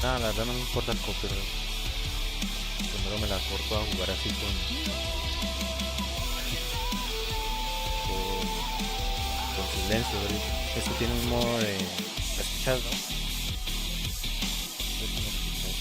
Nada, la verdad no me importa el copyright. Primero me la corto a jugar así con silencio, ¿verdad? Esto tiene un modo de escuchar, ¿no? Esto no escuchar.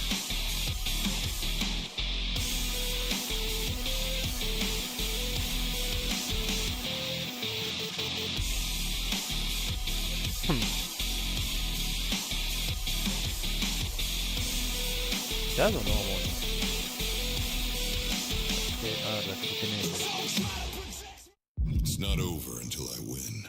¿Ya o no, mono? Ah, la que tiene. It's not over until I win.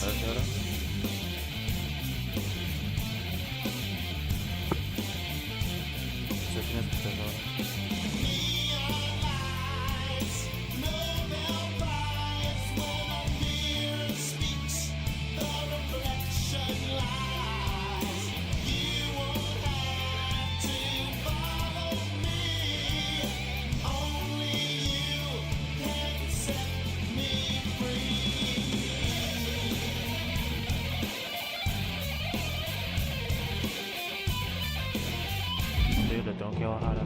A ver si ahora. No sé si me escuchas ahora. Sí, le tengo que bajar a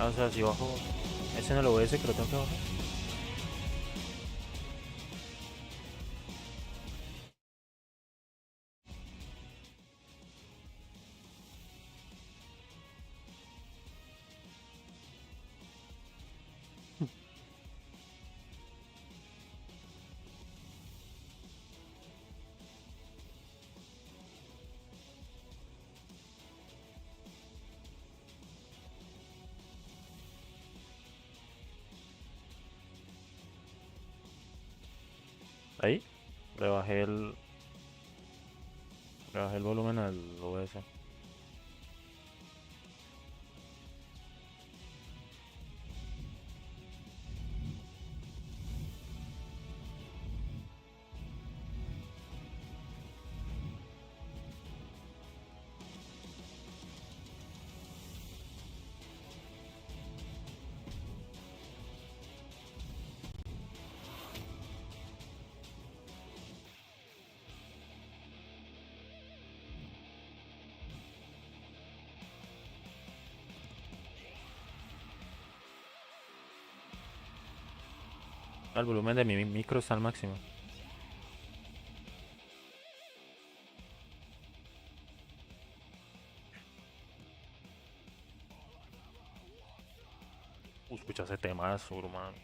o sea, si bajo. Es en el OBS que lo tengo que bajar. Ahí. Le bajé el. Le bajé el volumen al OBS. El volumen de mi micro está al máximo. Escucha ese temazo, hermano.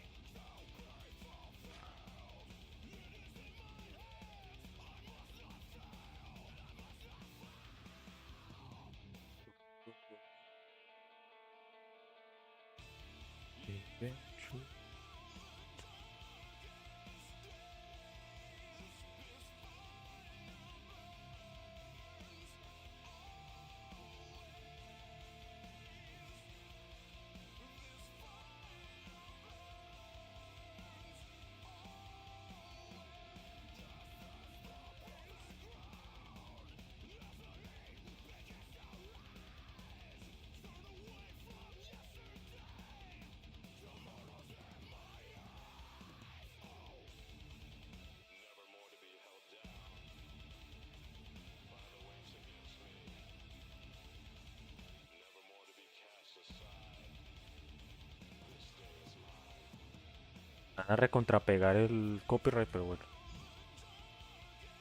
Van a recontrapegar el copyright, pero bueno.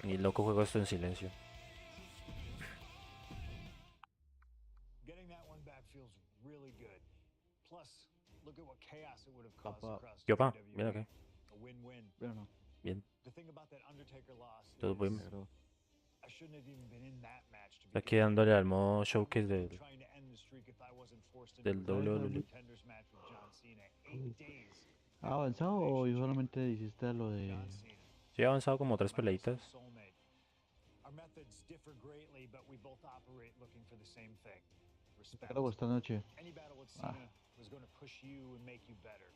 Y loco juego esto en silencio. Getting that one back feels really good. Plus, look at what chaos it would have caused Papá. across ¿Qué opa? WWE. Mira que. A win-win. Pero no, Bien. The thing about that Undertaker loss Todos is voy- pero I shouldn't have even been in that match to Está aquí begin with. dándole al modo I'm showcase really del. trying to end the streak if I wasn't forced into del a WWE. contenders match with John Cena. 8 days. ¿ha avanzado o solamente hiciste lo de John Cena. Sí, he avanzado como 3 my wrestling peleitas. soulmate. Our methods differ greatly, but we both operate looking for the same thing. Respect. algo esta noche? Any battle with Ah. Cena was going to push you and make you better.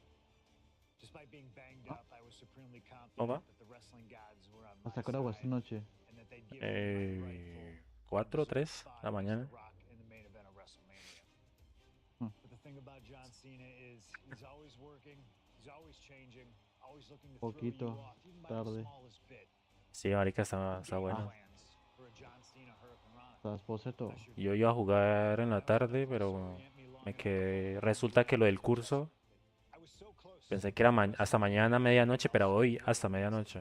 Despite being banged up, I was supremely confident Opa. that the wrestling gods were on my ¿Hasta qué hora esta side noche? and that they'd give me my rightful 4 o 3 spot la as mañana. The Rock in the main event of WrestleMania. Hmm. But the thing about John Cena is he's always working, he's always changing, always looking to throw Poquito you off, even by the tarde. smallest bit. Sí, marica, está Game bueno. plans for a John Cena Hurricane Rana. ¿Estás poseto? I sure Yo did. iba a jugar en la tarde, pero me quedé. Resulta que lo del curso, I was so close. pensé que era hasta mañana medianoche, pero hoy hasta medianoche.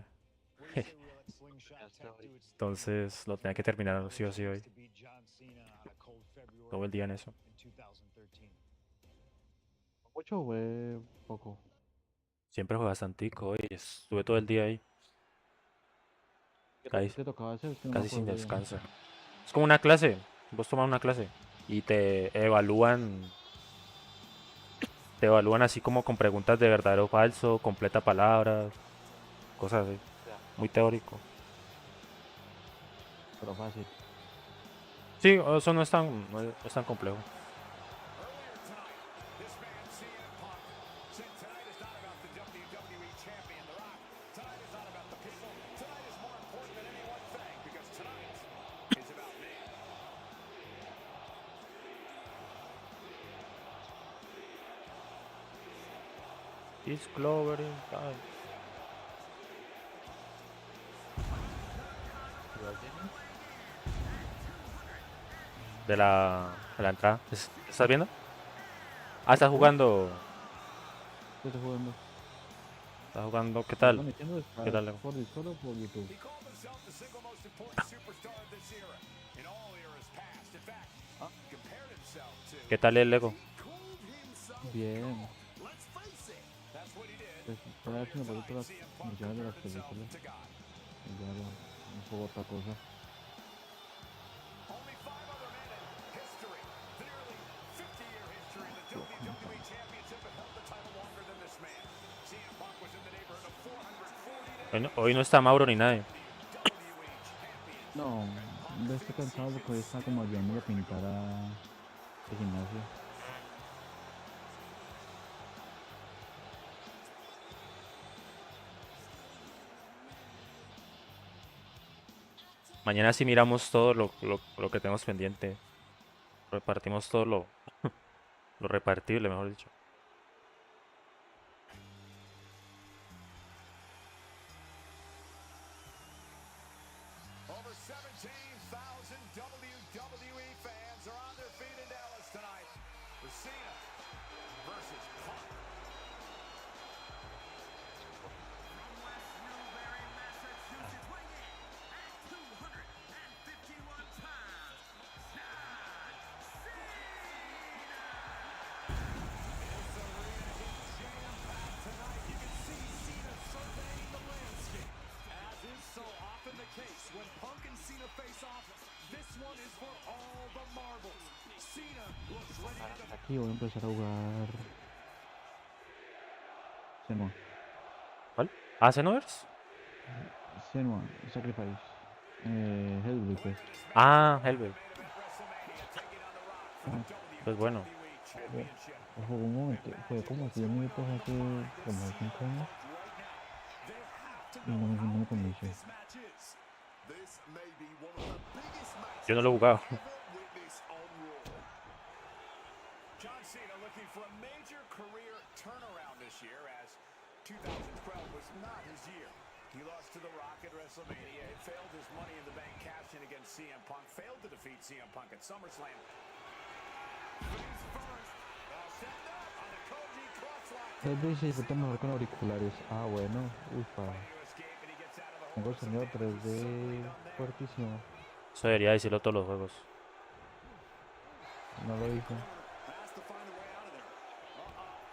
What do you say we let Slingshot Hasta Tech hoy. do its thing? Entonces lo tenía que terminar sí o sí hoy. To beat John Cena on a cold February Todo el día en eso. in 2013. ¿Mucho o fue poco? Siempre juego bastantico hoy. Estuve todo el día ahí, Casi- ¿Qué tocaba hacer? Es que no me casi sin acuerdo bien. descanso. Es como una clase. Vos tomas una clase y te evalúan. Te evalúan así como con preguntas de verdadero o falso, completa palabras, cosas así. Muy teórico. Pero fácil. Sí, eso no es tan complejo. Earlier tonight, this man, CM Punk, said tonight is not about the WWE champion, The Rock. Tonight is not about the people. Tonight is more important than any one thing, because tonight is about me. It's clovering time. De la entrada. ¿Estás viendo? Ah, estás jugando. ¿Qué estás jugando? Estás jugando. ¿Qué ¿Estás tal? metiendo ¿Qué tal, Leo? por Discord o por YouTube? He called himself the single most important superstar of this era, in all eras past. In fact, compared himself to... ¿Qué tal el Lego? called himself Bien. Let's face it, that's what he did. Pues, para ver si me parece todas las CM Punk funciones de las compared himself películas. to God. Y ya un poco otra cosa. Only 5 other men in history, the nearly 50-year history in the WWE Championship, have held the title longer than this man. CM Punk was in the neighborhood of 440 Hoy no está Mauro ni nadie. WWE champion. No, Ya estoy cansado porque hoy está como ayudándole a pintar a el gimnasio. Mañana sí miramos todo lo que tenemos pendiente. Repartimos todo lo repartible, mejor dicho. Over 17,000 WWE fans are on their feet in Dallas tonight for Cena versus Punk. From West Newbury, Massachusetts, weighing in at 251 pounds, John Cena. This arena is jam-packed tonight. You can see Cena surveying the landscape. As is so often the case, when Punk and Cena face off, this one is for all the marbles. Cena looks ready to Aquí voy a empezar a jugar Senua. ¿Cuál? ¿Ah, Xenoverse? Senua, Sacrifice. Hellblade pues. Ah, Hellblade. Ah, Pues bueno. ojo, un momento, fue como que yo me puse hace como 5 años y no me convenció. Yo no lo he jugado. John Cena looking for a major career turnaround this year, as 2012 was not his year. He lost to The Rock at WrestleMania. It failed his Money in the Bank cash-in against CM Punk. Failed to defeat CM Punk at SummerSlam. Face first. Set up on the Koji clutch lock. Hellblade se disfruta mejor con auriculares. Ah, bueno, ufa. To escape, and he gets out of the Tengo hold. sonido 3D fuertísimo. Eso debería decirlo todos los juegos. No lo hice. Has to find a way out of there.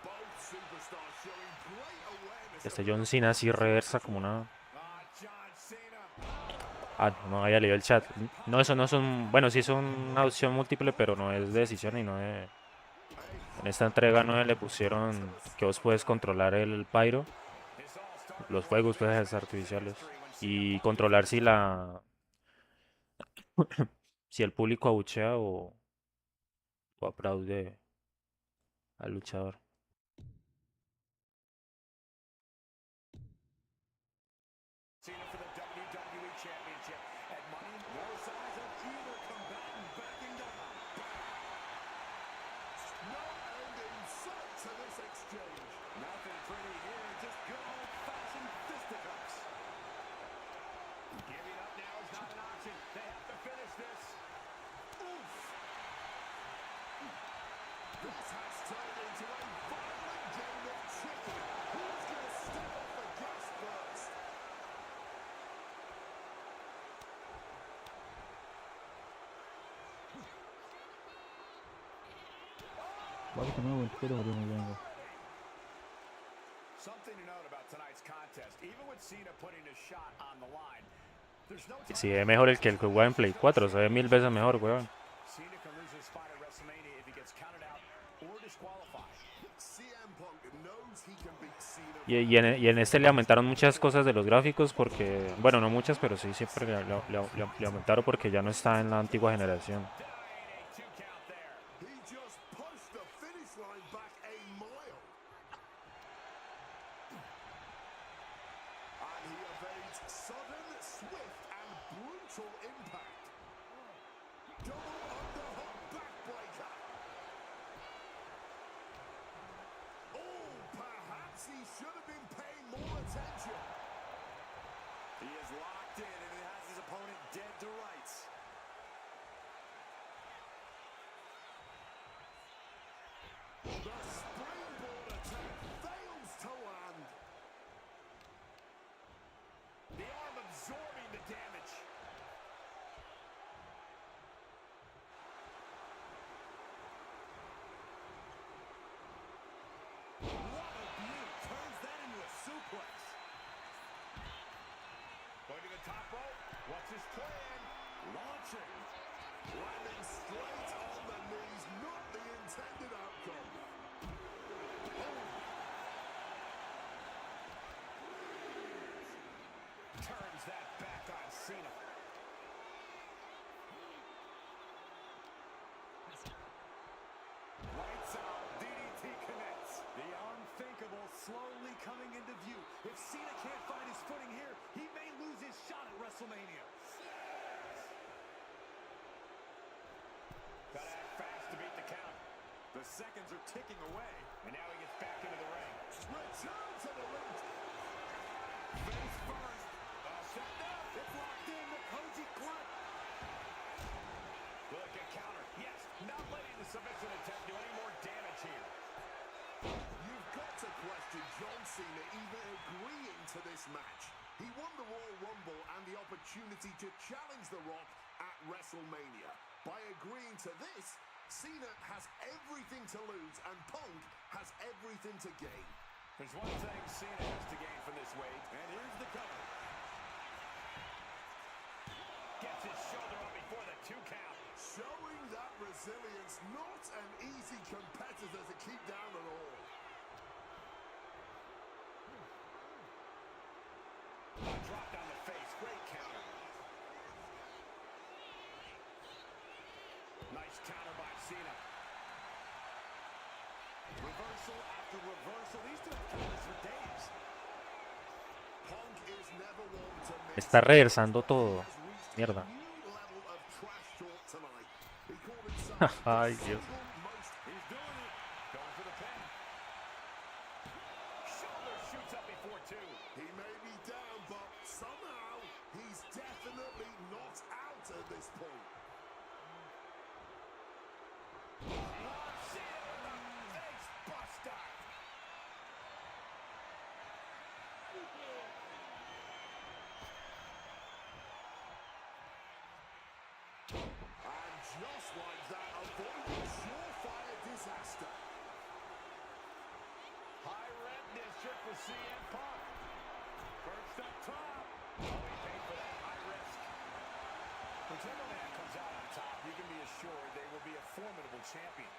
Both superstars showing great awareness. Este John Cena así reversa como una... John Cena. Ah, no había leído el chat. No, eso no son... Bueno, sí son una opción múltiple, pero no es de decisión y no de... En esta entrega no le pusieron que vos puedes controlar el pyro, los fuegos pues, artificiales, y controlar si si el público abuchea o aplaude al luchador. Cena for the WWE Championship. At Money, no signs of either combatant backing down. No end in sight to this exchange. Nothing pretty here, just good old-fashioned fisticuffs. Giving up now is not an option. They have to finish this. Oof. This has turned into a violent game of chicken. Who's going to step off the gas first? Vale, que no, pero yo no vengo. Something to note about tonight's contest. Even with Cena putting a shot on the line, there's no Y si ve mejor el que jugaba en Play 4, se ve 1000 veces mejor, weón. Cena can lose his spot at WrestleMania if he gets counted out or disqualified. CM Punk knows he can beat Cena. Y en este le aumentaron muchas cosas de los gráficos porque, bueno, no muchas, pero sí siempre le aumentaron porque ya no está en la antigua generación. Two count there. He just pushed the finish line back a mile. And he evades sudden, swift, and brutal impact. Double underhook backbreaker. Oh, perhaps he should have been paying more attention. He is locked in and has his opponent dead to rights. The springboard attack fails to land. The arm absorbing the damage. What a beaut. Turns that into a suplex. Going to the top rope. What's his plan? slowly coming into view. If Cena can't find his footing here, he may lose his shot at WrestleMania. Gotta act fast to beat the count. The seconds are ticking away, and now he gets back into the ring. Return to the ring. Face first. Set up. It's locked in. The Koji clutch. Look at counter. Yes, not letting the submission attempt do any more damage here. You've got to question John Cena even agreeing to this match. He won the Royal Rumble and the opportunity to challenge The Rock at WrestleMania. By agreeing to this, Cena has everything to lose and Punk has everything to gain. There's one thing Cena has to gain from this, Wade, and here's the cover. Gets his shoulder up before the 2 count. Showing that resilience, not an easy competitor to keep down at all. Drop down the face, great counter. Nice counter by Cena. Reversal after reversal. These two have counters for days. Punk is never one to miss. Está reversando todo. Mierda. Ay, Dios. He's doing it. Going for the pin. Shoulder shoots up before 2. He may be down, but somehow he's definitely not out at this point. Cena with the face buster. And just like that, avoiding surefire disaster. High rep district for CM Punk. Perched up top. Oh, he paid for that high risk. Whichever man comes out on top, you can be assured they will be a formidable champion.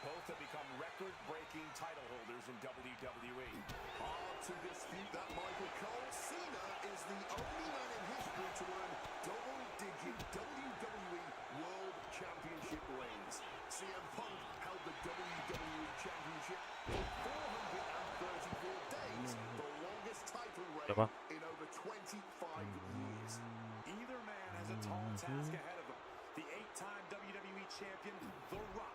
Both have become record-breaking title holders in WWE. Hard to dispute that, Michael Cole. Cena is the only man in history to earn double-digit WWE World Championship reigns. CM Punk held the WWE Championship for 434 days, the longest title reign in over 25 years. Either man has a tall task ahead of him. The 8-time WWE champion, The Rock.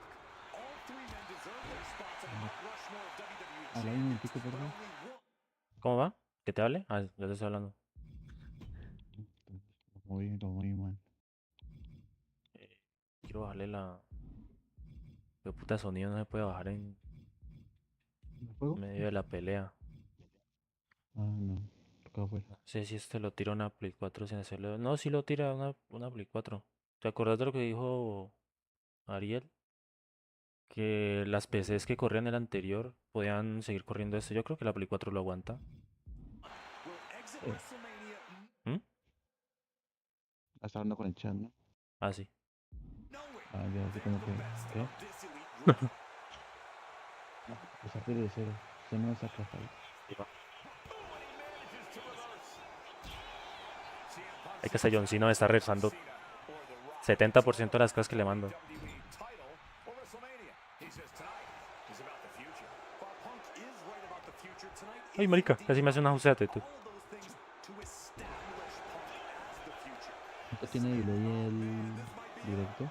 All 3 men deserve their spots on the Mount Rushmore of WWE A la champions, pico, but perdón. only one. ¿Cómo va? ¿Que te hable? Ah, ya te estoy hablando. Lo moví mal. Quiero bajarle la... ¿Qué puta sonido no se puede bajar en ¿El juego? medio de la pelea? Ah, no. Acá afuera. No sé si este lo tira una Play 4 sin hacerlo. No, sí lo tira una Play 4. ¿Te acuerdas de lo que dijo Ariel? Que las PCs que corrían el anterior podían seguir corriendo este. Yo creo que la Play 4 lo aguanta. Will exit Eh. WrestleMania. Está hablando con el chat, ¿no? Ah, sí. Knowing Ah, ya, así como que... ¿Qué? of this elite group. Pues a partir de cero. Se me saca ahí. Oh, and he manages to reverse. CM Punk Hay que hasta John Cena está regresando Cena or The Rock. 70% de las cosas que le mando. WWE title or WrestleMania. He says tonight is about the future. While Punk is right about the future, tonight Ay, is marica, indeed casi me hace una juiciate, tú. all of those things to establish Punk as the future. ¿Cuánto tiene delay el directo?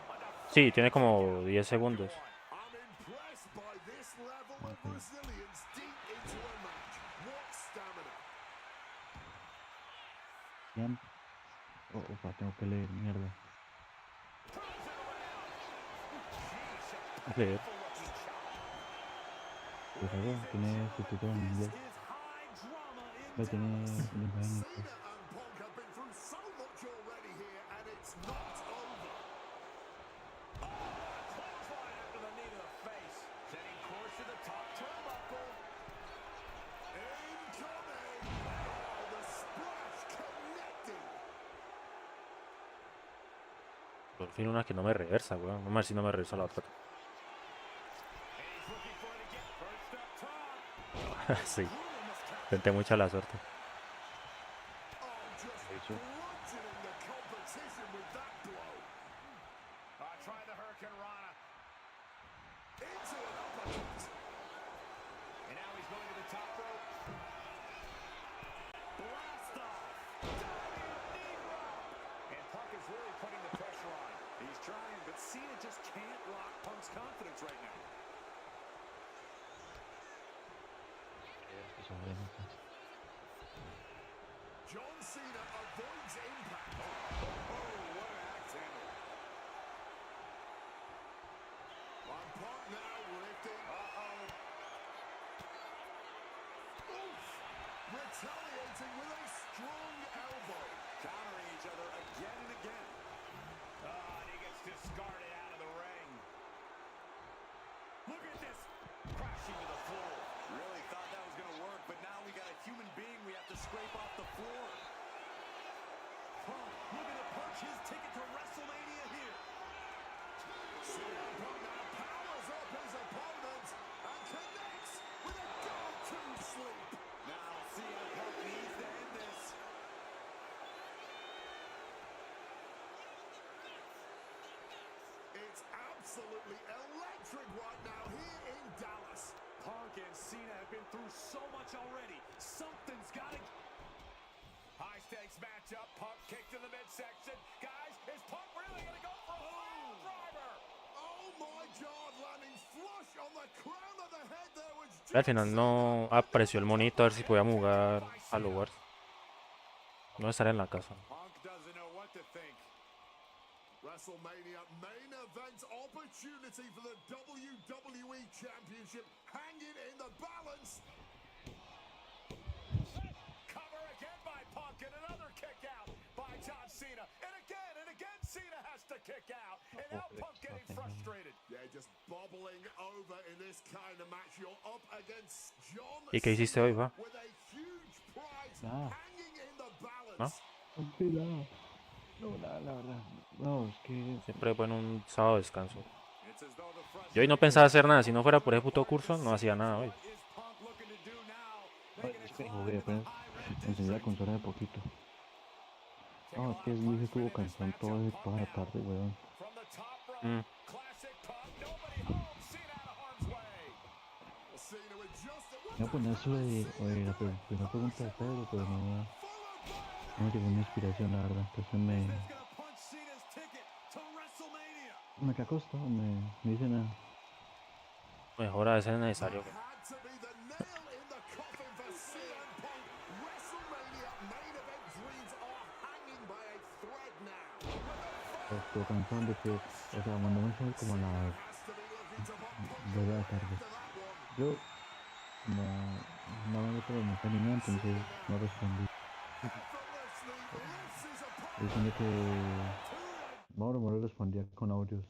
Sí, tiene como 10 segundos. I'm impressed by this level of resilience deep into a match. What stamina. Bien. Oh, opa, tengo que leer, mierda. A ver. Pues algo, tiene subtítulos en inglés. Lo tiene en inglés. Cena and Punk have been through so much already here, and it's not over. Clothesline after the knee to the face. Setting course to the top turnbuckle. Incoming! Oh, the splash connecting! Por fin una que no me reversa, weón. Vamos a ver si no me reversa la otra. And he's looking for it again. First up top. Sí. Brutal miscount. Tenté mucha la suerte. Oh, just bludgeoning the competition with that blow. Try the Hurricane Rana. Into an uppercut. And now he's going to the top rope. madre, no sé. John Cena avoids impact. What an axe handle. On Punk now lifting. Oof. Retaliating with a strong elbow. Countering each other again and again. And he gets discarded out of the ring. Look at this. Crashing to the floor. Really thought that was going to work, but now we got a human being we have to scrape off the floor. Punk looking to punch his ticket to WrestleMania here. CM Punk now powers up his opponent and connects with a go-to sleep. Now CM Punk needs to end this. It's absolutely electric right now here in Dallas. Punk and Cena have been through so much already. Something's got to... High stakes matchup. Punk kicked to the midsection. Guys, is Punk really going to go for a pile driver? Oh my God, landing flush on the crown of the head there was Al final no apareció el monito a ver si podíamos jugar Halo Wars. No estar en la casa. Punk doesn't know what to think. WrestleMania main event opportunity for the WWE Championship hanging in the balance. Cover again by Punk and another kick out by John Cena. And again Cena has to kick out. And now Punk getting frustrated. Yeah, just bobbling over in this kind of match. You're up against John ¿Y qué hiciste hoy, va? with a huge prize Nada. hanging in the balance. ¿No? Sí, nada. No, nada, la verdad. No, es que Siempre bueno un sábado de descanso. It's as though the Yo hoy no pensaba hacer nada. Si no fuera por ese puto curso, no hacía nada hoy. What is Punk looking to do now? ay, es que jugué apenas. Encendí la consola de poquito. No, es que el hijo estuvo cansado toda la tarde, weón. From the top rope. Mm. Classic Punk. Nobody home. Cena out of harm's way. Well, Cena with just a Voy a poner eso de la primera pregunta de Pedro, pero no me llegó una inspiración, la verdad. Entonces He's gonna punch Cena's ticket to WrestleMania. me acostó, me dice nada. Mejor a veces es necesario. had to be the nail in the coffin for CM Punk. WrestleMania main event dreams are hanging by a thread now. Estoy cansado de que, o sea, mandó un mensaje como a las Has to be looking to pop 2 de la tarde. to that one. Yo no me meto en mensaje ni nada, entonces no respondí. Effortlessly lifts a pop. Diciendo que no le respondía con audios.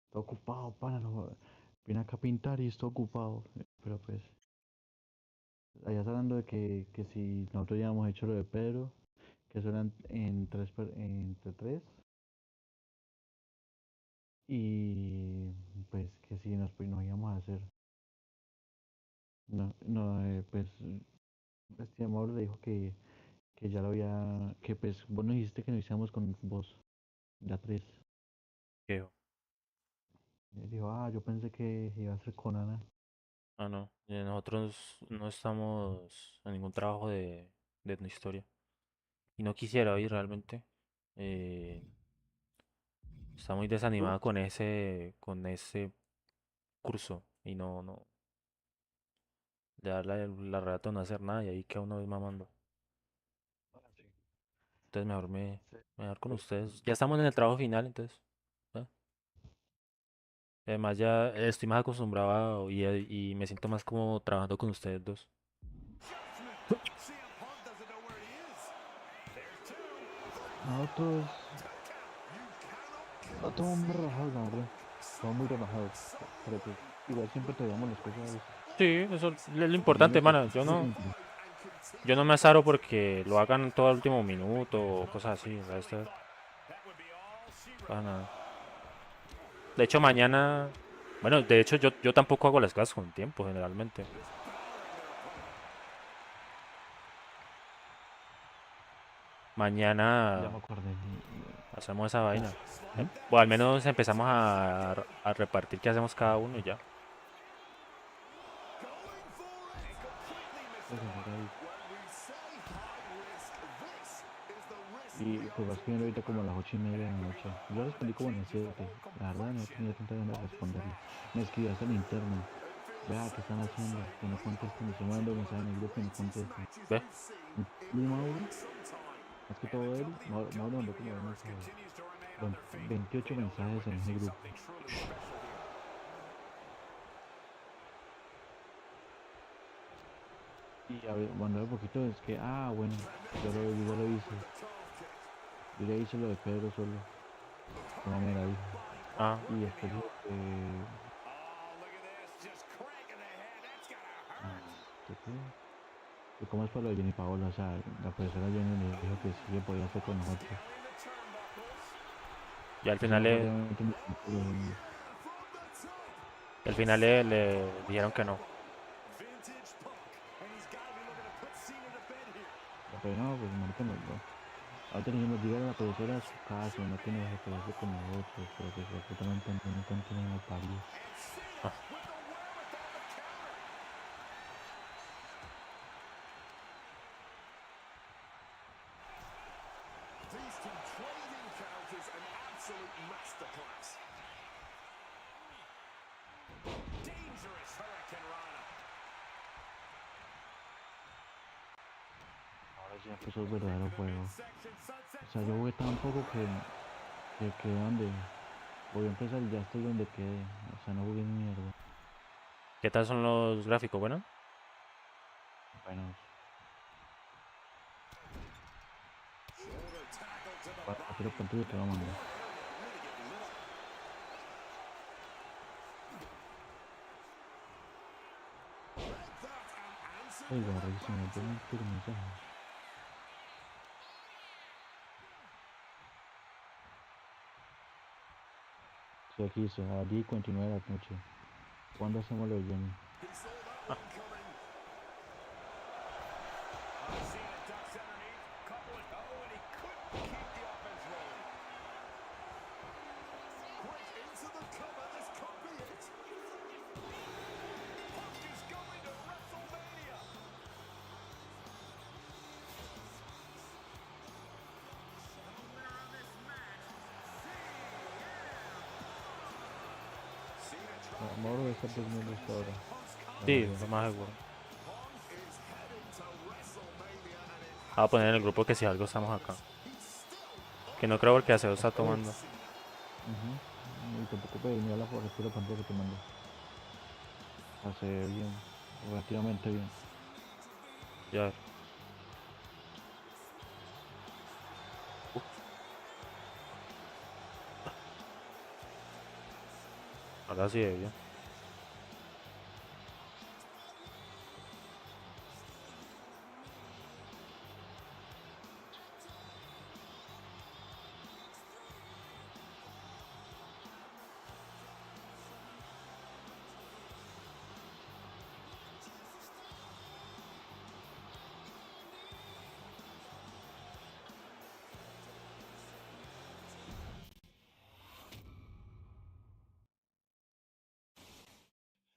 Está ocupado, pana, no, vine acá a pintar y está ocupado. Pero pues, allá está hablando de que si nosotros ya hemos hecho lo de Pedro, que eso eran entre tres, y pues que si nos íbamos a hacer. Pues, este Mauro le dijo que ya lo había, que pues vos nos dijiste que nos hiciéramos con vos, ya tres. ¿Qué? Y él dijo, yo pensé que iba a ser con Ana. Ah, no. Nosotros no estamos en ningún trabajo de historia. Y no quisiera ir realmente. Está muy desanimada con ese curso. Y no. Le da la rata no hacer nada y ahí queda uno mamando. Entonces mejor con ustedes. Ya estamos en el trabajo final, entonces. ¿eh? Además ya estoy más acostumbrado y me siento más como trabajando con ustedes dos. CM Punk doesn't know where he is. There's two. Nosotros no estamos muy relajados, la verdad. Estamos muy relajados. Pero pues, igual siempre te damos las cosas. Sí, eso es lo importante, mano. Yo no me azaro porque lo hagan todo el último minuto o cosas así. O sea, That would be all she wrote. para nada. De hecho, mañana. Bueno, de hecho, yo tampoco hago las cosas con tiempo, generalmente. Ya me Mañana acordé. hacemos esa vaina. O al menos empezamos a repartir qué hacemos cada uno y ya. Pues, ahí. When we say high risk, this is the risk. Y pues vas viendo ahorita como a las 8:30 de la noche. Yo respondí como a las 7. La verdad no tenía tanta ganas de responderle. Me escribió hasta el interno. Vea, ¿qué están haciendo? Que no contesten. Estoy mandando mensajes en el grupo que no contesten. ¿Ve? ¿Y Mauro? Más que todo él. Mauro mandó como 2 mensajes. 28 mensajes en ese grupo. Y a ver, mandó un poquito, es que, bueno, yo ya lo hice. Yo ya hice lo de Pedro solo. Como me la dijo. Ah, Y después dijo que... ¿Qué qué? Que cómo es para lo de Jenny Paola, o sea, la profesora Jenny le dijo que sí, que podía hacer con nosotros. y al Eso no final fue le, realmente un al final le dijeron que no. pero no, pues marica, no. Ahorita le dijimos, dígale a la profesora a su caso, no que nos referirse con nosotros, pero pues absolutamente no tienen al parido. Ah, These two trading counters, an absolute masterclass. Dangerous Hurricane Rana. Ahora sí empezó el verdadero juego. O sea, yo jugué tan poco que donde voy a empezar y ya estoy donde quedé. O sea, no jugué ni mierda. ¿qué tal son los gráficos? Bueno, Bueno, para hacer el partido te lo mando. Oiga, revísame, yo no quiero mensajes. Sí, aquí dice, a las 10:59 de la noche. ¿Cuándo hacemos lo de Jenny? Mauro debe estar durmiendo esta hora. La sí, verdad. lo más seguro. Voy a poner en el grupo que si algo estamos acá. Que no creo porque Aceo está tomando. Y tampoco puede mirar la fotografía pantalla que te mandé. Hace bien, relativamente bien. Ya ver. Ahora sí, bien.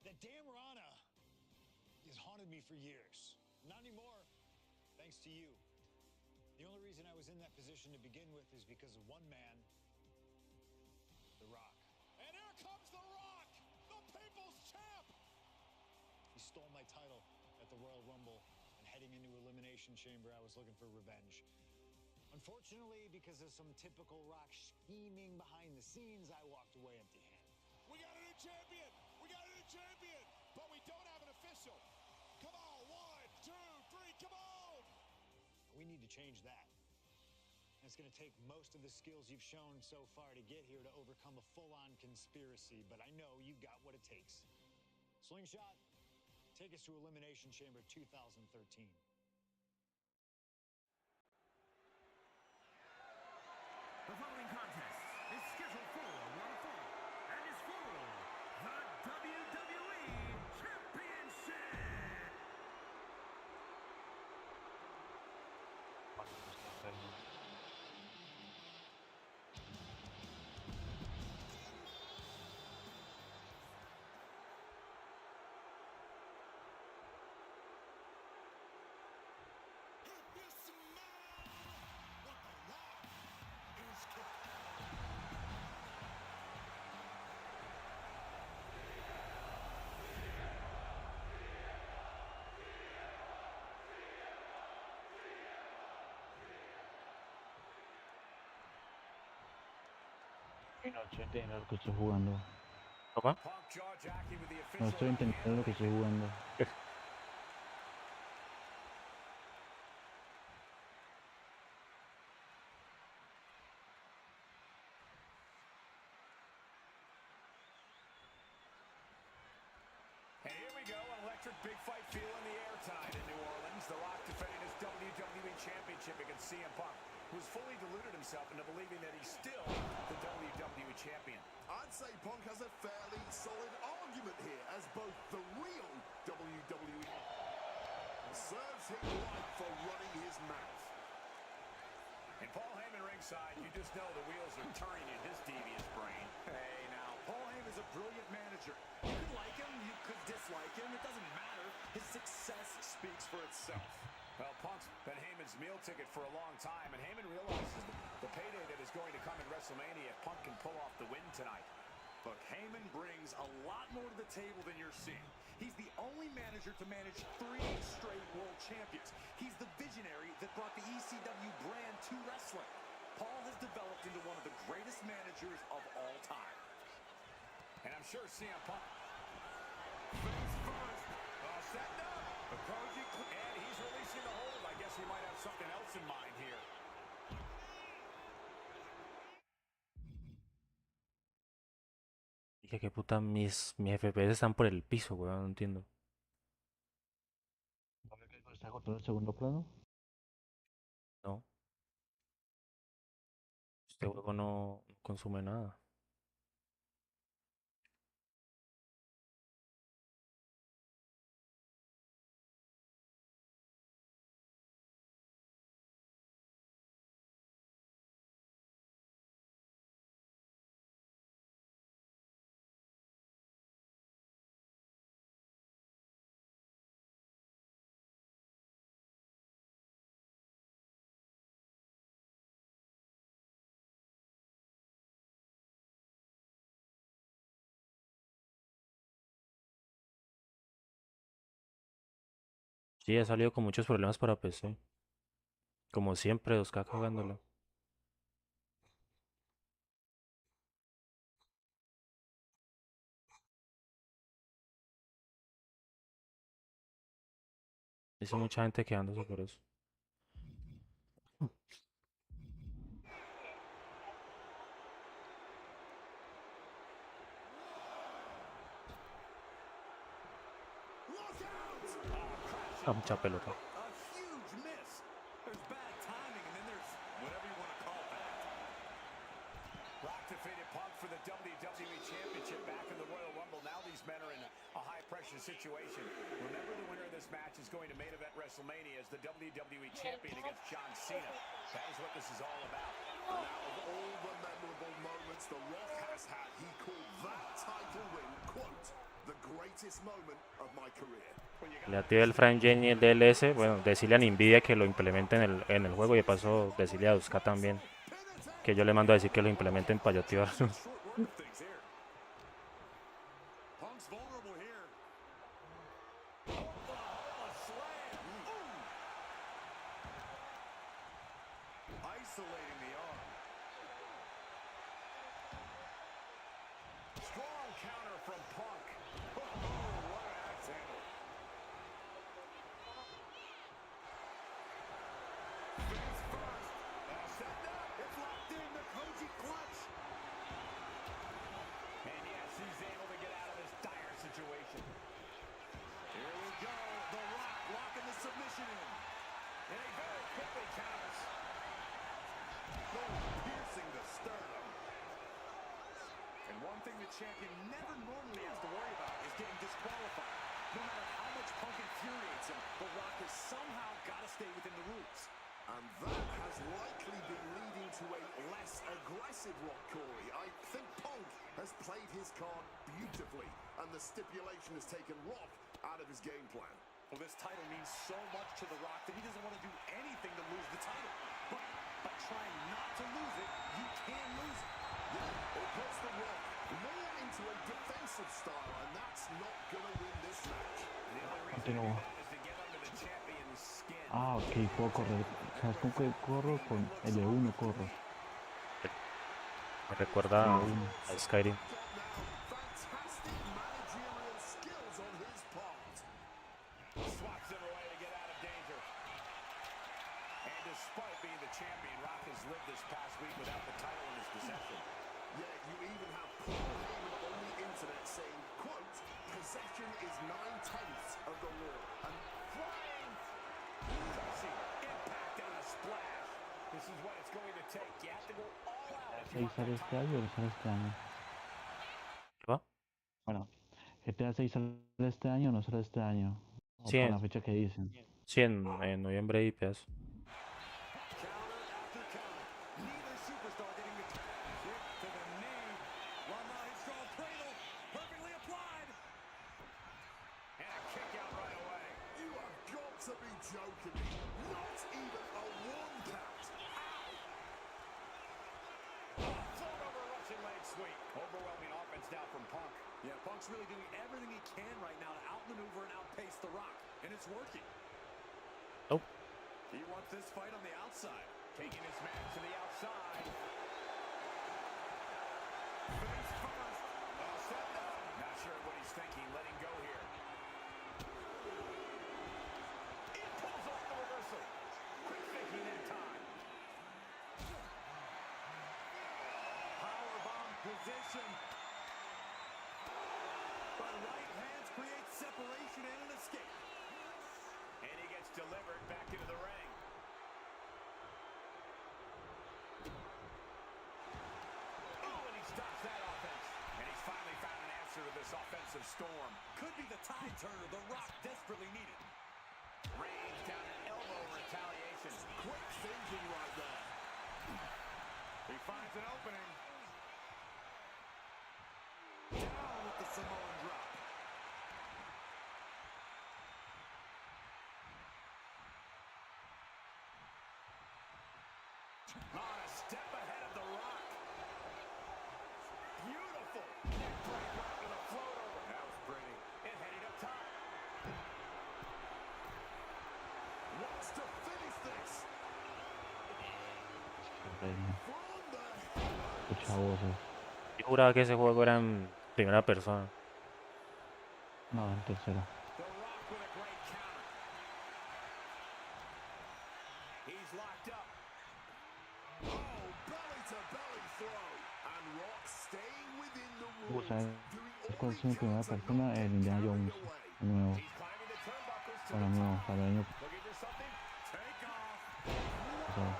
That damn Rana has haunted me for years. Not anymore, thanks to you. The only reason I was in that position to begin with is because of one man, The Rock. And here comes The Rock, the People's Champ. He stole my title at the Royal Rumble, and heading into Elimination Chamber, I was looking for revenge. Unfortunately, because of some typical Rock scheming behind the scenes, I walked away empty-handed. We got a new champion. We got a new champion. But we don't have an official. Come on, 1, 2, 3, come on. We need to change that. And it's going to take most of the skills you've shown so far to get here to overcome a full-on conspiracy, but I know you got what it takes. Slingshot, take us to Elimination Chamber 2013. The following contest is scheduled for one fall and is for the WWE Championship. No estoy entendiendo lo que estoy jugando. ¿Cómo? Punk jaw-jacking with the No official estoy on the entendiendo lo que estoy jugando. And here we go, an electric big fight feel in the air tonight in New Orleans. The Rock defending his WWE Championship against CM Punk, who's fully deluded himself into believing that he's still the WWE Champion. I'd say Punk has a fairly solid argument here, as both the real WWE serves him right for running his mouth. And Paul Heyman ringside, you just know the wheels are turning in his devious brain. Hey, now, Paul Heyman's a brilliant manager. You could like him, you could dislike him, it doesn't matter. His success speaks for itself. Well, Punk's been Heyman's meal ticket for a long time, and Heyman realizes the payday that is going to come in WrestleMania if Punk can pull off the win tonight. Look, Heyman brings a lot more to the table than you're seeing. He's the only manager to manage 3 straight world champions. He's the visionary that brought the ECW brand to wrestling. Paul has developed into one of the greatest managers of all time. And I'm sure CM Punk... Face first. All set up. And he's releasing the hold. I guess he might have something else in mind here. Dije, qué puta, mis FPS están por el piso, weón, no entiendo. ¿No ves que está cortado el segundo plano? No, este juego no consume nada. Sí, ha salido con muchos problemas para PC. Como siempre, 2K cagándolo. Dice mucha gente quedándose por eso. Look out! Ah, mucha pelota. A huge miss. There's bad timing, and then there's whatever you want to call that. Rock defeated Punk for the WWE Championship back in the Royal Rumble. Now these men are in a high-pressure situation. Remember, the winner of this match is going to main event WrestleMania as the WWE Champion against John Cena. That is what this is all about. And out of all the memorable moments The Rock has had, he called that title win, quote, the greatest moment of my career. Le activé el frame Gen y el DLS. Bueno, decirle a Nvidia que lo implemente en el juego y de paso decirle a 2K también que yo le mando a decir que lo implementen para yo activarlo. Short work of things here. Punk's vulnerable here. Oh, a slam. Isolating the arm. Strong counter from Punk. Oh, what an axe handle. Face first. All set up. It's locked in. The Koji clutch. And yes, he's able to get out of this dire situation. Here we go. The Rock locking the submission in. And he very quickly counters. Oh, piercing the sternum. And one thing the champion never normally has to worry about is getting disqualified. No matter how much Punk infuriates him, The Rock has somehow got to stay within the rules. And that has likely been leading to a less aggressive Rock, Corey. I think Punk has played his card beautifully, and the stipulation has taken Rock out of his game plan. Well, this title means so much to The Rock that he doesn't want to do anything to lose the title. But by trying not to lose it, you can lose it. Yeah, it puts The Rock more into a defensive style, and that's not going to win this match. The only reason to do Continúa. that is to get under the champion's skin. Ah, ok, puedo correr. ¿Sabes con qué corro? Con L1 corro. Me recuerda a Skyrim. Fantastic managerial skills on his part. Swats them away to get out of danger. And despite being the champion, Rock has lived this past week without the title in his possession. Yeah, you even have Paul Heyman on the internet saying, quote, possession is 9/10 of the law. And flying. Crushing impact and a splash. This is what it's going to take. You have to go all out if you 6 want sale that este title. año o no sale este año. ¿Qué va? Bueno, GTA 6 sale este año o no sale este año. O Sí, con la fecha que dicen. sí, en noviembre y pedazo. Counter after counter. Neither superstar getting the kick to the knee. Well, now he's strong cradle. Perfectly applied. And a kick out right away. You have got to be joking me. Not even a 1 count. Float over Russian leg sweep. Overwhelming offense now from Punk. Yeah, Punk's really doing everything he can right now to outmaneuver and outpace The Rock, and it's working. Oh, He wants this fight on the outside. Taking his match to the outside. Face first. All set up. Not sure what he's thinking. Letting go here. He pulls off the reversal. Quick thinking in time. Powerbomb position. But right hands create separation and an escape. And he gets delivered back into the ring. Oh, and he stops that offense. And he's finally found an answer to this offensive storm. Could be the tide turner The Rock desperately needed. Range down an elbow retaliation. Quick thinking right there. He finds an opening. Down with the Samoan drop. On a step ahead of The Rock. Beautiful. Neck breaker with a float over. That was pretty. And heading up top. Wants to finish this. Reina. From the Escucha voces. yo juraba que ese juego era en primera persona. No, en tercera. The Rock with a great counter. He's locked up. Oh, belly to belly throw. And Rock staying within the rules. ¿Sabes Doing cuál all es he mi can primera to persona? not El get Indiana carried Jones. away. El nuevo. He's climbing the turnbuckles to Para the mí, top. para el año Looking for something. Take off. pasado.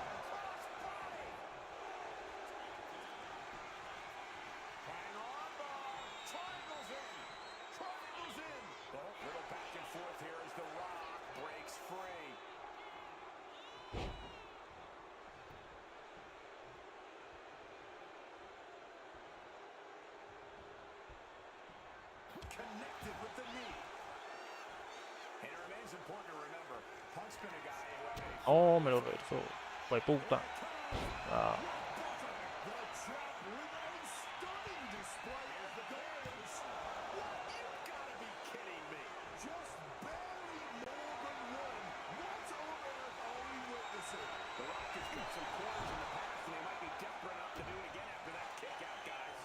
Hang on, bar. Triangles in. Triangles in. Oh, little back and forth here as The Rock breaks free. Connected with the knee. And it remains important to remember, Punk's been a guy who had a Oh, me lo reversó. Fue puta. Ah, The champ with a stunning display of the bears. You've got to be kidding me. Just barely more than one. What on earth are we witnessing? The Rock has cut some corners in the past, and he might be desperate enough to do it again after that kick out, guys.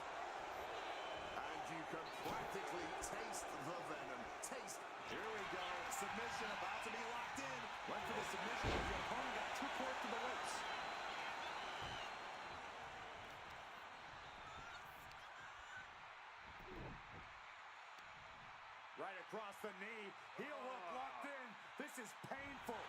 And you can practically taste the venom. Taste. Here we go. Submission about to be locked in. Went for the submission, but the opponent got too close to the ropes. Right across the knee. Heel hook locked in. This is painful.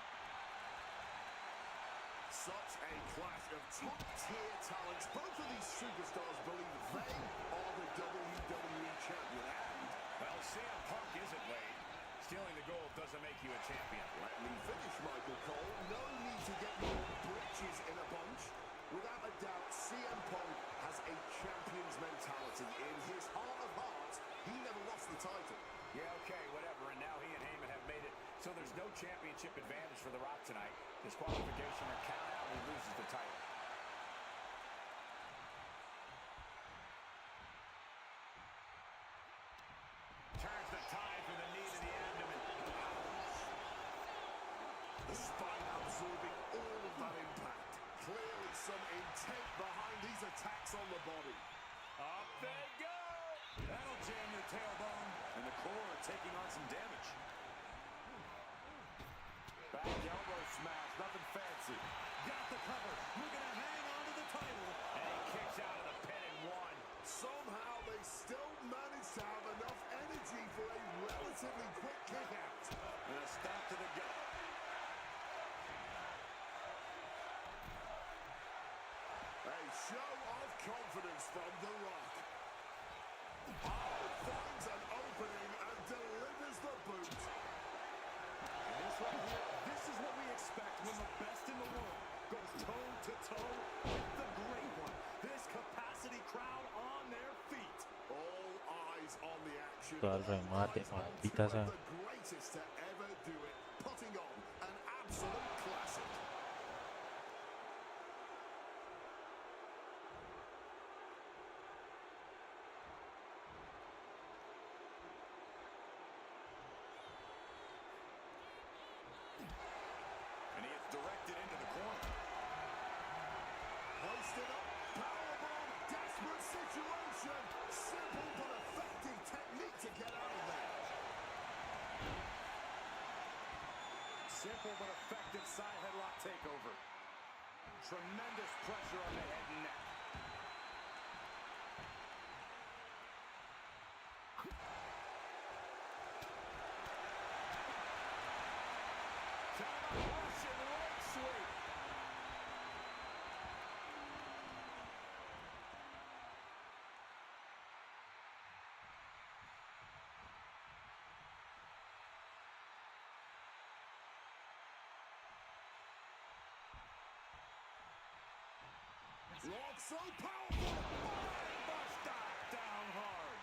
Such a clash of top-tier talents. Both of these superstars believe they are the WWE champion. And Well, CM Punk isn't, Wade. Stealing the gold doesn't make you a champion. let me finish, Michael Cole. No need to get your britches in a bunch. Without a doubt, CM Punk has a champion's mentality. In his heart of hearts, he never lost the title. Yeah, okay, whatever. And now he and Heyman have made it so there's no championship advantage for The Rock tonight. Disqualification or count out, and he loses the title. Turns the tide for the knee to the abdomen. The spine absorbing all of that impact. Clearly some intent behind these attacks on the body. Up they go. That'll jam their tailbone. And the core taking on some damage. Back elbow smash, nothing fancy. Got the cover, looking to hang on to the title. And he kicks out of the pin and one. Somehow they still manage to have enough energy for a relatively quick kick out. And a stop to the gut. A show of confidence from The Rock. Oh, finds an opening and delivers the boot. And this right here, this is what we expect when the best in the world goes toe-to-toe with the great one. This capacity crowd on their feet. All eyes on the action. Todo el remate, All eyes on maldita two sea. of the greatest to ever do it. Putting on an absolute classic. And he gets directed into the corner. Hoisted up, powerbomb, desperate situation. Simple but effective technique to get out of there. Simple but effective side headlock takeover. Tremendous pressure on the head and neck. Russian leg sweep. Rock so powerful. Buster down hard.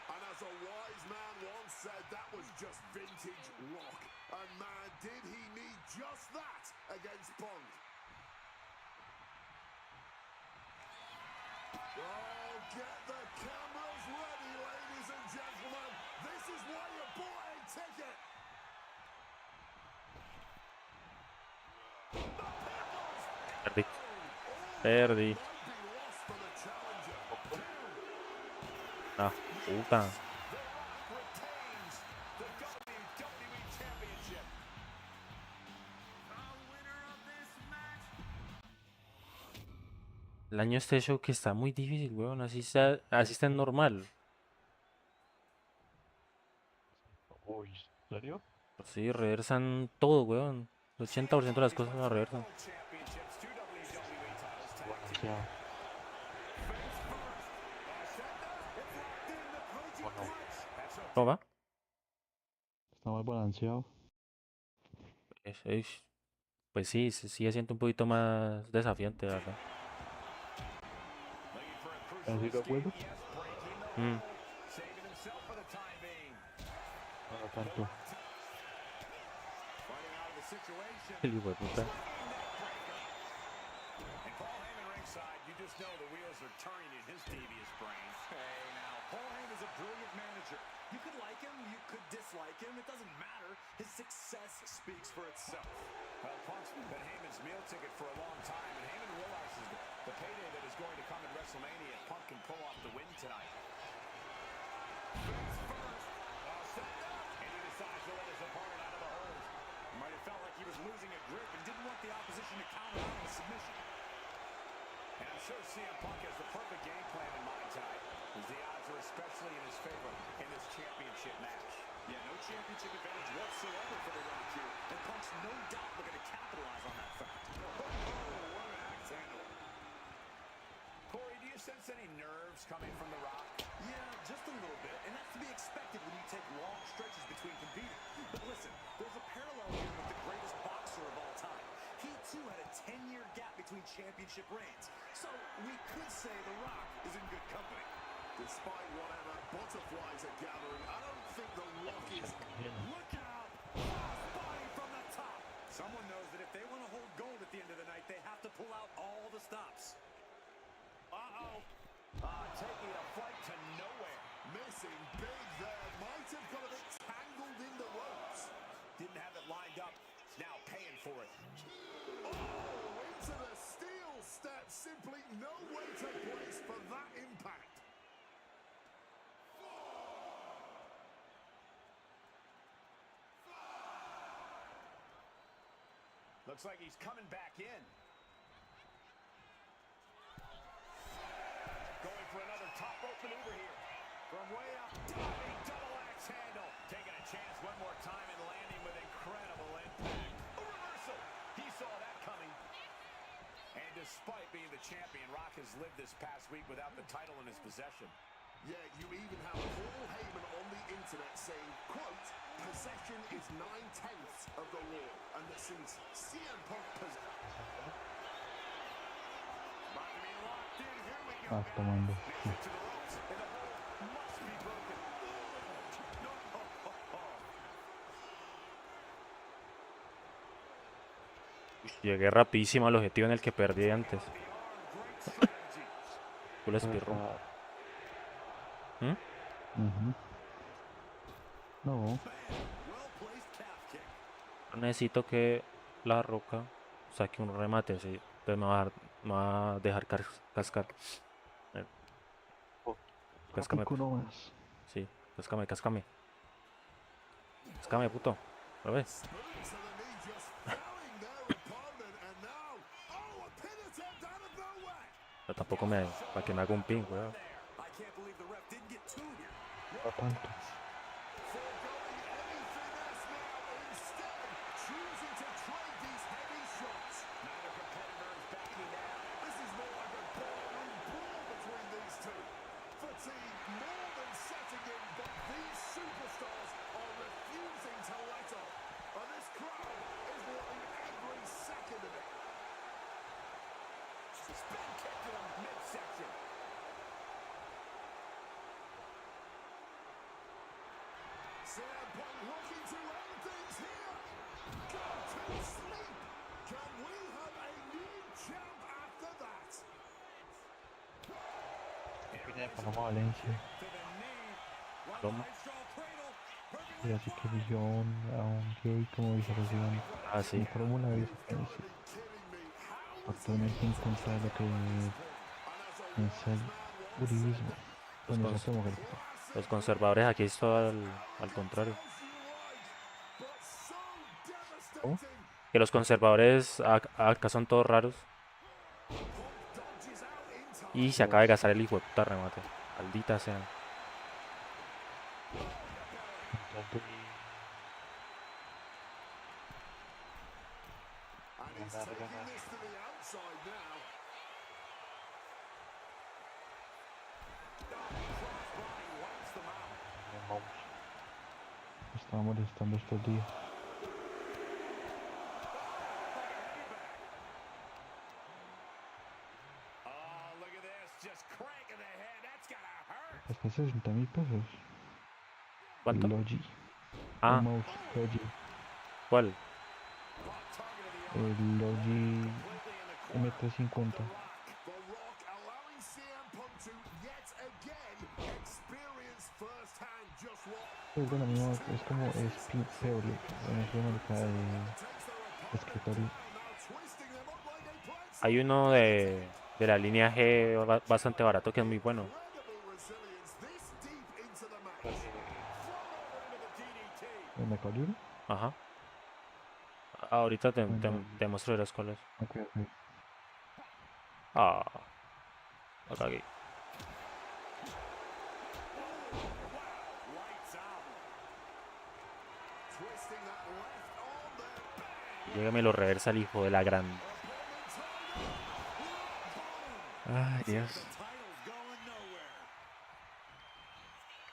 And as a wise man once said, that was just vintage Rock. And man, did he need just that against Punk. Oh, get the cameras ready, ladies and gentlemen. This is why you bought a ticket. Perdí. Perdí. Might be lost for the challenger. Ah, puta. The Rock retains the WWE Championship. The winner of this match. El año este show que está muy difícil, weón. Así está normal. Uy, ¿en serio? Pues sí, reversan todo, weón. El 80% de las cosas las reversan. World Championships, 2 WWE titles, tag team. Balanceado. ¿O no? ¿Cómo va? Está más balanceado. Pues sí, sí siento un poquito más desafiante, la verdad. ¿Así lo puedo? Mm. Saving himself for the time being. No tanto. Fighting out of the situation. El hijo de puta. And Paul Heyman ringside, you just know the wheels are turning in his devious brain. Hey, now, Paul Heyman is a brilliant manager. You could like him, you could dislike him, it doesn't matter. His success speaks for itself. Well, Punk's been Heyman's meal ticket for a long time, and Heyman realizes the payday that is going to come in WrestleMania if Punk can pull off the win tonight. Face first. Set up. And he decides to let his opponent out of the hold. Might have felt like he was losing a grip and didn't want the opposition to counter out in a submission. And I'm sure CM Punk has the perfect game plan in mind tonight, as the odds are especially in his favor in this championship match. Yeah, no championship advantage whatsoever for the Rock here, and Punk's no doubt looking to capitalize on that fact. Oh, what an axe handle. Corey, do you sense any nerves coming from The Rock? Yeah, just a little bit, and that's to be expected when you take long stretches between competing. But listen, there's a parallel here with the greatest boxer of all time. He too had a 10-year gap between championship reigns, so we could say The Rock is in good company. Despite whatever butterflies are gathering, I don't think The Rock is... Look out! Crossbody from the top. Someone knows that if they want to hold gold at the end of the night, they have to pull out all the stops. Uh-oh. Taking a flight to nowhere. Missing big there. Might have got a bit tangled in the ropes. Didn't have it lined up. Now paying for it. Oh, into the steel steps Looks like he's coming back in. Going for another top rope maneuver here. From way up, diving double axe handle. Taking a chance one more time and landing with incredible impact. A reversal. He saw that coming. And despite being the champion, Rock has lived this past week without the title in his possession. Yeah, you even have Paul Heyman on the internet saying, quote, possession is 9/10 of the law, and that since CM Punk About to be locked in. Here we go. Ah, tomando. Sí. To the ropes, and the hold must be broken. No. Llegué rapidísimo al objetivo en el que perdí antes. Tú les pirro. ¿Mm? Ujú. No, Necesito que la Roca saque un remate, sí. Entonces me va a dejar cascar. Eh, Cáscame, pico no más. sí, cáscame. Cáscame, puto. ¿Lo ves? boots to the knee just felling their opponent, and now, oh, a pin attempt out of nowhere. Pero tampoco para que me haga un pin, weón. I can't believe the ref didn't get two here. ¿A cuánto? Foregoing any finesse now, instead choosing to trade these heavy shots. Neither competitor is backing down. This is more like a ballroom brawl between these two. Fatigue more than setting in, but these superstars are refusing to let up. And this crowd is loving every second of it. Spin kick to the midsection. CM Punk looking to end things here. Go to sleep. Can we have a new champ after that? Vamos a Valencia. To the knee. One Toma. maestro cradle. Perfect. Y así que eligió a un gay como vicepresidente. Ah, sí. En fórmula vicepresidente. Actualmente en contra de lo que piensa el uribismo. Bueno, Los esa mujer. Los conservadores aquí es todo al contrario. ¿Cómo? Que los conservadores acá son todos raros. Y se acaba de gastar el hijo de puta remate. Maldita sea. And he's taking this to the outside now. Crossbody wipes them out. Me estaba molestando estos días. Oh, look at this. Just cranking the head. That's gotta hurt. Hasta 60.000 pesos. ¿Cuánto? El Logi. Ah, El mouse Logi. ¿cuál? El Logi M350. The Rock allowing CM Punk to yet again experience firsthand just what Es de la misma, es como peor, en esa marca de escritorio. now twisting them up like a pretzel. Hay uno de la línea G bastante barato que es muy bueno. Incredible resilience this deep into the match. Thrown over into the DDT. ¿El Mercado Libre? Ajá. Ahorita te muestro las colas. Ok, ok. Ah. La cagué. Lights out. Twisting that left arm there. Llégame lo reversa el hijo de la gran. Ay, Dios. The title's going nowhere.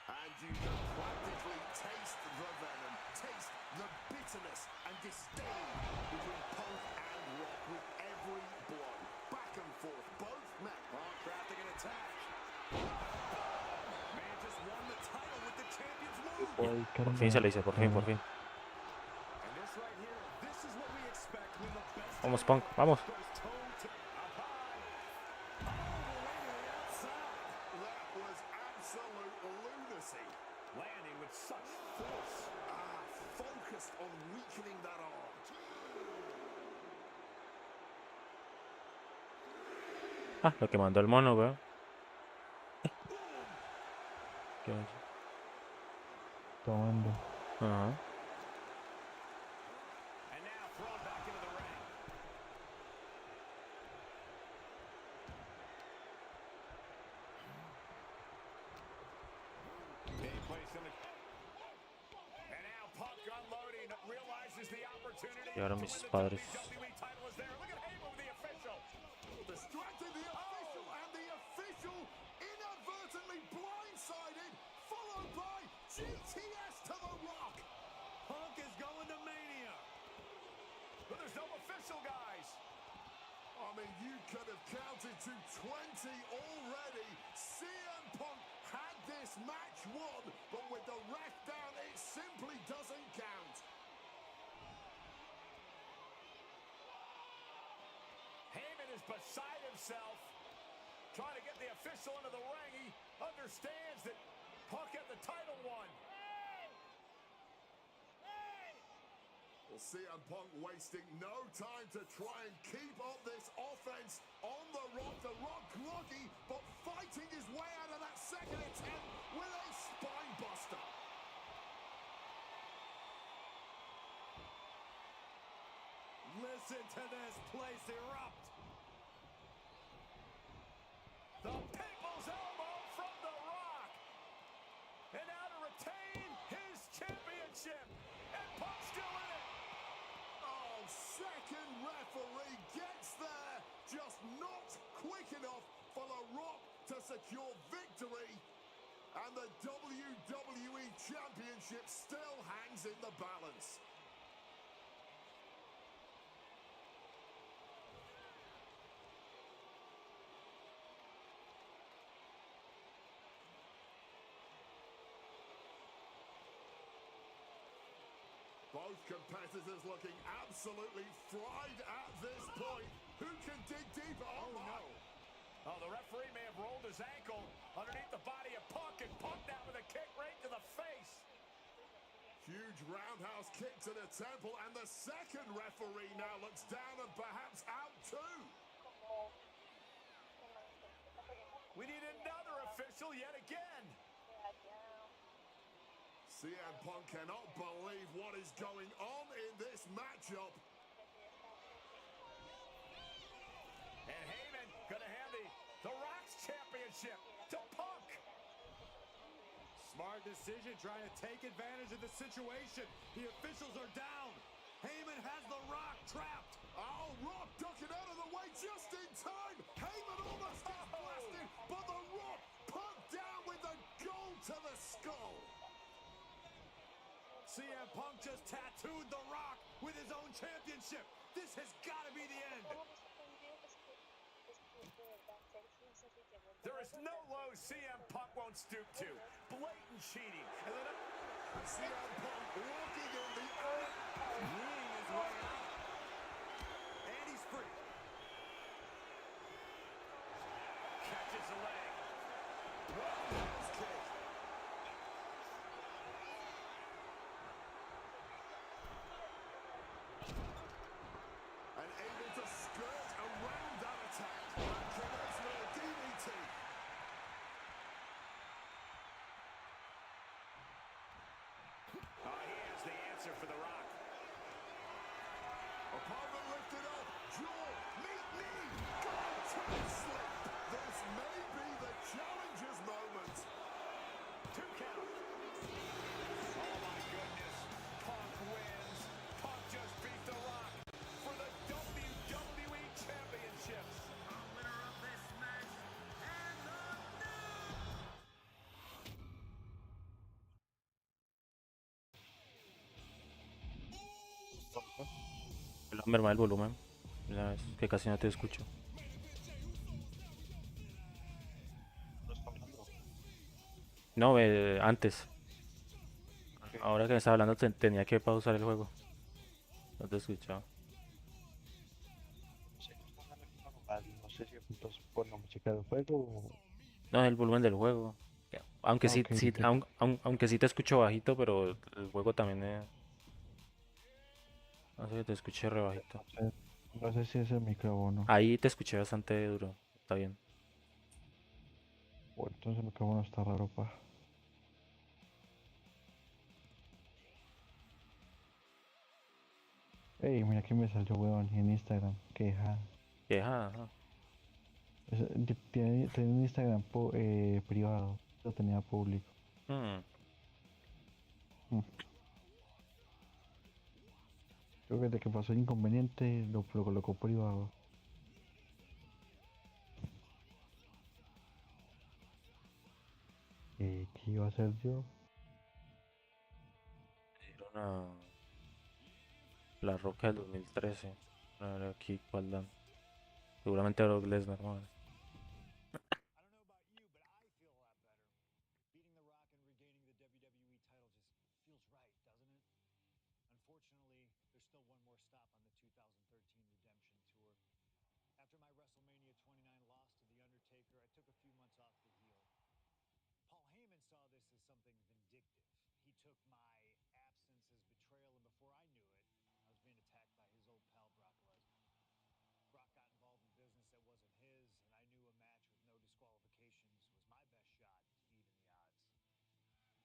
And you can practically taste the venom, taste the bitterness and disdain between Punk and Rock with every blow. Back and forth, both men. Oh, crafting an attack. Man just won the title with the champion's move. Por fin se le hice, por fin. And this right here, this is what we expect when the best Vamos, Punk, vamos. goes toe to up high. All the way to the outside. That was absolute lunacy. Landing with such force. Focused on weakening that arm. Ah, lo que mandó el mono, weón. ¿Qué es? Tomando. Ajá. And now thrown back into the ring. opportunity. Llegaron to mis win the padres. WWE title is there. Look at Heyman with the official. Distracted the official, and the official inadvertently blindsided, followed by GTS to the Rock. Punk is going to Mania. But there's no official, guys. I mean, you could have counted to 20 already. CM Punk had this match won, but with the ref down, it simply doesn't count. Heyman is beside himself, trying to get the official into the ring. He understands that Punk had the title won. Well, CM Punk wasting no time to try and keep up this offense on the Rock. The Rock groggy, but fighting his way out of that second attempt with a spine buster. Listen to this place erupt. The People's Elbow from The Rock. And now to retain his championship. And Punk's still in it. Oh, second referee gets there, just not quick enough for The Rock to secure victory. And the WWE Championship still hangs in the balance. Both competitors looking absolutely fried at this point. Who can dig deeper? Oh, no. Oh, the referee may have rolled his ankle underneath the body of Punk, and Punk now with a kick right to the face. Huge roundhouse kick to the temple, and the second referee now looks down and perhaps out too. We need another official yet again. CM Punk cannot believe what is going on in this matchup. And Heyman gonna hand the Rock's championship to Punk. Smart decision, trying to take advantage of the situation. The officials are down. Heyman has the Rock trapped. Oh, Rock ducking out of the way just in time. Heyman almost gets blasted, but the Rock Punk down with the goal to the skull. CM Punk just tattooed The Rock with his own championship. This has got to be the end. There is no low CM Punk won't stoop to. Blatant cheating. And then CM Punk walking in the Weeing his way out. And he's free. catches the leg. roundhouse kick. And able to skirt around that attack. And connects with a DDT. He has the answer for The Rock. Opponent lifted up. Jaw. Meet knee. Going to the slip. This may be the challenger's moment. 2 count. Oh my goodness. Punk wins. Punk just beat The Rock for the WWE Championships. The winner of this match and the Merma el volumen. Ya ves que casi no te escucho. No, antes. Ahora que me estaba hablando tenía que pausar el juego. No te escuchaba. No sé si entonces por la música del juego o... No, el volumen del juego. Aunque sí, Ok, sí, ok. aunque sí te escucho bajito, pero el juego también no sé, te escuché re bajito. No sé si es el micrófono. Ahí te escuché bastante duro. Está bien. O entonces el micrófono está raro, pa. Ey, mira que me salió, weón, en Instagram. Queja. Vieja, ajá. Tiene un Instagram privado. Lo tenía público. Mm, Mm. Creo que desde que pasó el inconveniente lo colocó privado. ¿Qué iba a hacer yo? Dieron a La Roca del 2013. A ver aquí cuál dan. Seguramente a Brock Lesnar, man. I don't know about you, but I feel a lot better. Beating The Rock and regaining the WWE title just feels right, doesn't it? Unfortunately, there's still one more stop on the 2013 Redemption Tour. After my WrestleMania 29 loss to The Undertaker, I took a few months off to heal. Paul Heyman saw this as something vindictive. He took my absence as betrayal, and before I knew it, I was being attacked by his old pal Brock Lesnar. Brock got involved in business that wasn't his, and I knew a match with no disqualifications was my best shot to even the odds.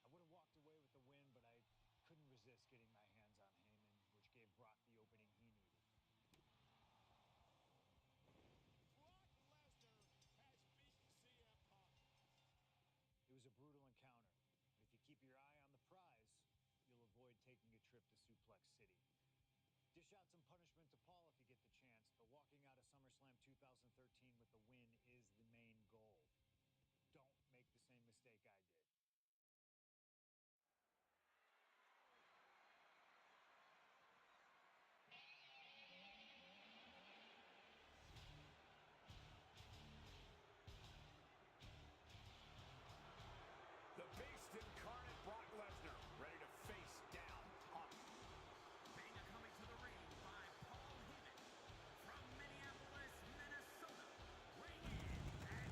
I would have walked away with the win, but I couldn't resist getting my hands on Heyman, which gave Brock the opening he needed. Brock Lesnar has beaten CM Punk. It was a brutal encounter, but if you keep your eye on the prize, you'll avoid taking a trip to Suplex City. Dish out some punishment to Paul if you get the chance, but walking out of SummerSlam 2013 with the win is the main goal. Don't make the same mistake I did. The beast incarnate, Brock Lesnar, ready to face down Punk. Beta coming to the ring by Paul Heyman from Minneapolis, Minnesota. Weighing in at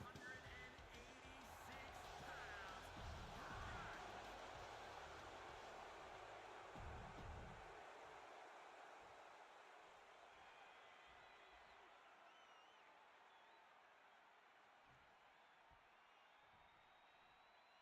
286 pounds, Brock.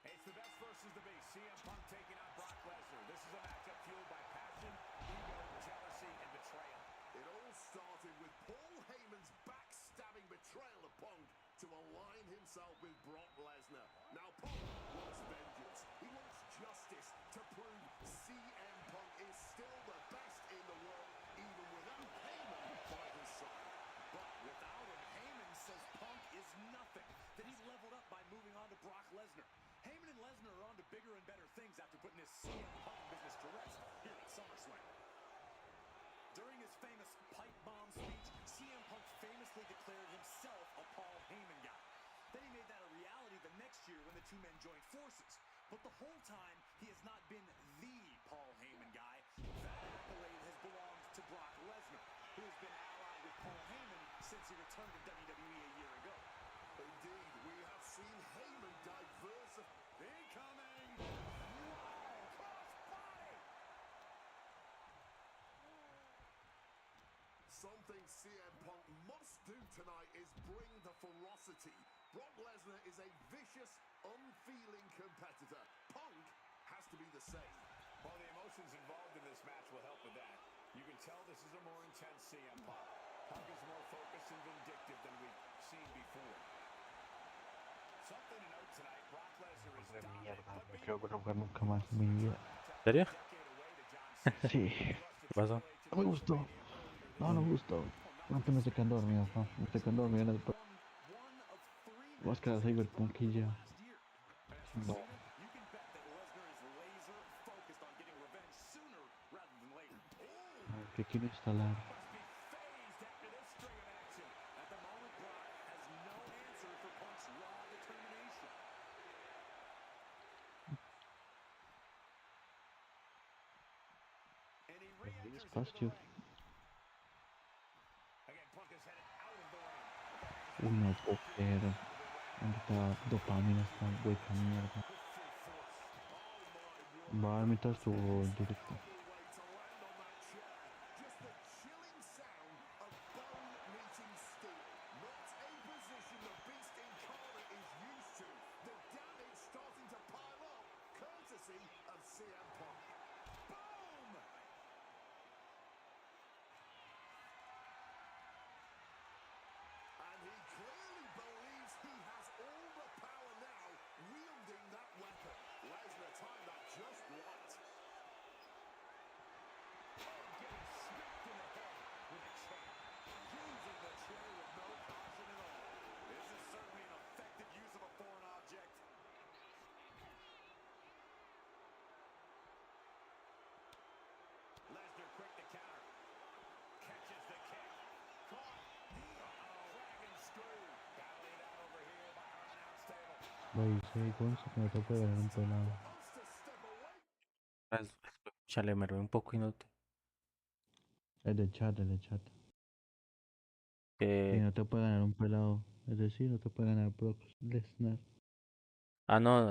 It's the best versus the beast. CM Punk taking on Brock Lesnar. This is a matchup fueled by passion, ego, jealousy, and betrayal. It all started with Paul Heyman's backstabbing betrayal of Punk to align himself with Brock Lesnar. Now Punk wants vengeance. He wants justice to prove CM Punk is still the best in the world, even without Heyman by his side. But without him, Heyman says Punk is nothing, that he's leveled up by moving on to Brock Lesnar. Heyman and Lesnar are on to bigger and better things after putting this CM Punk business to rest here at SummerSlam. During his famous pipe bomb speech, CM Punk famously declared himself a Paul Heyman guy. Then he made that a reality the next year when the two men joined forces. But the whole time, he has not been the Paul Heyman guy. That accolade has belonged to Brock Lesnar, who has been allied with Paul Heyman since he returned to WWE a year ago. Indeed, we have seen Heyman diversify. Incoming! Wow! Crossbody! Something CM Punk must do tonight is bring the ferocity. Brock Lesnar is a vicious, unfeeling competitor. Punk has to be the same. Well, the emotions involved in this match will help with that. You can tell this is a more intense CM Punk. Punk is more focused and vindictive than we've seen before. Something to note tonight, Brock Lesnar is De dominant, mierda, but no being quiero jugar nunca más en mi vida. ¿En serio? a decade away to John Cena. Sí, ¿Qué pasó? no me gustó. No, no me gustó. Antes me estoy quedando dormido, no. Me estoy quedando dormido en el... Voy a esperar a Cyberpunk y ya. No. You can bet that Lesnar is laser focused on getting revenge sooner rather than later. A ver, ¿qué quiero instalar? Must be phased after this string of action. At the moment, Brock has no answer for Punk's raw determination. And he re-enters into the Espacio. ring. Again, Punk is headed out of the ring. Uy, no puedo creer. Maldita dopamina, esta hueca mierda. Va a dar mientras estuvo en directo. Just the chilling sound of bone meeting steel. Not a position the Beast Incarnate is used to. The damage starting to pile up, courtesy of CM Punk. Boom! And he clearly believes he has all the power now, wielding that weapon. Lesnar timed that just right. Lo dice Gonzo que no te puede ganar un pelado. Chale, me robé un poco y no te... El de chat, el de chat. Que que- no te puede ganar un pelado. Es decir, no te puede ganar Brock Lesnar. Ah, no,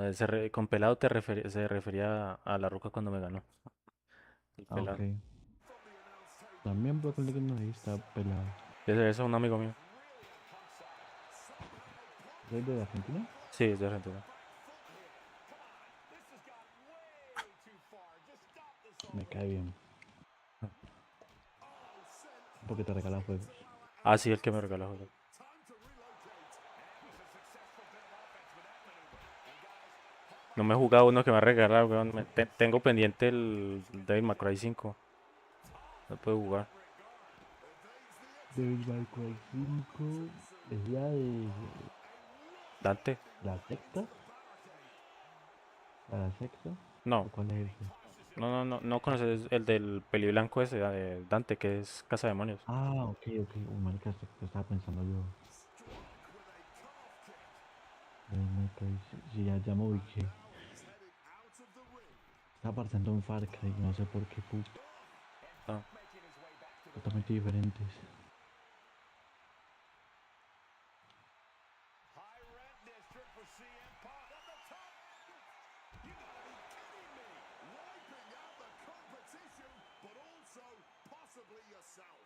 con pelado se refería a la Roca cuando me ganó. El Ah, ok. pelado. También Brock Lesnar ahí está pelado. Eso es un amigo mío. ¿Es de Argentina? Sí, es de Argentina. Me cae bien. Porque te regala juegos. Ah, sí, el que me regaló. Joder. No me he jugado uno que me ha regalado, weón. Tengo pendiente el Devil May Cry 5. No puedo jugar. Devil May Cry 5 es la de Dante. la sexta. ¿La sexta? No, ¿O cuál es ese? no conoces el del peli blanco ese, de Dante, que es Casa Demonios. Ah, ok, ok. Marica, que estaba pensando yo. Devil May Cry, sí, sí, ya me ubiqué. Está apareciendo en Far Cry, no sé por qué, puto. Ah, Totalmente diferentes. High rent district for CM Punk at the top. You gotta be kidding me. Wiping out the competition, but also possibly yourself.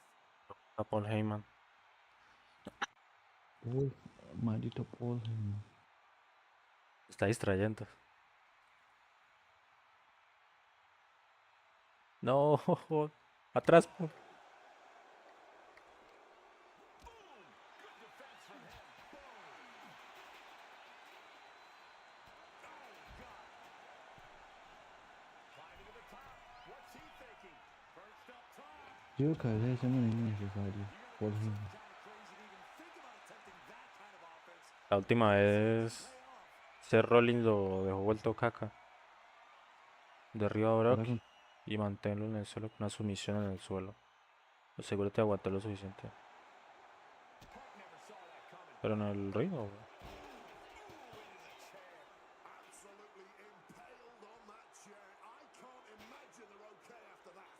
a Paul Heyman. Uy, maldito Paul. Está distrayendo. No, atrás. Climbing to the top. What's he thinking? Perched up top. Digo que a veces ese man es innecesario. Paul Heyman. La última vez Seth Rollins lo dejó vuelto caca. Derriba a Brock Ahora con y manténlo en el suelo con una sumisión en el suelo. Asegúrate de aguantar lo suficiente. Pero en el ring, ¿o? Absolutely impaled on that chair. I can't imagine they're okay after that.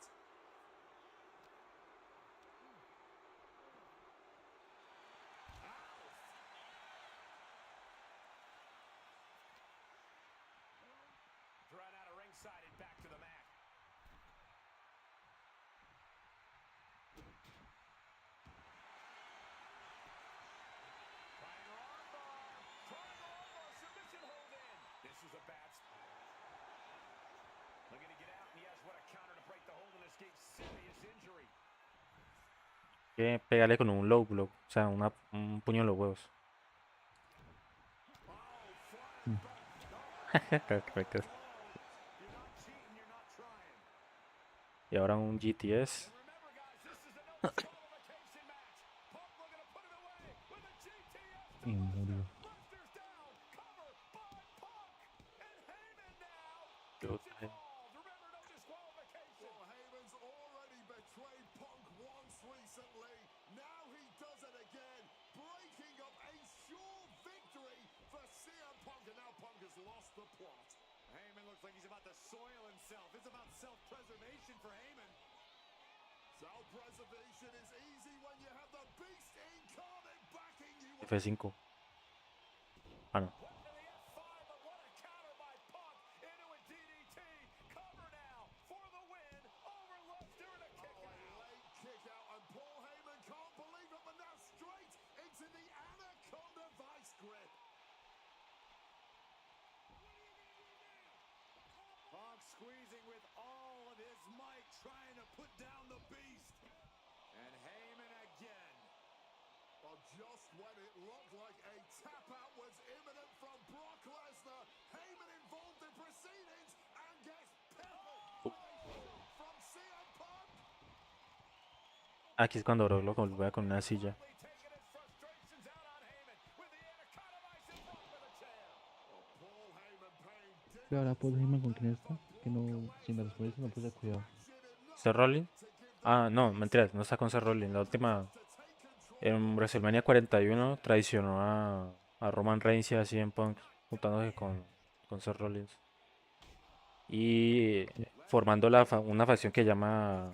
Thrown out of ringside and back to the mat. Triangle armbar. Triangle armbar. Submission hold in. This is a bad spot. Looking to get out, and he has what a counter to break the hold and escape serious injury. Que pegarle con un low blow. O sea, un puño en los huevos. Correcto. You're not cheating, you're not trying. Y ahora un GTS. Remember, guys, this is a no disqualification match. Punk looking to put it away with a GTS. y murió. Lesnar's down. Cover by Punk. And Heyman now Yo- gets involved. Remember, no disqualification. Well, Heyman's already betrayed Punk once recently. Now he does it again, breaking up a sure victory for CM Punk, and now Punk has lost the plot. Heyman looks like he's about to soil himself. It's about self-preservation for Heyman. Self-preservation is easy when you have the beast incarnate backing you. F5. Ah, no. To the F5, but what a counter by Punk into a DDT. Cover now for the win over Lesnar and a kick Oh, a out. late kick out, and Paul Heyman can't believe it, but now straight into the Anaconda vice grip. Punk squeezing with all of his might, trying to put down the beast. And Heyman again. Well, just when it looked like a tap out was imminent from Brock Lesnar, Heyman involved in proceedings and gets peppered from CM Punk. Aquí es cuando Brock lo golpea con una silla. Taking his frustrations out on Heyman with the Anaconda vice in front of the chair. Paul Heyman paying Y ahora Paul Heyman con quién está. Que no, sin la respuesta no puse cuidado. ¿Seth Rollins? Ah, no, mentiras, no está con Seth Rollins. La última, en WrestleMania 41, traicionó a Roman Reigns y a CM Punk juntándose con Seth Rollins. Y formando una facción que llama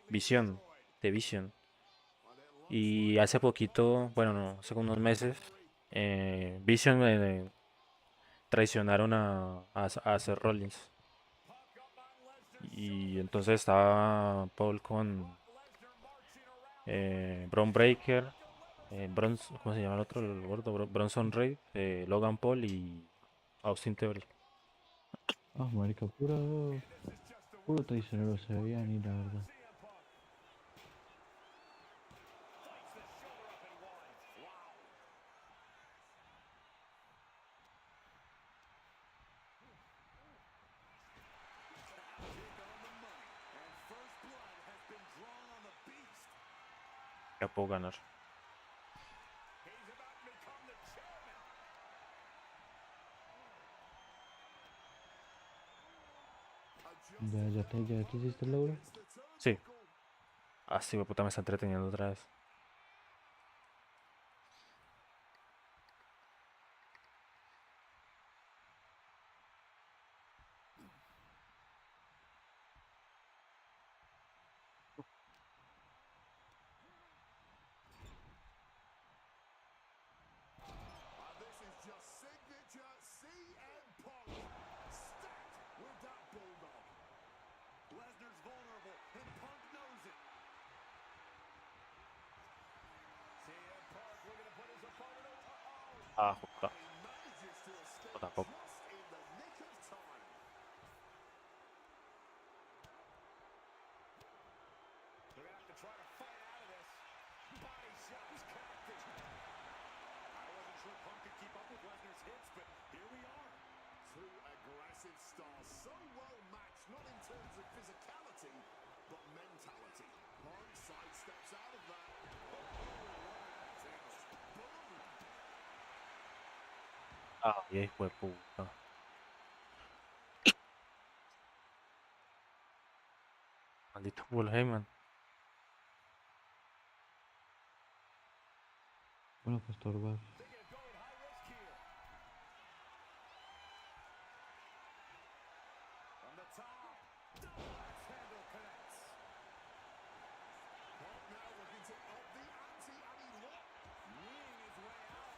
Visión, de Vision. Y hace poquito, bueno, no, hace unos meses, Vision traicionaron a Seth Rollins. Y entonces estaba Paul con Bron Breaker, ¿cómo se llama el otro? El gordo, Bronson Reed, Logan Paul y Austin Theory. Ah, marica, puro traicionero se veía ni la verdad. Ya puedo ganar. Ya te hiciste el logro. Sí. Ah, sí, puta, me está entreteniendo otra vez. This is just signature CM Punk. Stacked with that bulldog. Lesnar's vulnerable, and Punk knows it. CM Punk looking to put his opponent over. Ah, puta. He manages to escape No, tampoco. just in the nick of time. They're gonna have to try to fight out of this. Body shots connected. I wasn't sure Punk could keep up with Lesnar's hits, but here we are. Two aggressive stars, so well matched, not in terms of physicality, but mentality. Punk sidesteps out of that. Boom! Ah, hijo de puta. Maldito Paul Heyman. Bueno, pues Torbar. Thinking of going high risk here. From the top. Axe handle connects. Punk now looking to up the ante, and he looked. Kneeing his way out.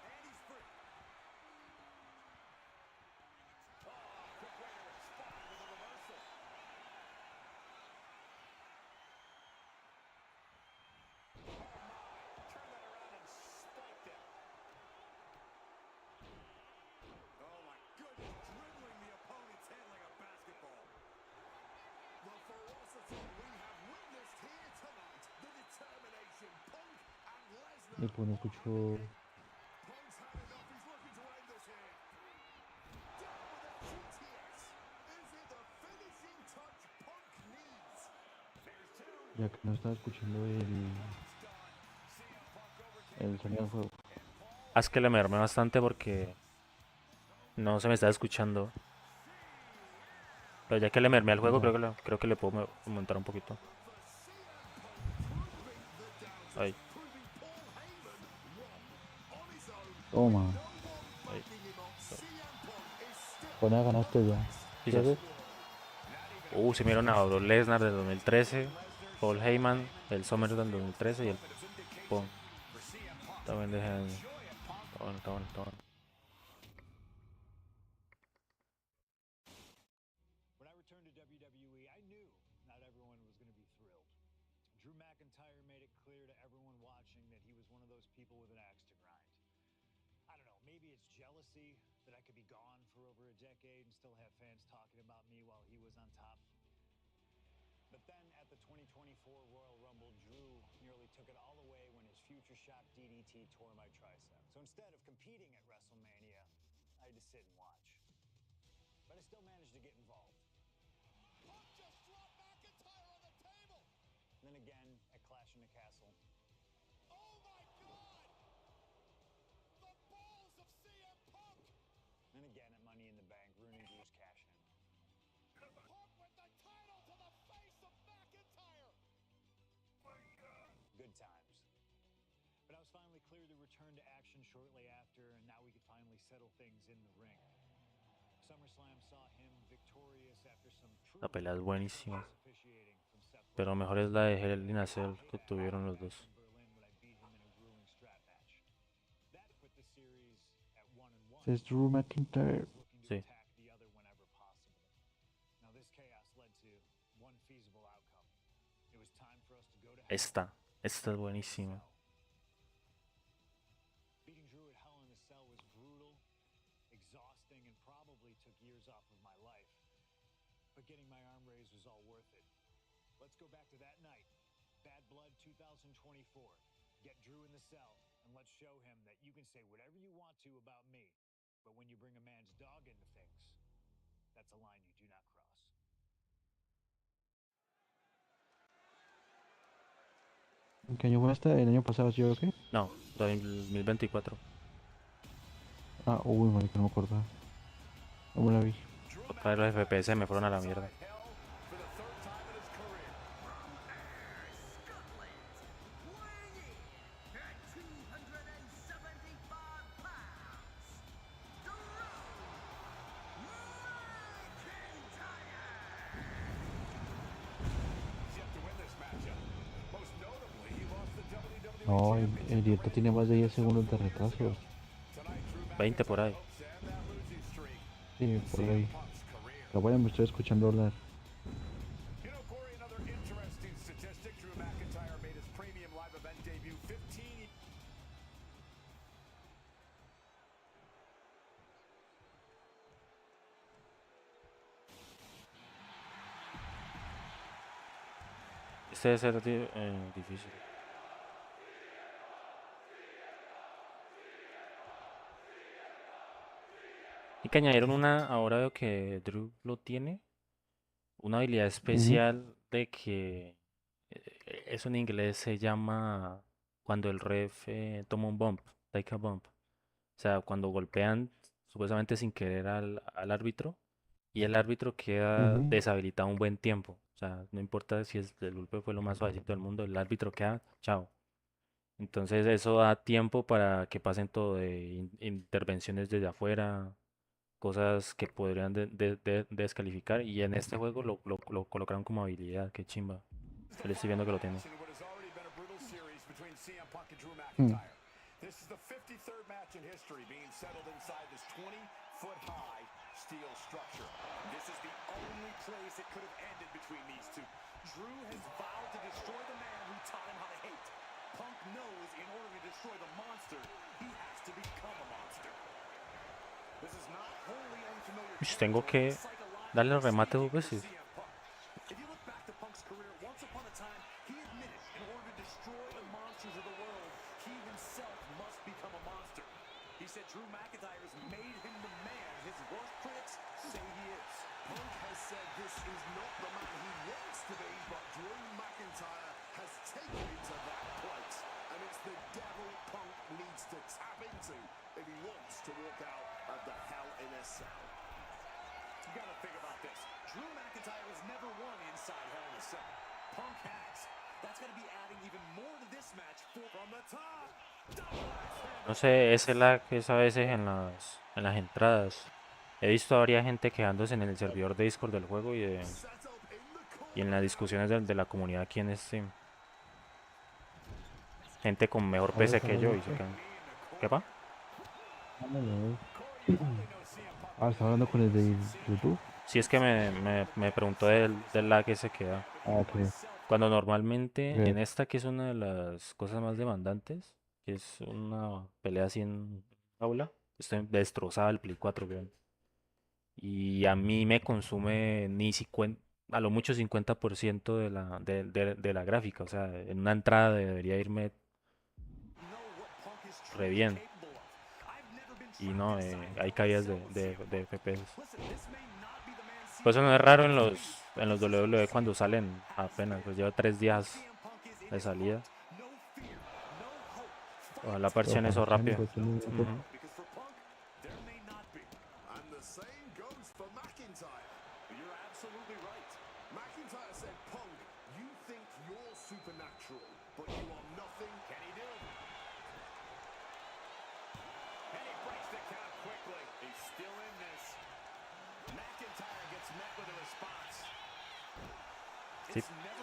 And he's free. Oh, quick way to respond with a reversal. Turn that around and spiked it. Oh my goodness, dribbling the opponent's head like a basketball. The ferocity we have witnessed here tonight. The determination. Punk and Lesnar. Pues no escucho. Punk's had enough. He's looking to end this here. Down with a GTS. Is it the finishing touch Punk needs? Ya que no estaba escuchando el sonido del juego. Haz que le merme bastante porque no se me está escuchando. Pero ya que le mermé al juego, Ya. creo que le puedo aumentar un poquito. Ahí, Toma. ahí. Bueno, ya ganaste ya. Quizás. ¿Quieres? Se vieron a Brock Lesnar del 2013, Paul Heyman, el Summer del 2013 y el Punk. También dejan. Está bueno, está bueno, está bueno. When I returned to WWE, I knew not everyone was going to be thrilled. Drew McIntyre made it clear to everyone watching that he was one of those people with an axe to grind. I don't know, maybe it's jealousy that I could be gone for over a decade and still have fans talking about me while he was on top. But then at the 2024 Royal Rumble, Drew nearly took it all away when his future shot DDT tore my tricep. So instead of competing at WrestleMania, I had to sit and watch. But I still managed to get involved. Punk just dropped McIntyre on the table. And then again at Clash in the Castle. Oh my God! The balls of CM Punk. And then again at Money in the Bank, ruining Drew's cash in. Punk with the title to the face of McIntyre. Good times. But I was finally clearly returned to action shortly after, and now we could finally settle things in the ring. SummerSlam saw him victorious after some La truly pelea es buenísima. class officiating from Seth Pero mejor es la de Hell in a Cell que tuvieron los dos. in Berlin when I beat him in a grueling strap match. That put the series at 1-1. Es Drew McIntyre. Looking to Sí. attack the other whenever possible. Now this chaos led to one feasible outcome. It was time for us to go to hell. Esta es buenísima. Beating Drew at Hell in a Cell was brutal, exhausting, and probably took years off of my life. But getting my arm raised was all worth it. Let's go back to that night. Bad Blood 2024. Get Drew in the cell, and let's show him that you can say whatever you want to about me. But when you bring a man's dog into things, that's a line you do not cross. ¿En qué año fue esta? ¿El año pasado, sí o qué? No, 2024. Ah, uy, marica, no me acordaba. No me la vi. Otra vez los FPS me fueron a la mierda. For the third time in his career. Scotland, weighing in at 275 pounds, Drew McIntyre. He's yet to win this matchup. Most notably, he lost the WWE No, Championship el directo tiene más de 10 segundos de retraso. Tonight, Drew 20 por ahí. hopes to end that losing streak. Sí, por ahí. Punk's career. La voy a me estoy escuchando hablar. You know, Corey, another interesting statistic. Drew McIntyre made his premium live event debut 15 Este debe ser difícil. Y que añadieron una, ahora veo que Drew lo tiene, una habilidad especial de que eso en inglés se llama cuando el ref toma un bump, take a bump. O sea, cuando golpean supuestamente sin querer al árbitro y el árbitro queda Ujú. deshabilitado un buen tiempo. O sea, no importa si el golpe fue lo más suavecito del mundo, el árbitro queda, chao. Entonces eso da tiempo para que pasen todo de intervenciones desde afuera, cosas que podrían descalificar. Y en este juego lo colocaron como habilidad, qué chimba. Yo le estoy viendo que lo tiene. in what has already been a brutal series between CM Punk and Drew Hmm. McIntyre. This is the 53rd match in history being settled inside this 20-foot-high steel structure. This is the only place it could have ended between these two. Drew has vowed to destroy the man who taught him how to hate. Punk knows in order to destroy the monster, he has to become a monster. This is not wholly unfamiliar Ush, tengo territory, que psychologically darle el remate speaking, dos for veces. CM Punk. If you look back to Punk's career, once upon a time, he admitted in order to destroy the monsters of the world, he himself must become a monster. He said Drew McIntyre has made him the man his worst critics say he is. Punk has said this is not the man he wants to be, but Drew McIntyre has taken him to that place. And it's the devil Punk needs to tap into if he wants to walk out of the Hell in a Cell. You gotta think about this. Drew McIntyre has never won inside Hell in a Cell. Punk has. That's gonna be adding even more to this match from the top. No sé, ese lag es a veces en las entradas. He visto a varias gente quejándose en el servidor de Discord del juego y en las discusiones de la comunidad aquí en Steam. Gente con mejor PC que yo y se quedan. ¿Qué pa? Ándale, ah, está hablando con el de YouTube. Si es que me preguntó del lag ese que da. Ah, ok. Cuando normalmente Ok. en esta que es una de las cosas más demandantes, que es una pelea así en aula, estoy destrozada el Play 4, weón. Y a mí me consume ni 50, a lo mucho 50% de la gráfica. O sea, en una entrada debería irme re bien. Y no, hay caídas de FPS. Pues eso no es raro en los WWE cuando salen apenas, pues lleva 3 días de salida. Ojalá parchen eso rápido. Ujú. Because for Punk, there may not be. And the same goes for McIntyre. You're absolutely right. McIntyre said, Punk, you think you're supernatural, but you are nothing. Can he do it?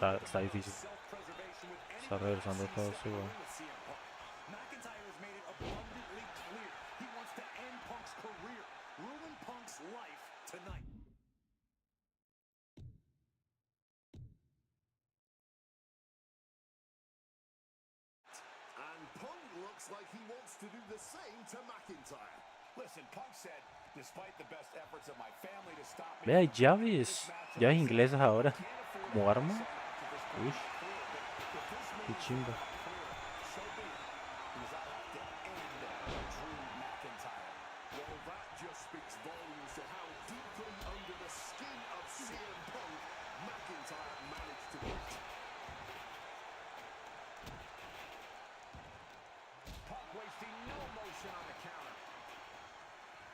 Está difícil. Está regresando todo su... McIntyre has made it abundantly clear he wants to end Punk's career, ruin Punk's life tonight. And Punk looks like he wants to do the same to McIntyre. Listen, Punk said, despite the best efforts of my family to stop me, Ve, hay llaves. Llaves inglesas ahora. Como arma. Uy. Qué chimba. so be it, because I have to end Drew McIntyre. Well, that just speaks volumes to how deeply under the skin of CM Punk McIntyre managed to get. Punk wasting no motion on the counter.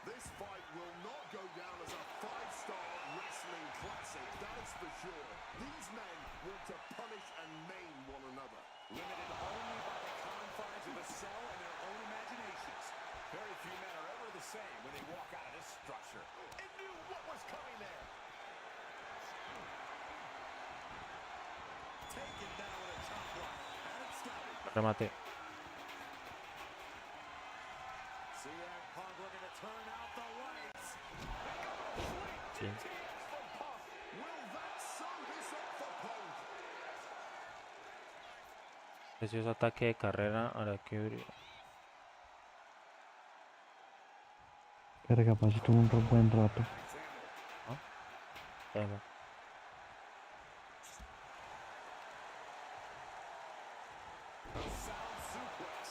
This fight will not go down as a five-star wrestling classic, that is for sure. These men want to punish and maim one another. Limited only by the confines of a cell and their own imaginations. Very few men are ever the same when they walk out of this structure. It knew what was coming there. Taken down with a top block. And it started. Remate. CM Punk looking to turn out the lights. Sí. Will that sum this up for Punk? Precioso ataque de carrera a la que... Que recapacito un buen rato. Venga. Sound suplex.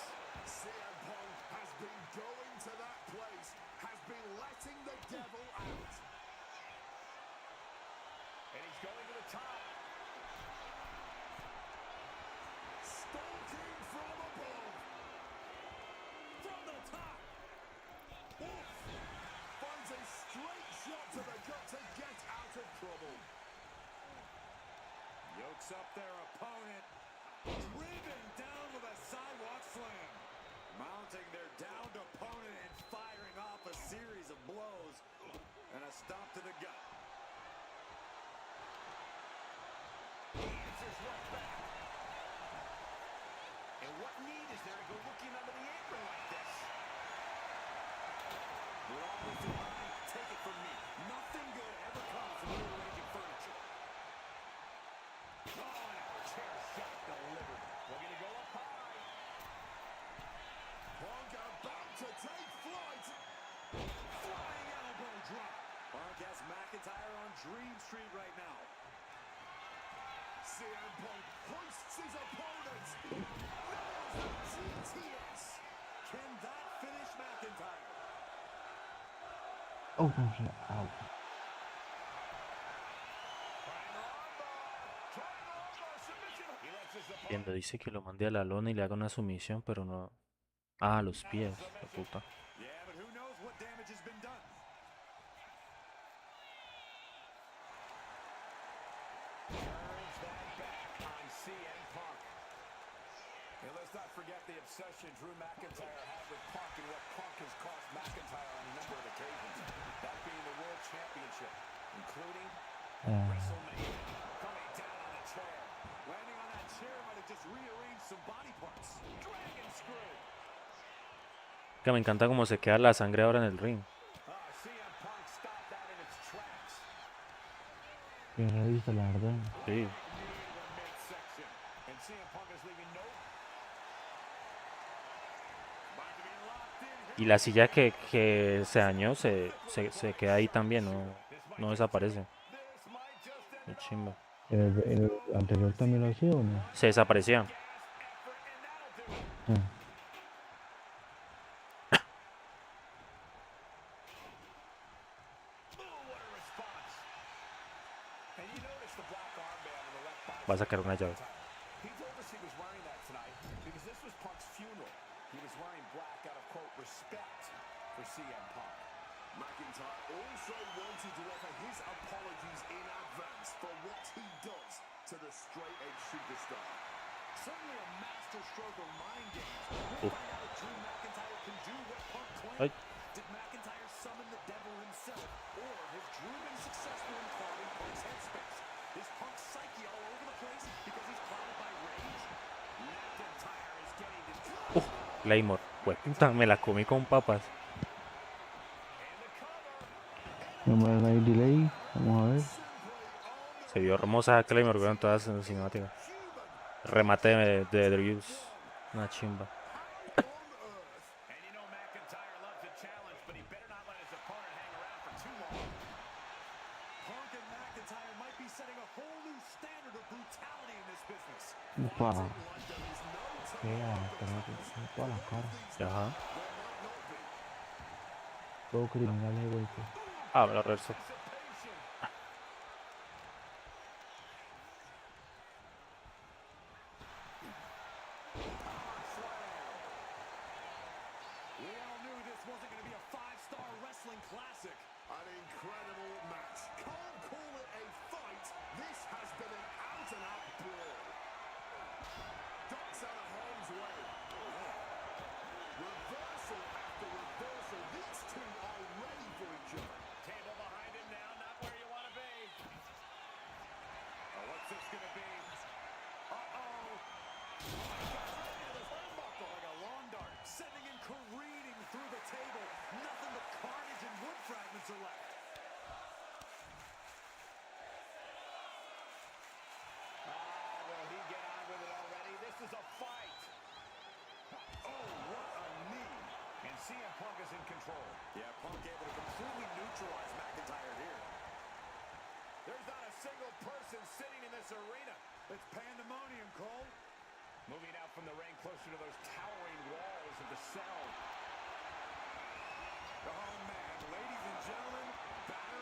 CM Punk has been going to that place, has been letting the devil out. And he's going to the top. Stalking from above. From the top. Oof. Finds a straight shot to the gut to get out of trouble. Yokes up their opponent. Driven down with a sidewalk slam. Mounting their downed opponent and firing off a series of blows. And a stomp to the gut. He answers right back. And what need is there to go looking under the apron like this? Wrong with the line. Take it from me. Nothing good ever comes from rearranging furniture. Oh, and a chair shot delivered. Looking to go up high. Punk about to take flight. Flying elbow drop. Punk has McIntyre on Dream Street right now. CM Punk hoists his opponent. Nails the GTS. Can that finish McIntyre? Oh, no sé. Au. He lets his opponent. Viendo, dice que lo mande a la lona y le haga una sumisión, pero no... Ah, a los pies, la puta. Yeah, but who knows what damage has been done. Turns that back on CM Punk. And let's not forget the obsession Drew McIntyre had with Punk and what Punk has cost McIntyre on a number of occasions. That being the World Championship, including WrestleMania. Coming down on a chair. Landing on that chair might have just rearranged some body parts. Dragon screw. Que me encanta cómo se queda la sangre ahora en el ring. CM Punk stopped that in its tracks. Bien revista, la verdad. Sí. Midsection. And CM Punk is leaving no. About to be locked in here. Y la silla que se dañó se queda ahí también, no desaparece. This might just end Qué chimba. ¿El anterior también lo hacía o no? Se desaparecía. effort, and that'll do it. Ah. Oh, what a response. And you notice the black armband on the left bicep. Va a sacar una llave. He told us he was wearing that tonight because this was Punk's funeral. He was wearing black out of, quote, respect for CM Punk. McIntyre also wanted to offer his apologies in advance for what he does to the straight-edge superstar. Certainly a master stroke of mind games. Oof. We'll find out if Drew McIntyre can do what Punk Ay. claimed. Did McIntyre summon the devil himself, or has Drew been successful in clouding Punk's headspace? Is Punk's psyche all over the place because he's clouded by rage? McIntyre is getting to Claymore. Puta, me la comí con papas. Vamos a ver ahí delay. Vamos a ver. Se vio hermosa Claymore, weón, todas en cinemática. Remate de Drews. Una chimba. And you know McIntyre loves a challenge, but he better not let his opponent hang around for too long. Punk and McIntyre might be setting a whole new standard of brutality in this business. Upa. Pega, pero en toda la cara. Ajá. Todo criminal de golpe. Ah, me lo reverso. We all knew this wasn't going to be a five-star wrestling classic. An incredible match. Can't call it a fight. This has been an out-and-out brawl. Ducks out of harm's way. Reversal after reversal. These two are ready for each other. Table behind him now, not where you want to be. Oh, what's this going to be? Uh-oh. Like a lawn dart, sending him careening through the table. Nothing but carnage and wood fragments are left. Will he get on with it already? This is a fight. Oh, what a knee. And CM Punk is in control. Yeah, Punk able to completely neutralize McIntyre here. There's not a single person sitting in this arena. It's pandemonium, Cole. Moving out from the ring closer to those towering walls of the cell. Oh, man. Ladies and gentlemen, batter.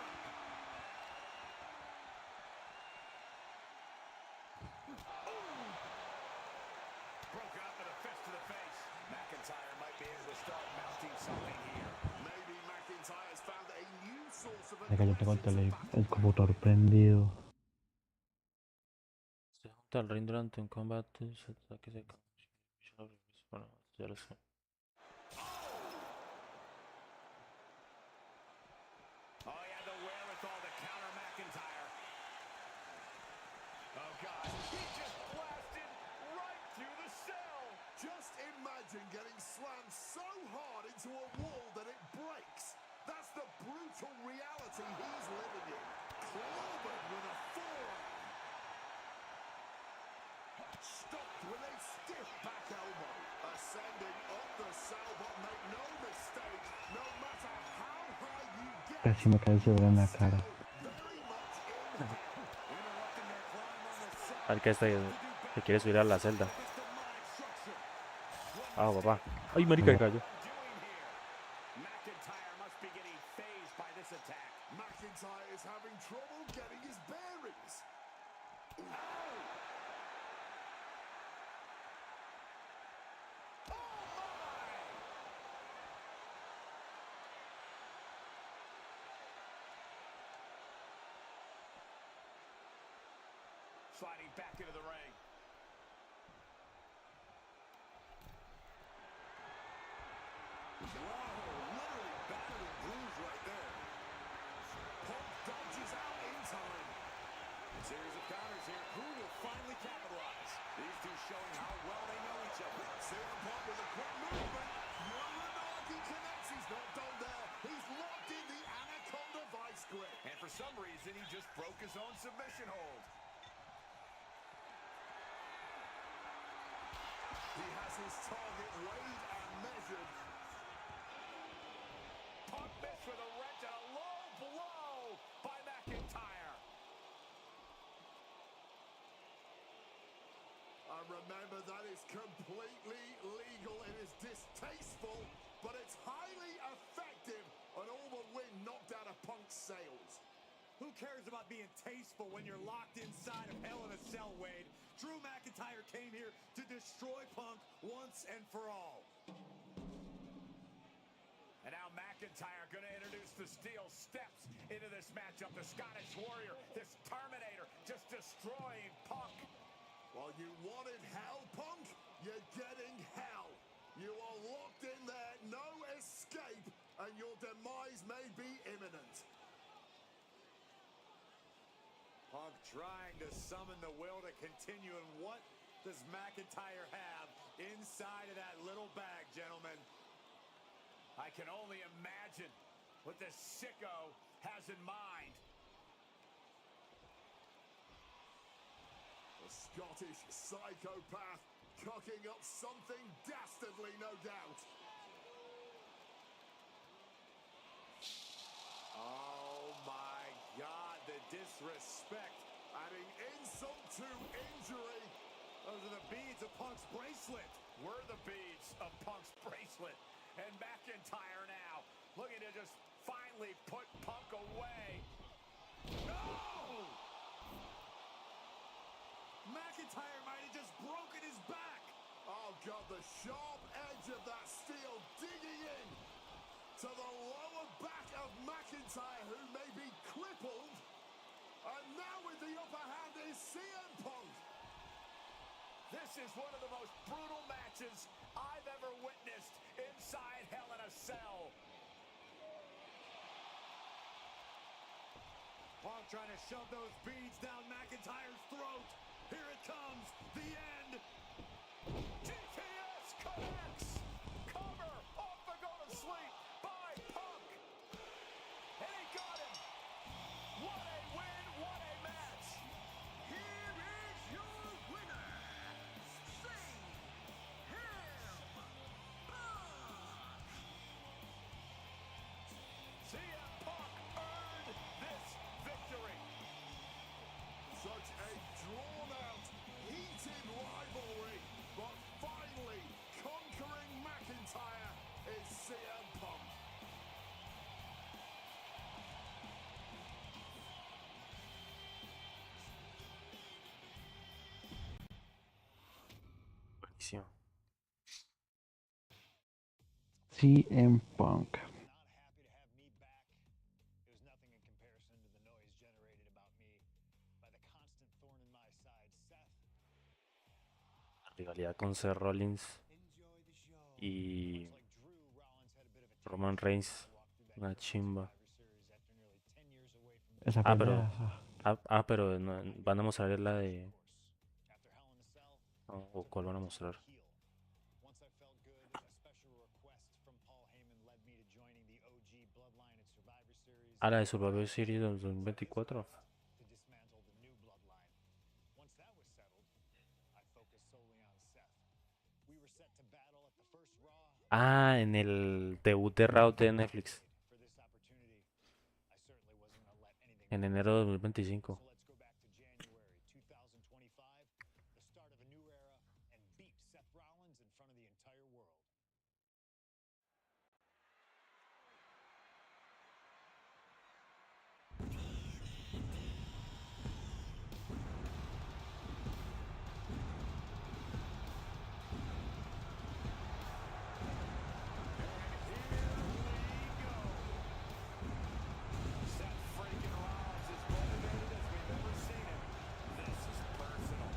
Broken up with a fist to the face. McIntyre might be able to start mounting something here. Maybe McIntyre has found a new source of Es que yo tengo aggression. el computador prendido. Se junta al ring durante un combate. Se ataque se bueno, ya lo sé. Oh, he had the wherewithal to counter McIntyre. Oh, God. He just blasted right through the cell. Just imagine getting slammed so hard into a wall that it breaks. That's the brutal reality he's living in. Clobbered with a forearm. Stopped with a stiff back elbow. Ascending up the cell, but make no mistake, no matter how high you get, Casi me cae el cerebro en la cara. very much in hand. Interrupting their climb on the cell. Al que se quiere subir a la celda. This demonic structure. Ah, papá. Ay, marica, cayó. Doing here. McIntyre must be getting phased by this attack. McIntyre is having trouble getting his bearings. Sliding back into the ring. Whoa, literally battered and bruised right there. Punk dodges out in time. Series of counters here. Who will finally capitalize? These two showing how well they know each other. CM Punk with a quick movement. Uranagi connects. He's not done there. He's locked in the Anaconda vice grip. And for some reason, he just broke his own submission hold. He has his target weighed and measured. Punk missed with a wrench and a low blow by McIntyre. And remember, that is completely legal. It is distasteful, but it's highly effective. And all the wind knocked out of Punk's sails. Who cares about being tasteful when you're locked inside of Hell in a Cell, Wade? Drew McIntyre came here to destroy Punk once and for all. And now McIntyre going to introduce the steel steps into this matchup. The Scottish Warrior, this Terminator, just destroying Punk. Well, you wanted hell, Punk? You're getting hell. You are locked in there, no escape, and your demise may be imminent. Punk Punk trying to summon the will to continue, and what does McIntyre have inside of that little bag, gentlemen? I can only imagine what this sicko has in mind. A Scottish psychopath cooking up something dastardly, no doubt. Oh my God, the disrespect. Adding insult to injury. Those are the beads of Punk's bracelet. We're the beads of Punk's bracelet. And McIntyre now looking to just finally put Punk away. No! McIntyre might have just broken his back. Oh God, the sharp edge of that steel digging in to the lower back of McIntyre, who may be crippled. And now with the upper hand is CM Punk. This is one of the most brutal matches I've ever witnessed inside Hell in a Cell. Punk trying to shove those beads down McIntyre's throat. Here it comes, the end. GTS connects. Cover off the go to sleep by Punk. And he got him. What a win, what a match. Here is your winner, CM Punk earned this victory. Such a drawn-out, heated rivalry, but finally conquering McIntyre is CM Punk. Buenísimo. CM Punk. Not happy to have me back. It was nothing in comparison to the noise generated about me by the constant thorn in my side, Seth. La rivalidad con Seth Rollins Enjoy the show. y Looks like Drew Rollins had a bit of a Roman change Reigns. walk through that Una first chimba. Survivor Series after nearly 10 years away from Esa Ah, pero, pelea. pero van a mostrar la de... after Hell in a Cell. no, ¿o cuál van a mostrar? Heel. Once I felt good, a special request from Paul Heyman led me to joining the OG Bloodline at Survivor Series. Ah, la de Survivor Series 2024. To dismantle the new bloodline. Once that was settled, I focused solely on Seth. We were set to battle at the first Raw. Ah, en el debut de Raw de Netflix. For this opportunity, I certainly wasn't going to let anything En go. enero de 2025. So let's go back to January 2025, the start of a new era, and beat Seth Rollins in front of the entire world. Seth freaking Rollins is motivated as we've ever seen him. This is personal.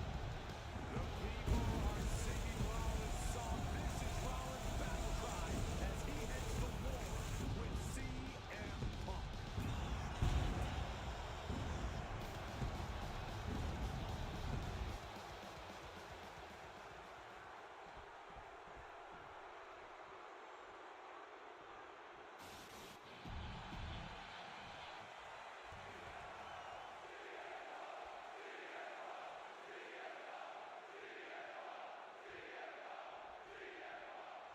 The people are singing Rollins' song. This is Rollins' battle cry as he heads to war with CM Punk.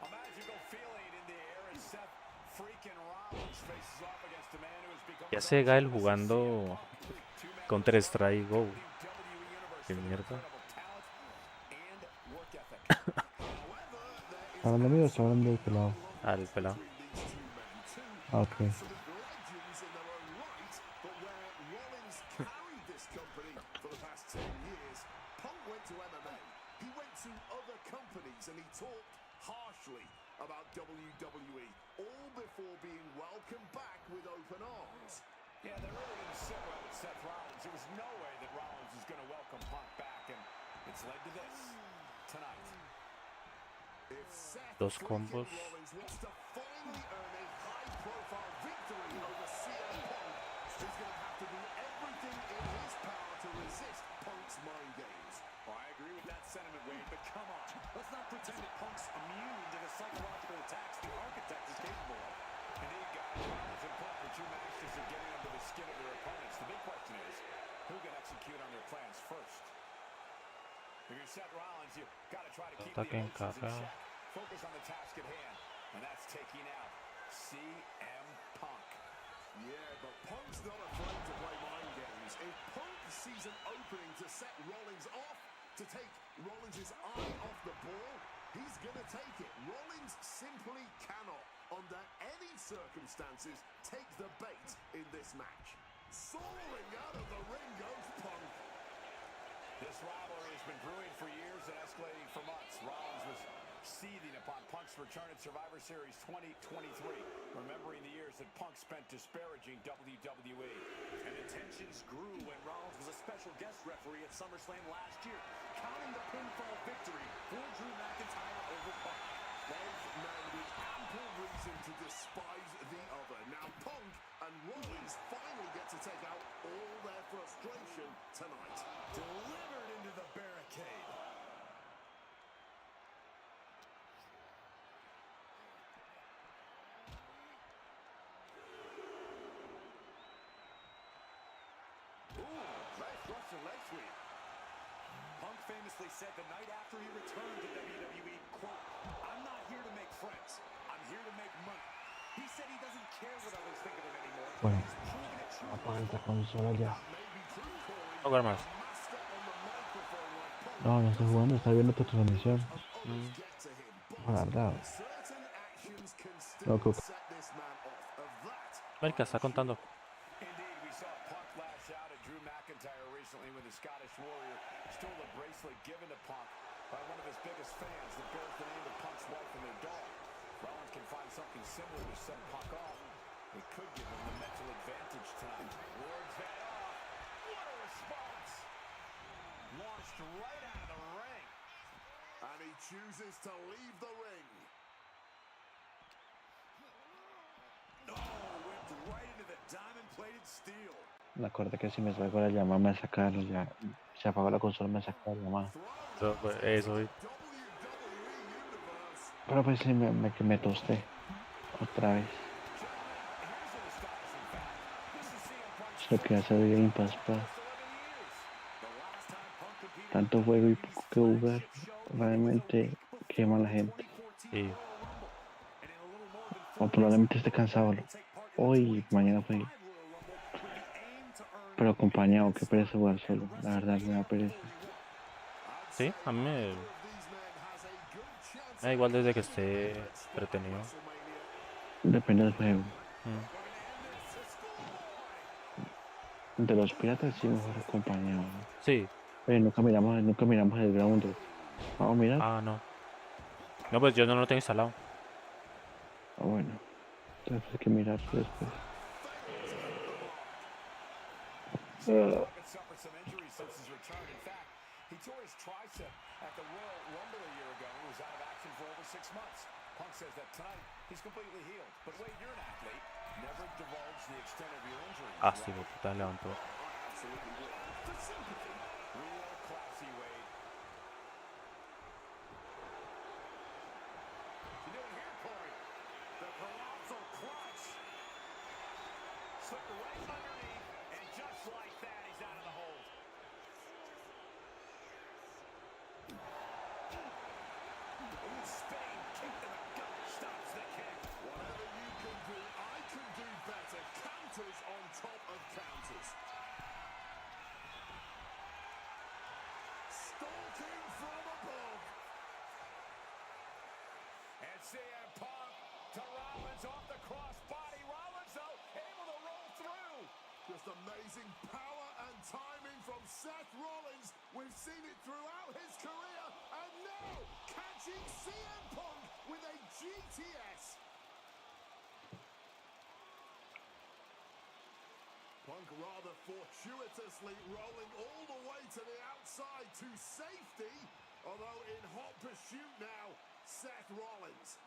A magical feeling in the air as Seth freaking Rollins faces off against a man who has become Ya so sé, Gael famous as jugando CM Punk. Two men Counter with Strike Go. WWE Universe Qué with mierda. incredible talent and work ethic. However, there is ¿Está hablando mío o está hablando del pelado? Ah, el pelado. between these two men, two Ah, ok. absolute legends in their own right, but where Rollins carried this company for the past 10 years, Punk went to MMA. He went to other companies and he talked harshly about WWE, all before being welcomed back with open arms. Yeah, they really didn't sit well with Seth Rollins. There was no way that Rollins was going to welcome Punk back, and it's led to this tonight. If Seth Dos freaking combos. Rollins wants to finally earn a high-profile victory over CM Punk, he's going to have to do everything in his power to Punk's mind games. Well, I agree with that sentiment, Wade, but come on. Let's not pretend that Punk's immune to the psychological attacks the Architect is capable of. Indeed, guys, Rollins and Punk are two masters of getting under the skin of their opponents. The big question is, who can execute on their plans first? If you're Seth Rollins, you've got to try to keep the Ataquen emotions in caca. check. Focus on the task at hand, and that's taking out CM Punk. Yeah, but Punk's not afraid to play mind games. If Punk sees an opening to set Rollins off, to take Rollins' eye off the ball, he's going to take it. Rollins simply cannot, under any circumstances, take the bait in this match. Soaring out of the ring goes Punk. This rivalry has been brewing for years and escalating for months. Rollins was seething upon Punk's return at Survivor Series 2023, remembering the years that Punk spent disparaging WWE. And the tensions grew when Rollins was a special guest referee at SummerSlam last year, counting the pinfall victory for Drew McIntyre over Punk. Both men with ample reason to despise the other. Now Punk and Rollins finally get to take out all their frustration tonight. Delivered into the barricade. Nice Russian leg sweep. Punk famously said the night after he returned to WWE, quote, "I'm not here to make friends. I'm here to make money." He said he doesn't care what others think of him anymore. Bueno, He's proven it true. apaga esta consola ya. No jugar más. No, no estoy jugando, está viendo tu transmisión. La verdad. Loco. Marica, está contando. Indeed, we saw Punk lash out at Drew McIntyre recently when the Scottish Warrior stole a bracelet given to Punk by one of his biggest fans that bears the name of Punk's wife and their dog. Rollins can find something similar to set Punk off. It could give him the mental advantage tonight. Wards that off. What a response! Launched right out of the ring. And he chooses to leave the ring. Oh, whipped right into the diamond-plated steel. Me acordé que si me salgo la llamada me sacaron ya. Se apagó la consola me sacaron la llamada. Eso, Pero pues sí me tosté. Otra vez. Es lo que hace de Game Pass, pa. Tanto juego y poco que jugar. Realmente quema a la gente. sí. O probablemente esté cansado. Hoy, mañana fue. Pero acompañado, que pereza jugar solo. La verdad me da pereza. Sí, a mí me da igual desde que esté entretenido. Depende del juego. Mm. De los piratas sí mejor acompañado. ¿No? Sí. Oye, nunca miramos el ground. Vamos a mirar. Ah, no. No, pues yo no lo tengo instalado. Ah, bueno. Entonces hay que mirar después. Punk had suffered some injuries since his return. In fact, he tore his tricep at the Royal Rumble a year ago and was out of action for over 6 months. Punk says that tonight he's completely healed. But Wade, you're an athlete. Never divulge the extent of your injury. Ah, sí, puta, levantó. Real classy, Wade. What's he doing here, Corey? The colossal clutch. Slipped right underneath, and just like that, he's out of the hold. Ooh, spinning kick to the gut stops the kick. Whatever you can do, I can do better. Counters on top of counters. Stalking from above. And CM Punk to Rollins off the crossbody. Rollins, though, able to roll through. Just amazing power and timing from Seth Rollins. We've seen it throughout his career. And now, catching CM Punk with a GTS. Punk rather fortuitously rolling all the way to the outside to safety. Although in hot pursuit now, Seth Rollins.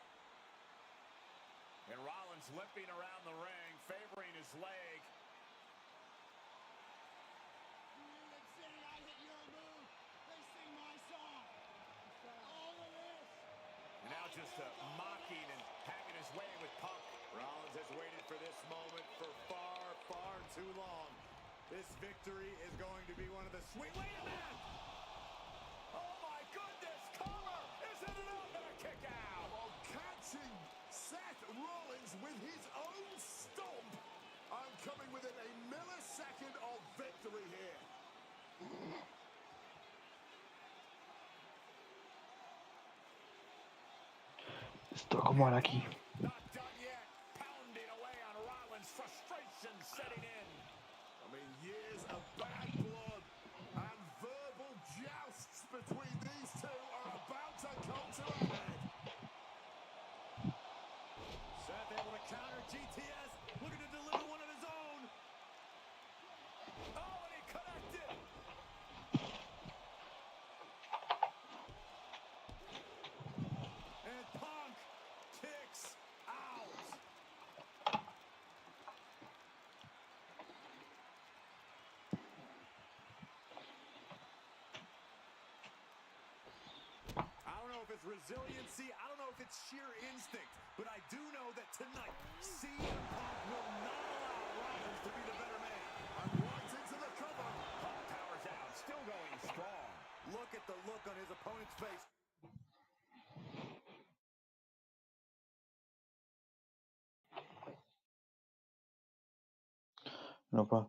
And Rollins limping around the ring, favoring his leg. just mocking and having his way with Punk. Rollins has waited for this moment for far, far too long. This victory is going to be one of the sweet... Wait a minute! Oh my goodness! Cover! Isn't it up and a kick out? Well, catching Seth Rollins with his own stomp. I'm coming within a millisecond of victory here. Esto como ahora aquí. Not done yet. Pounding away on Rollins. Frustration setting in. I mean, years of bad blood and verbal jousts between these two are about to come to a head. Seth able to counter GTS. Looking to deliver one of his own. Oh, and he connected. And Punk kicks out. I don't know if it's resiliency, I don't know if it's sheer instinct, but I do know that tonight, CM Punk will not allow Rollins to be the better man. And right into the cover. Punk powers out, still going strong. Look at the look on his opponent's face. No, pa.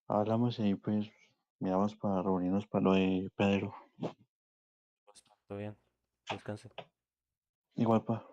Hablamos y ahí pues miramos para reunirnos para lo de Pedro. Todo bien. Descanse. Igual, pa.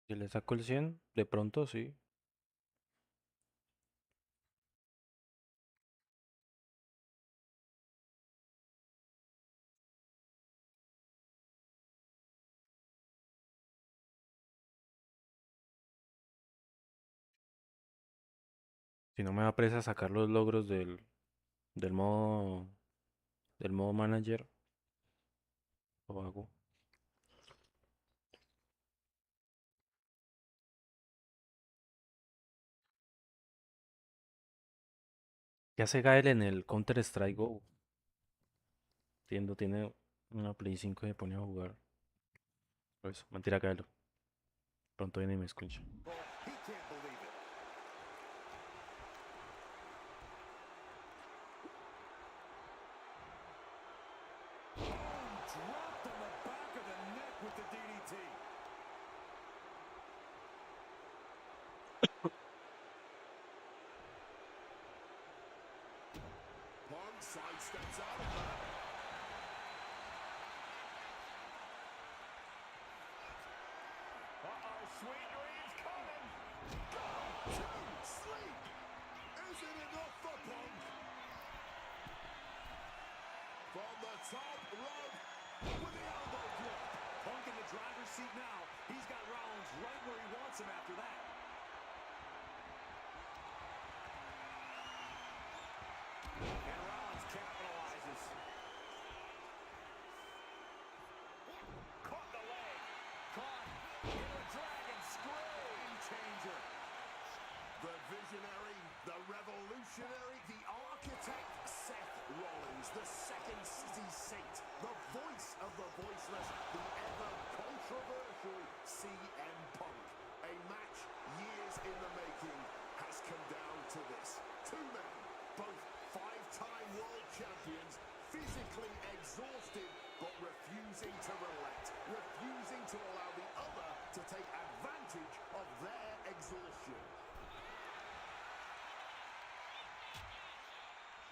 Si le saco el 100, de pronto sí. Si no me da presa sacar los logros del modo manager, lo hago. ¿Qué hace Gael en el Counter Strike Go? Entiendo, tiene una Play 5 y me pone a jugar. Por eso, mentira, Gael. Pronto viene y me escucha. He can't believe it. Dropped on the back of the neck with the DDT. Punk sidesteps out of that. Uh-oh, sweet dreams coming. Two, sleep. Is it enough for Punk? From the top rope with the elbow drop. Punk in the driver's seat now. He's got Rollins right where he wants him after that. And Rollins capitalizes. Caught the leg. Caught in a dragon screw. Game changer. The visionary, the revolutionary, the architect, Seth Rollins, the second city saint, the voice of the voiceless, the ever-controversial CM Punk. A match years in the making has come down to this. Two men, both five-time world champions, physically exhausted, but refusing to relent, refusing to allow the other to take advantage of their exhaustion.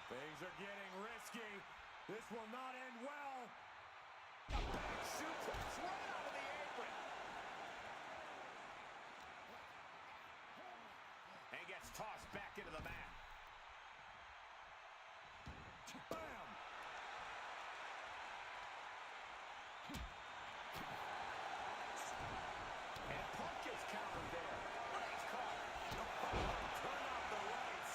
Things are getting risky. This will not end well. A back suplex right out of the apron. back into the mat. Bam! And Punk gets countered there. Nice call. Turn off the lights.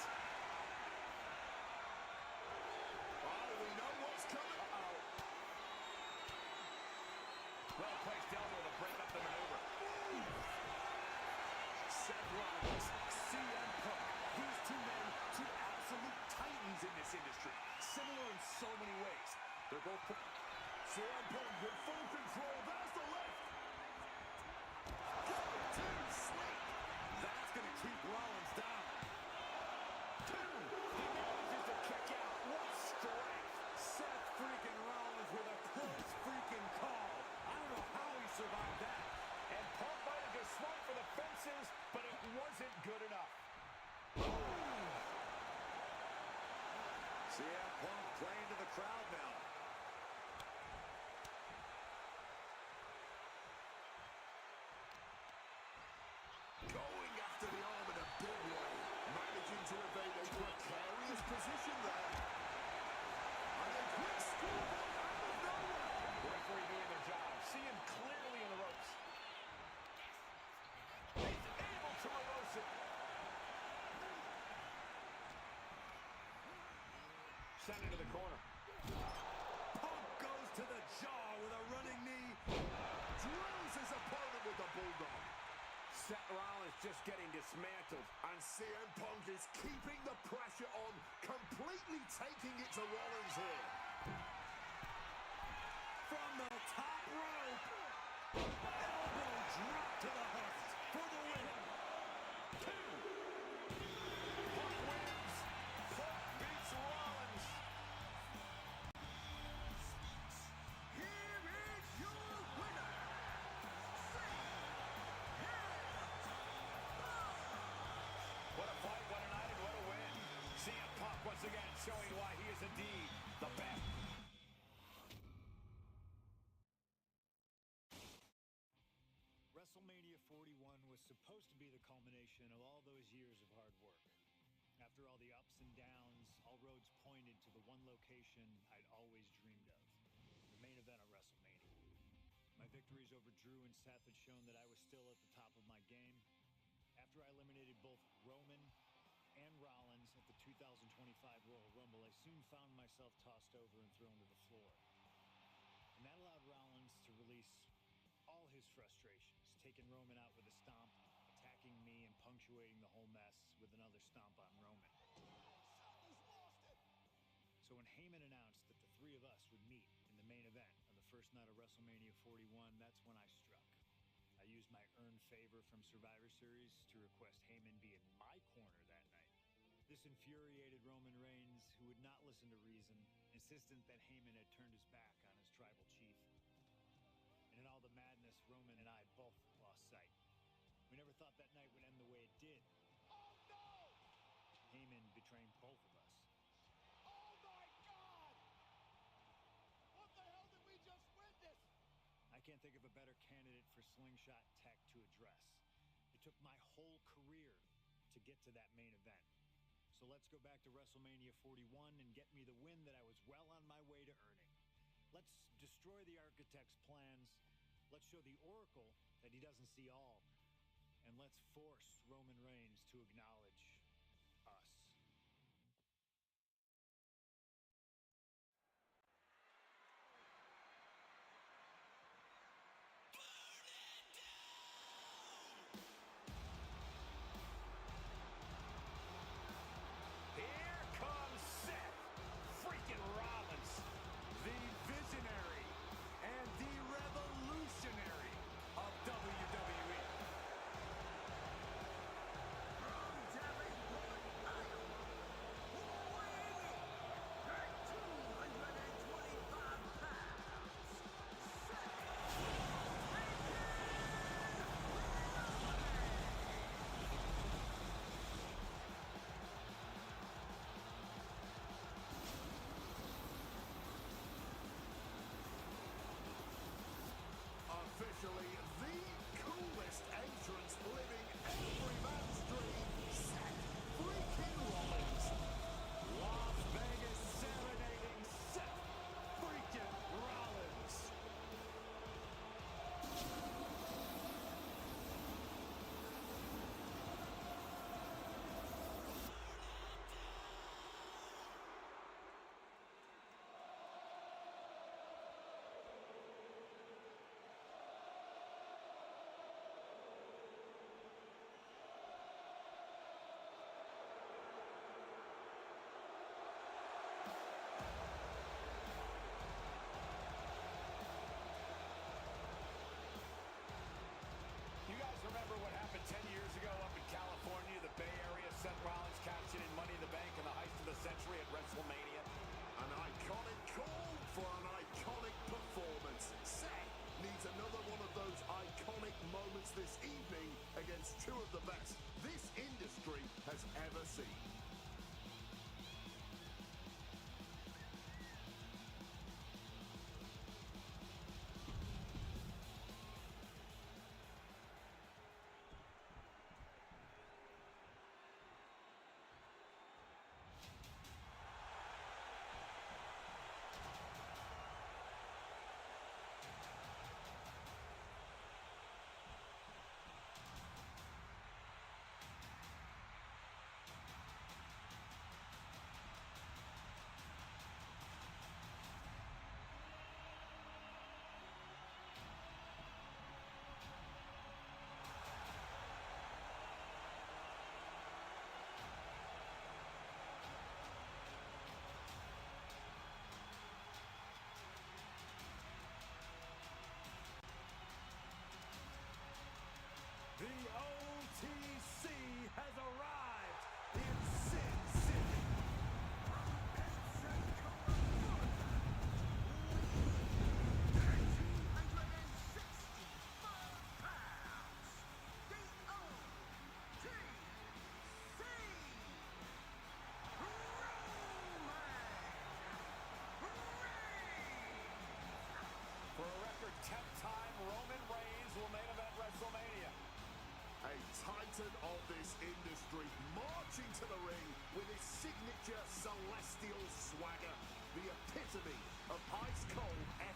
Oh, we know what's coming. Well-placed elbow to break up the maneuver. Seth Rollins, CM Punk. These two men, two absolute titans in this industry. Similar in so many ways. They're both... CM Punk with full control. There's the left. Too slick. That's going to keep Rollins down. Two. He manages to kick out. What strength. Seth freaking Rollins with a close freaking call. I don't know how he survived that. And Punk might have just swung for the fences, but it wasn't good enough. CM Punk playing to the crowd now. Going after the arm in a big way. Managing to evade a precarious position there. And a quick scoreboard out of nowhere. Referee doing their job. See him clearly in the ropes. He's able to reverse it. Sent into the corner. Punk goes to the jaw with a running knee. Drills his opponent with the bulldog. Seth Rollins just getting dismantled. And CM Punk is keeping the pressure on, completely taking it to Rollins here. From the top rope. Elbow drop to the heart for the win. Two. Punk wins. Punk beats Rollins. Here is your winner, What a fight, what a night, and what a win. CM Punk once again showing why he is indeed the best. WrestleMania 41 was supposed to be the culmination of all those years of hard work. After all the ups and downs, all roads pointed to the one location I'd always dreamed of, the main event of WrestleMania. My victories over Drew and Seth had shown that I was still at the top of my game. After I eliminated both Roman and Rollins at the 2025 Royal Rumble, I soon found myself tossed over and thrown to the floor. And that allowed Rollins to release all his frustrations, taking Roman out with a stomp, attacking me, and punctuating the whole mess with another stomp on Roman. So when Heyman announced that the three of us would meet in the main event on the first night of WrestleMania 41, that's when I struck. I used my earned favor from Survivor Series to request Heyman be in my corner that night. This infuriated Roman Reigns, who would not listen to reason, insistent that Heyman had turned his back on his tribal chief. And in all the madness, Roman and I both lost sight. We never thought that night would end the way it did. Oh, no! Heyman betraying both of us. Oh my God! What the hell did we just witness? I can't think of a better candidate for slingshot tech to address. It took my whole career to get to that main event. So let's go back to WrestleMania 41 and get me the win that I was well on my way to earning. Let's destroy the architect's plans. Let's show the Oracle that he doesn't see all. And let's force Roman Reigns to acknowledge us. Here comes Seth freaking Rollins, the visionary and the revolutionary of WWE. from Davenport, Iowa, history, marching to the ring with his signature celestial swagger, the epitome of ice cold F.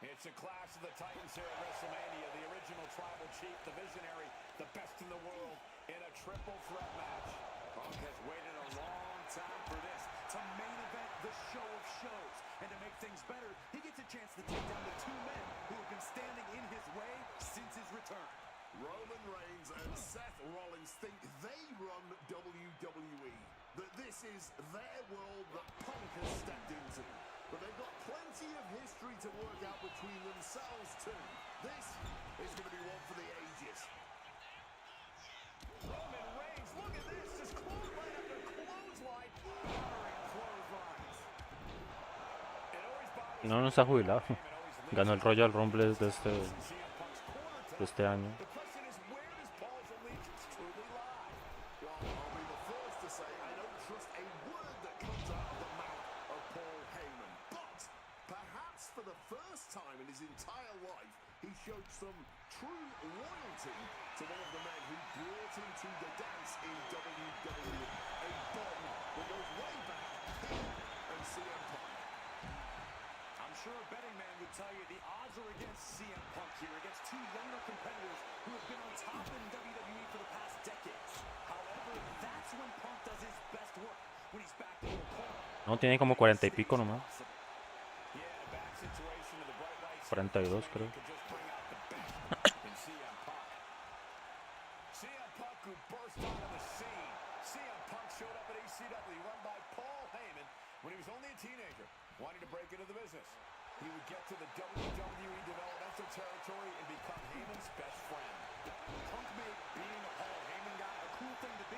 It's a clash of the Titans here at WrestleMania. The original Tribal Chief, the Visionary, the best in the world in a triple threat match. Punk has waited a long time for this. To main event the show of shows. And to make things better, he gets a chance to take down the two men who have been standing in his way since his return. Roman Reigns and Seth Rollins think they run WWE, that this is their world that Punk has stepped into. But they've got plenty of history to work out between themselves too. This is going to be one for the ages. Roman Reigns, look at this, just clothesline after clothesline, powering clotheslines. It always bothers No, no se ha jubilado. Ganó el Royal Rumble de este año. The question is, where does Paul's allegiance truly lie? Well, I'll be the first to say I don't trust a word that comes out of the mouth of Paul Heyman. But perhaps for the first time in his entire life, he showed some true loyalty to one of the men who brought him to the dance in WWE. A bond that goes way back, him and CM Punk. I'm sure a betting man would tell you the odds are against CM Punk here, against two younger competitors who have been on top in WWE for the past decades. However, that's when Punk does his best work, when he's back to a point. No, tiene como 40 y pico nomás. Yeah, in a bad situation in the bright lights, 42 creo. could just bring out the best in CM Punk. CM Punk who burst onto the scene. CM Punk showed up at ECW run by Paul Heyman when he was only a teenager, wanting to break into the business. He would get to the WWE developmental territory and become Heyman's best friend. Punk made being a Paul Heyman guy a cool thing to be.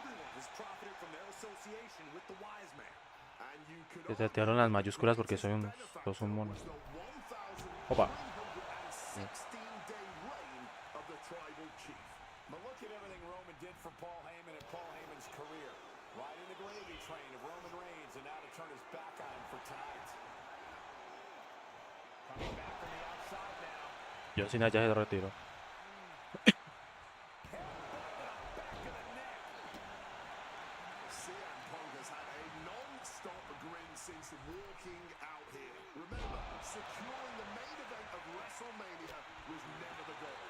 Everyone has profited from their association with the wise man. And you could Se setearon las mayúsculas porque son monos. Opa. 16-day reign of the Tribal Chief. But look at everything Roman did for Paul Heyman and Paul Heyman's career. Riding the gravy train of Roman Reigns, and now to turn his back on him for tonight. Coming back from the outside now. John Cena ya se retiró. CM Punk has had a non-stop grin since walking out here. Remember, securing the main event of WrestleMania was never the goal.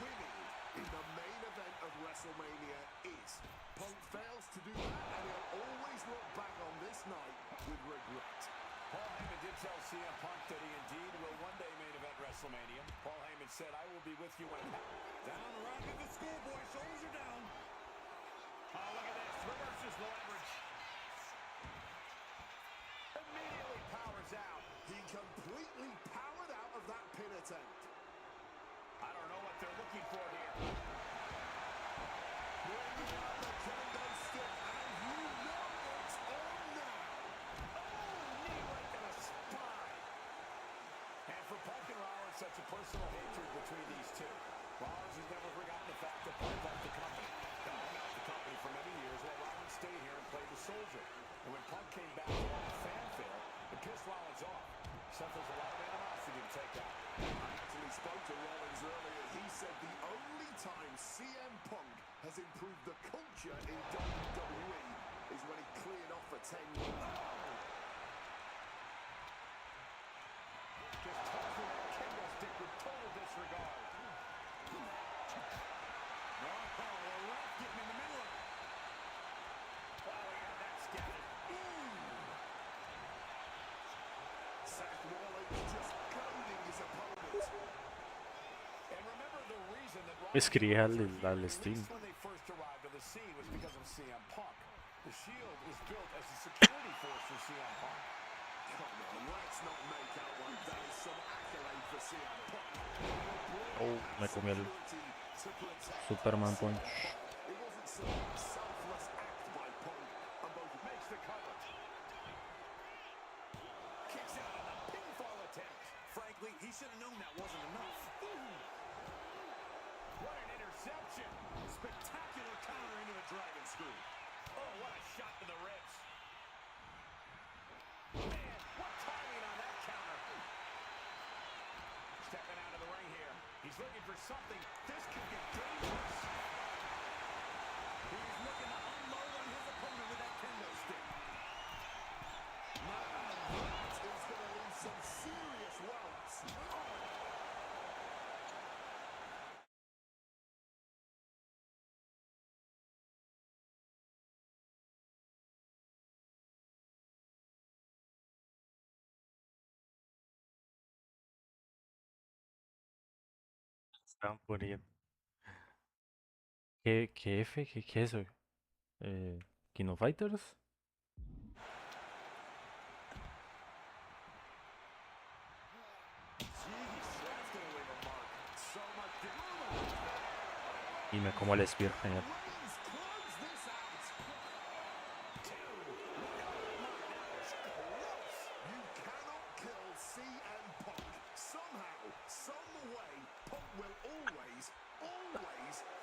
Winning in the main event of WrestleMania is. Punk fails to do that, and he'll always look back on this night with regret. Paul Heyman did tell CM Punk that he indeed will one day main event WrestleMania. Paul Heyman said, "I will be with you when it happens." Down right to the schoolboy, shoulders are down. Oh, look at this, reverses the leverage. Immediately powers out. He completely powered out of that pin attempt. I don't know what they're looking for here. Bringing out the kendo stick, and you know it's on now. Knee right to the spine. And for Punk and Rollins, such a personal hatred between these two. Rollins has never forgotten the fact that Punk left the company. Punk left the company for many years while Rollins stayed here and played the soldier. And when Punk came back to all the fanfare, it pissed Rollins off. Suffers a lot of animosity to take out. I actually spoke to Rollins earlier. He said the only time CM Punk has improved the culture in WWE is when he cleared off for 10 years. Just tossing that kendo stick with total disregard. Oh, the left getting in the middle of it. Oh, he had that scattered. Seth Rollins just goading his opponent. And remember the reason that Escribí al Sting. when they first arrived on the scene was because of CM Punk. The Shield was built as a security force for CM Punk. Come on, let's not make out like that is some accolade for CM Punk. Oh, me comí el To protect Superman Punch. It wasn't some selfless act by Punk, and both Makes the cover. Kicks out on the pinfall attempt. Frankly, he should have known that wasn't enough. What an interception. dragon screw. Oh, what a shot to the ribs. Man, what timing on that counter. Stepping out of the ring here. He's looking for something. This could get dangerous. He's looking to unload on his opponent with that kendo stick. Now that is going to leave some serious welts. Estaban poniendo. ¿Qué F? ¿Qué es eso? ¿Kino Fighters? That's going to leave a mark. So much damage. Y me como el Spear, genial. Reigns close this out. You cannot kill CM Punk. Somehow, some way, Punk will always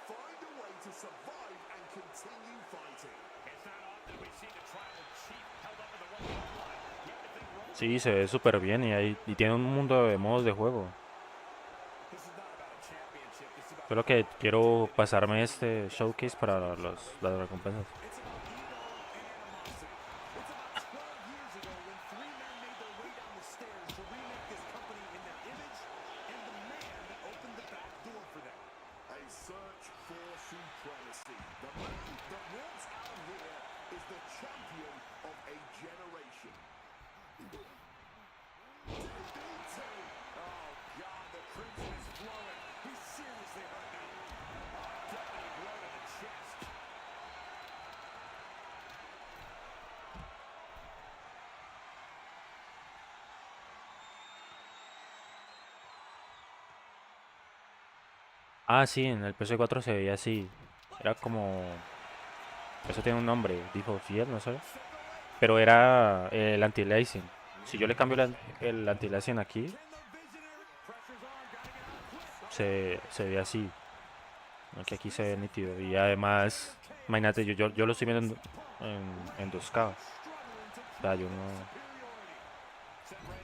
find a way to survive and continue fighting. It's not often we see the tribal chief held up in the one line. You have to think Roman. Sí, se ve súper bien y tiene un mundo de modos de juego. This is not about a championship. This is about Solo que quiero pasarme este showcase para las recompensas. It's about ego and animosity. It's about 12 years ago when three men made their way down the stairs to remake this company in their image, and the man that opened the back door for them. A search for supremacy. The man that walks out here is the champion of a generation. DDT. Oh, God, the crimson is flowing. He's seriously hurt now. Definitely blow to the chest. Ah, sí, en el PS4 se veía así. Era como... Eso tiene un nombre, Default Field, no sé. Pero era el anti-aliasing. Si yo le cambio el anti-aliasing aquí, se ve así. Aunque aquí se ve nítido. Y además, imagínate, yo lo estoy viendo en 2K. O sea, yo no...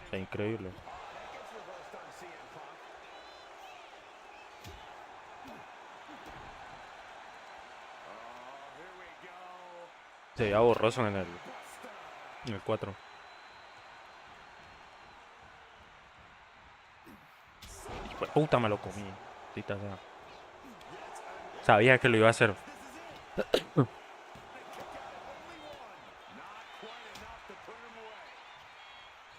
Está increíble. Se veía borroso en el 4. Hijo de puta, me lo comí. Maldita sea. Sabía que lo iba a hacer. Not quite enough to put him away.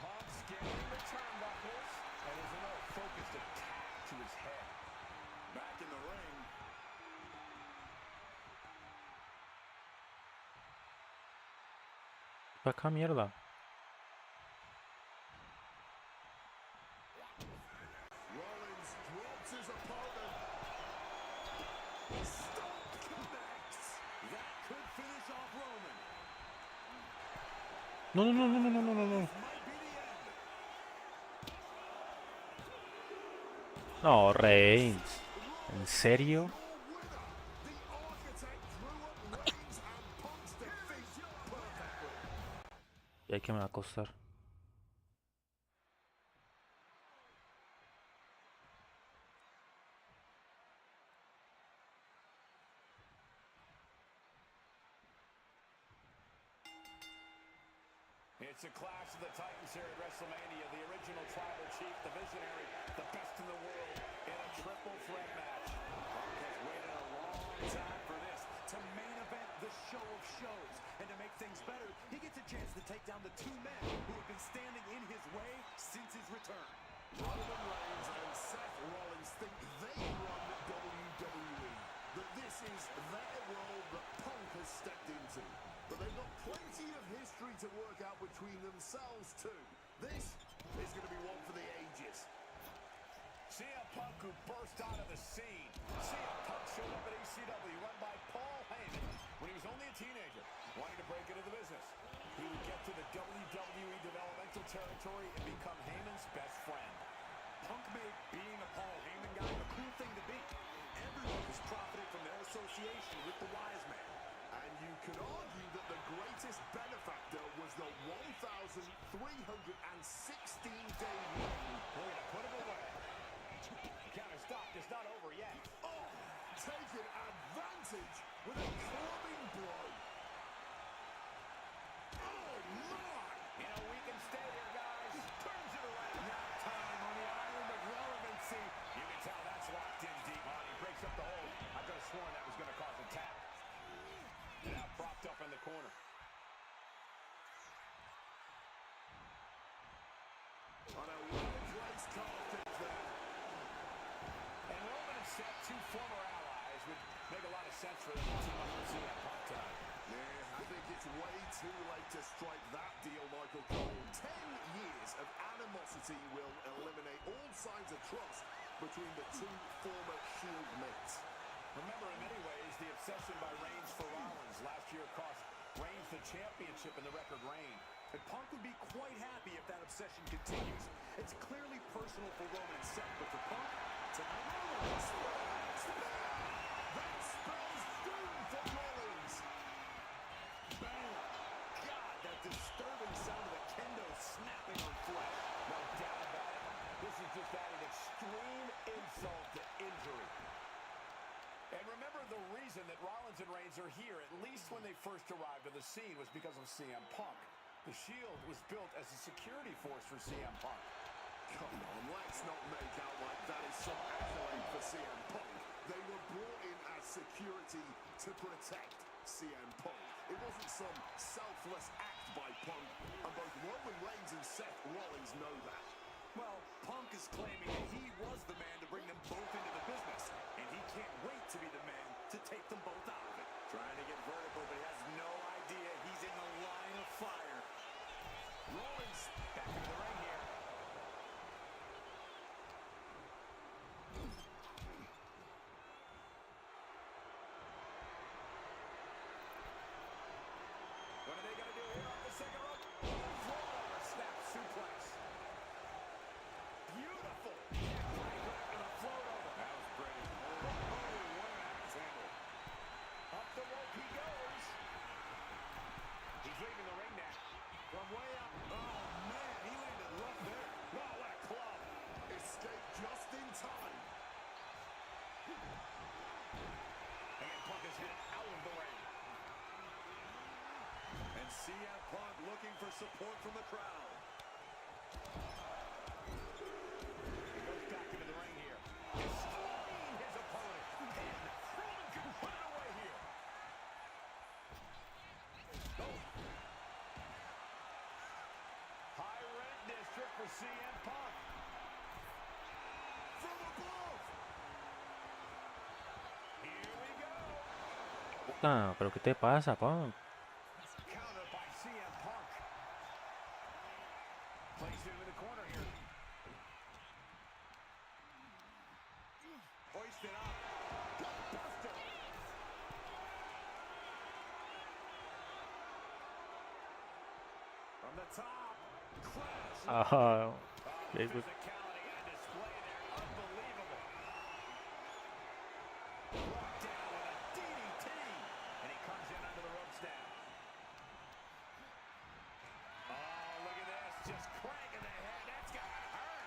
Punk scanning the turnbuckles, and there's another focused attack to his head. Back in the ring. Acá mierda. Rollins drops his opponent. Stomp connects. That could finish off Roman. No, no, no, no, no, no, no, no. Might be the end. No, Reigns. ¿En serio? Your winner, the architect drew up Reigns and Punk's defeat perfectly. Y hay que me va a costar. It's a clash of the Titans here at WrestleMania. The original tribal chief, the visionary, the best in the world in a triple threat match. Punk has waited a long time for this to main event the show of shows. And to make things better, he gets a chance to take down the two men who have been standing in his way since his return. Roman Reigns and Seth Rollins think they run WWE. That this is their world that Punk has stepped into. But they've got plenty of history to work out between themselves too. This is going to be one for the ages. CM Punk who burst out of the scene. CM Punk showed up at ECW run by Paul Heyman when he was only a teenager, wanting to break into the business. He would get to the WWE developmental territory and become Heyman's best friend. Punk made being a Paul Heyman guy a cool thing to be. Everyone was profiting from their association with the Wise Man. 316-day reign. We're going to put him away. The counter stop is not over yet. Oh, taking advantage with a clubbing blow. Oh, my! You know, we can stay here, guys. Turns it around. Now time on the island of relevancy. You can tell that's locked in deep. He breaks up the hold. I could have sworn that was going to cause a tap. Now propped up in the corner. On a well-placed Carthage there. And Roman and Seth, two former allies, would make a lot of sense for them to team up with CM Punk tonight. Yeah, I think it's way too late to strike that deal, Michael Cole. 10 years of animosity will eliminate all signs of trust between the two former Shield mates. Remember, in many ways, the obsession by Reigns for Rollins last year cost Reigns the championship in the record reign. And Punk would be quite happy if that obsession continues. It's clearly personal for Roman and Seth, but for Punk, tonight, That spells doom for Rollins. bam! God, that disturbing sound of the kendo snapping on flesh. No doubt about it. This is just adding extreme insult to injury. And remember, the reason that Rollins and Reigns are here, at least when they first arrived on the scene, was because of CM Punk. The Shield was built as a security force for CM Punk. Come on, let's not make out like that is some accolade for CM Punk. They were brought in as security to protect CM Punk. It wasn't some selfless act by Punk, and both Roman Reigns and Seth Rollins know that. Well, Punk is claiming that he was the man to bring them both into the business, and he can't wait to be the man to take them both out of it. Trying to get vertical, but he has no idea he's in the line of fire. Rollins back into the ring here. What are they going to do here off the second rope? Float over, snap suplex. Beautiful. Right to the float over. That was pretty. Oh, what an axe handle. Up the rope he goes. He's leaving the ring now. From way up. Oh, man, he landed rough there. Oh, what a club. Escape just in time. Again, Punk is headed out of the ring. And CM Punk looking for support from the crowd. He goes back into the ring here. Destroying his opponent. And Roman can put it away here. Oh. High rent district for CM Punk. From above. Here we go. Ah, pero ¿qué te pasa, Punk? Counter by CM Punk. Plays him in the corner here. Hoisted up. Buster. From the top. Crash. Ah, big whip. Physicality on display there. Unbelievable. Brought down with a DDT. And he comes in under the ropes now. Oh, look at this. Just cranking the head. That's got to hurt.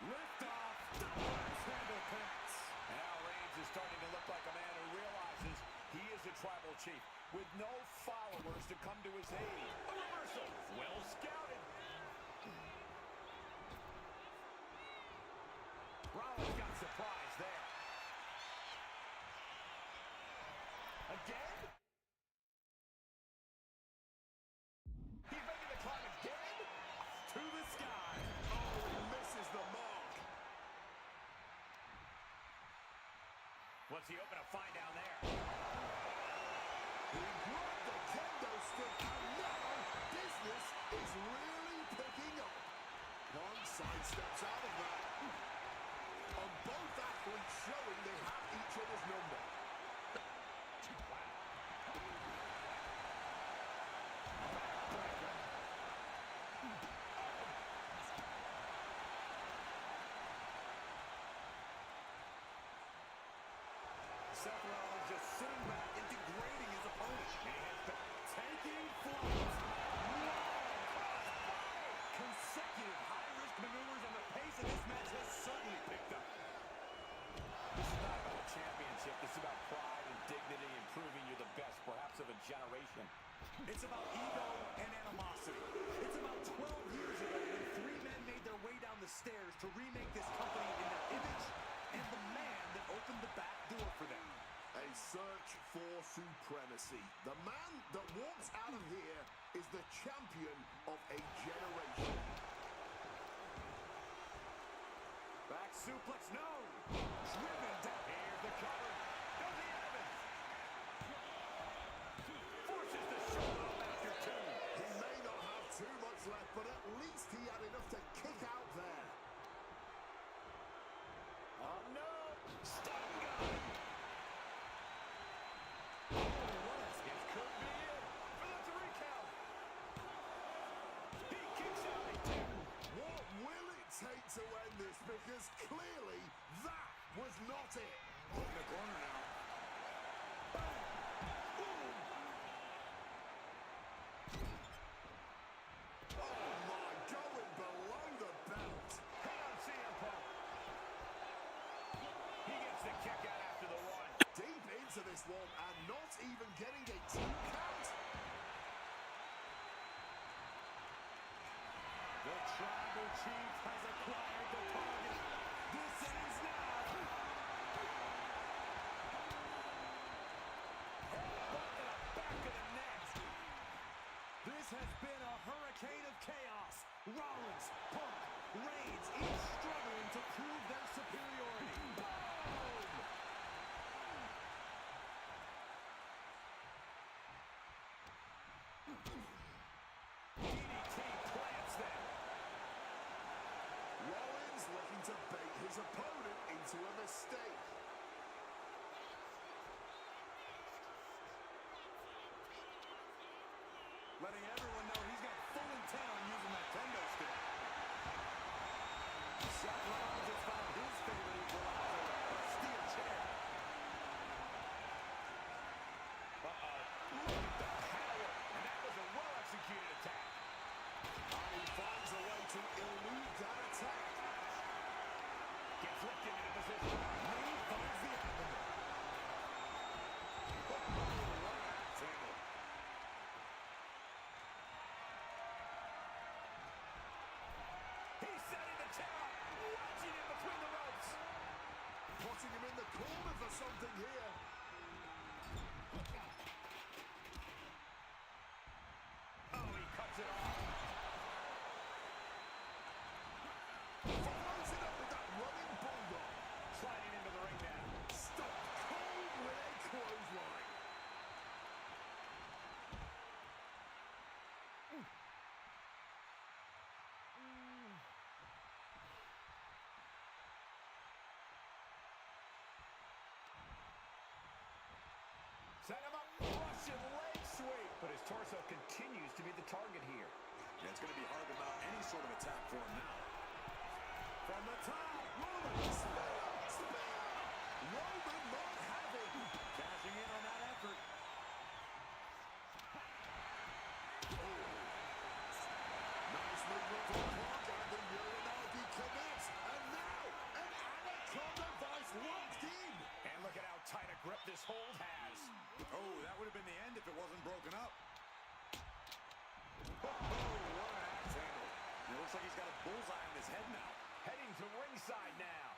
Lift off. Double axe handle pass. And now Reigns is starting to look like a man who realizes he is a tribal chief with no followers to come to his aid. A reversal. Well scouted. Rollins got surprised there. Again? He's making the climb again? To the sky. Oh, he misses the mark. What's he open to find down there? He grabbed the kendo stick, and now business is really picking up. Punk sidesteps out of that. And both athletes showing they have each other's number. Seth Rollins just sitting back and degrading his opponent. And he heads back. 10 Viking flight. Consecutive high-risk maneuvers, and the pace of this match has certainly picked up. This is not about a championship. This is about pride and dignity and proving you're the best, perhaps of a generation. It's about ego and animosity. It's about 12 years ago when three men made their way down the stairs to remake this company in their image, and the man that opened the back door for them. A search for supremacy. The man that walks out of here is the champion of a generation. Back suplex, no! Driven down. Here's the cover. Does the Evans. Forces the shoulder after two. He may not have too much left, but at least he had enough to kick out there. Oh, no! Stun gun! Oh, what a... This could be it. For the 3 count. He kicks out at 2. What will it take to end this? Because clearly that was not it. In the corner now. Oh my, going below the belt. Hang on, CM Punk. He gets the kick out after the 1. Deep into this one and not even getting a 2 count. The Tribal Chief has acquired the target. This ends now. Headbutt to the back of the net. This has been a hurricane of chaos. Rollins, Punk, Reigns, each struggling to prove their superiority. Boom! DDT plants them. Rollins looking to bait his opponent into a mistake. Letting everyone know he's got full intent on using that kendo stick. Seth Rollins has found his favorite equalizer, a steel chair. Uh-oh. Look at the power. And that was a well-executed attack. And he finds a way to elude that attack. Gets lifted into position. Lee finds the abdomen. Oh, what an axe handle. He's setting the chair up, wedging it between the ropes. Putting him in the corner for something here. Oh, he cuts it off. Follows it up with that running bulldog. Sliding into the ring now. Stop cold with a clothesline. Set him up, Russian leg sweep. But his torso continues to be the target here. Yeah, it's going to be hard to mount any sort of attack for him now. From the top, Rollins, spear. Roman might have it. cashing in on that effort. Nice movement from Clark, and the Uranagi connects. And now, an Anaconda Vice locked in. And look at how tight a grip this hold has. Oh, that would have been the end if it wasn't broken up. Oh, what an axe handle. It looks like he's got a bullseye on his head now. Heading to ringside now.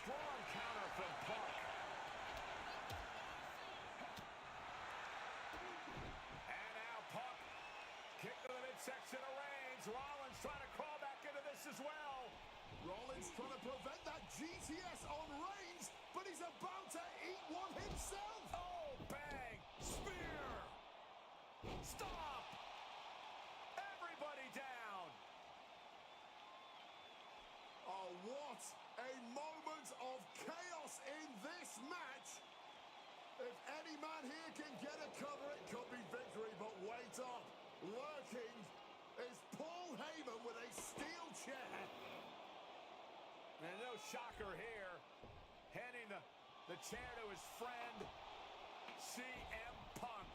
Strong counter from Punk. And now Punk. Kick to the midsection of Reigns. Rollins trying to crawl back into this as well. Rollins trying to prevent that GTS on Reigns, but he's about to eat one himself. Oh, bang! Spear! Stop! Everybody down! Oh, what a moment of chaos in this match. If any man here can get a cover, it could be victory, but wait up. Lurking no shocker here. Handing the chair to his friend, CM Punk.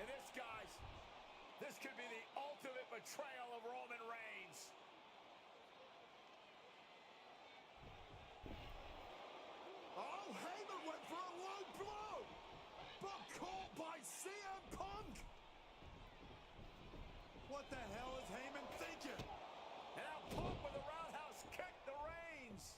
And this, guys, this could be the ultimate betrayal of Roman Reigns. Oh, Heyman went for a low blow, but caught by CM Punk. What the hell is Heyman thinking? And now Punk with a roundhouse kick to Reigns.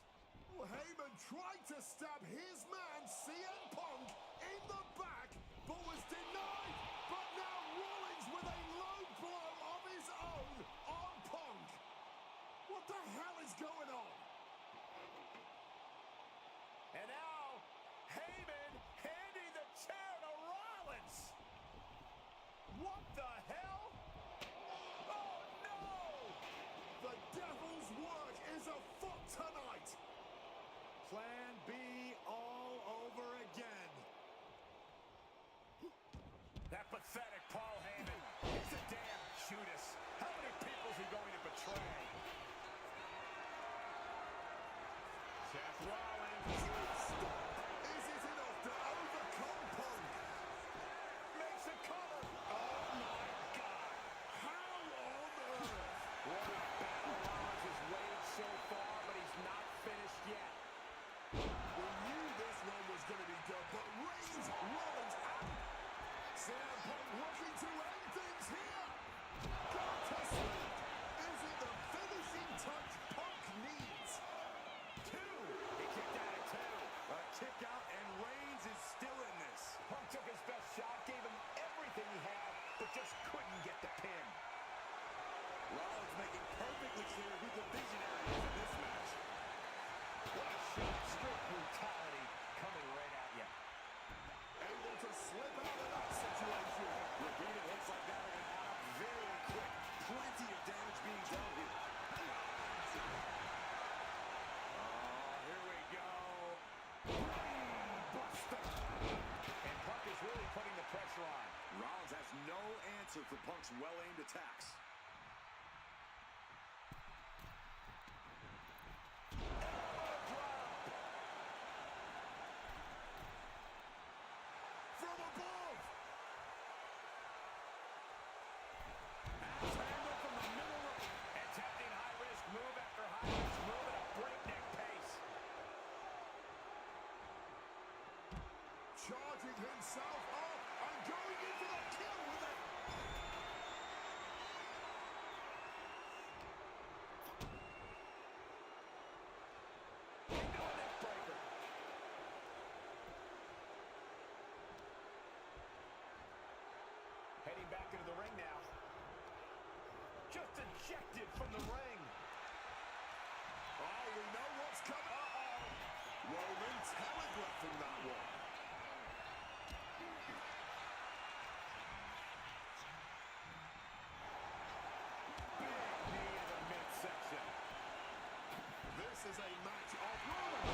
Well, Heyman tried to stab his man, CM Punk, in the back, but was denied. But now Rollins with a low blow of his own on Punk. What the hell is going on? And now Heyman handing the chair to Rollins. What the hell? Oh no! The devil's work is afoot tonight. Plan B all over again. That pathetic Paul Heyman. He's a damn Judas. How many people is he going to betray? Seth Rollins Is it enough to overcome Punk? makes a cover. Oh my God. How on earth? What a battle Rollins has waged so far, but he's not finished yet. We knew this one was going to be done, but Reigns, Rollins, and CM Punk looking to end things here. Got to sleep. Is it the finishing touch Punk needs? Two. He kicked out at two. A kick out, and Reigns is still in this. Punk took his best shot, gave him everything he had, but just couldn't get the pin. Rollins making perfectly clear who the visionary is in this match. What a shot. Straight brutality coming right at you. Able to slip out of that situation. Repeated hits like that are going to add up very quick. Plenty of damage being done here. Here we go. Buster. And Punk is really putting the pressure on. Rollins has no answer for Punk's well-aimed attacks. From above. Axe handle from the middle rope. Attempting high-risk move after high-risk move at a breakneck pace. Charging himself up and going in for the kill with it. Into a neck breaker. Heading back into the ring now. Just ejected from the ring. Oh, we know what's coming. Uh-oh. Roman telegraphing that one. Big knee in the midsection. This is a match of Roman.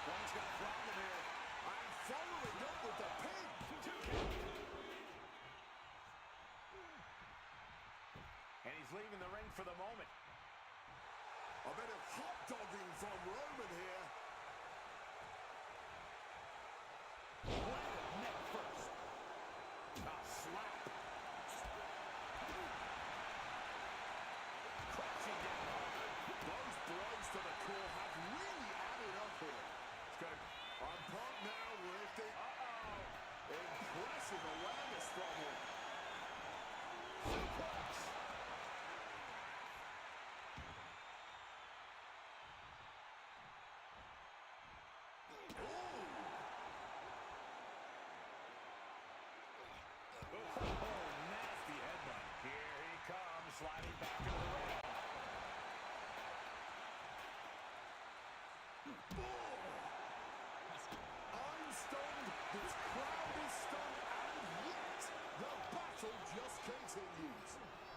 Punk's got a problem here. And following up with the pin. And he's leaving the ring for the moment. A bit of hot dogging from Roman here. Planted neck first. A slap. Crashing down. Those blows to the core have really added up here. It's good. And Punk now lifting. Uh-oh. Impressive awareness from him. Suplex. Oh, nasty headbutt. Here he comes, sliding back into the ring. I'm stunned. This crowd is stunned. And yet, the battle just continues.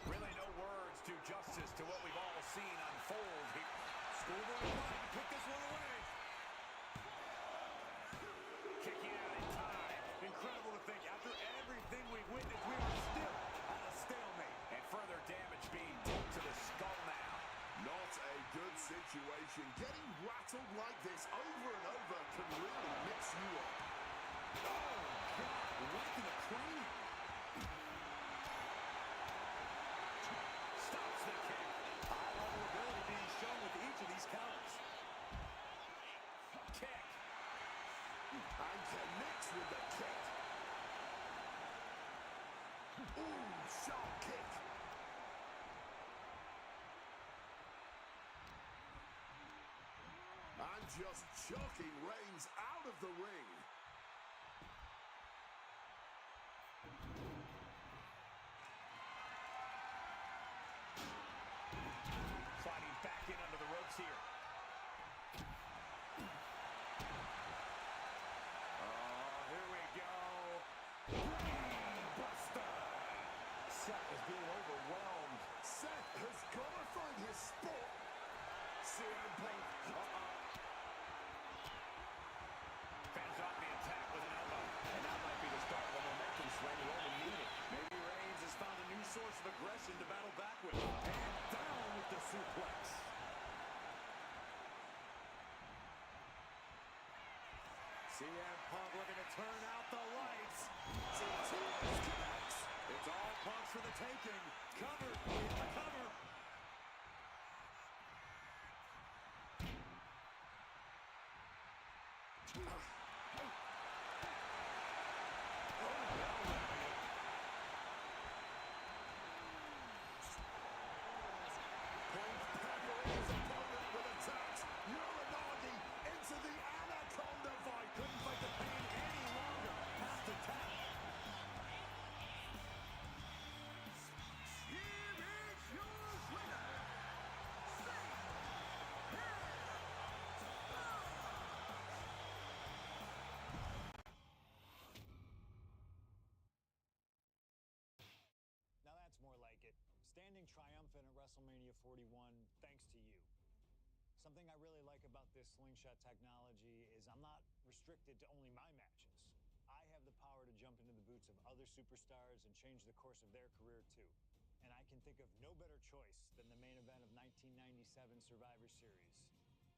Really no words do justice to what we've all seen unfold here. Schoolboy trying to put this one away. Kicking out in time. Incredible to think after everything we've witnessed, we are still at a stalemate. And further damage being done to the skull now. situation. Getting rattled like this over and over can really mix you up. Oh, God, right to the cranium. Stops the kick. High-level ability being shown with each of these counters. Kick. And connects with the kick. Ooh, sharp kick. And just chucking Reigns out of the ring. Sliding back in under the ropes here. Oh, here we go. Brainbuster. Seth is being overwhelmed. Seth has got to find his spot. CM Punk. Fans off the attack with an elbow. And that might be the start of a momentum swing he only needed. Maybe Reigns has found a new source of aggression to battle back with. And down with the suplex. CM Punk looking to turn out the lights. It's all Punk's for the taking. Cover. The cover. Now that's more like it. Standing triumphant at WrestleMania 41 thanks to you. Something I really like about this slingshot technology is I'm not restricted to only my matches. I have the power to jump into the boots of other superstars and change the course of their career too. And I can think of no better choice than the main event of 1997 Survivor Series.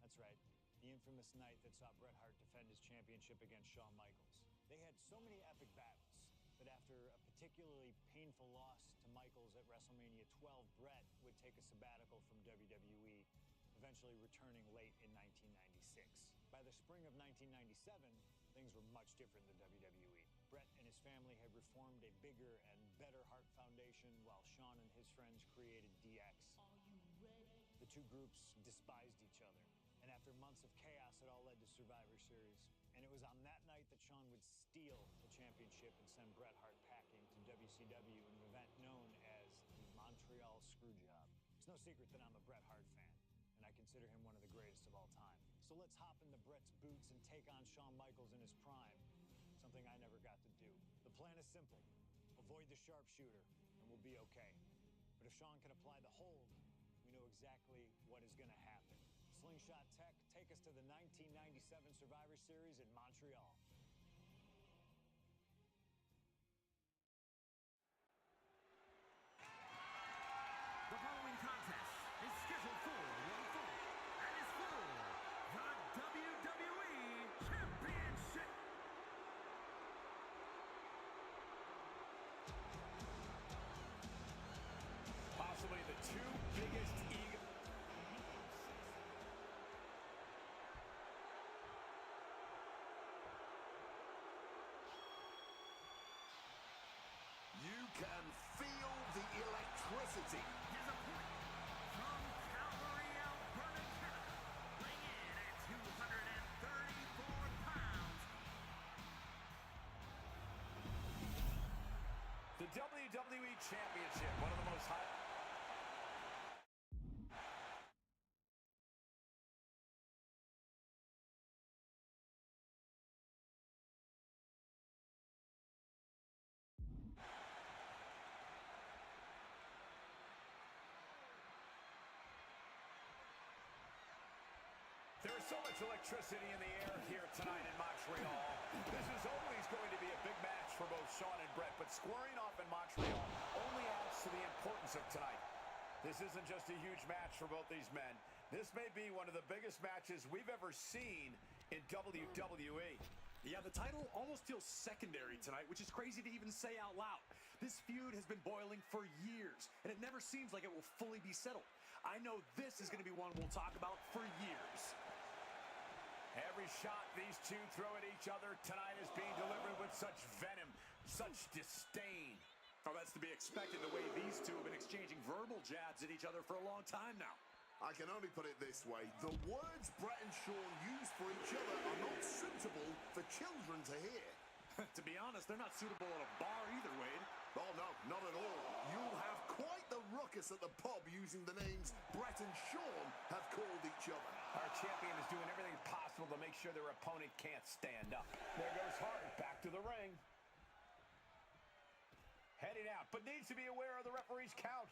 That's right, the infamous night that saw Bret Hart defend his championship against Shawn Michaels. They had so many epic battles, but after a particularly painful loss to Michaels at WrestleMania 12, Bret would take a sabbatical from WWE, eventually returning late in 1996. By the spring of 1997, things were much different than WWE. Bret and his family had reformed a bigger and better Hart Foundation, while Shawn and his friends created DX. The two groups despised each other, and after months of chaos, it all led to Survivor Series. And it was on that night that Shawn would steal the championship and send Bret Hart packing to WCW in an event known as the Montreal Screwjob. It's no secret that I'm a Bret Hart fan, and I consider him one of the greatest of all time. So let's hop into Bret's boots and take on Shawn Michaels in his prime, something I never got to do. The plan is simple. Avoid the sharpshooter, and we'll be okay. But if Shawn can apply the hold, we know exactly what is going to happen. Slingshot Tech, take us to the 1997 Survivor Series in Montreal. The following contest is scheduled for one fall and is for the WWE Championship. Possibly the two biggest ego. You can feel the electricity. His opponent from Calgary, Alberta, Canada, weighing in at 234 pounds. The WWE Championship, one of the most high. There is so much electricity in the air here tonight in Montreal. This is always going to be a big match for both Shawn and Bret, but squaring off in Montreal only adds to the importance of tonight. This isn't just a huge match for both these men. This may be one of the biggest matches we've ever seen in WWE. Yeah, the title almost feels secondary tonight, which is crazy to even say out loud. This feud has been boiling for years, and it never seems like it will fully be settled. I know this is going to be one we'll talk about for years. Every shot these two throw at each other tonight is being delivered with such venom, such disdain. Oh, that's to be expected the way these two have been exchanging verbal jabs at each other for a long time now. I can only put it this way. The words Bret and Shawn use for each other are not suitable for children to hear. To be honest, they're not suitable at a bar either, Wade. Oh, no, not at all. You'll have quite the ruckus at the pub using the names Bret and Shawn have called each other. Our champion is doing everything possible to make sure their opponent can't stand up. There goes Hart, back to the ring. Heading out, but needs to be aware of the referee's count.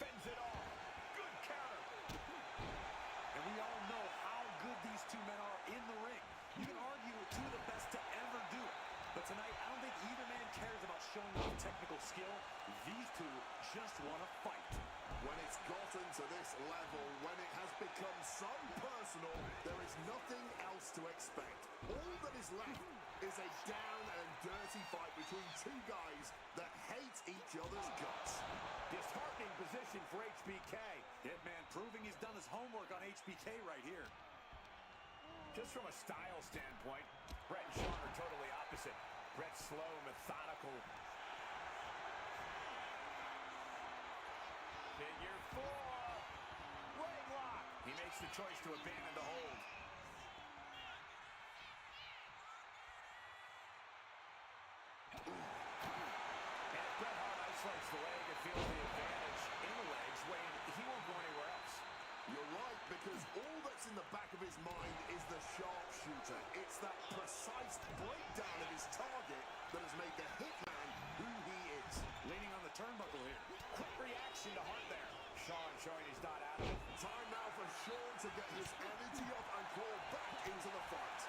Fends it off. Good counter. And we all know how good these two men are in the ring. You can argue with two of the best to ever do it. But tonight, I don't think either man cares about showing off technical skill. These two just want to fight. When it's gotten to this level, when it has become so personal, there is nothing else to expect. All that is left is a down and dirty fight between two guys that hate each other's guts. Disheartening position for HBK. Hitman proving he's done his homework on HBK right here. Just from a style standpoint, Bret and Shawn are totally opposite. Bret's slow, methodical. Figure four. Leg lock. He makes the choice to abandon the hold. And Bret Hart isolates the leg and feels the advantage in the legs. Wayne, he won't go anywhere else. You're right, because all that's in the back of his mind is the sharpshooter. It's that precise breakdown of his target that has made the Hitman who he is. Leaning on the turnbuckle here. Quick reaction to Hart there. Shawn showing he's not out of it. Time now for Shawn to get his energy up and crawl back into the fight.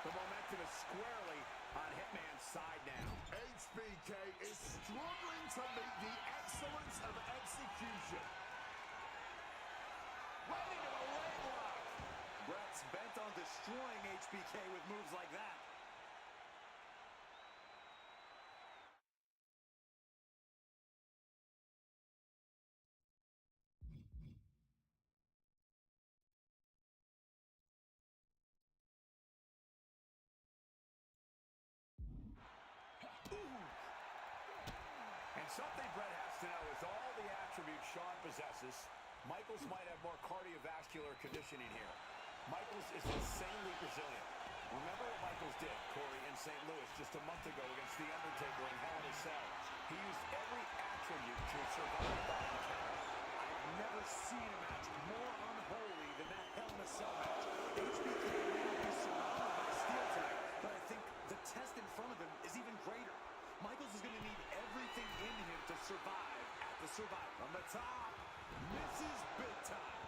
The momentum is squarely on Hitman's side now. HBK is struggling to meet the excellence of execution. Right into a leg lock. Bret's bent on destroying HBK with moves like that. And something Bret has to know is all the attributes Shawn possesses, Michaels might have more cardiovascular conditioning here. Michaels is insanely resilient. Remember what Michaels did, Corey, in St. Louis just a month ago against The Undertaker in Hell in a Cell. He used every attribute to survive the encounter. I've never seen a match more unholy than that Hell in a Cell match. HBK may not be surrounded by steel tonight, but I think the test in front of him is even greater. Michaels is going to need everything in him to survive at the Survivor. From the top, misses big time.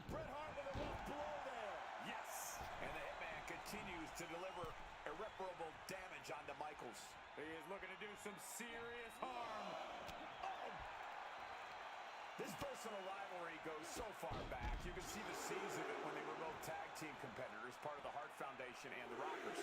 Bret Hart with a rough blow there. Yes! And the Hitman continues to deliver irreparable damage onto Michaels. He is looking to do some serious harm. This personal rivalry goes so far back. You can see the seeds of it when they were both tag team competitors, part of the Hart Foundation and the Rockers.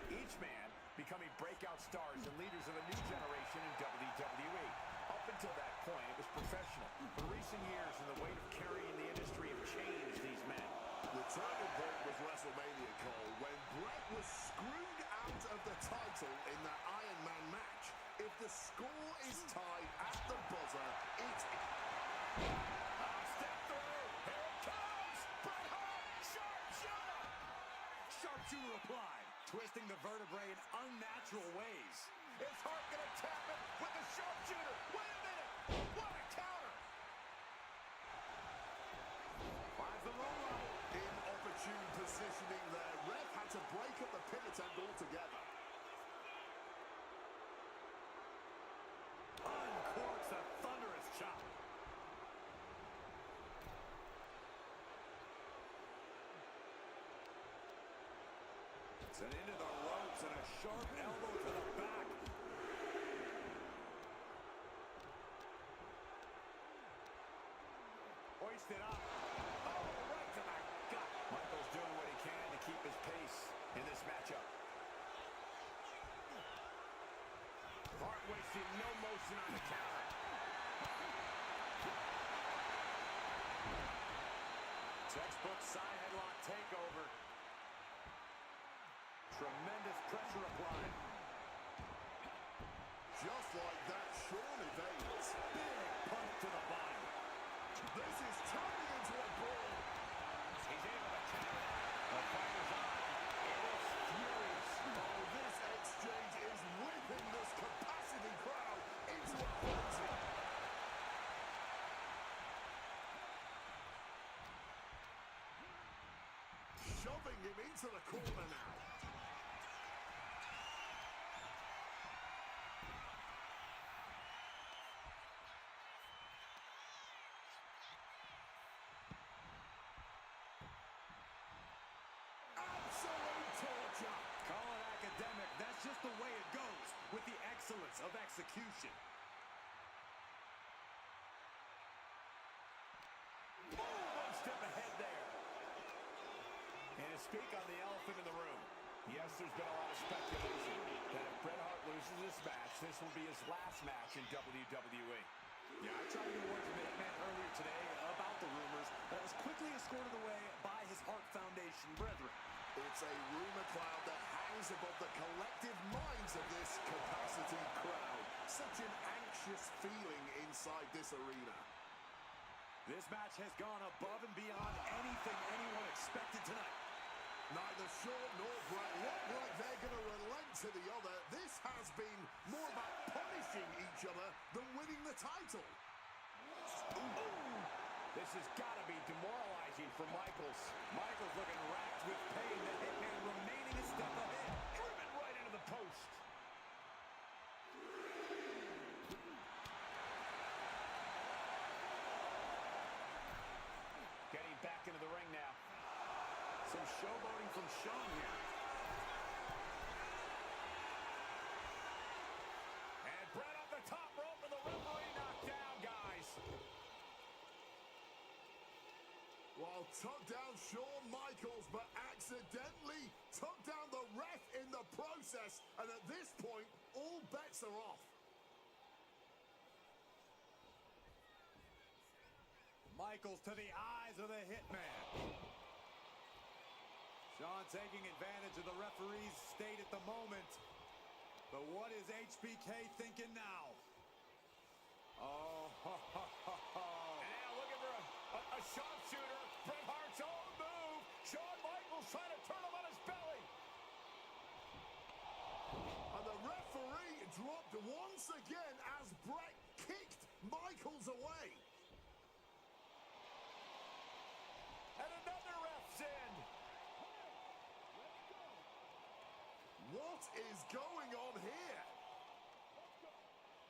Each man becoming breakout stars and leaders of a new generation in WWE. Up until that point, it was professional. In recent years, and the weight of carrying the industry have changed these men. The turning point was WrestleMania, Cole, when Bret was screwed out of the title in that Iron Man match. If the score is tied at the buzzer, it's... Step through. Here it comes. Bret Hart. Sharpshooter. Sharpshooter applied, twisting the vertebrae in unnatural ways. Is Hart going to tap it with the sharpshooter? Wait a minute. What a counter. Finds the low rope. Inopportune positioning there. Ref had to break up the pin attempt altogether. Uncorks a thunderous chop. And into the ropes and a sharp elbow to the back. Hoisted up. Oh, right to the gut. Michaels doing what he can to keep his pace in this matchup. Hart wasting no motion on the counter. Textbook side headlock takeover. Tremendous pressure applied. Just like that, Shawn evades. Big punch to the body. This is turning into a brawl. He's able to counter that. The fighter's on. It is furious. Oh, this exchange is whipping this capacity crowd into a frenzy. Shoving him into the corner now. Absolute torture. Call it academic. That's just the way it goes with the excellence of execution. Oh, one step ahead there. And to speak on the elephant in the room, yes, there's been a lot of speculation that if Bret Hart loses this match, this will be his last match in WWE. Yeah, I tried to get word from the Hitman earlier today about the rumors, but it was quickly escorted away by his Hart Foundation brethren. It's a rumor cloud that hangs above the collective minds of this capacity crowd. Such an anxious feeling inside this arena. This match has gone above and beyond anything anyone expected tonight. Neither Shawn nor Bret look like they're going to relent to the other. This has been more about punishing each other than winning the title. Ooh. This has got to be demoralizing for Michaels. Michaels looking racked with pain. The Hitman remaining a step ahead. Driven right into the post. Getting back into the ring now. Some showboating from Shawn here. And Bret up the top rope and the referee knocked down, guys. While tucked down Shawn Michaels, but accidentally tucked down the ref in the process. And at this point, all bets are off. Michaels to the eyes of the Hitman. Shawn taking advantage of the referee's state at the moment. But what is HBK thinking now? Oh, and now looking for a sharpshooter. Bret Hart's own move. Shawn Michaels trying to turn him on his belly. And the referee dropped once again as Bret kicked Michaels away. And another ref's in. What is going on here?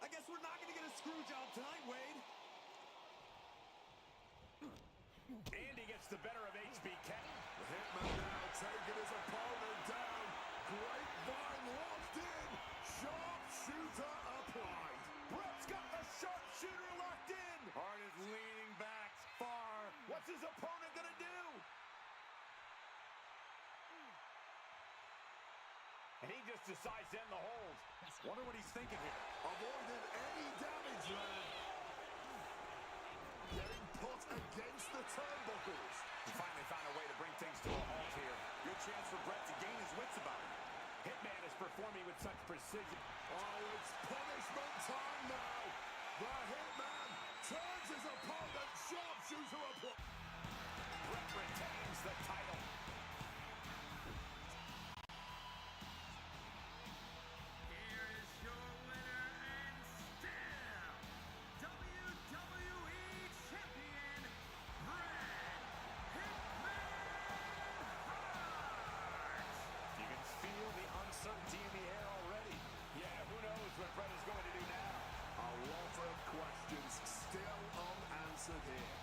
I guess we're not going to get a screw job tonight, Wade. Andy gets the better of HBK. The Hitman now taking his opponent down. Grapevine locked in. Sharpshooter applied. Bret's got the sharpshooter locked in. Hart is leaning back far. What's his opponent going to do? And he just decides to end the hold. Wonder what he's thinking here. Avoiding any damage there. Getting put against the turnbuckles. He finally found a way to bring things to a halt here. Good chance for Bret to gain his wits about it. Hitman is performing with such precision. Oh, it's punishment time now. The Hitman turns his opponent. Sharpshooter applied. Bret retains the title. Here is your winner and still WWE Champion, Bret Hitman Hart. You can feel the uncertainty in the air already. Yeah, who knows what Bret is going to do now. A lot of questions still unanswered here.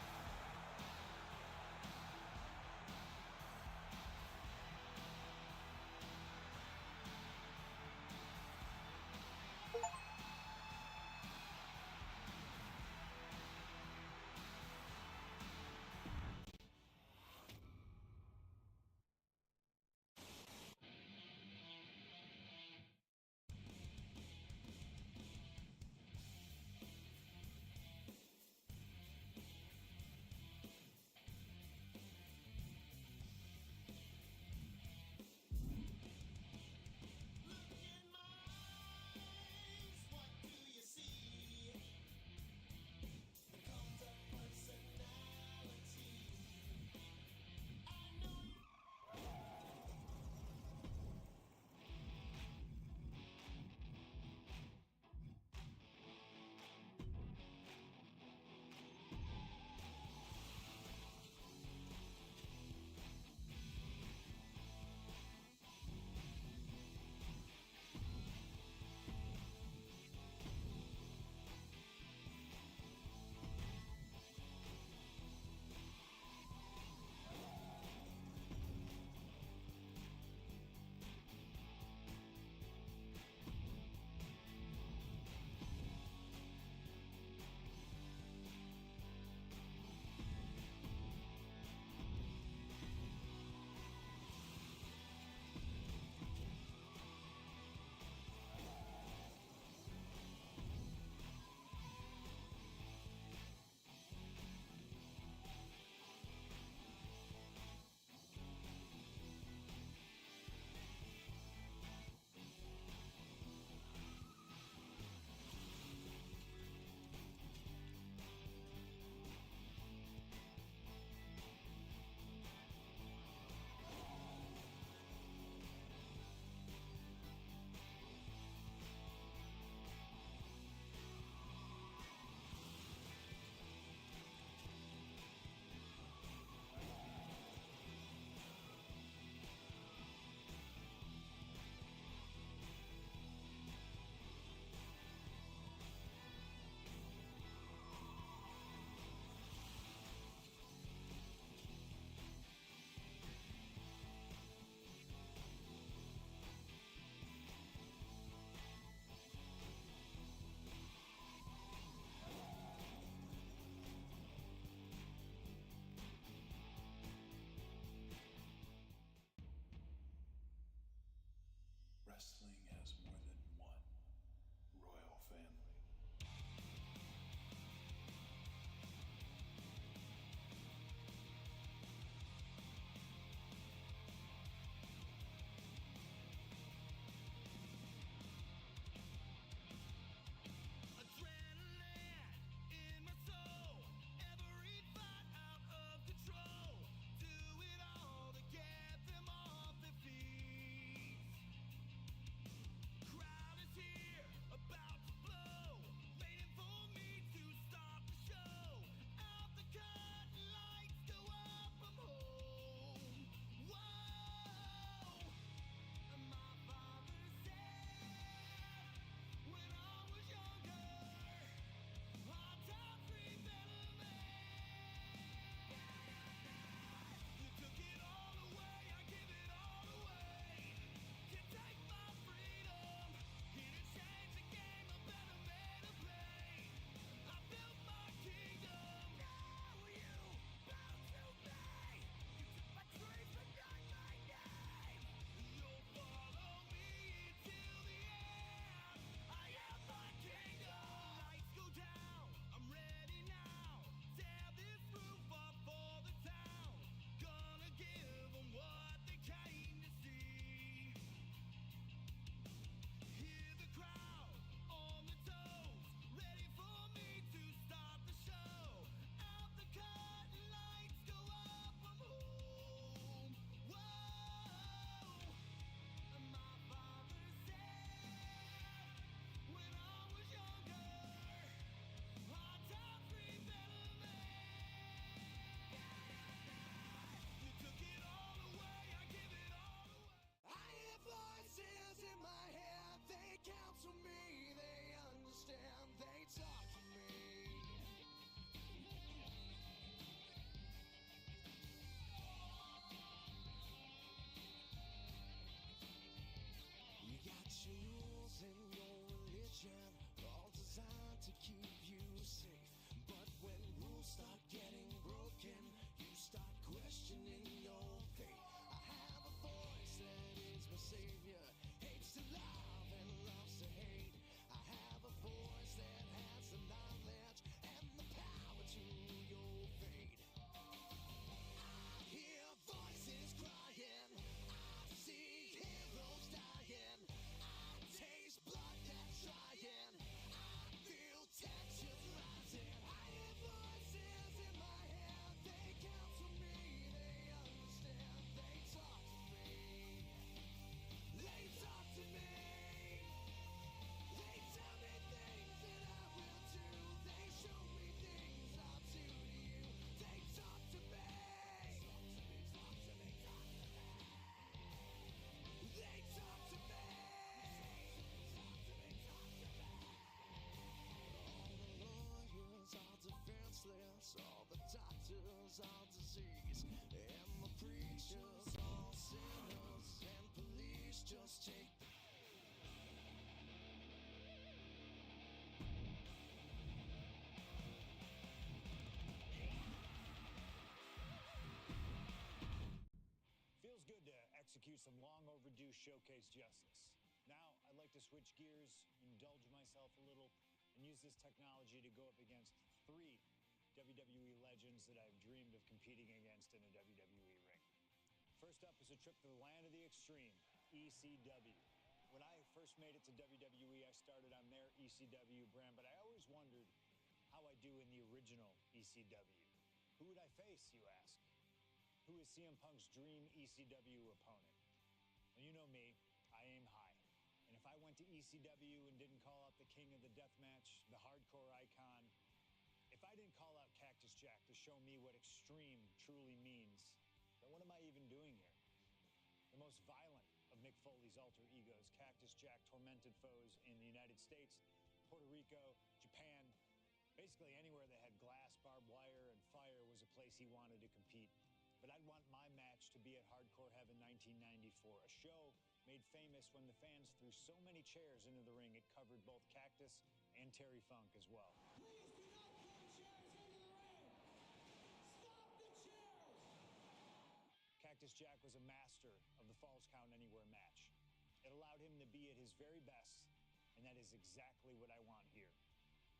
Feels good to execute some long overdue showcase justice. Now, I'd like to switch gears, indulge myself a little, and use this technology to go up against 3 WWE legends that I've dreamed of competing against in a WWE ring. First up is a trip to the land of the extreme, ECW. When I first made it to WWE, I started on their ECW brand, but I always wondered how I do in the original ECW. Who would I face, you ask? Who is CM Punk's dream ECW opponent? And you know me, I aim high. And if I went to ECW and didn't call out the king of the deathmatch, the hardcore icon, if I didn't call out Cactus Jack to show me what extreme truly means, then what am I even doing here? The most violent of Mick Foley's alter egos, Cactus Jack tormented foes in the United States, Puerto Rico, Japan, basically anywhere that had glass, barbed wire, and fire was a place he wanted to compete. But I'd want my match to be at Hardcore Heaven 1994, a show made famous when the fans threw so many chairs into the ring it covered both Cactus and Terry Funk as well. Please do not throw chairs into the ring! Stop the chairs! Cactus Jack was a master of the Falls Count Anywhere match. It allowed him to be at his very best, and that is exactly what I want here.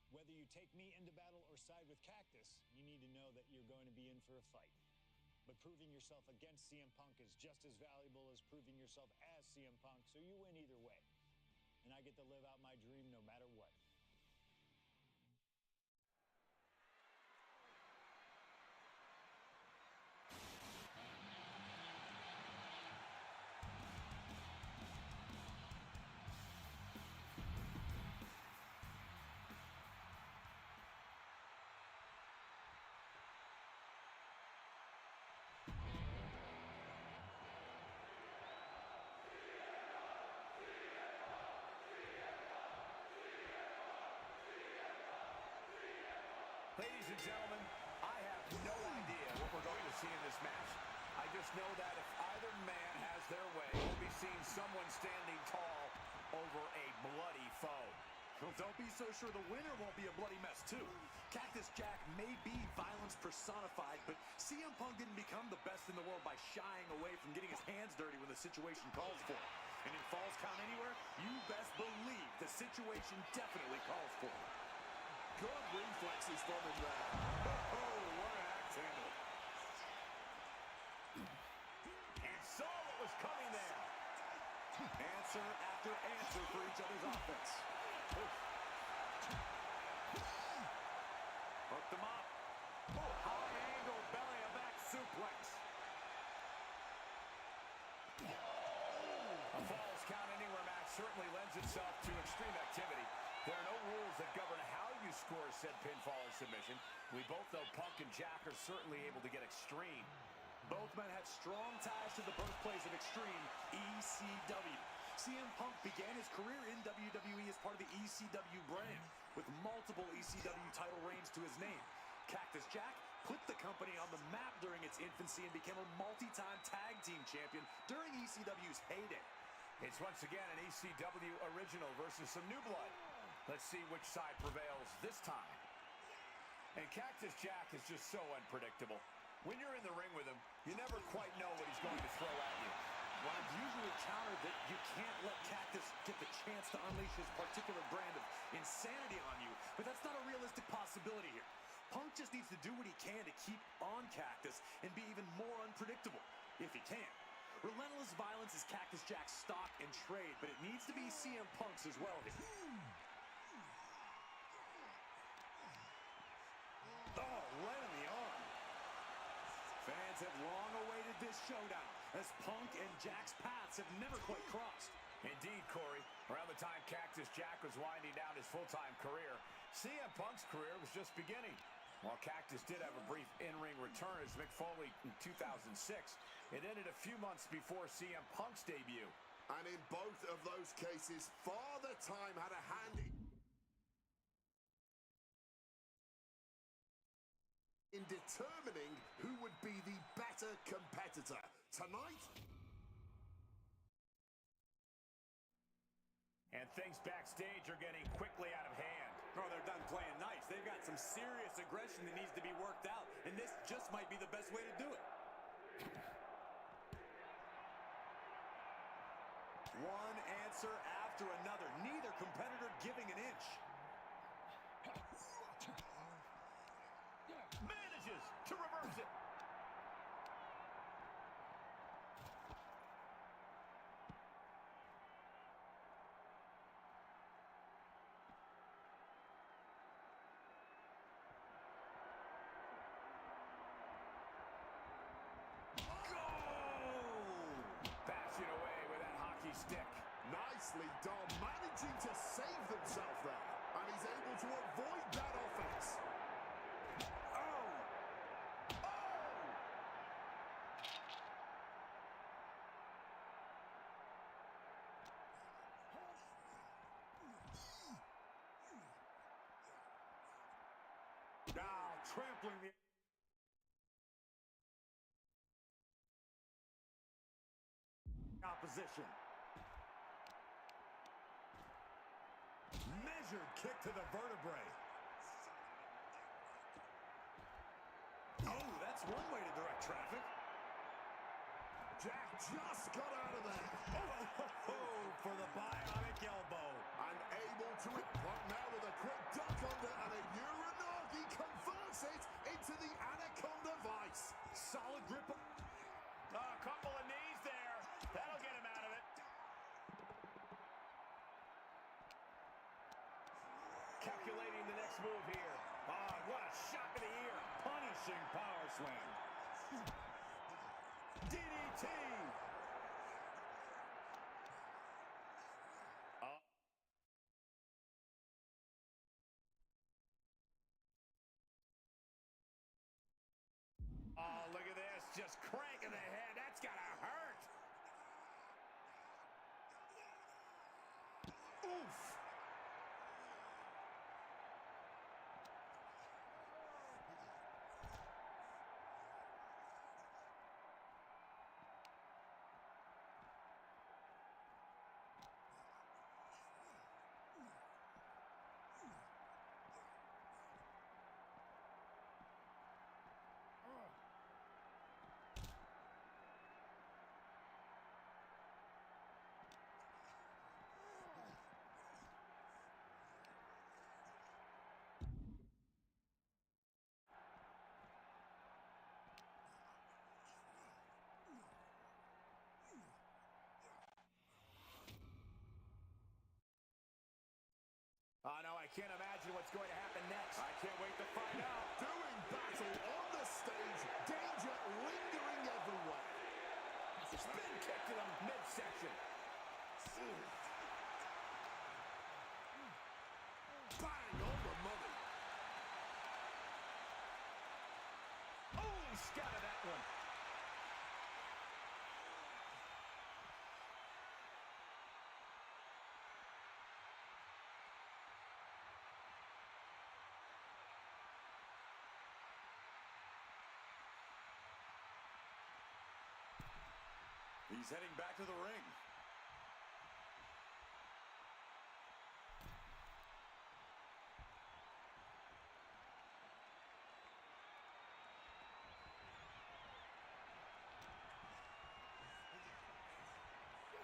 Whether you take me into battle or side with Cactus, you need to know that you're going to be in for a fight. But proving yourself against CM Punk is just as valuable as proving yourself as CM Punk, so you win either way. And I get to live out my dream no matter what. Ladies and gentlemen, I have no idea what we're going to see in this match. I just know that if either man has their way, we'll be seeing someone standing tall over a bloody foe. Well, don't be so sure the winner won't be a bloody mess, too. Cactus Jack may be violence personified, but CM Punk didn't become the best in the world by shying away from getting his hands dirty when the situation calls for it. And in Falls Count Anywhere, you best believe the situation definitely calls for it. Good reflexes from him there. Oh, what an axe handle. And saw what was coming there. Answer after answer for each other's offense. Hooked them up. High angle belly to back suplex. A Falls Count Anywhere match certainly lends itself to extreme activity. There are no rules that govern how you score said pinfall or submission. We both know Punk and Jack are certainly able to get extreme. Both men had strong ties to the birthplace of Extreme, ECW. CM Punk began his career in WWE as part of the ECW brand, with multiple ECW title reigns to his name. Cactus Jack put the company on the map during its infancy and became a multi-time tag team champion during ECW's heyday. It's once again an ECW original versus some new blood. Let's see which side prevails this time. And Cactus Jack is just so unpredictable. When you're in the ring with him, you never quite know what he's going to throw at you. Well, I've usually countered that you can't let Cactus get the chance to unleash his particular brand of insanity on you, but that's not a realistic possibility here. Punk just needs to do what he can to keep on Cactus and be even more unpredictable, if he can. Relentless violence is Cactus Jack's stock and trade, but it needs to be CM Punk's as well here. Oh, right on the arm. Fans have long awaited this showdown, as Punk and Jack's paths have never quite crossed. Indeed, Corey. Around the time Cactus Jack was winding down his full-time career, CM Punk's career was just beginning. While Cactus did have a brief in-ring return as Mick Foley in 2006, it ended a few months before CM Punk's debut. And in both of those cases, Father Time had a hand in. in determining who would be the better competitor. Tonight, And things backstage are getting quickly out of hand. Oh, they're done playing nice. They've got some serious aggression that needs to be worked out, and this just might be the best way to do it. One answer after another. Neither competitor giving an inch. Manages to reverse it. Bashing away with that hockey stick. nicely done, managing to save themselves there. And he's able to avoid that offense. Oh! Now trampling the opposition. Measured kick to the vertebrae. Oh, that's one way to direct traffic. Jack just got out of there. Oh, for the bionic elbow. And able to impart now with a quick duck under, and a Uranagi converts it into the Anaconda Vice. Solid grip. A couple of knees there. That'll get him out of it. Calculating the next move here. Ah, what a shot to the ear. Punishing power slam. DDT. Oh, look at this. Just cranking the head. That's got to hurt. Oof. Oh, no, I can't imagine what's going to happen next. I can't wait to find out. Doing battle on the stage. Danger lingering everywhere. Spin kick to the midsection. Bang on the money. Oh, he scattered that one. He's heading back to the ring.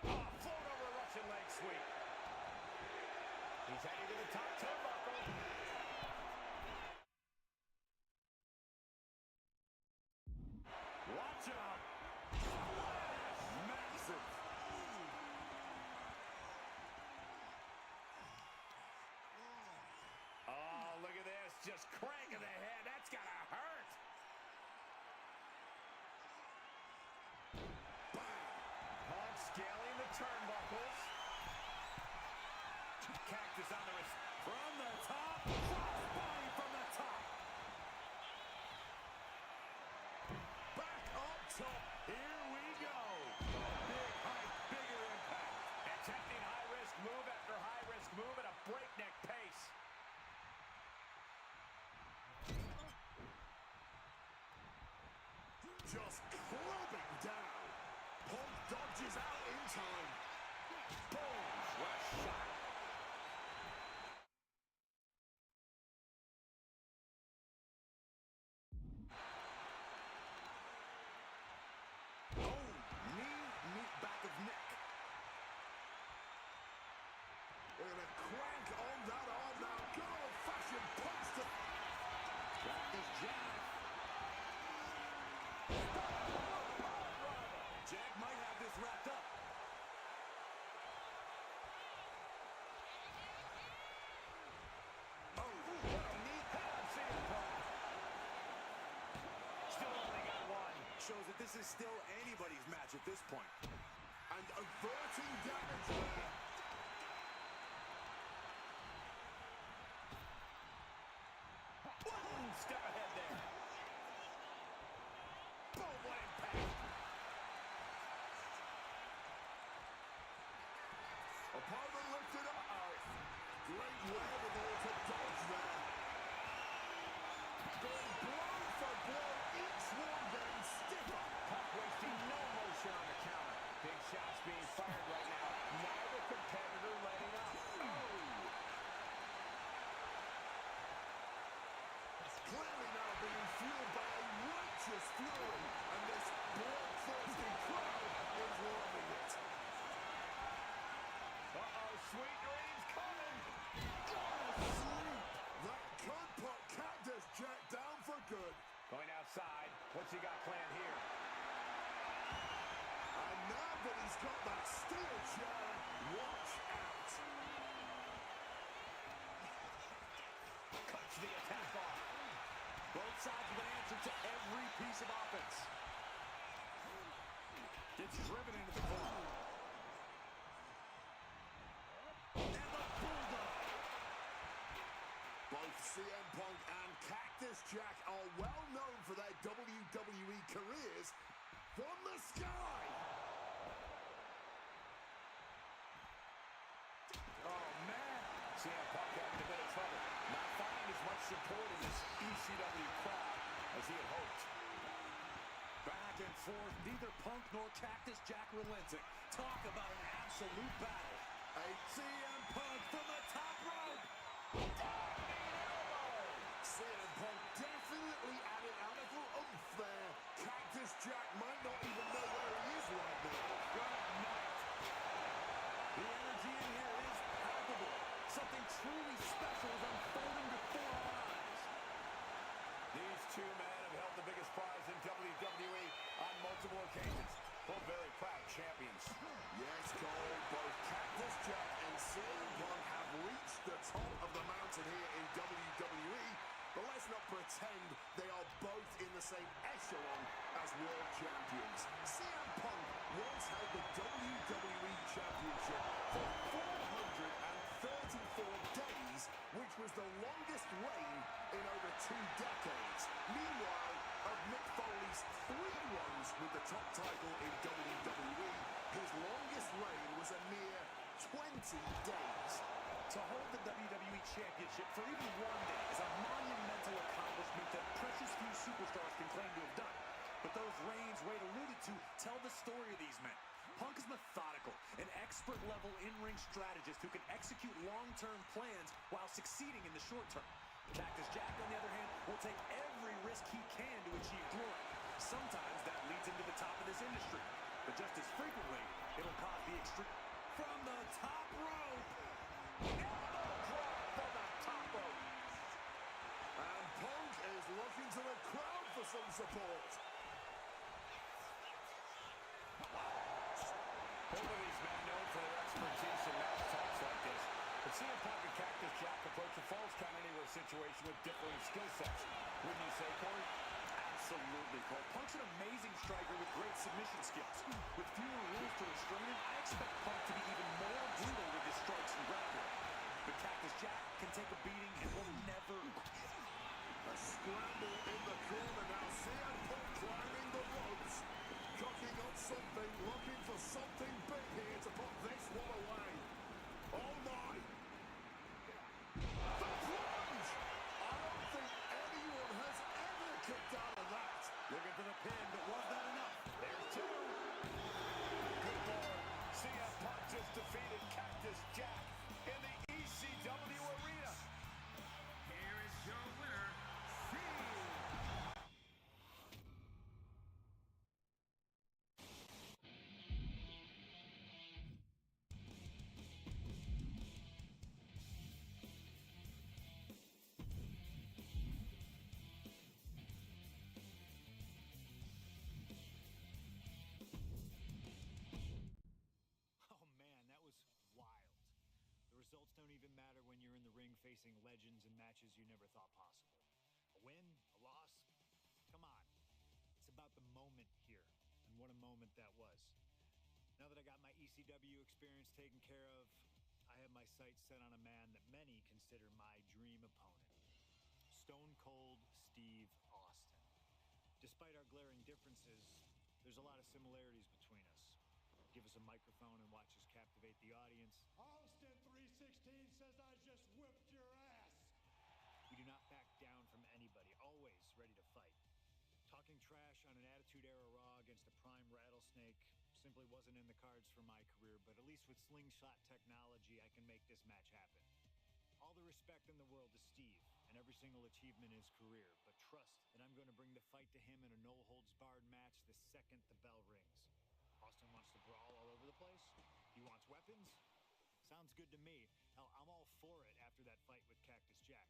Oh, float over Russian leg sweep. He's heading to the top turnbuckle. Watch out. Massive. Oh, look at this. Just cranking the head. That's got to hurt. Punk scaling the turnbuckles. Cactus on the wrist. From the top. Crossbody from the top. Back up top. Here we go. Big height, bigger impact. Attempting high-risk move after high-risk move at a breakneck pace. just clubbing down. Punk dodges out in time. Boom! What a shot. Oh, knee, back of neck. And a crank on that arm now. Good old-fashioned punch to... Cactus Jack. Jack might have this wrapped up. Oh, what a knee hit on CM Punk. Still only got one. Shows that this is still anybody's match at this point. And averting damage there. One step ahead there. Boom, what impact. Opponent lifted up. Great wherewithal to dodge there. Going blow for blow, each one getting stiffer. Punk wasting no motion on the counter. Big shots being fired right now. Neither competitor letting up. Oh! Clearly now being fueled by a righteous fury, and this bloodthirsty crowd is loving it. Uh-oh, sweet dreams coming. Sleep. That could put Cactus Jack down for good. Going outside. What's he got planned here? And now that he's got that steel chair, watch out. Cuts the attack off. Both sides with an answer to every piece of offense. Gets driven into the corner. And the bulldog. Both CM Punk and Cactus Jack are well known for their WWE careers from the sky. Oh, man. CM Punk having a bit of trouble. Not finding as much support in this ECW crowd as he had hoped. Back and forth. Neither Punk nor Cactus Jack relenting. Talk about an absolute battle. A CM Punk from the top rope. CM Punk definitely added a little oomph there. Cactus Jack might not even know where he is right now. Good night. The energy in here is palpable. Something truly special is unfolding before our eyes. These two men have held the biggest prize in WWE on multiple occasions. Both very proud champions. Yes, Cole, both Cactus Jack and CM Punk have reached the top of the mountain here in WWE, but let's not pretend they are both in the same echelon as world champions. CM Punk once held the WWE Championship for 434 days, which was the longest reign in over 2 decades. Meanwhile, of Mick Foley's 3 runs with the top title in WWE, his longest reign was a mere 20 days. To hold the WWE Championship for even one day is a monumental accomplishment that precious few superstars can claim to have done. But those reigns Wade alluded to tell the story of these men. Punk is methodical, an expert-level in-ring strategist who can execute long-term plans while succeeding in the short term. Cactus Jack, on the other hand, will take every risk he can to achieve glory. Sometimes that leads him to the top of this industry, but just as frequently, it'll cause the extreme. From the top rope! Elbow drop from the top rope. And Punk is looking to the crowd for some support. Both of these men known for their expertise in match talks like this. But CM Punk and Cactus Jack approach a Falls Count Anywhere situation with differing skill sets. Wouldn't you say, Corey? Absolutely, Cole. Punk's an amazing striker with great submission skills. With fewer rules to restrain him, I expect Punk to be even more brutal with his strikes and grappling. But Cactus Jack can take a beating and will never... A scramble in the corner now. CM Punk climbing the ropes. Cooking up something, looking for something big here to put this one away. Oh my! The plunge! I don't think anyone has ever kicked out of that. Looking for the pin, but what facing legends in matches you never thought possible. A win, a loss, come on. It's about the moment here, and what a moment that was. Now that I got my ECW experience taken care of, I have my sights set on a man that many consider my dream opponent. Stone Cold Steve Austin. Despite our glaring differences, there's a lot of similarities between us. Give us a microphone and watch us captivate the audience. Austin 316 says I just whipped your ass. We do not back down from anybody, always ready to fight. Talking trash on an Attitude Era Raw against a prime Rattlesnake simply wasn't in the cards for my career, but at least with slingshot technology, I can make this match happen. All the respect in the world to Steve and every single achievement in his career, but trust that I'm going to bring the fight to him in a no-holds-barred match the second the bell rings. Austin wants to brawl all over the place? He wants weapons? Sounds good to me. Hell, I'm all for it after that fight with Cactus Jack.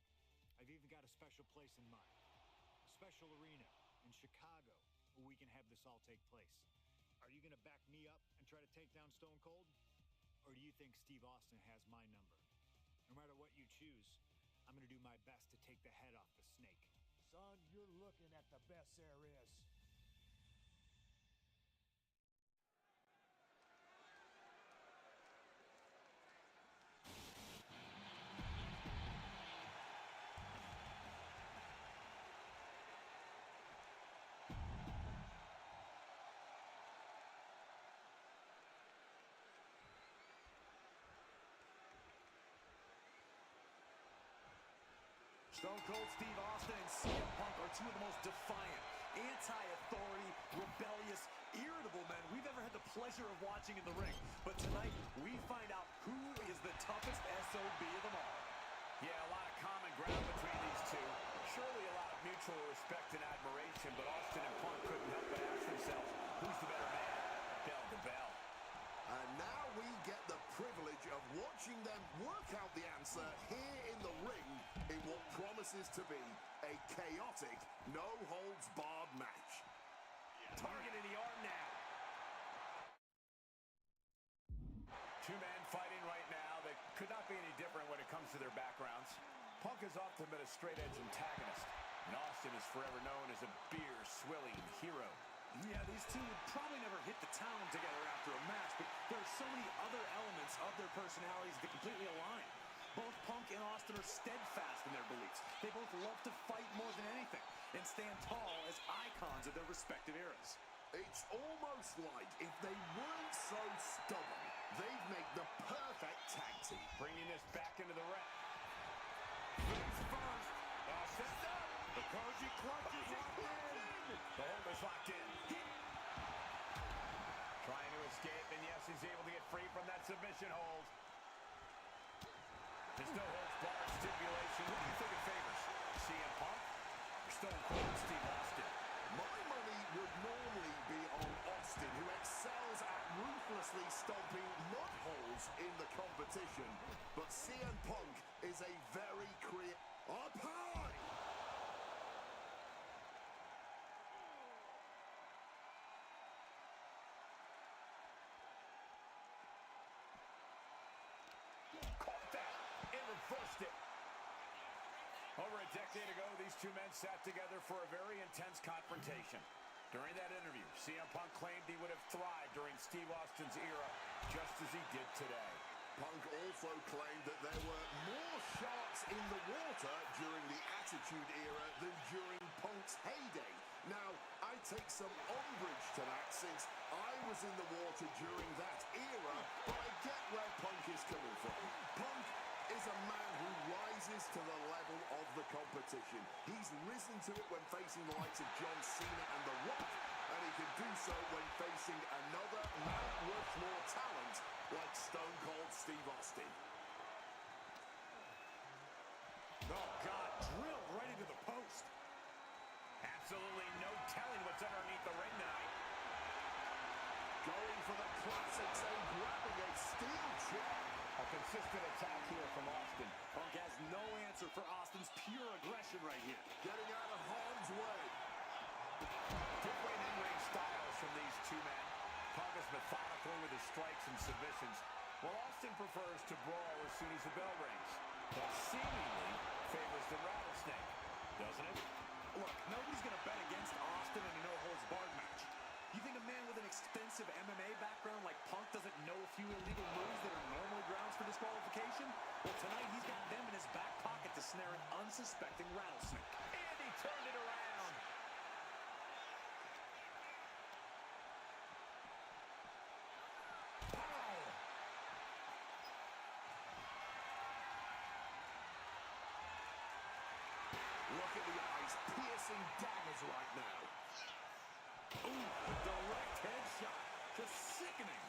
I've even got a special place in mind. A special arena in Chicago where we can have this all take place. Are you going to back me up and try to take down Stone Cold? Or do you think Steve Austin has my number? No matter what you choose, I'm going to do my best to take the head off the snake. Son, you're looking at the best there is. Stone Cold Steve Austin and CM Punk are two of the most defiant, anti-authority, rebellious, irritable men we've ever had the pleasure of watching in the ring. But tonight, we find out who is the toughest SOB of them all. Yeah, a lot of common ground between these two. Surely a lot of mutual respect and admiration, but Austin and Punk couldn't help but ask themselves, who's the better man, bell to bell? And now we get the privilege of watching them work out the answer here in the ring in what promises to be a chaotic, no-holds-barred match. Targeting the arm now. Two men fighting right now that could not be any different when it comes to their backgrounds. Punk has often been a straight-edge antagonist, and Austin is forever known as a beer-swilling hero. Yeah, these two would probably never hit the town together after a match, but there are so many other elements of their personalities that completely align. Both Punk and Austin are steadfast in their beliefs. They both love to fight more than anything and stand tall as icons of their respective eras. It's almost like if they weren't so stubborn, they'd make the perfect tag team. Bringing this back into the ring. Face first. Austin up. The Koji clutch is locked in. The hold is locked in. Trying to escape, and yes, he's able to get free from that submission hold. There's no holds barred stipulation. Who do you think it favors? CM Punk or Stone Cold Steve Austin? My money would normally be on Austin, who excels at ruthlessly stomping mud holes in the competition. But CM Punk is a very up high! Caught that and reversed it. Over a decade ago, these two men sat together for a very intense confrontation. During that interview, CM Punk claimed he would have thrived during Steve Austin's era, just as he did today. Punk also claimed that there were more sharks in the water during the Attitude Era than during Punk's heyday. Now, I take some umbrage to that since I was in the water during that era, but I get where Punk is coming from. Punk is a man who rises to the level of the competition. He's risen to it when facing the likes of John Cena and The Rock, and he can do so when facing another Mount Rushmore talent like Stone Cold Steve Austin. Oh, God, drilled right into the post. Absolutely no telling what's underneath the ring tonight. Going for the classics and grabbing a steel chair. A consistent attack here from Austin. Punk has no answer for Austin's pure aggression right here. Getting out of harm's way. Different in-ring styles from these two men. Punk is methodical with his strikes and submissions, while Austin prefers to brawl as soon as the bell rings. While seemingly than Rattlesnake, doesn't it? Look, nobody's going to bet against Austin in a no-holds-barred match. You think a man with an extensive MMA background like Punk doesn't know a few illegal moves that are normally grounds for disqualification? Well, tonight he's got them in his back pocket to snare an unsuspecting Rattlesnake. And he turned it around. Pow! Look at the eyes, piercing daggers right now. Ooh, direct headshot. Just sickening.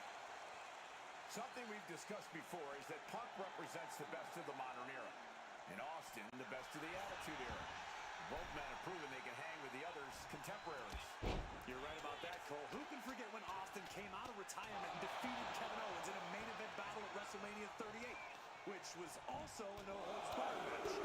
Something we've discussed before is that Punk represents the best of the modern era, and Austin the best of the Attitude Era. Both men have proven they can hang with the others' contemporaries. You're right about that, Cole. Who can forget when Austin came out of retirement and defeated Kevin Owens in a main event battle at WrestleMania 38, which was also a no-holds-barred match.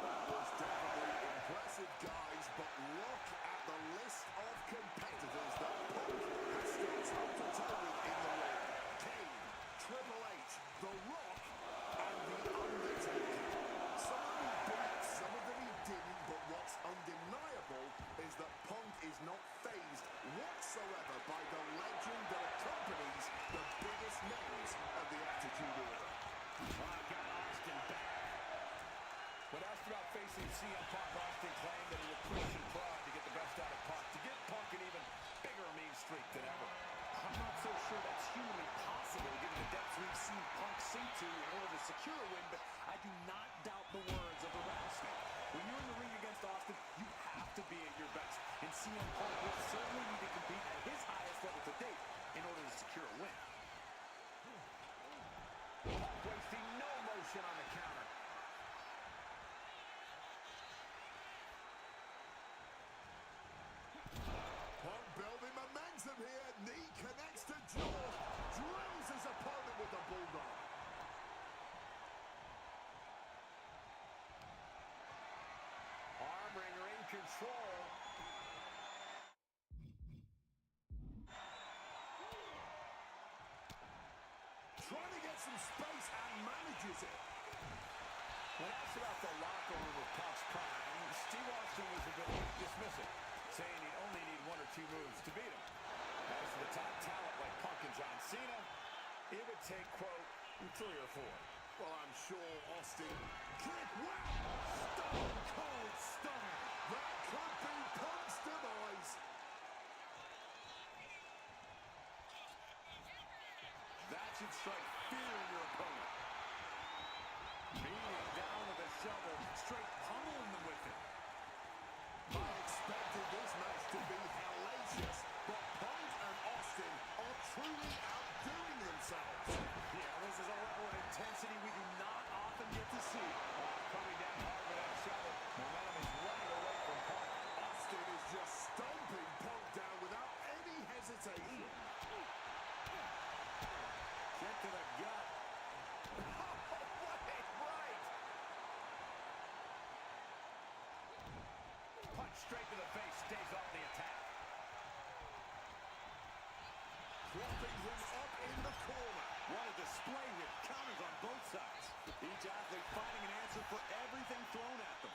That was definitely impressive, guys, but look at the list of competitors that Punk has stood toe-to-toe with in the ring. Kane, Triple H, The Rock, and The Undertaker. Some of them he beat, some of them he didn't, but what's undeniable is that Punk is not fazed whatsoever by the legend that accompanies the biggest names of the Attitude Era. Oh, got Austin back. When asked about facing CM Punk, Austin claimed that he would push and prod to get the best out of Punk, to give Punk an even bigger mean streak than ever. I'm not so sure that's humanly possible given the depths we've seen Punk sink to in order to secure a win, but I do not doubt the words of the Rattlesnake. When you're in the ring against Austin, you have to be at your best, and CM Punk will certainly need to compete at his highest level to date in order to secure a win. Punk wasting no motion on the counter. Punk building momentum here. Knee connects to jaw. Drills his opponent with the bulldog. Arm wringer in control. Trying to get some space and manages it. When asked about the locker room of Punk's prime, Steve Austin was a bit dismissive, saying he'd only need one or two moves to beat him. As for the top talent like Punk and John Cena, it would take, quote, 3 or 4. Well, I'm sure Austin. Kick, wow! Stone Cold Stunner. That could be Punk's demise. That should strike fear in your opponent. Beating down with a shovel, straight pummeling them with it. I expected this match to be hellacious, but Punk and Austin are truly outdoing themselves. Yeah, this is a level of intensity we do not often get to see. Coming down hard with that shovel. Momentum is running away from Punk. Austin is just stomping Punk down without any hesitation. Kick to the gut. Right. Punch straight to the face, stays off the attack. Dropping him up in the corner. What a display here. Counters on both sides. Each athlete finding an answer for everything thrown at them.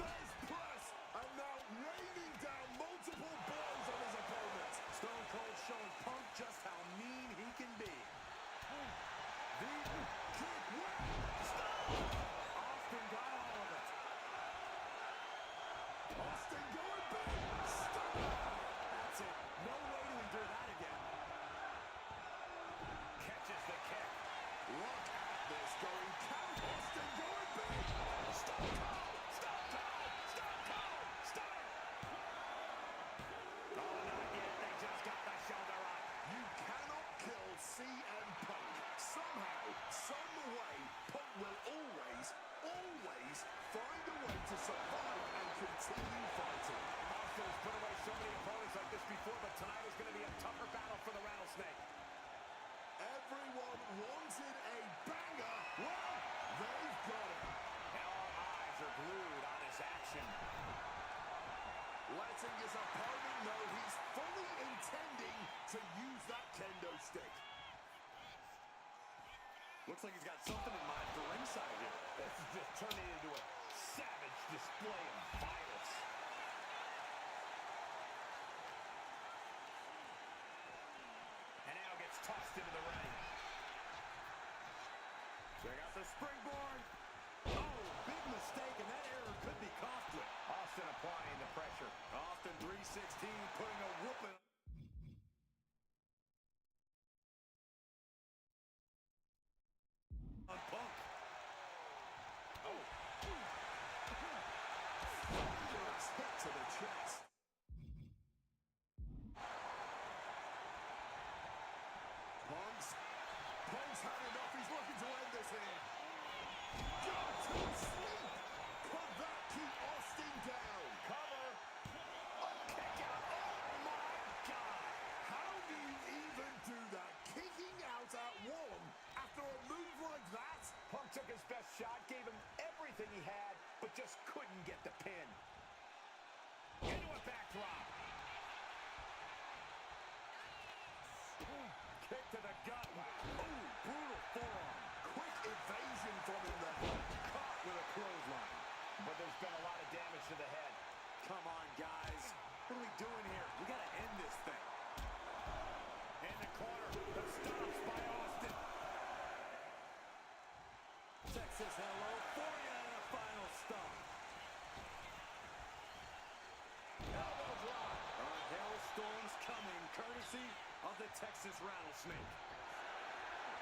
There's press, and now raining down multiple blows on his opponent. Stone Cold showing Punk just how mean he can be. The kick, wow! Austin got all of it. Austin going big. Stop. That's it. No way to endure that again. Catches the kick. Look at this going count. Austin going big. Stone Cold! Stone Cold! Stone Cold! Stunner! Oh, not yet. They just got the shoulder up. You cannot kill CM Punk. Somehow, some way, Punk will always find a way to survive and continue fighting. Austin has put away so many opponents like this before, but tonight is going to be a tougher battle for the Rattlesnake. Everyone wanted a banger. Well, they've got it. And all eyes are glued on his action. Letting his opponent know he's fully intending to use that kendo stick. Looks like he's got something in mind for ringside here. This is just turning into a forced into the ring. Check out the springboard. Oh, big mistake, and that error could be costly. Austin applying the pressure. Austin 316 putting a whooping on Punk. Oh. Thunderous hit to the chest. Punk's had enough. He's looking to end this here. Got to sleep. Could that keep Austin down? Cover. Oh, kick out. Oh, my God. How do you even do that? Kicking out at one after a move like that? Punk took his best shot, gave him everything he had, but just couldn't get the pin. Into a backdrop. Kick to the gut. Ooh, brutal forearm. Quick evasion from him there. Caught with a clothesline. But there's been a lot of damage to the head. Come on, guys. What are we doing here? We got to end this thing. In the corner. The stops by Austin. Texas, hello for you. And a final stop. Elbow drop. A hailstorm's coming, courtesy of the Texas Rattlesnake.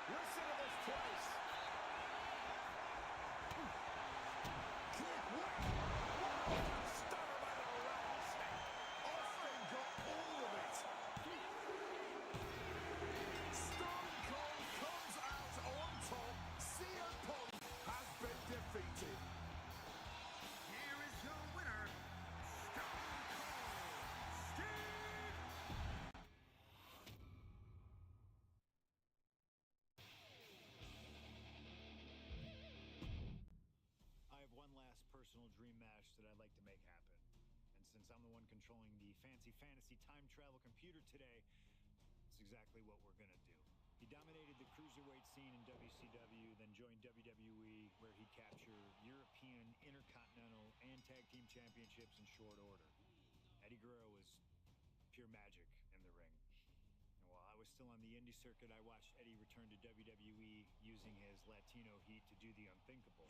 Listen to this place. Kick, what? Stunner by the Rattlesnake. Austin got all of it. Stone Cold comes out on top. CM Punk has been defeated. Here is your winner, Stone Cold Steve. I have one last personal dream match that I'd like to make happen. And since I'm the one controlling the fancy fantasy time travel computer today, it's exactly what we're going to do. He dominated the cruiserweight scene in WCW, then joined WWE, where he captured European, Intercontinental, and Tag Team Championships in short order. Eddie Guerrero was pure magic in the ring. And while I was still on the indie circuit, I watched Eddie return to WWE using his Latino heat to do the unthinkable,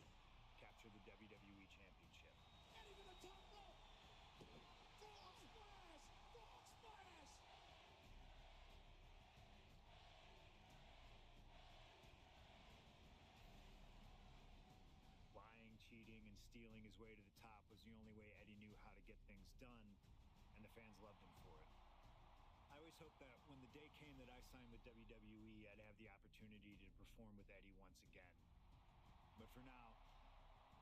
capture the WWE Championship. Eddie to the top rope. Frog splash. Frog splash. Lying, cheating, and stealing his way to the top was the only way Eddie knew how to get things done, and the fans loved him for it. I always hoped that when the day came that I signed with WWE, I'd have the opportunity to perform with Eddie once again. But for now,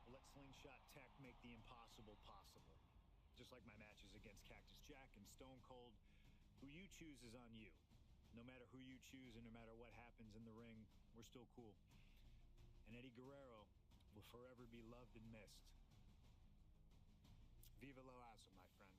I'll let Slingshot Tech make the impossible possible. Just like my matches against Cactus Jack and Stone Cold, who you choose is on you. No matter who you choose and no matter what happens in the ring, we're still cool. And Eddie Guerrero will forever be loved and missed. Viva la raza, my friend.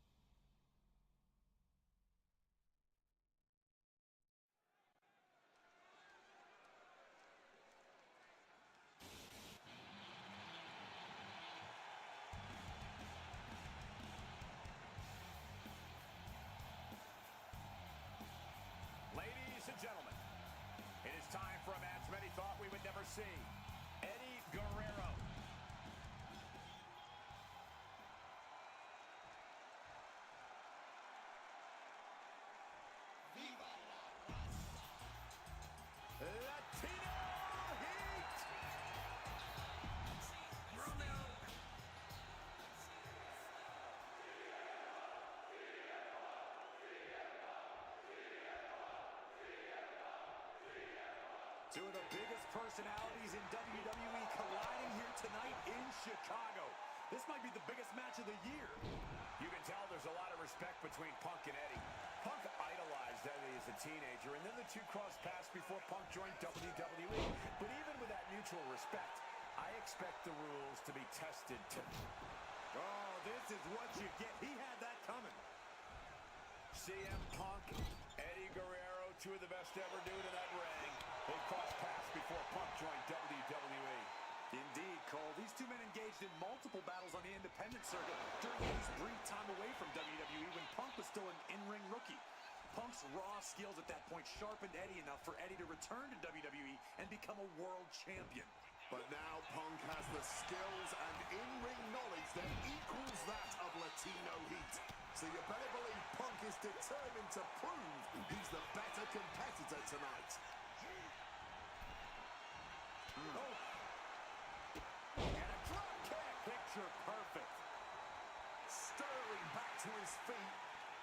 Ladies and gentlemen, it is time for a match many thought we would never see. Eddie Guerrero. Latino Heat. Two of the biggest personalities in WWE colliding here tonight in Chicago. This might be the biggest match of the year. You can tell there's a lot of respect between Punk and Eddie. Punk idolized Eddie as a teenager, and then the two crossed paths before Punk joined WWE. But even with that mutual respect, I expect the rules to be tested to... Oh, this is what you get. He had that coming. CM Punk, Eddie Guerrero, two of the best ever do to that ring. They crossed paths before Punk joined WWE. Indeed, Cole. These two men engaged in multiple battles on the independent circuit during his brief time away from WWE when Punk was still an in-ring rookie. Punk's raw skills at that point sharpened Eddie enough for Eddie to return to WWE and become a world champion. But now Punk has the skills and in-ring knowledge that equals that of Latino Heat. So you better believe Punk is determined to prove he's the better competitor tonight. Oh. And a drop kick. Picture perfect. Sterling back to his feet,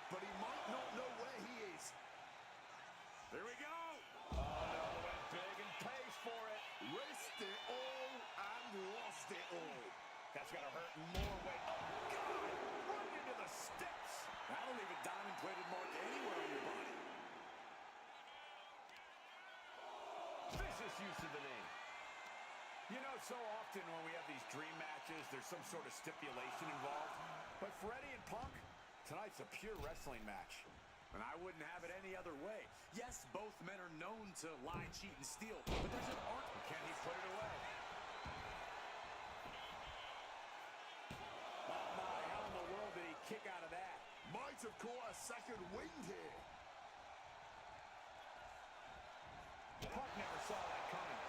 but he might not know where he is. Here we go. Oh, no, went big and pays for it. Risked it all and lost it all. That's got to hurt more weight. Oh, God! Right into the steps. That'll leave a diamond-plated mark anywhere on your body. Vicious use of the knee. You know, so often when we have these dream matches, there's some sort of stipulation involved. But for Eddie and Punk, tonight's a pure wrestling match. And I wouldn't have it any other way. Yes, both men are known to lie, cheat, and steal, but there's an art. Can he put it away? Oh, my, how in the world did he kick out of that? Might have caught a second wind here. Punk never saw that coming.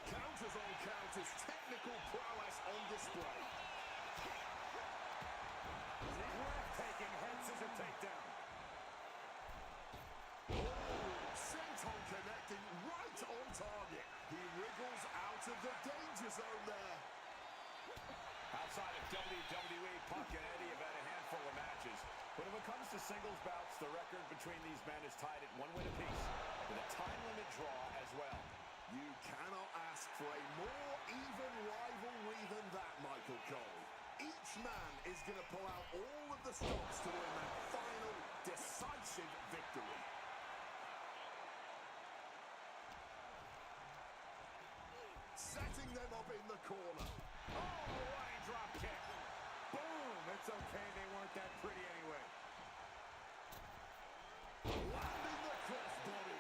Counters on counters, technical prowess on display. Breathtaking head scissor takedown. Oh, senton connecting right on target. He wriggles out of the danger zone there. Outside of WWE, Punk and Eddie have had a handful of matches. But when it comes to singles bouts, the record between these men is tied at 1 win apiece, with a time limit draw as well. You cannot ask for a more even rivalry than that, Michael Cole. Each man is going to pull out all of the stops to win that final, decisive victory. Setting them up in the corner. Oh, line drop kick. Boom. It's okay. They weren't that pretty anyway. Landing the crossbody.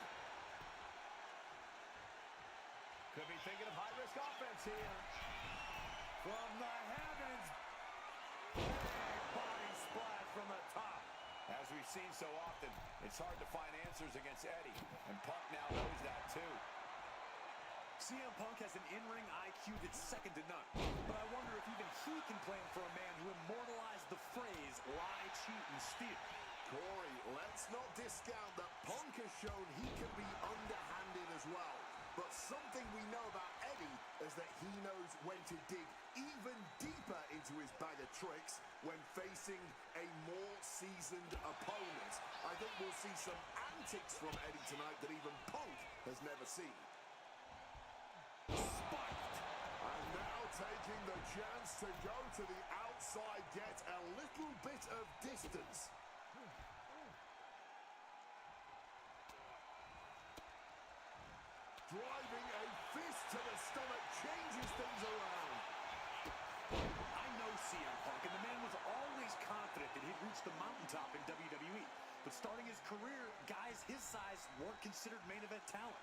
Could be thinking of high-risk offense here. From the heavens. Big body splash from the top. As we've seen so often, it's hard to find answers against Eddie. And Punk now knows that too. CM Punk has an in-ring IQ that's second to none. But I wonder if even he can claim for a man who immortalized the phrase lie, cheat, and steal. Corey, let's not discount that Punk has shown he can be underhanded as well. But something we know about Eddie is that he knows when to dig even deeper into his bag of tricks when facing a more seasoned opponent. I think we'll see some antics from Eddie tonight that even Punk has never seen. Spiked. And now taking the chance to go to the outside, get a little bit of distance. Driving a fist to the stomach changes things around. I know CM Punk, and the man was always confident that he'd reach the mountaintop in WWE. But starting his career, guys his size weren't considered main event talent.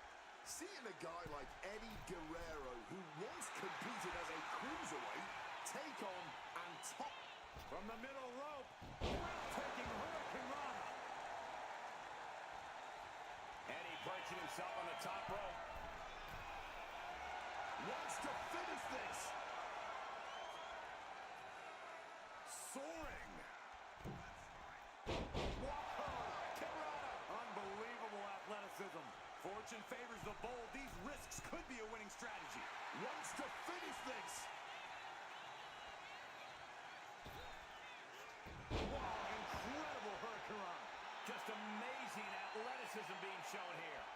Seeing a guy like Eddie Guerrero, who once competed as a cruiserweight, take on and top From the middle rope, breathtaking Hurricane Rana. Eddie perching himself on the top rope. wants to finish this. Soaring. Whoa! Kirana. Unbelievable athleticism. Fortune favors the bold. These risks could be a winning strategy. Wants to finish this. Wow, incredible Hurricane. Just amazing athleticism being shown here.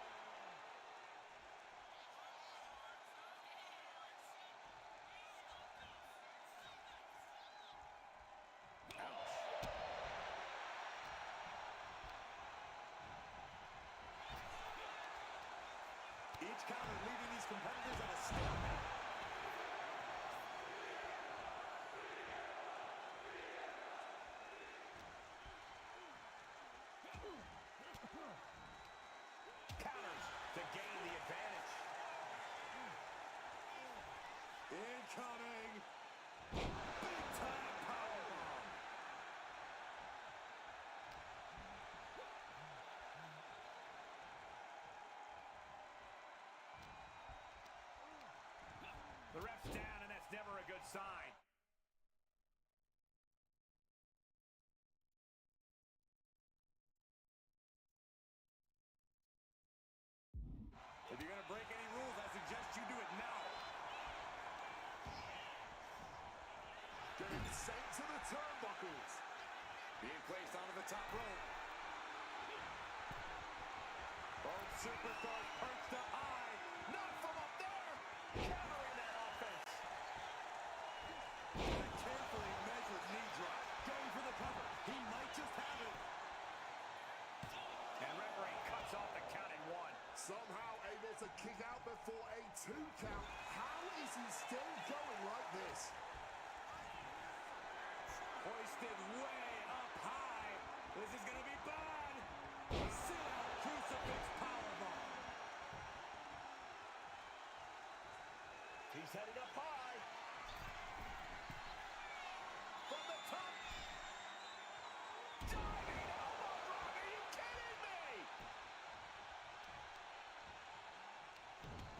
Each counter leaving these competitors at a stalemate. Counters to gain the advantage. Incoming. Big time powerbomb. sign. If you're going to break any rules, I suggest you do it now. Getting sent to the turnbuckles. Being placed onto the top rope. Both superstars perched up high. Not from up there. Countering that offense. A carefully measured knee drop. Going for the cover. He might just have it. And referee cuts off the count at 1. Somehow able to kick out before a 2 count. How is he still going like this? Hoisted way up high. This is going to be bad. Sit out crucifix powerbomb. He's headed up high. From the top. Diving elbow drop. Are you kidding me?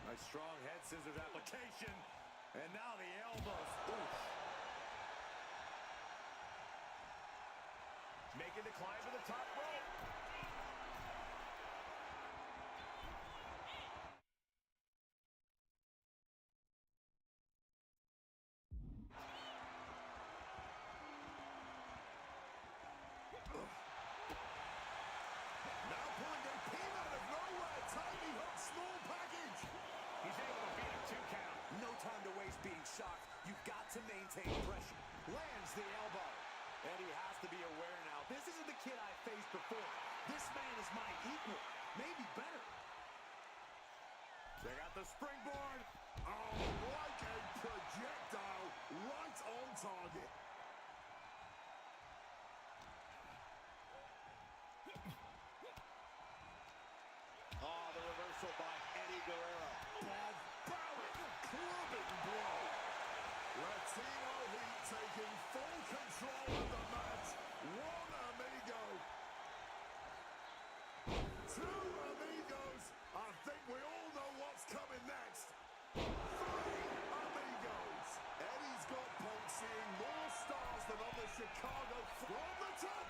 Nice strong head scissors application. And now the elbows. Oof. Making the climb to the top rope. Now pulling a pin out of nowhere. Tiny hook, small package. He's able to beat a 2 count. No time to waste being shocked. You've got to maintain pressure. Lands the elbow. Eddie has to be aware now. This isn't the kid I faced before. This man is my equal. Maybe better. They got the springboard. Oh, like a projectile. Right on target. Oh, the reversal by Eddie Guerrero. Barbaric clubbing blow. Latino Heat taking full control of the match. One amigo. 2 amigos. I think we all know what's coming next. 3 amigos. Eddie's got Punk seeing more stars than on the Chicago from the top.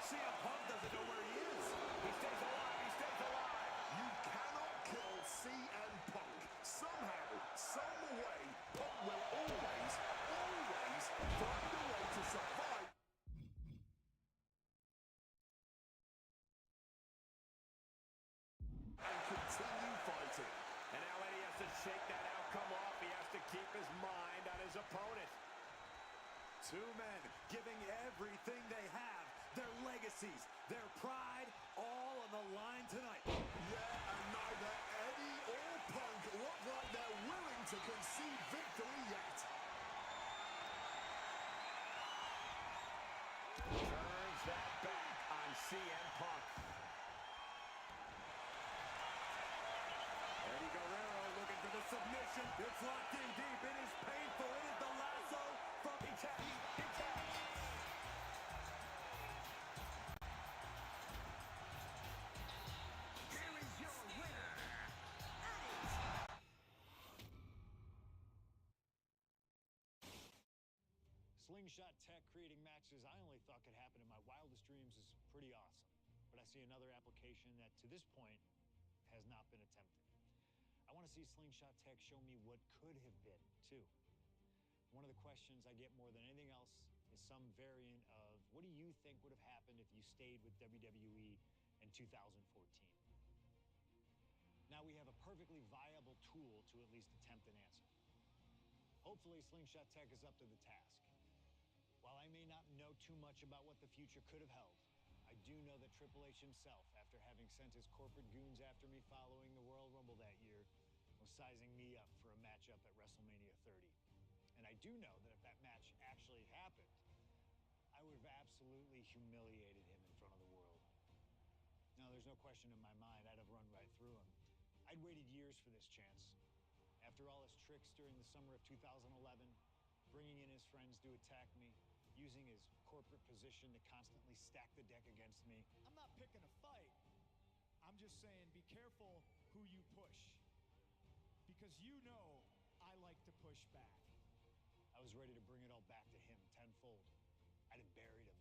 CM Punk doesn't know where he is. He stays alive. He stays alive. You cannot kill CM Punk. Somehow, some way, Punk will always, always find a way to survive. And continue fighting. And now Eddie has to shake that outcome off. He has to keep his mind on his opponent. 2 men giving everything they have. Their legacies, their pride, all on the line tonight. Yeah, and neither Eddie or Punk look like they're willing to concede victory yet. Turns that back on CM Punk. Eddie Guerrero looking for the submission. It's locked in deep. It is painful. It is the lasso from the catch. Here is your winner, Slingshot tech creating matches I only thought could happen in my wildest dreams is pretty awesome. But I see another application that, to this point, has not been attempted. I want to see Slingshot tech show me what could have been, too. One of the questions I get more than anything else is some variant of, what do you think would have happened if you stayed with WWE in 2014? Now we have a perfectly viable tool to at least attempt an answer. Hopefully, Slingshot Tech is up to the task. While I may not know too much about what the future could have held, I do know that Triple H himself, after having sent his corporate goons after me following the Royal Rumble that year, was sizing me up for a matchup at WrestleMania 30. And I do know that if that match actually happened, I would have absolutely humiliated him in front of the world. Now, there's no question in my mind I'd have run right through him. I'd waited years for this chance. After all his tricks during the summer of 2011, bringing in his friends to attack me, using his corporate position to constantly stack the deck against me. I'm not picking a fight. I'm just saying be careful who you push. because you know I like to push back. I was ready to bring it all back to him tenfold. I'd have buried him.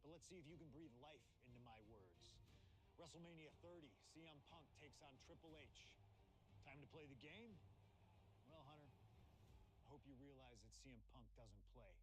But let's see if you can breathe life into my words. WrestleMania 30, CM Punk takes on Triple H. Time to play the game? Well, Hunter, I hope you realize that CM Punk doesn't play.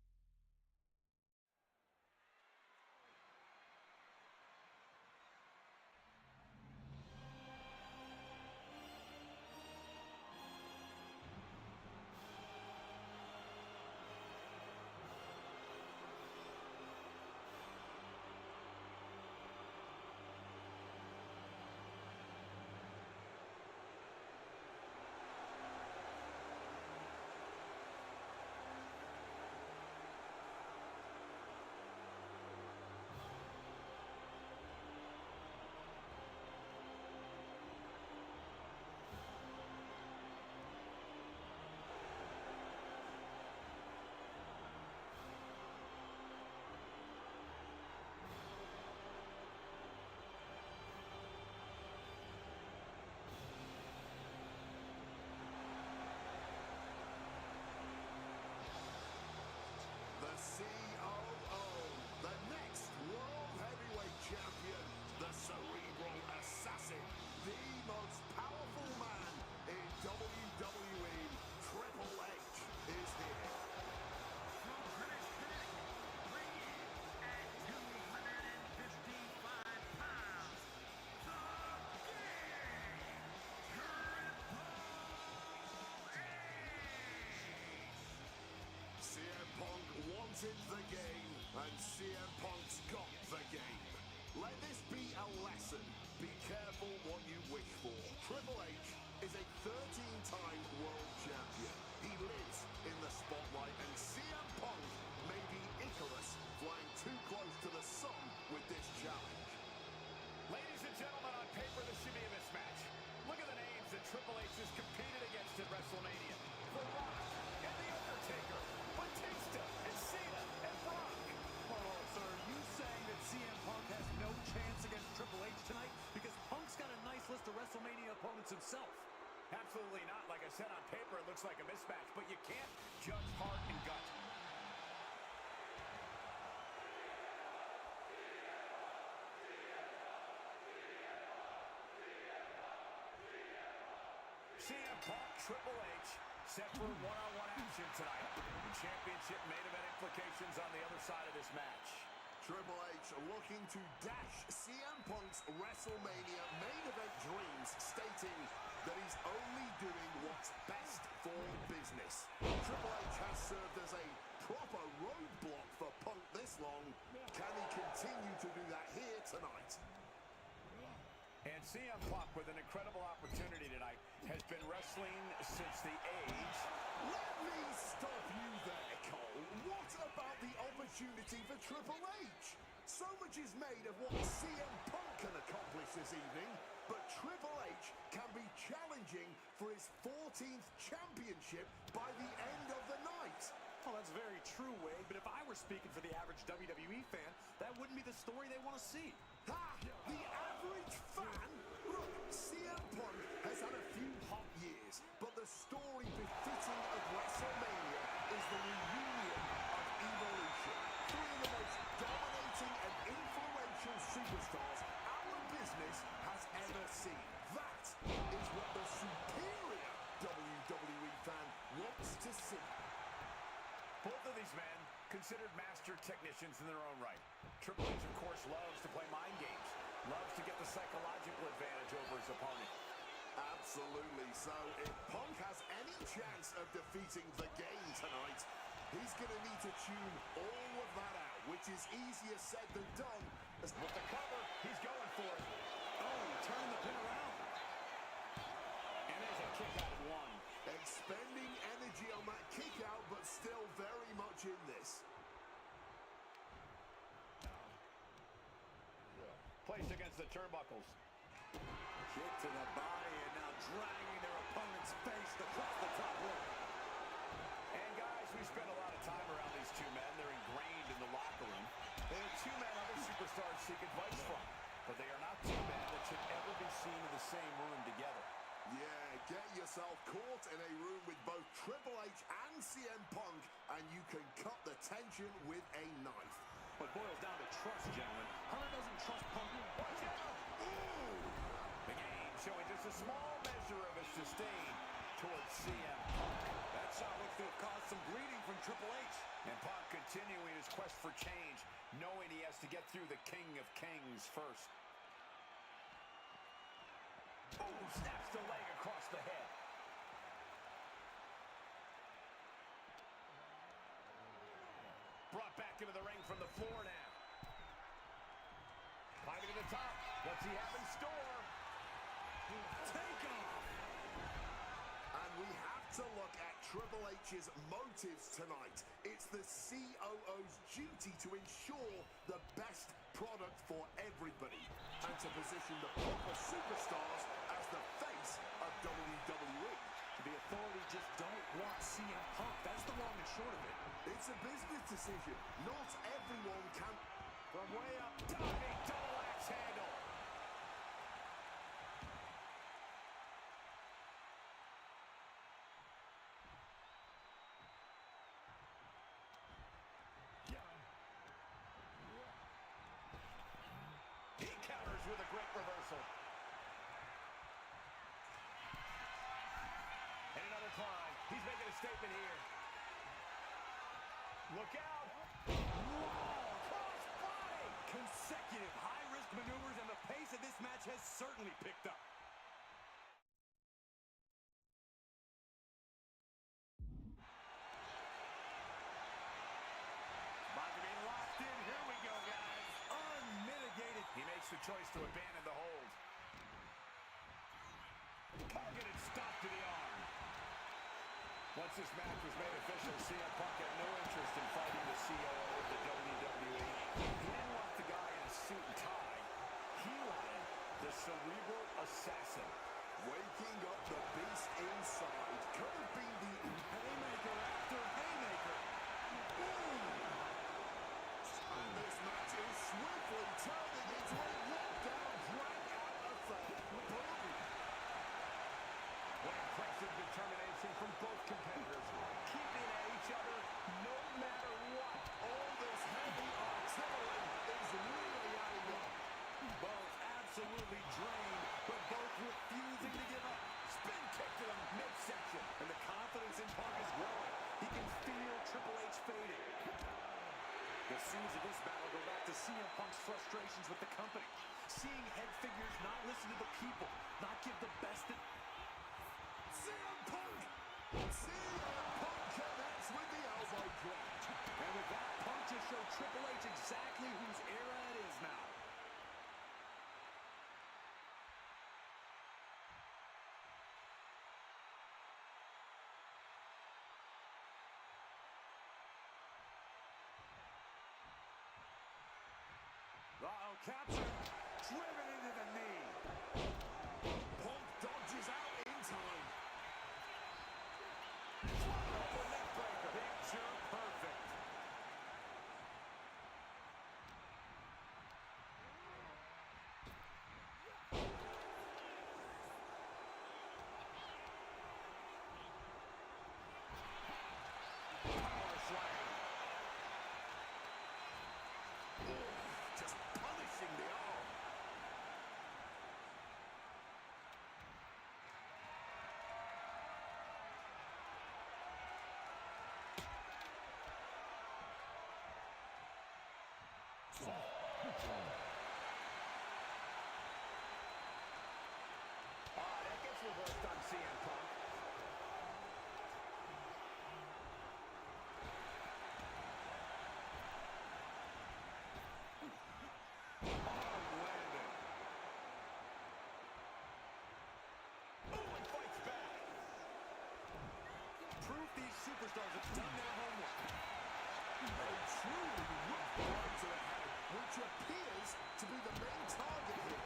The COO, the next World Heavyweight Champion, the Cerebral Assassin, the most powerful man in WWE, Triple H, is here. From Greenwich, Connecticut, weighing in at 255 pounds, the King, Triple H. CM Punk wanted the game, and CM Punk's got the game. Let this be a lesson. Be careful what you wish for. Triple H is a 13-time world champion. He lives in the spotlight, and CM Punk may be Icarus flying too close to the sun with this challenge. Ladies and gentlemen, on paper, this should be a mismatch. Look at the names that Triple H has competed against at WrestleMania. The Rock and The Undertaker, Batista and Cena and Brock. Oh, sir, are you saying that CM Punk has no chance against Triple H tonight? Because Punk's got a nice list of WrestleMania opponents himself. Absolutely not. Like I said, on paper, it looks like a mismatch, but you can't judge heart and gut. CM Punk, Triple H, set for one-on-one action tonight. The championship main event implications on the other side of this match. Triple H looking to dash CM Punk's WrestleMania main event dreams, stating that he's only doing what's best for business. Triple H has served as a proper roadblock for Punk this long. Can he continue to do that here tonight? And CM Punk, with an incredible opportunity tonight, has been wrestling since the age. Let me stop you there, Cole. What about the opportunity for Triple H? So much is made of what CM Punk can accomplish this evening, but Triple H can be challenging for his 14th championship by the end of the night. Well, that's very true, Wade, but if I were speaking for the average WWE fan, that wouldn't be the story they want to see. Ha! The average fan? Look, CM Punk has had a few hot years, but the story befitting of WrestleMania is the reunion of Evolution. Three of the most dominating and influential superstars our business has ever seen. That is what the superior WWE fan wants to see. Both of these men considered master technicians in their own right. Triple H, of course, loves to play mind games, loves to get the psychological advantage over his opponent. Absolutely. So if Punk has any chance of defeating the game tonight, he's going to need to tune all of that out, which is easier said than done. With the cover, he's going for it. Oh, turn the pin around. And there's a kick out at one. Expending energy on that kick out, but still very much in this. Placed against the turnbuckles. Kick to the body and now dragging their opponent's face across the top rope. And guys, we spend a lot of time around these two men. They're ingrained in the locker room. They are two men other superstars seek advice from. But they are not two men that should ever be seen in the same room together. Yeah, get yourself yourself caught in a room with both Triple H and CM Punk, and you can cut the tension with a knife. Well, it boils down to trust, gentlemen. Hunter doesn't trust Punk. Watch out! Ooh! The game showing just a small measure of its disdain towards CM Punk. That shot looks to have caused some bleeding from Triple H. And Punk continuing his quest for change, knowing he has to get through the King of Kings first. Oh, snaps the leg across the head. Brought back into the ring from the floor now. Climbing to the top. What's he have in store? Take off! And we have to look at Triple H's motives tonight. It's the COO's duty to ensure the best product for everybody and to position the proper superstars as the face of WWE. The authority just don't want CM Punk. That's the long and short of it. It's a business decision. Not everyone can. From way up, diving double axe handle. He counters with a great reversal. And another climb. He's making a statement here. Look out. Whoa, cross body. Consecutive high-risk maneuvers, and the pace of this match has certainly picked up. About to be locked in. Here we go, guys. Unmitigated. He makes the choice to abandon the hold. Targeted stop to the arm. Once this match was made official, CM Punk had no interest in fighting the COO of the WWE. He didn't want the guy in a suit and tie. He wanted the cerebral assassin. Waking up the beast inside. Could have been the Haymaker after haymaker. And this match is swiftly turning into a lockdown, drag-out affair. Boom! What impressive determination from both competitors, keeping at each other no matter what. All this heavy artillery is really adding up. Both absolutely drained, but both refusing to give up. Spin kick to the midsection. And the confidence in Punk is growing. He can feel Triple H fading. The scenes of this battle go back to CM Punk's frustrations with the company. Seeing head figures not listen to the people, not give the best that... CM Punk! CM Punk connects with the elbow drop. And with that, Punk just showed Triple H exactly whose era it is now. Uh-oh, captured. Driven into the knee. Punk dodges out in time. Wonderful neck breaker. Picture perfect. Power slam. Just punishing the arm. That gets reversed on CM Punk. Arm landed. Oh, and fights back. Proof these superstars have done their homework. A truly rough blow to the head, which appears to be the main target here.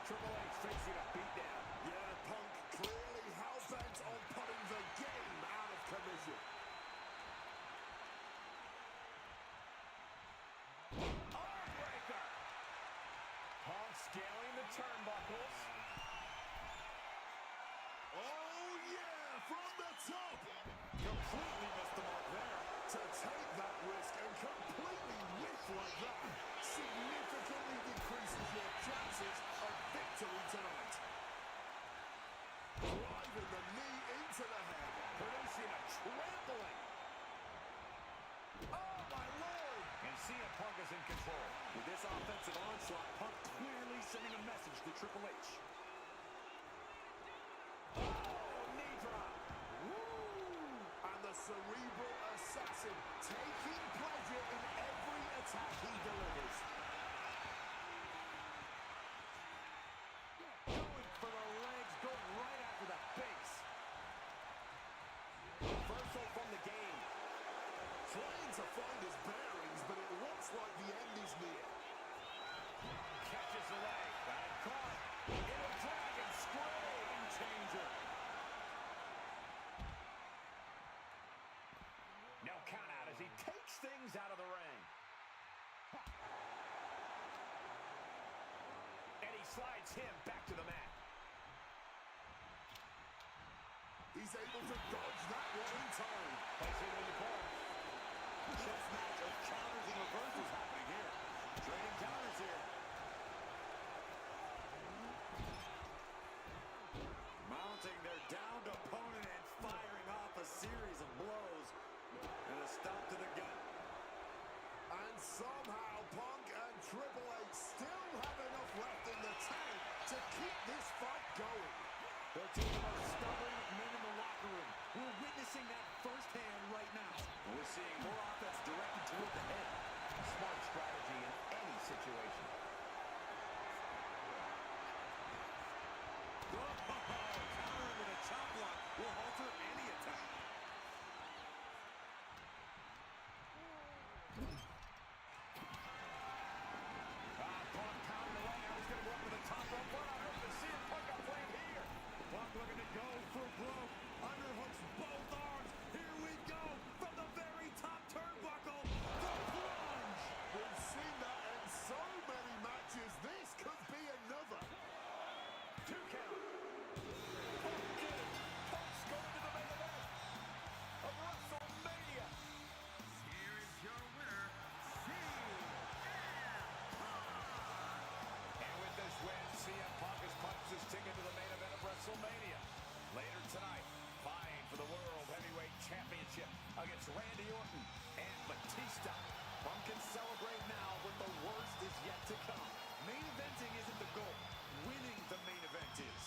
Triple H facing a beatdown. Yeah, Punk clearly hell-bent on putting the game out of commission. Armbreaker. Punk scaling the turnbuckles. Oh, yeah! from the top. Completely missed the mark there. To take that risk and completely whiff like that significantly decreases your chances of victory tonight. Driving the knee into the head, Producing a trampling. Oh, my Lord. And CM Punk is in control. With this offensive onslaught, Punk clearly sending a message to Triple H. Oh, knee drop. and the cerebral assassin taking pleasure in every attack he delivers. Going for the legs, going right after the base. Reversal from the game. Trying to find his bearings, but it looks like the end is near. Catches the leg. Got it caught. Into Dragon Scream changer. No count out as he takes things out of the ring. And he slides him back to the mat. He's able to dodge that one in time. Placing him in the corner. Chess match of counters and reversals happening here. Trading counters here. Mounting their downed opponent and firing off a series of blows. And a stomp to the gut. And somehow Punk and Triple H still have enough left in the tank to keep this fight going. They're two of the most stubborn men in the locker room. We're witnessing that firsthand right now. And we're seeing more offense directed toward the head. Smart strategy in any situation. Oh, countering with a chop block will alter any attack. Punk pounding away. Now he's going to go up to the top rope. We're not hoping to see him. Punk got played here. Punk looking to go for broke. Underhooks both arms. Here we go. From the very top turnbuckle. The plunge. We've seen that in so many matches. This could be another. 2 count. Punk did it. Punk's going to the main event of WrestleMania. Here is your winner, CM And with this win, CM Punk has punched his ticket to the main event of WrestleMania. Later tonight, vying for the World Heavyweight Championship against Randy Orton and Batista. Punk can celebrate now, but the worst is yet to come. Main eventing isn't the goal. Winning the main event is.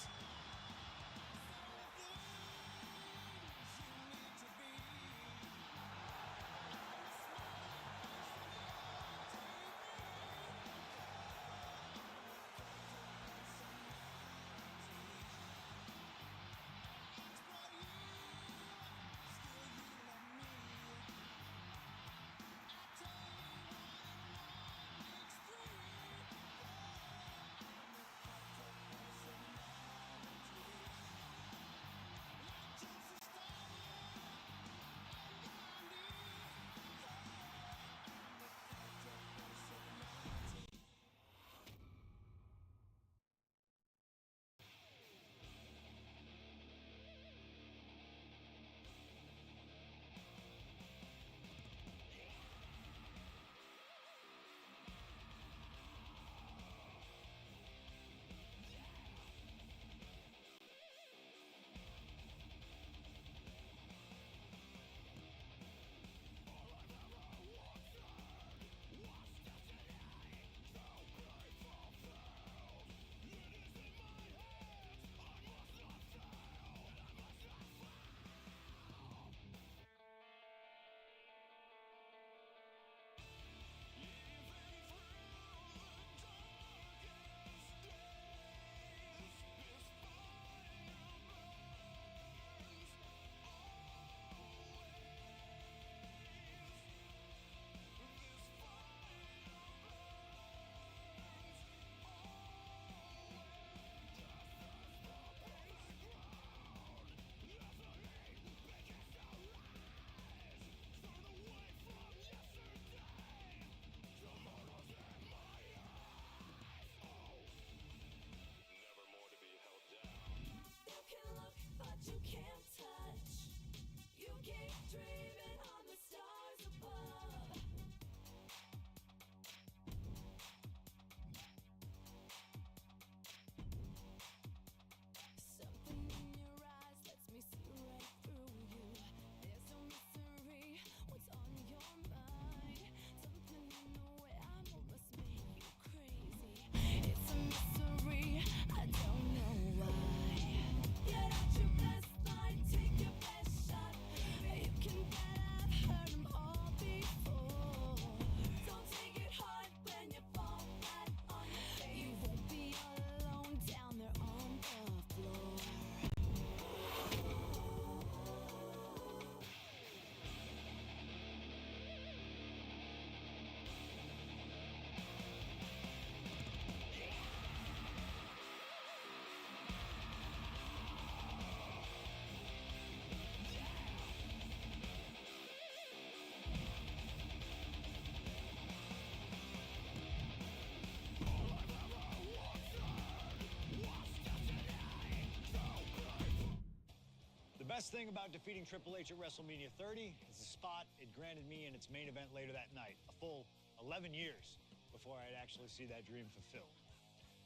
best thing about defeating Triple H at WrestleMania 30 is the spot it granted me in its main event later that night, a full 11 years before I'd actually see that dream fulfilled.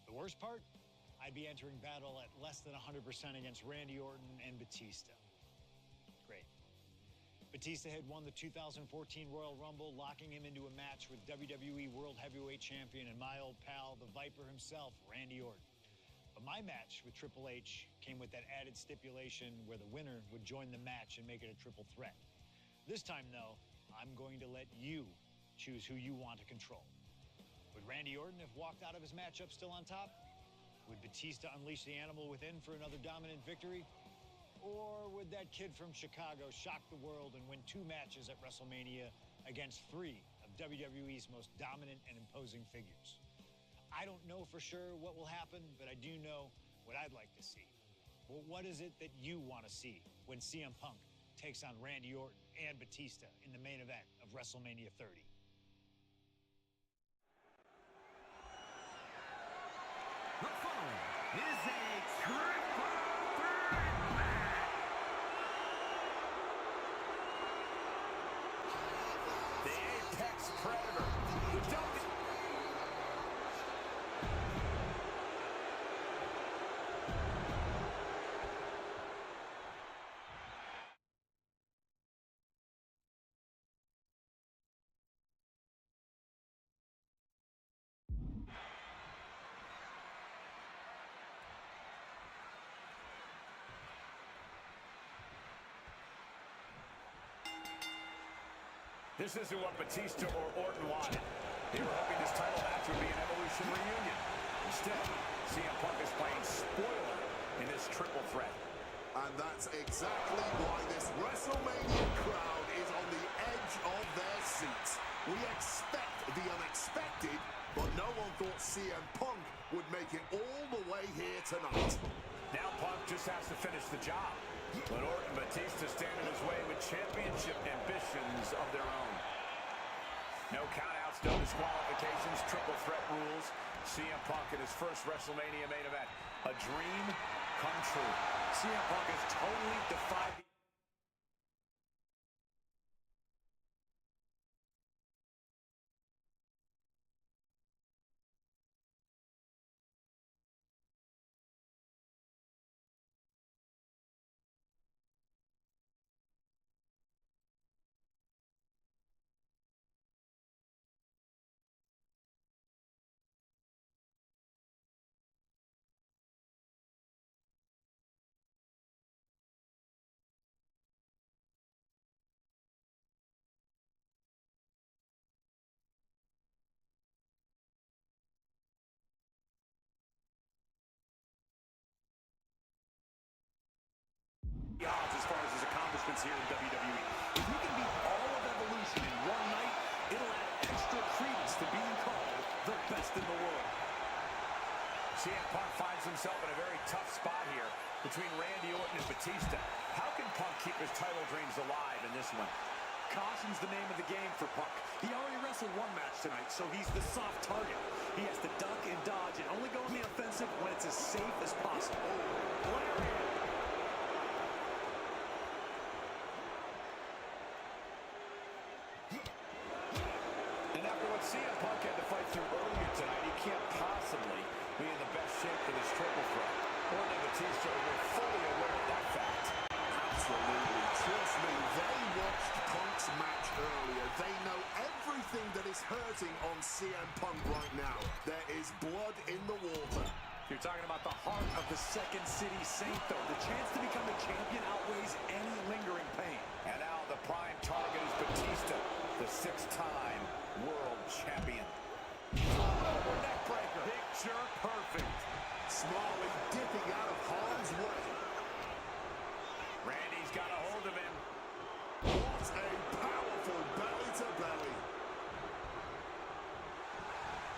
The worst part? I'd be entering battle at less than 100% against Randy Orton and Batista. Great. Batista had won the 2014 Royal Rumble, locking him into a match with WWE World Heavyweight Champion and my old pal, the Viper himself, Randy Orton. But my match with Triple H came with that added stipulation where the winner would join the match and make it a triple threat. This time, though, I'm going to let you choose who you want to control. Would Randy Orton have walked out of his matchup still on top? Would Batista unleash the animal within for another dominant victory? Or would that kid from Chicago shock the world and win 2 matches at WrestleMania against 3 of WWE's most dominant and imposing figures? I don't know for sure what will happen, but I do know what I'd like to see. Well, what is it that you want to see when CM Punk takes on Randy Orton and Batista in the main event of WrestleMania 30? The following is a triple threat match. The Apex Predator. The W. This isn't what Batista or Orton wanted. They were hoping this title match would be an Evolution reunion. Instead, CM Punk is playing spoiler in this triple threat. And that's exactly why this WrestleMania crowd is on the edge of their seats. We expect the unexpected, but no one thought CM Punk would make it all the way here tonight. Now Punk just has to finish the job. But Orton and Batista stand in his way with championship ambitions of their own. No countouts, no disqualifications, triple threat rules. CM Punk in his first WrestleMania main event. A dream come true. CM Punk has totally defied the... odds as far as his accomplishments here in WWE. If he can beat all of Evolution in one night, it'll add extra credence to being called the best in the world. CM Punk finds himself in a very tough spot here between Randy Orton and Batista. How can Punk keep his title dreams alive in this one? Caution's the name of the game for Punk. He already wrestled one match tonight, so he's the soft target. He has to duck and dodge and only go on the offensive when it's as safe as possible. Lariat. And after what CM Punk had to fight through earlier tonight, he can't possibly be in the best shape for this triple threat. Orton and Batista were fully aware of that fact. Absolutely. Trust me, they watched Punk's match earlier. They know everything that is hurting on CM Punk right now. There is blood in the water. You're talking about the heart of the Second City Saint, though. The chance to become a champion outweighs any lingering pain. And now the prime target is Batista, the 6-time world champion. Oh, neck breaker. Picture perfect. Smalley dipping out of harm's way. Randy's got a hold of him. What a powerful belly-to-belly.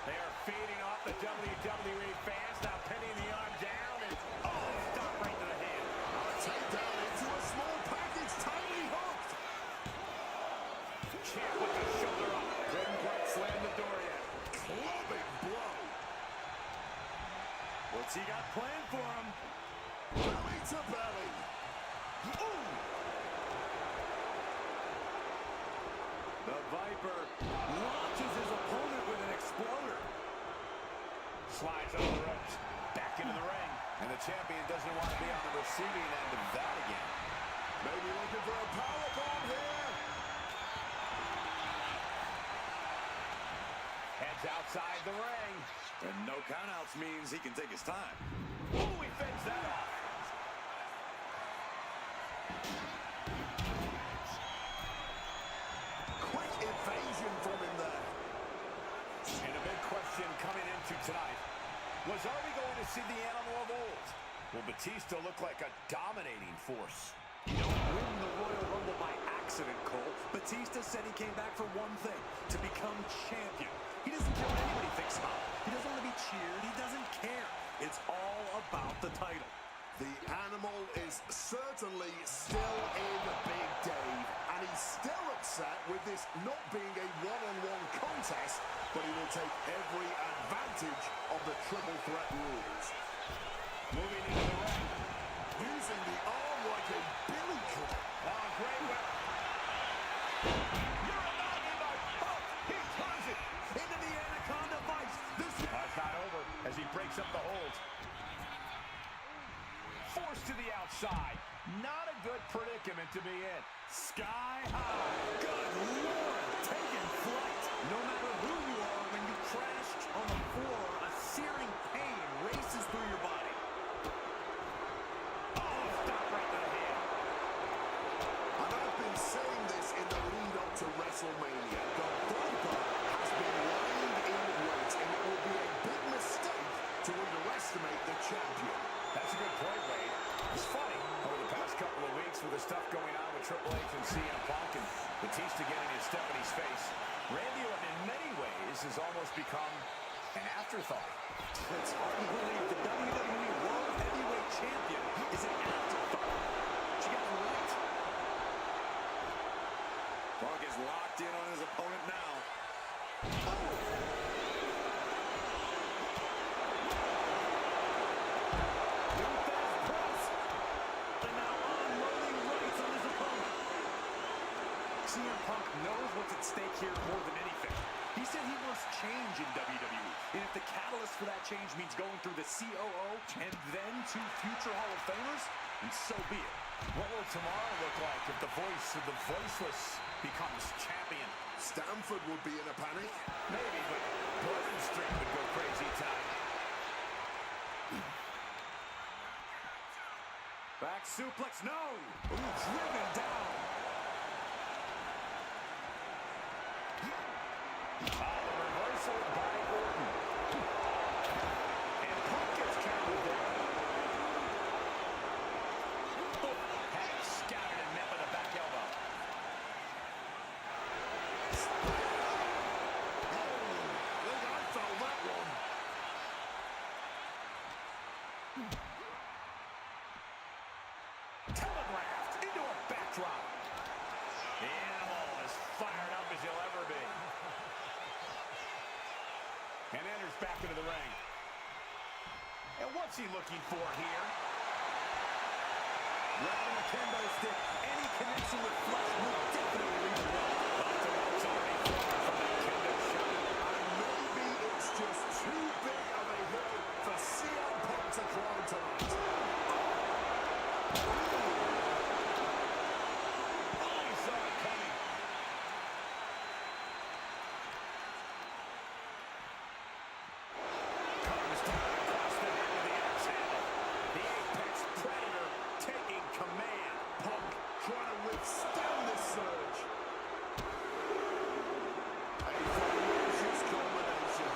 They are feeding off the WWE fans, now pinning the arm down, and stop right to the hand. Take down into a small package, tightly hooked. Champ with the shoulder champion doesn't want to be on the receiving end of that again. Maybe looking for a powerbomb here. Heads outside the ring. And no countouts means he can take his time. Ooh, he fends that off. Quick evasion from him there. And a big question coming into tonight was, are we going to see the animal of old? Will Batista look like a dominating force? You don't win the Royal Rumble by accident, Cole. Batista said he came back for one thing, to become champion. He doesn't care what anybody thinks about him. He doesn't want to be cheered. He doesn't care. It's all about the title. The animal is certainly still in Big Dave, and he's still upset with this not being a one-on-one contest, but he will take every advantage of the triple threat rules. Moving into the ring. Using the arm like a billy club. Oh, great weapon. You're about to know. Oh, he turns it into the Anaconda Vice. This is not over as he breaks up the hold. Forced to the outside. Not a good predicament to be in. Sky high. Good Lord, taking flight. No matter who you are, when you crash on the floor, a searing pain races through your body. Oh, stop right to the hand. And I've been saying this in the lead up to WrestleMania. The Viper has been lying in wait, and it will be a big mistake to underestimate the champion. That's a good point, Wade. It's funny, over the past couple of weeks with the stuff going on with Triple H and CM Punk and Batista getting his step in his face, Randy Orton in many ways has almost become an afterthought. It's hard to believe the WWE World Heavyweight Champion is an afterthought. She got it right. Punk is locked in on his opponent now. CM Punk knows what's at stake here more than anything. He said he wants change in WWE. And if the catalyst for that change means going through the COO and then to future Hall of Famers, then so be it. What will tomorrow look like if the voice of the voiceless becomes champion? Stanford would be in a panic. Maybe, but Bludgeon Street would go crazy tonight. Back suplex, no! Ooh, driven down. Reversal by Orton. And Punk gets counted there. Had it scouted and met with a back elbow. I think I felt that one. Telegraphed into a backdrop. The animal as fired up as he'll ever be. And enters back into the ring. And what's he looking for here? Grabbing a kendo stick. Any connection with flesh will definitely leave the ring. It's already far from that kendo shot. And maybe it's just too big of a hill for CM Punk to climb tonight. Oh, he saw it coming. Comes down across the head with the axe handle. The Apex Predator taking command. Punk trying to withstand this surge. A ferocious combination.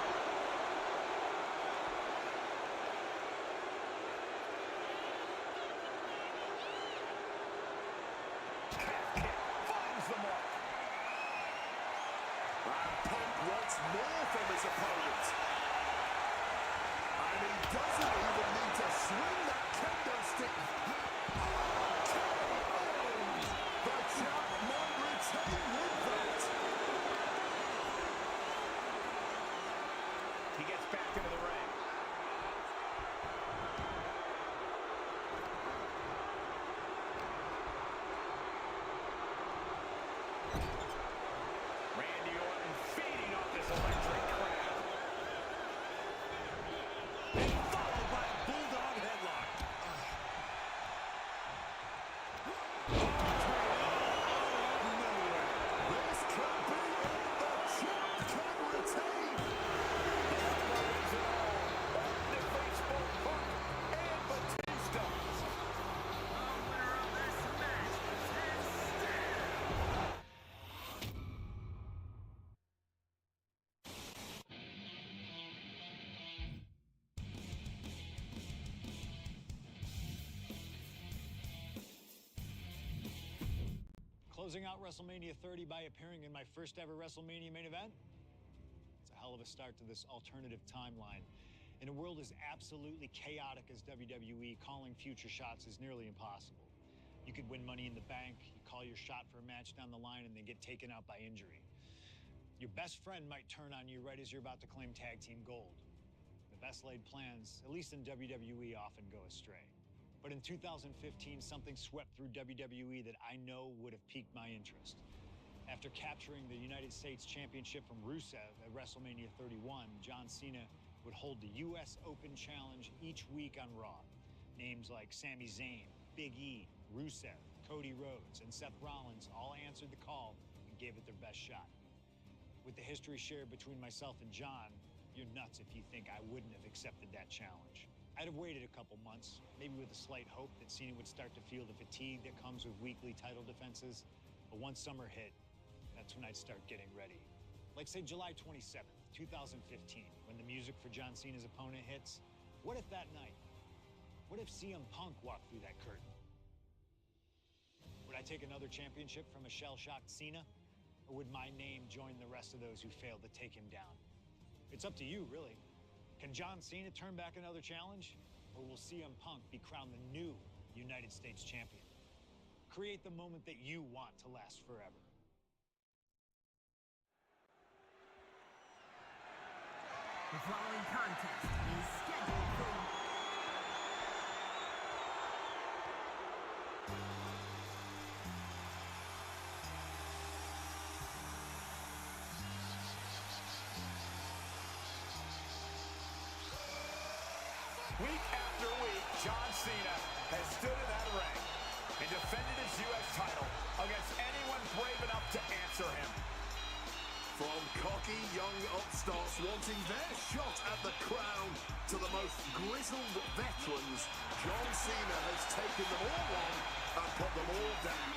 Calf kick finds the mark. And Punk wants more from his opponent. And he doesn't even need to swing that kendo stick. The champ might retain with that. He gets back into the ring. Randy Orton feeding off this electric crowd. And followed by a bulldog headlock. Closing out WrestleMania 30 by appearing in my first ever WrestleMania main event? It's a hell of a start to this alternative timeline. In a world as absolutely chaotic as WWE, calling future shots is nearly impossible. You could win Money in the Bank, you call your shot for a match down the line, and then get taken out by injury. Your best friend might turn on you right as you're about to claim tag team gold. The best laid plans, at least in WWE, often go astray. But in 2015, something swept through WWE that I know would have piqued my interest. After capturing the United States Championship from Rusev at WrestleMania 31, John Cena would hold the US Open Challenge each week on Raw. Names like Sami Zayn, Big E, Rusev, Cody Rhodes, and Seth Rollins all answered the call and gave it their best shot. With the history shared between myself and John, you're nuts if you think I wouldn't have accepted that challenge. I'd have waited a couple months, maybe with a slight hope that Cena would start to feel the fatigue that comes with weekly title defenses. But once summer hit, that's when I'd start getting ready. Like, say, July 27th, 2015, when the music for John Cena's opponent hits. What if that night? What if CM Punk walked through that curtain? Would I take another championship from a shell-shocked Cena? Or would my name join the rest of those who failed to take him down? It's up to you, really. Can John Cena turn back another challenge? Or will CM Punk be crowned the new United States champion? Create the moment that you want to last forever. The following contest is scheduled for Week after week, John Cena has stood in that ring and defended his U.S. title against anyone brave enough to answer him. From cocky young upstarts wanting their shot at the crown to the most grizzled veterans, John Cena has taken them all on and put them all down.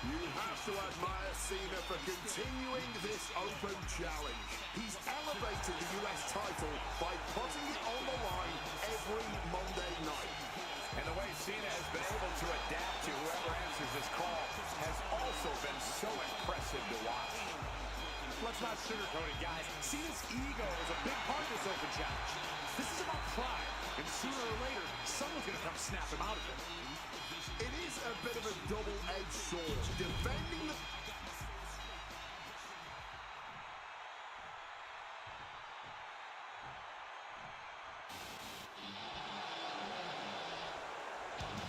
You have to admire Cena for continuing this open challenge. He's elevated the US title by putting it on the line every Monday night. And the way Cena has been able to adapt to whoever answers this call has also been so impressive to watch. Let's not sugarcoat it, guys. Cena's ego is a big part of this open challenge. This is about pride, and sooner or later, someone's going to come snap him out of it. It is a bit of a double-edged sword. Defending the...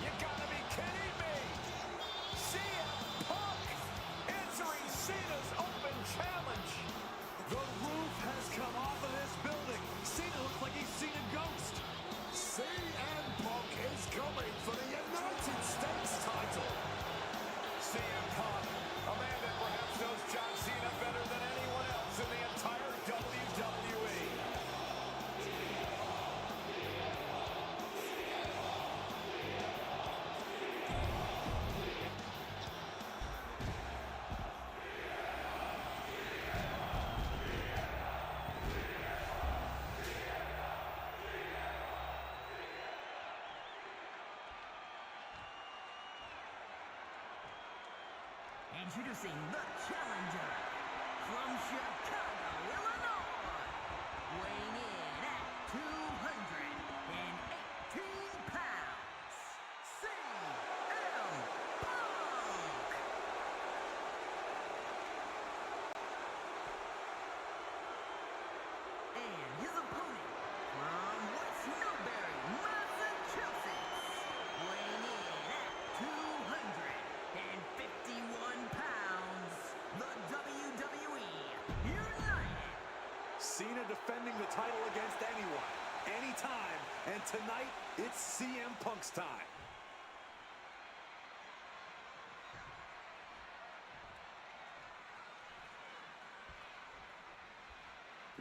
You gotta be kidding me! CM Punk answering Cena's open challenge! The roof has come off of this building. Cena looks like he's seen a ghost. CM Punk is coming for the United States title. CM Punk, a man that perhaps knows John Cena better than anyone else in the entire WWE. introducing the challenger from Chicago, Illinois, weighing in at 218 pounds, CM Punk. And his opponent from West Newbury, Massachusetts, weighing in at 251 pounds, the WWE United. Cena defending the title against anyone, anytime, and tonight, it's CM Punk's time.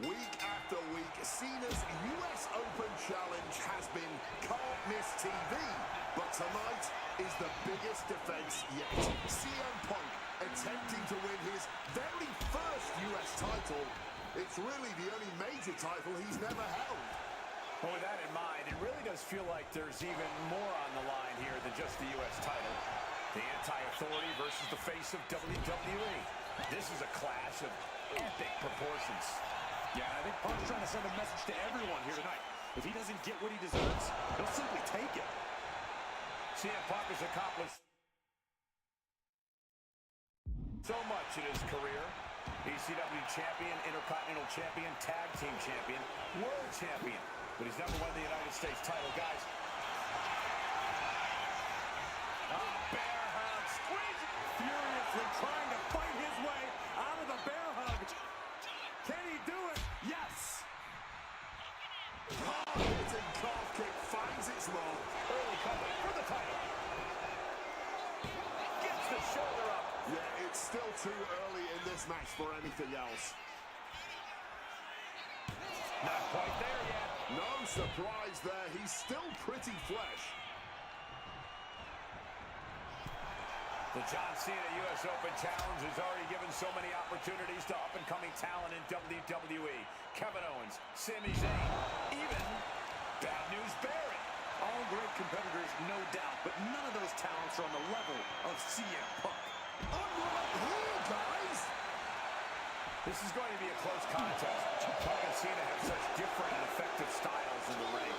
Week after week, Cena's US Open Challenge has been can't miss TV. But tonight is the biggest defense yet. CM Punk attempting to win his very first US title. It's really the only major title he's never held. Well, with that in mind, it really does feel like there's even more on the line here than just the U.S. title. The anti-authority versus the face of WWE. This is a clash of epic proportions. Yeah, I think Punk's trying to send a message to everyone here tonight. If he doesn't get what he deserves, he'll simply take it. CM Punk has accomplished so much in his career. ECW champion, Intercontinental champion, tag team champion, world champion. But he's never won the United States title, guys. Bear hug, squeezing furiously, trying to fight his way out of the bear hug. Can he do it? Yes. Hard-hitting calf kick finds its mark. Early cover for the title. Gets the shoulder up. Yeah, it's still too early in this match for anything else. Not quite there yet. No surprise there. He's still pretty fresh. The John Cena U.S. Open Challenge has already given so many opportunities to up-and-coming talent in WWE. Kevin Owens, Sami Zayn, even Bad News Barrett. All great competitors, no doubt, but none of those talents are on the level of CM Punk. Unlike here, guys. This is going to be a close contest. Punk and Cena have such different and effective styles in the ring.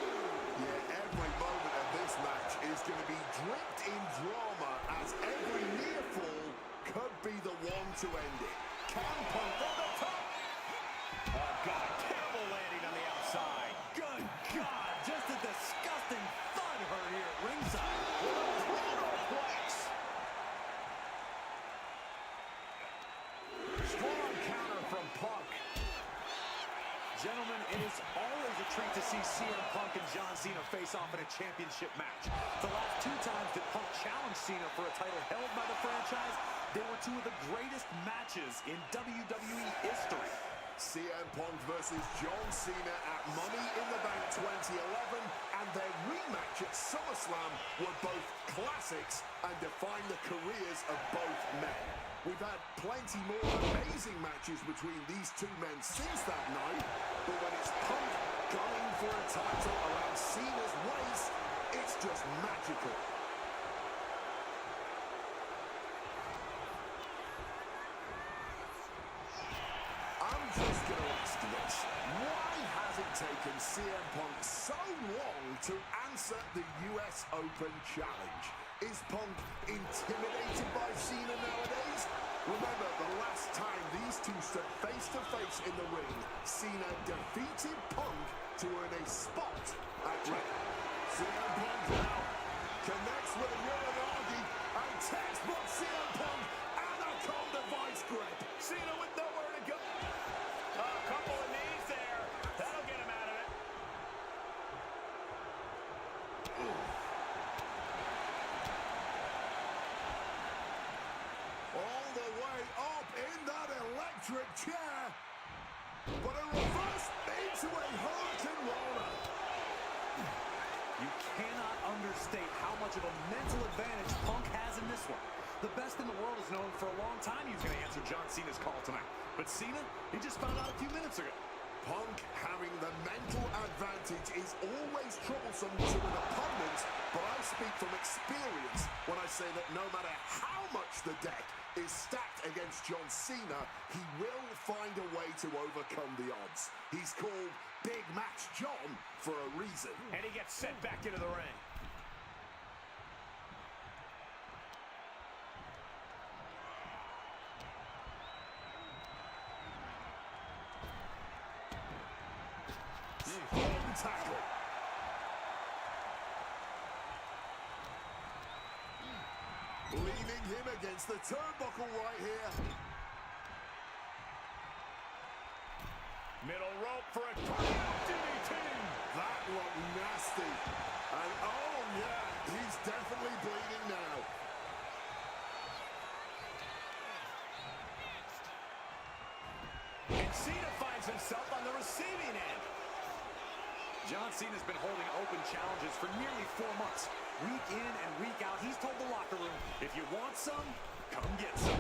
Yeah, every moment of this match is going to be dripped in drama as every near fall could be the one to end it. Can Punk from the top? Oh, God, terrible landing on the outside. Good God, just a disgusting thud hurt here at ringside. Plex. Strong counter from Punk. Gentlemen, it is always a treat to see CM Punk and John Cena face off in a championship match. The last two times that Punk challenged Cena for a title held by the franchise, they were two of the greatest matches in WWE history. CM Punk versus John Cena at Money in the Bank 2011 and their rematch at SummerSlam were both classics and define the careers of both men. We've had plenty more amazing matches between these two men since that night, but when it's Punk gunning for a title around Cena's waist, it's just magical. I'm just going to ask this. Why has it taken CM Punk so long to answer the US Open Challenge? Is Punk intimidated by Cena nowadays? Remember, the last time these two stood face-to-face in the ring, Cena defeated Punk to earn a spot at CM Punk now connects with a Uranagi and textbook CM Punk Anaconda vice grip. Cena with nowhere to go. A couple of knees there. That'll get him out of it. All the way up in that electric chair. But a reverse into a Hurricane Rana. You cannot understate how much of a mental advantage Punk has in this one. The best in the world has known for a long time he was going to answer John Cena's call tonight. But Cena, he just found out a few minutes ago. Punk having the mental advantage is always troublesome to an opponent, but I speak from experience when I say that no matter how much the deck is stacked against John Cena, he will find a way to overcome the odds. He's called Big Match John for a reason. And he gets sent back into the ring. Tackle. Leaning him against the turnbuckle right here. Middle rope for a DDT. That looked nasty. And oh yeah, he's definitely bleeding now. And Cena finds himself on the receiving end. John Cena's been holding open challenges for nearly 4 months. Week in and week out, he's told the locker room, if you want some, come get some.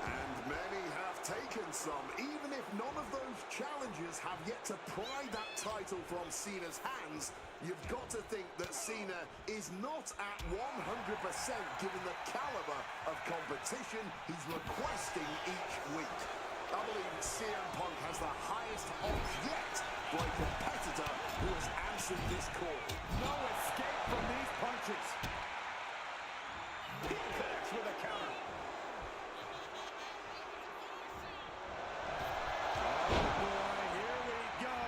And many have taken some, even if none of those challenges have yet to pry that title from Cena's hands. you've got to think that Cena is not at 100% given the caliber of competition he's requesting each week. I believe CM Punk has the highest odds yet for a competitor who has answered this call. No escape from these punches. He connects with a counter. Oh boy, here we go.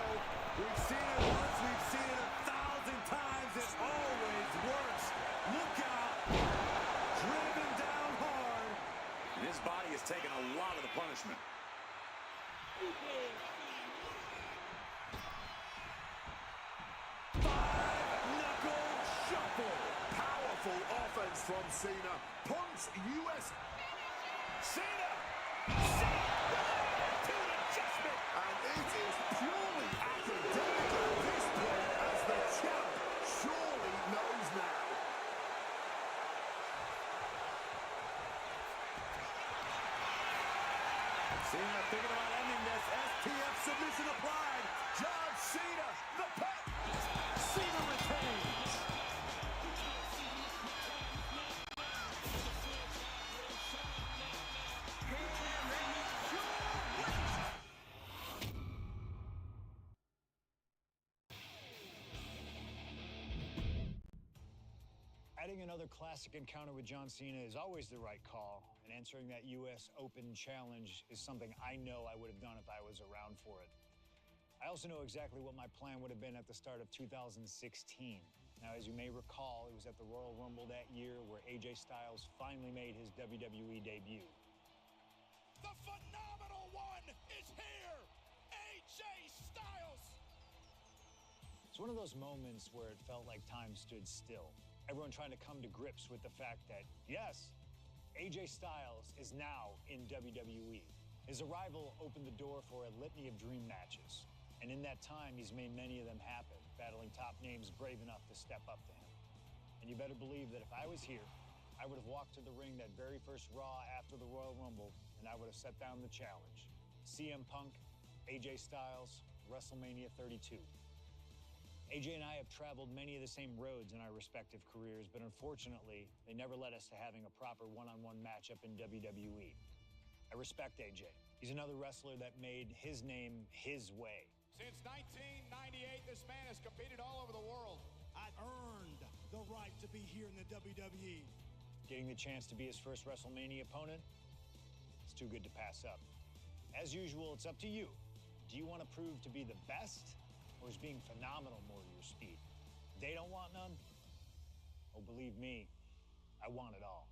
We've seen it once, we've seen it 1,000 times. It always works. Look out. Driven down hard. And his body has taken a lot of the punishment. Five-knuckle shuffle. Powerful offense from Cena. Punk's US. Cena! Attitude adjustment! And it is purely academic at this point, as the champ surely knows now. Cena thinking about ending this. STF submission applied. John Cena, the pet. Cena retains. Adding another classic encounter with John Cena is always the right call, and answering that US Open challenge is something I know I would have done if I was around for it. I also know exactly what my plan would have been at the start of 2016. Now, as you may recall, it was at the Royal Rumble that year where AJ Styles finally made his WWE debut. The phenomenal one is here. AJ Styles. It's one of those moments where it felt like time stood still. Everyone trying to come to grips with the fact that, yes, AJ Styles is now in WWE. His arrival opened the door for a litany of dream matches. And in that time, he's made many of them happen, battling top names brave enough to step up to him. And you better believe that if I was here, I would have walked to the ring that very first Raw after the Royal Rumble, and I would have set down the challenge. CM Punk, AJ Styles, WrestleMania 32. AJ and I have traveled many of the same roads in our respective careers, but unfortunately, they never led us to having a proper one-on-one matchup in WWE. I respect AJ. He's another wrestler that made his name his way. Since 1998, this man has competed all over the world. I've earned the right to be here in the WWE. Getting the chance to be his first WrestleMania opponent, it's too good to pass up. As usual, it's up to you. Do you want to prove to be the best, or is being phenomenal more to your speed? They don't want none? Oh, believe me, I want it all.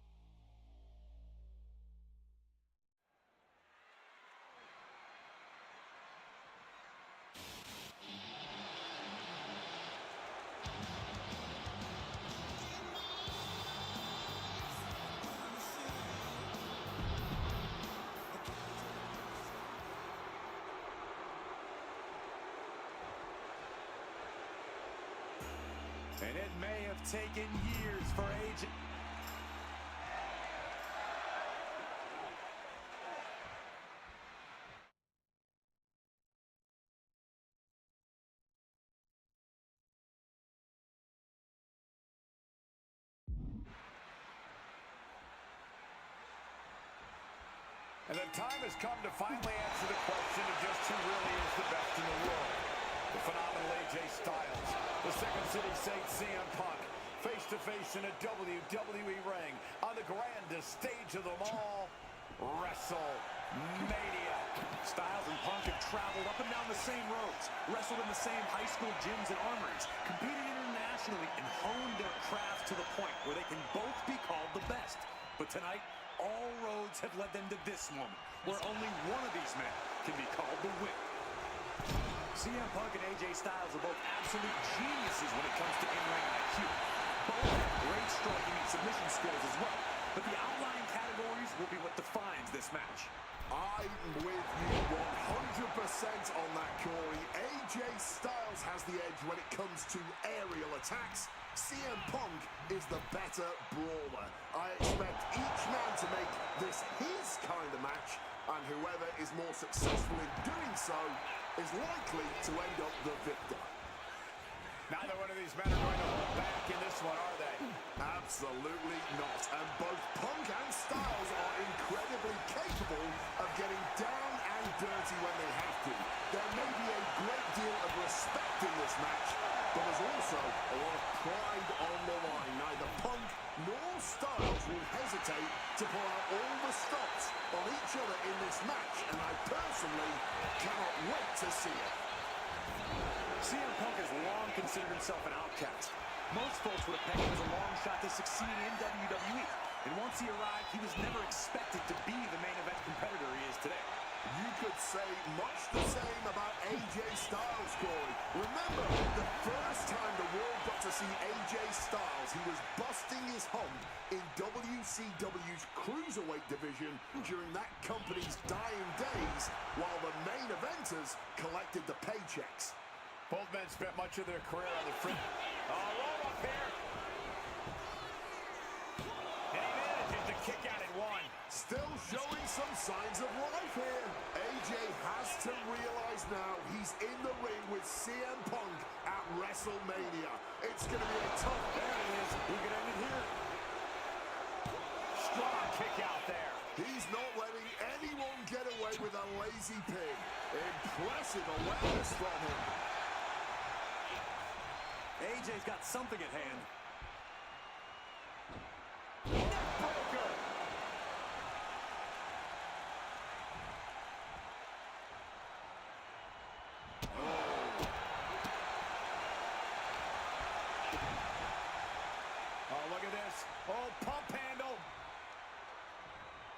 And it may have taken years for AJ. And the time has come to finally answer the question of just who really is the best in the world. The phenomenal AJ Styles, the Second City Saint CM Punk, face-to-face in a WWE ring on the grandest stage of them all, WrestleMania. Styles and Punk have traveled up and down the same roads, wrestled in the same high school gyms and armories, competed internationally, and honed their craft to the point where they can both be called the best. But tonight, all roads have led them to this moment, where only one of these men can be called the winner. CM Punk and AJ Styles are both absolute geniuses when it comes to in-ring IQ. Both have great striking and submission skills as well, but the outlying categories will be what defines this match. I'm with you 100% on that, Corey. AJ Styles has the edge when it comes to aerial attacks. CM Punk is the better brawler. I expect each man to make this his kind of match, and whoever is more successful in doing so is likely to end up the victor. Neither one of these men are going to hold back in this one, are they? Absolutely not. And both Punk and Styles are incredibly capable of getting down and dirty when they have to. There may be a great deal of respect in this match, but there's also a lot of pride on the line. Neither Punk nor Styles will hesitate to pull out all the stops on each other in this match, and I personally cannot wait to see it. CM Punk has long considered himself an outcast. Most folks would have pegged him as a long shot to succeed in WWE. And once he arrived, he was never expected to be the main event competitor he is today. You could say much the same about AJ Styles, Corey. Remember, the first time the world got to see AJ Styles, he was busting his hump in WCW's Cruiserweight division during that company's dying days, while the main eventers collected the paychecks. Both men spent much of their career on the front. Roll up here. And he manages to kick out at one. Still showing some signs of life here. AJ has to realize now he's in the ring with CM Punk at WrestleMania. It's going to be a tough. There it is. He could end it here. Strong kick out there. He's not letting anyone get away with a lazy pig. Impressive awareness from him. AJ's got something at hand. Neckbreaker. Oh, look at this. Oh, pump handle.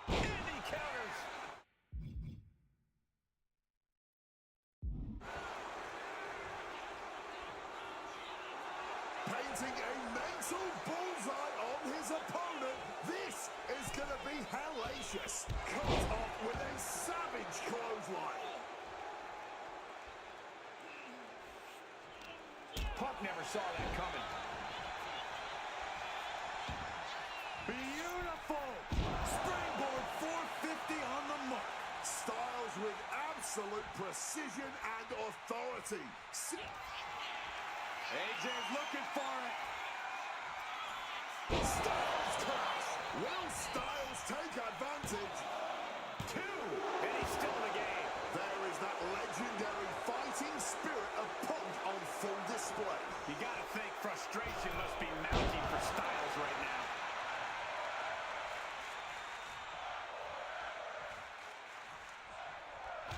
And he counters. Painting a mental bullseye on his opponent. This is going to be hellacious. Cut off with a savage clothesline. Punk never saw that coming. Beautiful. Springboard 450 on the mark. Styles with absolute precision and authority. AJ's looking for it. Styles crash. Will Styles take advantage? Two. And he's still in the game. There is that legendary fighting spirit of Punk on full display. You gotta think frustration must be mounting for Styles right now.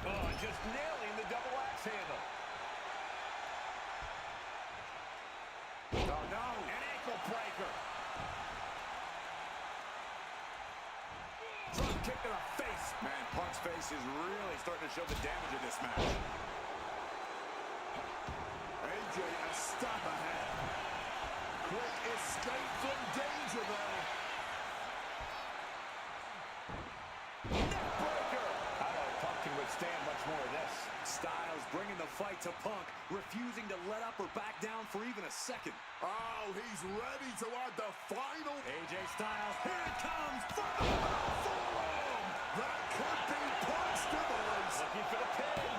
Oh, just nailing the double axe handle. Oh no, an ankle breaker. Drop kick to the face. Man, Punk's face is really starting to show the damage of this match. AJ a step ahead. Quick escape from danger there. Neckbreaker. I don't know if Punk can withstand much more of this. Styles bringing the fight to Punk, refusing to let up or back down for even a second. Oh, he's ready to add the final. AJ Styles, here it comes. Forearm. That could be Punk's demise. Looking for the pin.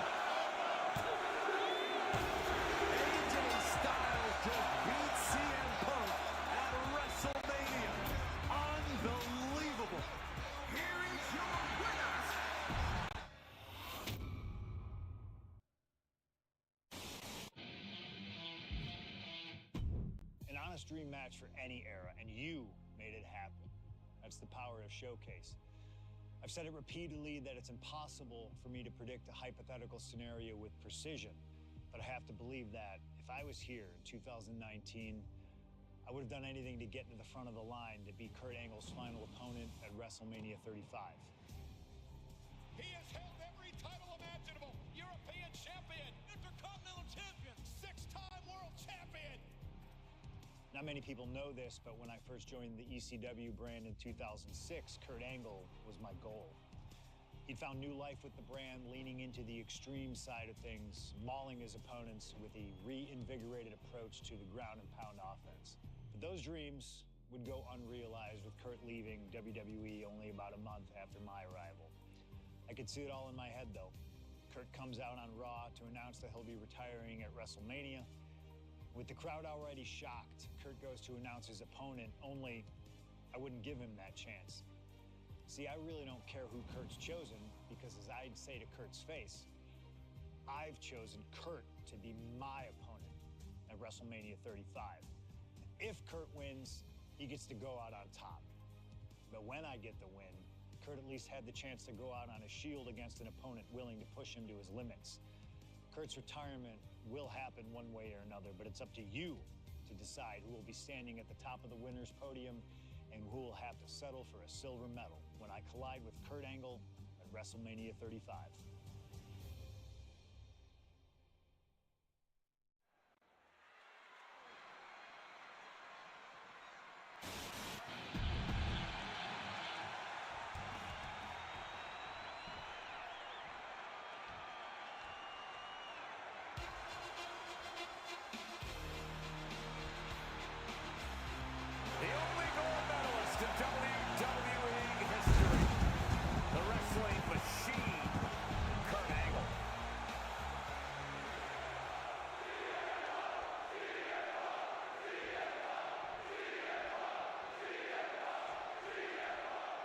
AJ Styles just beat CM Punk at WrestleMania. Unbelievable. Here is your winner, An honest dream match for any era, and you made it happen. That's the power of Showcase. I've said it repeatedly that it's impossible for me to predict a hypothetical scenario with precision, but I have to believe that if I was here in 2019, I would have done anything to get into the front of the line to beat Kurt Angle's final opponent at WrestleMania 35. He has held every title imaginable. European champion, Intercontinental champion, 6-time world champion. Not many people know this, but when I first joined the ECW brand in 2006, Kurt Angle was my goal. He'd found new life with the brand, leaning into the extreme side of things, mauling his opponents with a reinvigorated approach to the ground and pound offense. But those dreams would go unrealized with Kurt leaving WWE only about a month after my arrival. I could see it all in my head, though. Kurt comes out on Raw to announce that he'll be retiring at WrestleMania. With the crowd already shocked, Kurt goes to announce his opponent, only I wouldn't give him that chance. See, I really don't care who Kurt's chosen, because as I'd say to Kurt's face, I've chosen Kurt to be my opponent at WrestleMania 35. If Kurt wins, he gets to go out on top. But when I get the win, Kurt at least had the chance to go out on a shield against an opponent willing to push him to his limits. Kurt's retirement will happen one way or another, but it's up to you to decide who will be standing at the top of the winner's podium and who will have to settle for a silver medal when I collide with Kurt Angle at WrestleMania 35. The only gold medalist in WWE history. The wrestling machine, Kurt Angle.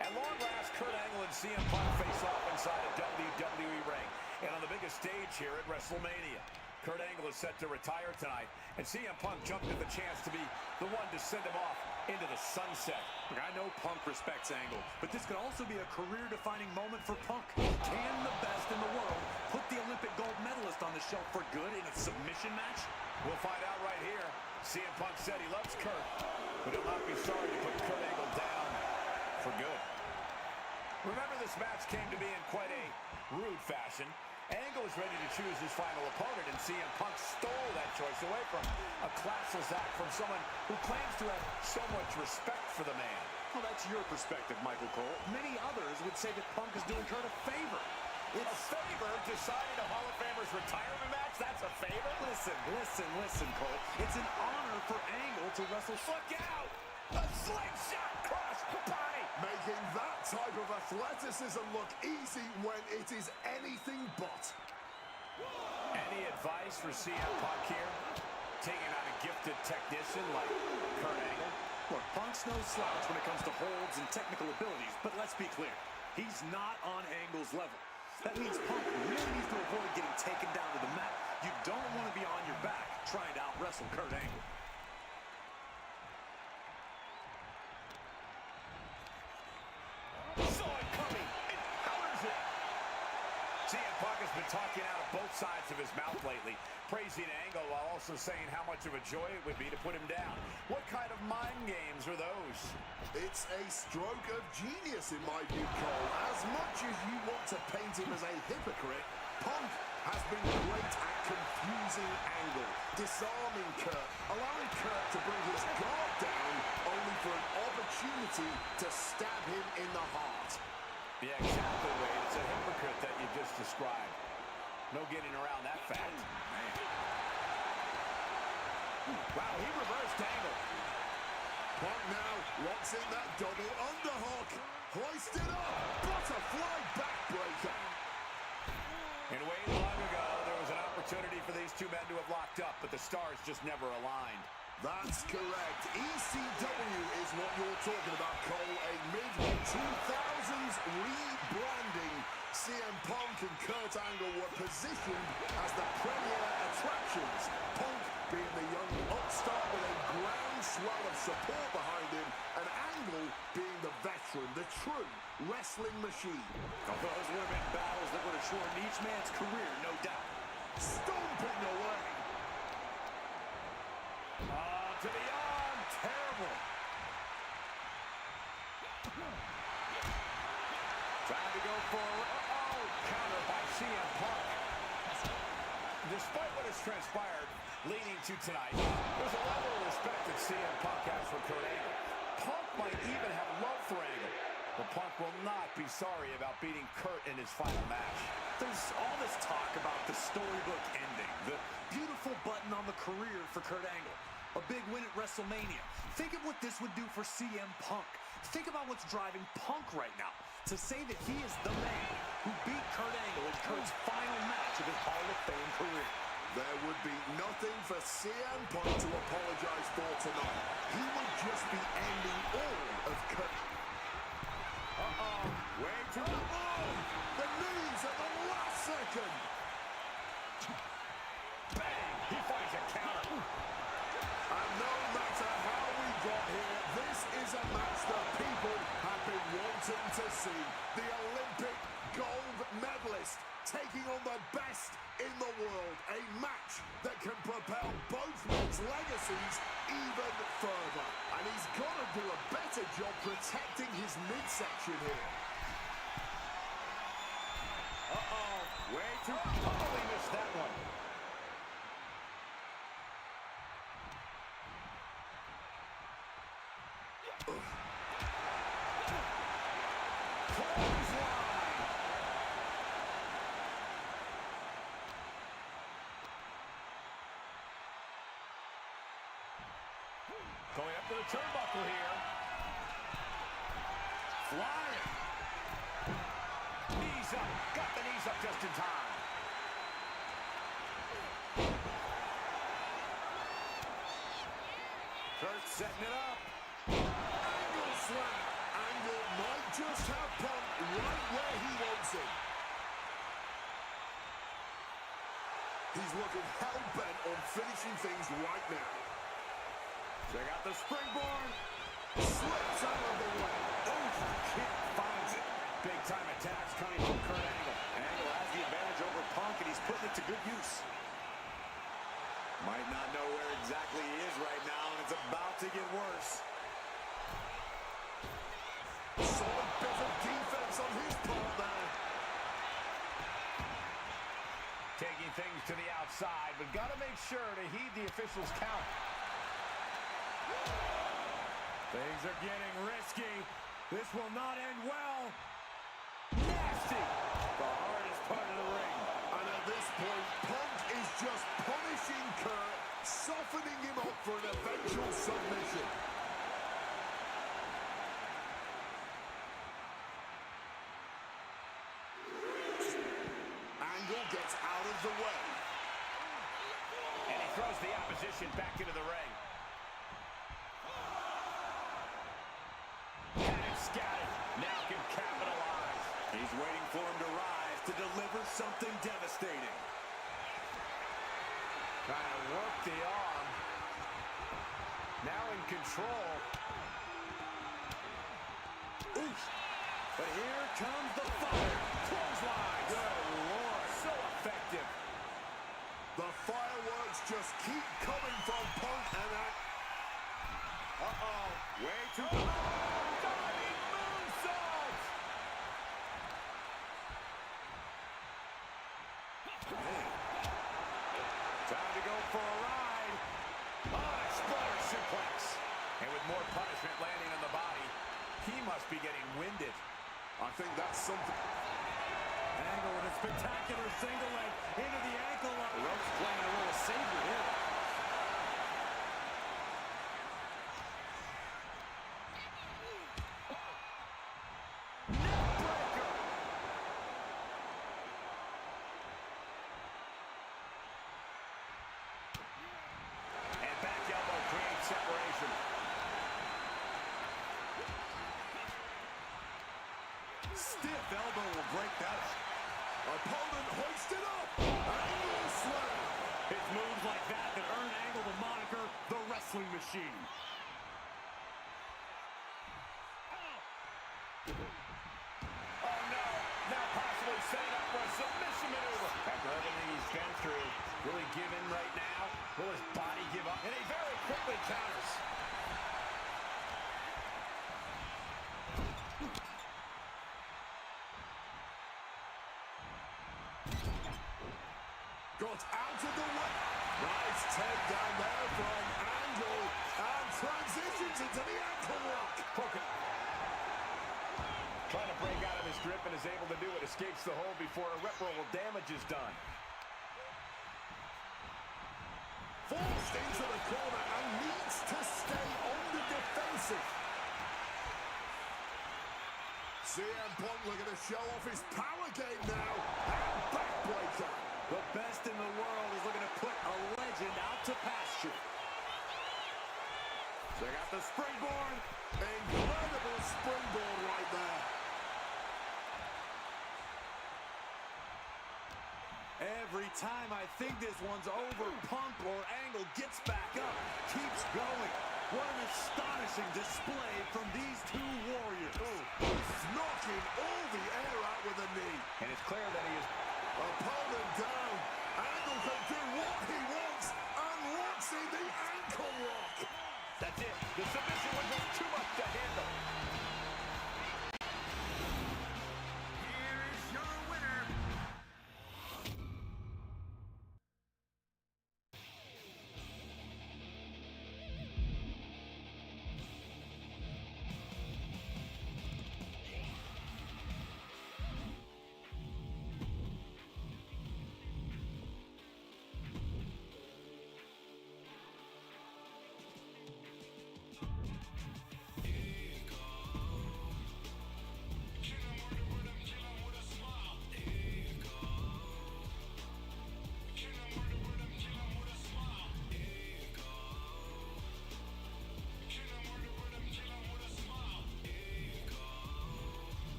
At long last, Kurt Angle and CM Punk face off inside a WWE ring. And on the biggest stage here at WrestleMania. Kurt Angle is set to retire tonight, and CM Punk jumped at the chance to be the one to send him off into the sunset. Look, I know Punk respects Angle, but this could also be a career-defining moment for Punk. Can the best in the world put the Olympic gold medalist on the shelf for good in a submission match? We'll find out right here. CM Punk said he loves Kurt, but he'll not be sorry to put Kurt Angle down for good. Remember, this match came to be in quite a rude fashion. Angle is ready to choose his final opponent, and CM Punk stole that choice away from a classless act from someone who claims to have so much respect for the man. Well, that's your perspective, Michael Cole. Many others would say that Punk is doing Kurt a favor. It's a favor deciding a Hall of Famer's retirement match? That's a favor? Listen, Cole. It's an honor for Angle to wrestle. Look out! A slingshot cross the body! Making that type of athleticism look easy when it is anything but. Any advice for CM Punk here? Taking on a gifted technician like Kurt Angle? Look, Punk's no slouch when it comes to holds and technical abilities, but let's be clear. He's not on Angle's level. That means Punk really needs to avoid getting taken down to the mat. You don't want to be on your back trying to out-wrestle Kurt Angle. Saw it coming and counters it. CM Punk has been talking out of both sides of his mouth lately, praising Angle while also saying how much of a joy it would be to put him down. What kind of mind games are those? It's a stroke of genius in my view, Cole. As much as you want to paint him as a hypocrite, Punk has been great at confusing Angle, disarming Kurt, allowing Kurt to bring his guard down, only for an opportunity to stab him in the heart. Yeah, exactly, Wade. It's a hypocrite that you just described. No getting around that fact. Man. Wow, he reversed Angle. Punk now locks in that double underhook. Hoisted up. Butterfly backbreaker. And way long ago, there was an opportunity for these two men to have locked up, but the stars just never aligned. That's correct. ECW is what you're talking about, Cole. A mid-2000s rebranding. CM Punk and Kurt Angle were positioned as the premier attractions. Punk being the young upstart with a groundswell of support behind him, and Angle being the veteran, the true wrestling machine. Oh, those would have been battles that would have shortened each man's career, no doubt. Stomping away. To the arm, terrible. Trying to go forward. Counter by CM Punk. Despite what has transpired leading to tonight, there's a level of respect that CM Punk has for Kurt Angle. Punk might even have love for Angle, but Punk will not be sorry about beating Kurt in his final match. There's all this talk about the storybook ending, the beautiful button on the career for Kurt Angle. A big win at WrestleMania. Think of what this would do for CM Punk. Think about what's driving Punk right now. To say that he is the man who beat Kurt Angle in Kurt's final match of his Hall of Fame career. There would be nothing for CM Punk to apologize for tonight. He would just be ending all of Way too... The knees at the last second. Bang! He finds a counter. And no matter how we got here, this is a match that people have been wanting to see. The Olympic gold medalist taking on the best in the world. A match that can propel both men's legacies even further. And he's got to do a better job protecting his midsection here. Way too... Oh, he missed that one. Going up to the turnbuckle here. Flying. Knees up. Got the knees up just in time. Kurt setting it up. Angle slam. Angle might just have Punk right where he wants him. He's looking hell-bent on finishing things right now. Check out the springboard. Slips out of the way. Oof, kick finds it. Big-time attacks coming from Kurt Angle. Angle has the advantage over Punk, and he's putting it to good use. Might not know where exactly he is right now, and it's about to get worse. Solid bit of defense on his part there. Taking things to the outside, but got to make sure to heed the officials' count. Things are getting risky. This will not end well. Nasty. The hardest part of the ring. And at this point, Punk is just punishing Kurt, softening him up for an eventual submission. Angle gets out of the way. And he throws the opposition back into the ring. Had it scouted. Now can capitalize. He's waiting for him to rise to deliver something devastating. Trying to work the arm. Now in control. Oof. But here comes the fire. Clothesline. Good Lord. So effective. The fireworks just keep coming from Punk and that. Way too... Diving moonsault! Time to go for a ride. Exploder suplex. And with more punishment landing on the body, he must be getting winded. I think that's something. Angle with a spectacular single leg into the ankle lock. The rope's playing a little savior here. Neckbreaker. And back elbow creates separation. Stiff elbow will break that up. Opponent hoisted up. Angle slam. It's moves like that that earn Angle the moniker, the Wrestling Machine. Oh no, now possibly setting up for a submission maneuver. After everything he's been through, will he give in right now? Will his body give up? And he very quickly counters. Got out of the way. Nice takedown there from Angle. And transitions into the ankle lock. Trying to break out of his grip and is able to do it. Escapes the hold before irreparable damage is done. Forced into the corner and needs to stay on the defensive. CM Punk looking to show off his power game now. And backbreaker. The best in the world is looking to put a legend out to pasture. Check out the springboard. Incredible springboard right there. Every time I think this one's over, Punk or Angle gets back up, keeps going. What an astonishing display from these two warriors. He's knocking all the air out with a knee. And it's clear that he is... Opponent down. Angle can do what he wants. And what's in the ankle lock? That's it. The submission was just too much to handle. Here is your winner.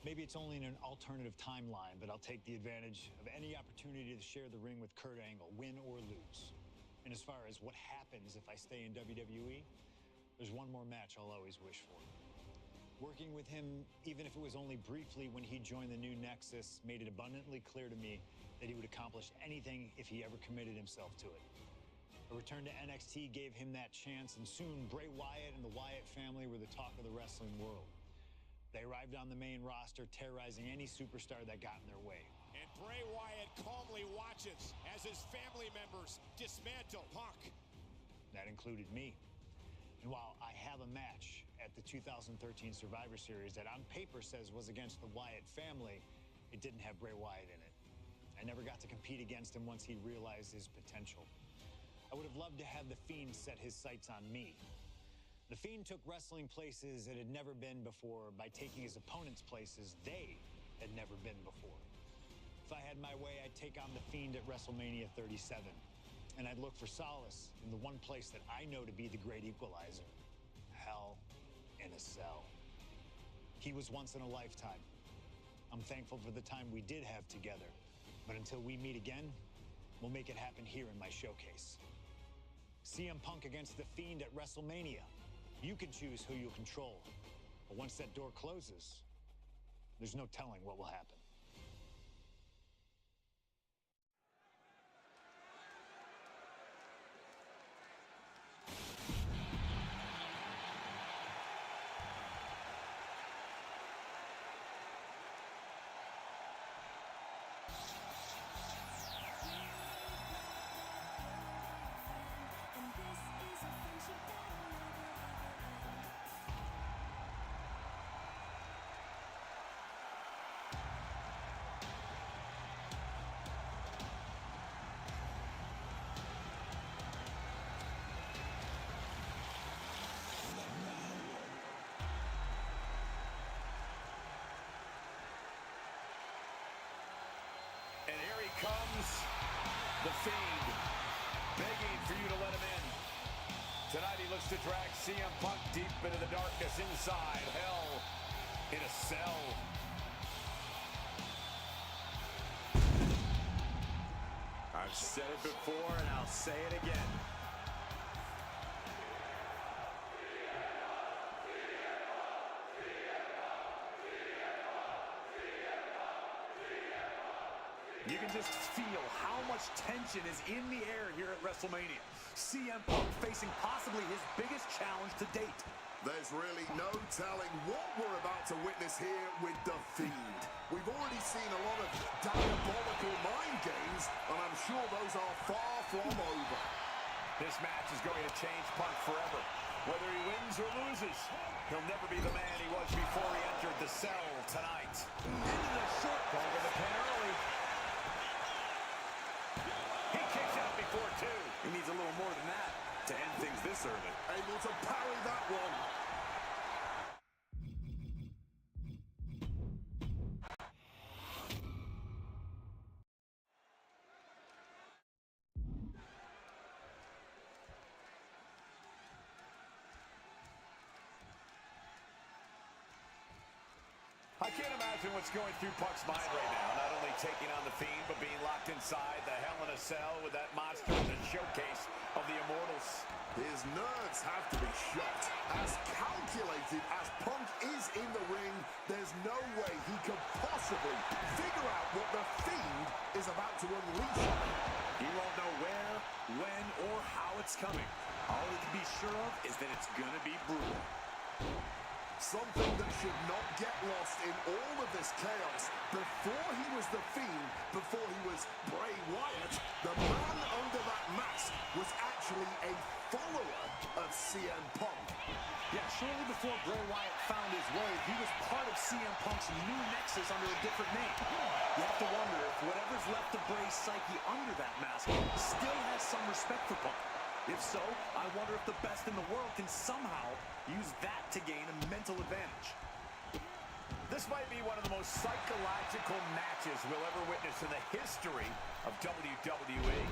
Maybe it's only in an alternative timeline, but I'll take the advantage of any opportunity to share the ring with Kurt Angle, win or lose. And as far as what happens if I stay in WWE, there's one more match I'll always wish for. Working with him, even if it was only briefly when he joined the new Nexus, made it abundantly clear to me that he would accomplish anything if he ever committed himself to it. A return to NXT gave him that chance, and soon Bray Wyatt and the Wyatt family were the talk of the wrestling world. They arrived on the main roster, terrorizing any superstar that got in their way. And Bray Wyatt calmly watches as his family members dismantle Punk. That included me. And while I have a match at the 2013 Survivor Series that on paper says was against the Wyatt family, it didn't have Bray Wyatt in it. I never got to compete against him once he realized his potential. I would have loved to have The Fiend set his sights on me. The Fiend took wrestling places it had never been before by taking his opponents places they had never been before. If I had my way, I'd take on The Fiend at WrestleMania 37. And I'd look for solace in the one place that I know to be the great equalizer. Hell in a Cell. He was once in a lifetime. I'm thankful for the time we did have together. But until we meet again, we'll make it happen here in my showcase. CM Punk against The Fiend at WrestleMania. You can choose who you'll control. But once that door closes, there's no telling what will happen. And here he comes, The Fiend, begging for you to let him in. Tonight he looks to drag CM Punk deep into the darkness inside Hell in a Cell. I've said it before and I'll say it again. You can just feel how much tension is in the air here at WrestleMania. CM Punk facing possibly his biggest challenge to date. There's really no telling what we're about to witness here with The Fiend. We've already seen a lot of diabolical mind games, and I'm sure those are far from over. This match is going to change Punk forever. Whether he wins or loses, he'll never be the man he was before he entered the cell tonight. Into the short. Over the pin early. He kicks out before two. He needs a little more than that to end things this early. Able to parry that one. I can't imagine what's going through Punk's mind right now. Not only taking on The Fiend, but being locked inside the Hell in a Cell with that monster in the showcase of the Immortals. His nerves have to be shot. As calculated as Punk is in the ring, there's no way he could possibly figure out what the Fiend is about to unleash on him. He won't know where, when, or how it's coming. All he can be sure of is that it's gonna be brutal. Something that should not get lost in all of this chaos. Before he was the Fiend, before he was Bray Wyatt, the man under that mask was actually a follower of CM Punk. Yeah, shortly before Bray Wyatt found his way, he was part of CM Punk's new nexus under a different name. You have to wonder if whatever's left of Bray's psyche under that mask still has some respect for Punk. If so, I wonder if the best in the world can somehow use that to gain a mental advantage. This might be one of the most psychological matches we'll ever witness in the history of WWE.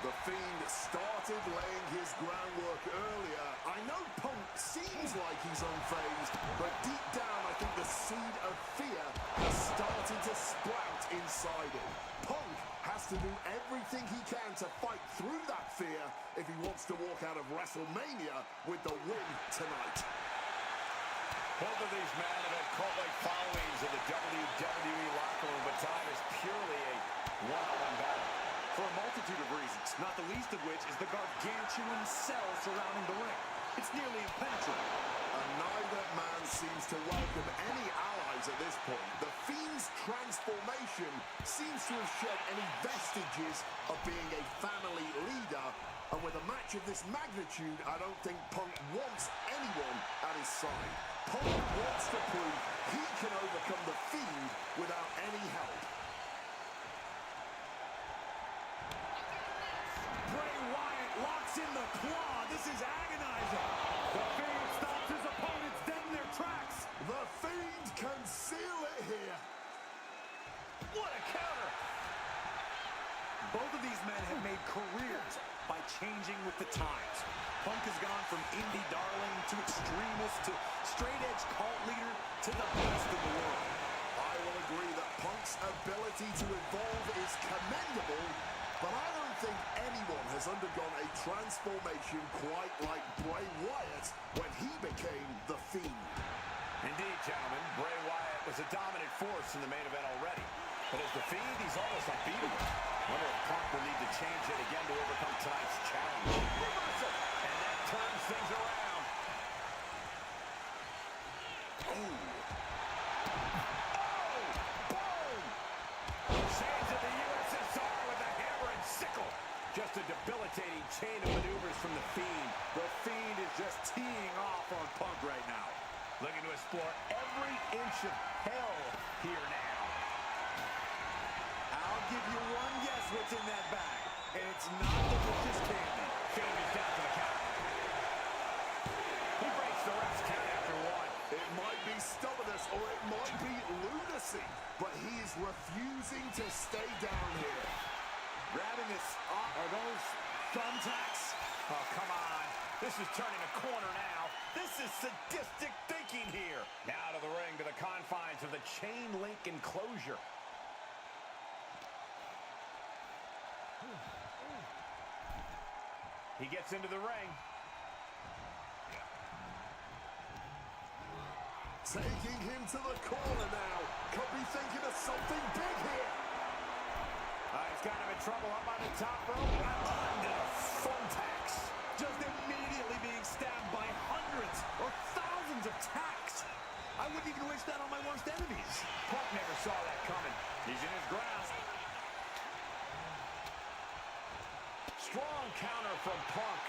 The Fiend started laying his groundwork earlier. I know Punk seems like he's unfazed, but deep down I think the seed of fear has started to sprout inside him. Punk has to do everything he can to fight through that fear if he wants to walk out of WrestleMania with the win tonight. Both of these men have had cult-like followings in the WWE locker room, but time is purely a one-on-one battle. For a multitude of reasons, not the least of which is the gargantuan cell surrounding the ring. It's nearly impenetrable. And neither man seems to welcome any allies at this point. The Fiend's transformation seems to have shed any vestiges of being a family leader. And with a match of this magnitude, I don't think Punk wants anyone at his side. Punk wants to prove he can overcome the Fiend without any help. Bray Wyatt locks in the claw. This is agonizing. The Fiend stops his opponents dead in their tracks. The Fiend can seal it here. What a counter! Both of these men have made careers by changing with the times. Punk has gone from indie darling to extremist to straight-edge cult leader to the best in the world. I will agree that Punk's ability to evolve is commendable, but I don't think anyone has undergone a transformation quite like Bray Wyatt when he became the Fiend. Indeed, gentlemen, Bray Wyatt was a dominant force in the main event already. But as the Fiend, he's almost unbeatable. Wonder if Punk will need to change it again to overcome tonight's challenge. Reversal! And that turns things around. Oh! Boom! Sands of the USSR with a hammer and sickle. Just a debilitating chain of maneuvers from the Fiend. The Fiend is just teeing off on Punk right now. Looking to explore every inch of hell here now. I'll give you one guess what's in that bag. And it's not delicious candy. Fiend is down to the count. He breaks the ref's count after one. It might be stubbornness or it might be lunacy, but he is refusing to stay down here. Grabbing this. Are those thumbtacks? Oh, come on. This is turning a corner now. This is sadistic thinking here. Now to the ring, to the confines of the chain link enclosure. He gets into the ring. Taking him to the corner now. Could be thinking of something big here. He's got him in trouble up on the top rope. Under thumbtacks. Just immediately being stabbed by hundreds or thousands of tacks. I wouldn't even wish that on my worst enemies. Punk never saw that coming. He's in his grasp. Strong counter from Punk.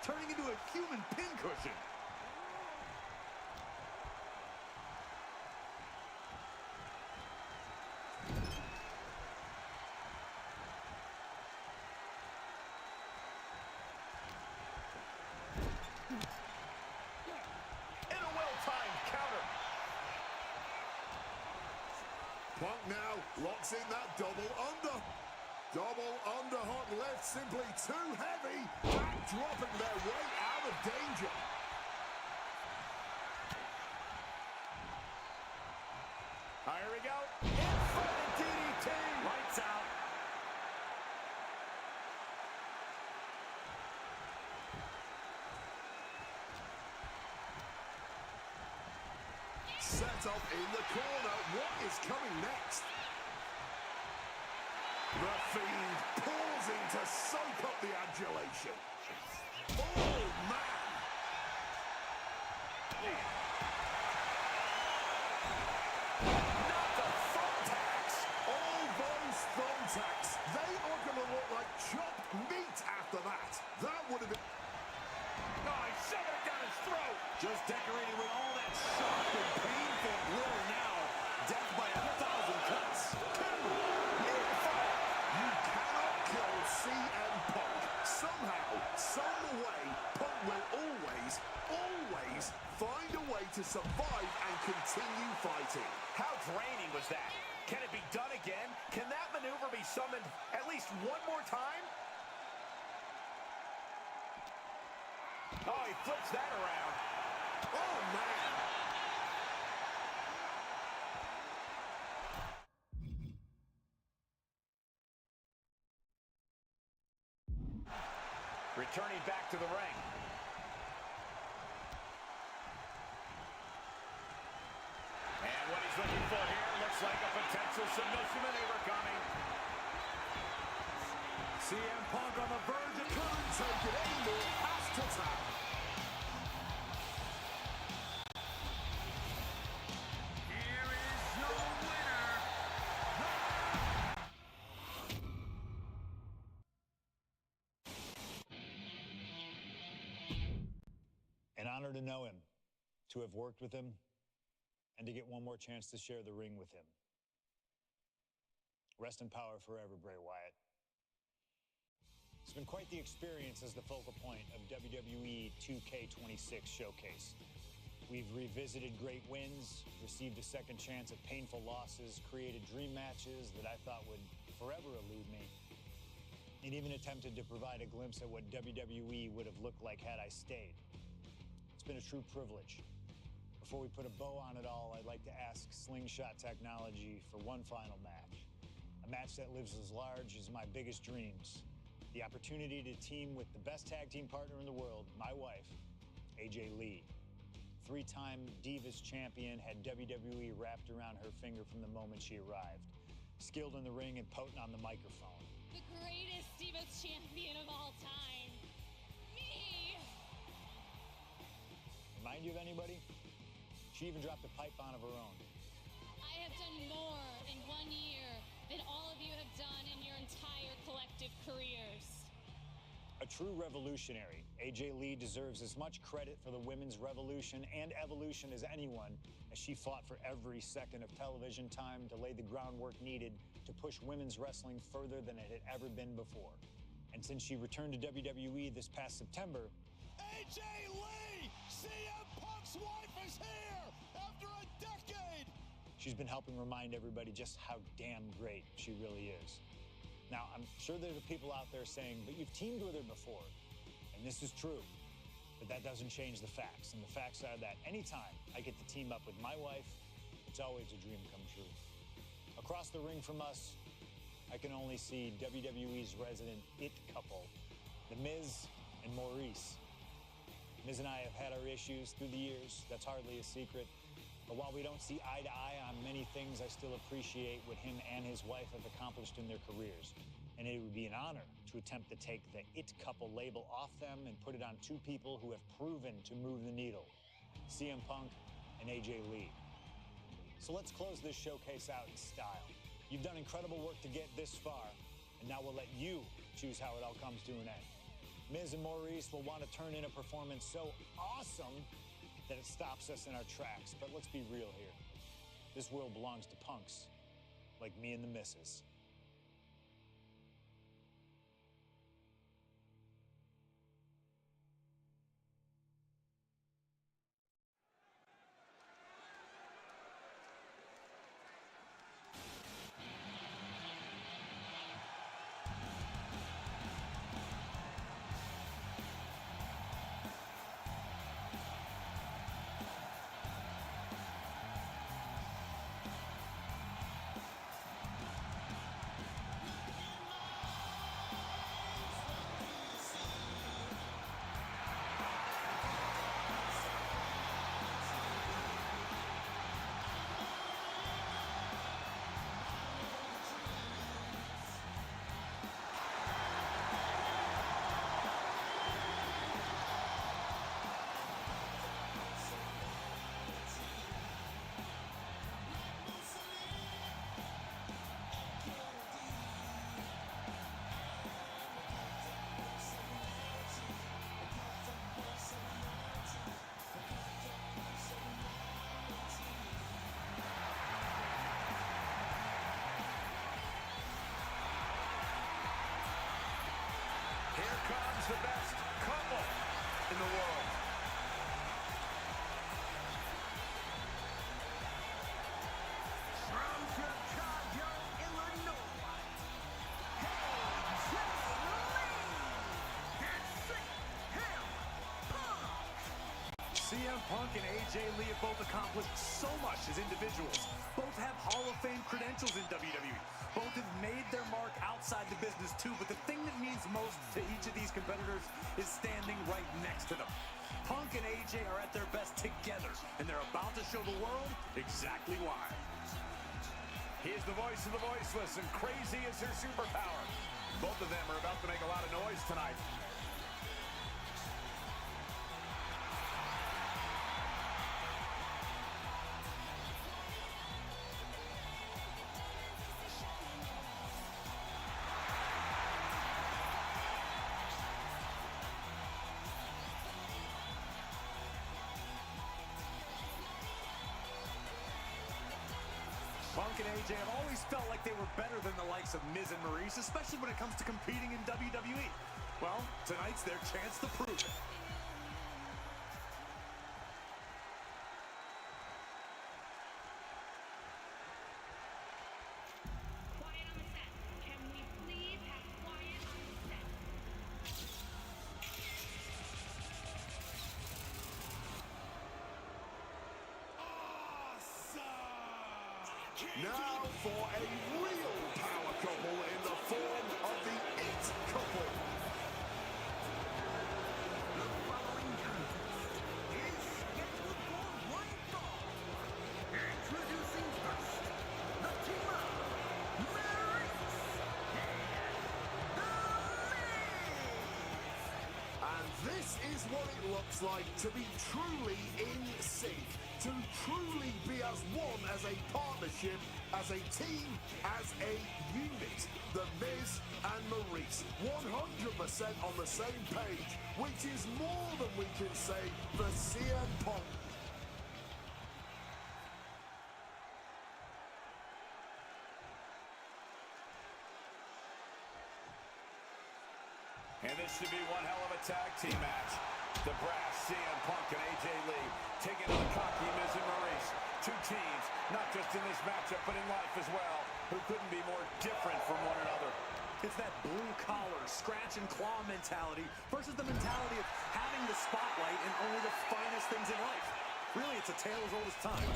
turning into a human pincushion. And a well-timed counter. Punk now locks in that double under. Double underhook left simply too heavy. Back dropping their way out of danger. Here we go. Inverted DDT. Lights out. Set up in the corner. What is coming next? The Fiend pausing to soak up the adulation. Oh, man. Not the thumbtacks. All those thumbtacks, they are going to look like chopped meat after that. That would have been... Oh, he shoved it down his throat. Just decorated with all that sharp and painful glitter now. Death by 1,000 cuts. You cannot kill CM Punk. Somehow, some way, Punk will always, always find a way to survive and continue fighting. How draining was that? Can it be done again? Can that maneuver be summoned at least one more time? Oh, he flips that around. Oh, man. Returning back to the ring. And what he's looking for here looks like a potential submission maneuver coming. CM Punk on the verge of Couldn't take it anymore. Has to tap. Here is your winner, An honor to know him, to have worked with him, and to get one more chance to share the ring with him. Rest in power forever, Bray Wyatt. It's been quite the experience as the focal point of WWE 2K26 Showcase. We've revisited great wins, received a second chance at painful losses, created dream matches that I thought would forever elude me, and even attempted to provide a glimpse at what WWE would have looked like had I stayed. It's been a true privilege. Before we put a bow on it all, I'd like to ask Slingshot Technology for one final match. A match that lives as large as my biggest dreams. The opportunity to team with the best tag team partner in the world, my wife, AJ Lee. Three-time Divas champion, had WWE wrapped around her finger from the moment she arrived. Skilled in the ring and potent on the microphone. The greatest Divas champion of all time. Me! Remind you of anybody? She even dropped a pipe on of her own. I have done more in 1 year than all of you have done in your entire collective careers. A true revolutionary, AJ Lee deserves as much credit for the women's revolution and evolution as anyone, as she fought for every second of television time to lay the groundwork needed to push women's wrestling further than it had ever been before. And since she returned to WWE this past September, AJ Lee! CM Punk's wife is here after a decade! she's been helping remind everybody just how damn great she really is. Now, I'm sure there are people out there saying, but you've teamed with her before. And this is true. But that doesn't change the facts. And the facts are that anytime I get to team up with my wife, it's always a dream come true. Across the ring from us, I can only see WWE's resident it couple, The Miz and Maurice. Miz and I have had our issues through the years. That's hardly a secret. But while we don't see eye to eye on many things, I still appreciate what him and his wife have accomplished in their careers. And it would be an honor to attempt to take the it couple label off them and put it on two people who have proven to move the needle, CM Punk and AJ Lee. So let's close this showcase out in style. You've done incredible work to get this far, and now we'll let you choose how it all comes to an end. Miz and Maurice will want to turn in a performance so awesome that it stops us in our tracks. But let's be real here. This world belongs to punks like me and the missus. Here comes the best couple in the world. From Chicago, Illinois, AJ Lee and CM Punk. CM Punk and AJ Lee have both accomplished so much as individuals. Both have Hall of Fame credentials in WWE. Both have made their mark outside the business too, but the thing that means most to each of these competitors is standing right next to them. Punk and AJ are at their best together, and they're about to show the world exactly why. He is the voice of the voiceless, and crazy is her superpower. Both of them are about to make a lot of noise tonight. Punk and AJ have always felt like they were better than the likes of Miz and Maurice, especially when it comes to competing in WWE. Well, tonight's their chance to prove it. Quiet on the set. Can we please have quiet on the set? Now for a real power couple in the form of the It Couple. The following contest is scheduled for one fall. Introducing first, the team of Maurice and The Miz. And this is what it looks like to be truly in sync, to truly be as one, as a partnership, as a team, as a unit. The Miz and Maurice, 100% on the same page, which is more than we can say for CM Punk. And this should be one hell of a tag team match. The Brass, CM Punk and AJ Lee taking on the cocky Miz and Maurice. Two teams, not just in this matchup, but in life as well, who couldn't be more different from one another. It's that blue-collar, scratch-and-claw mentality versus the mentality of having the spotlight and only the finest things in life. Really, it's a tale as old as time.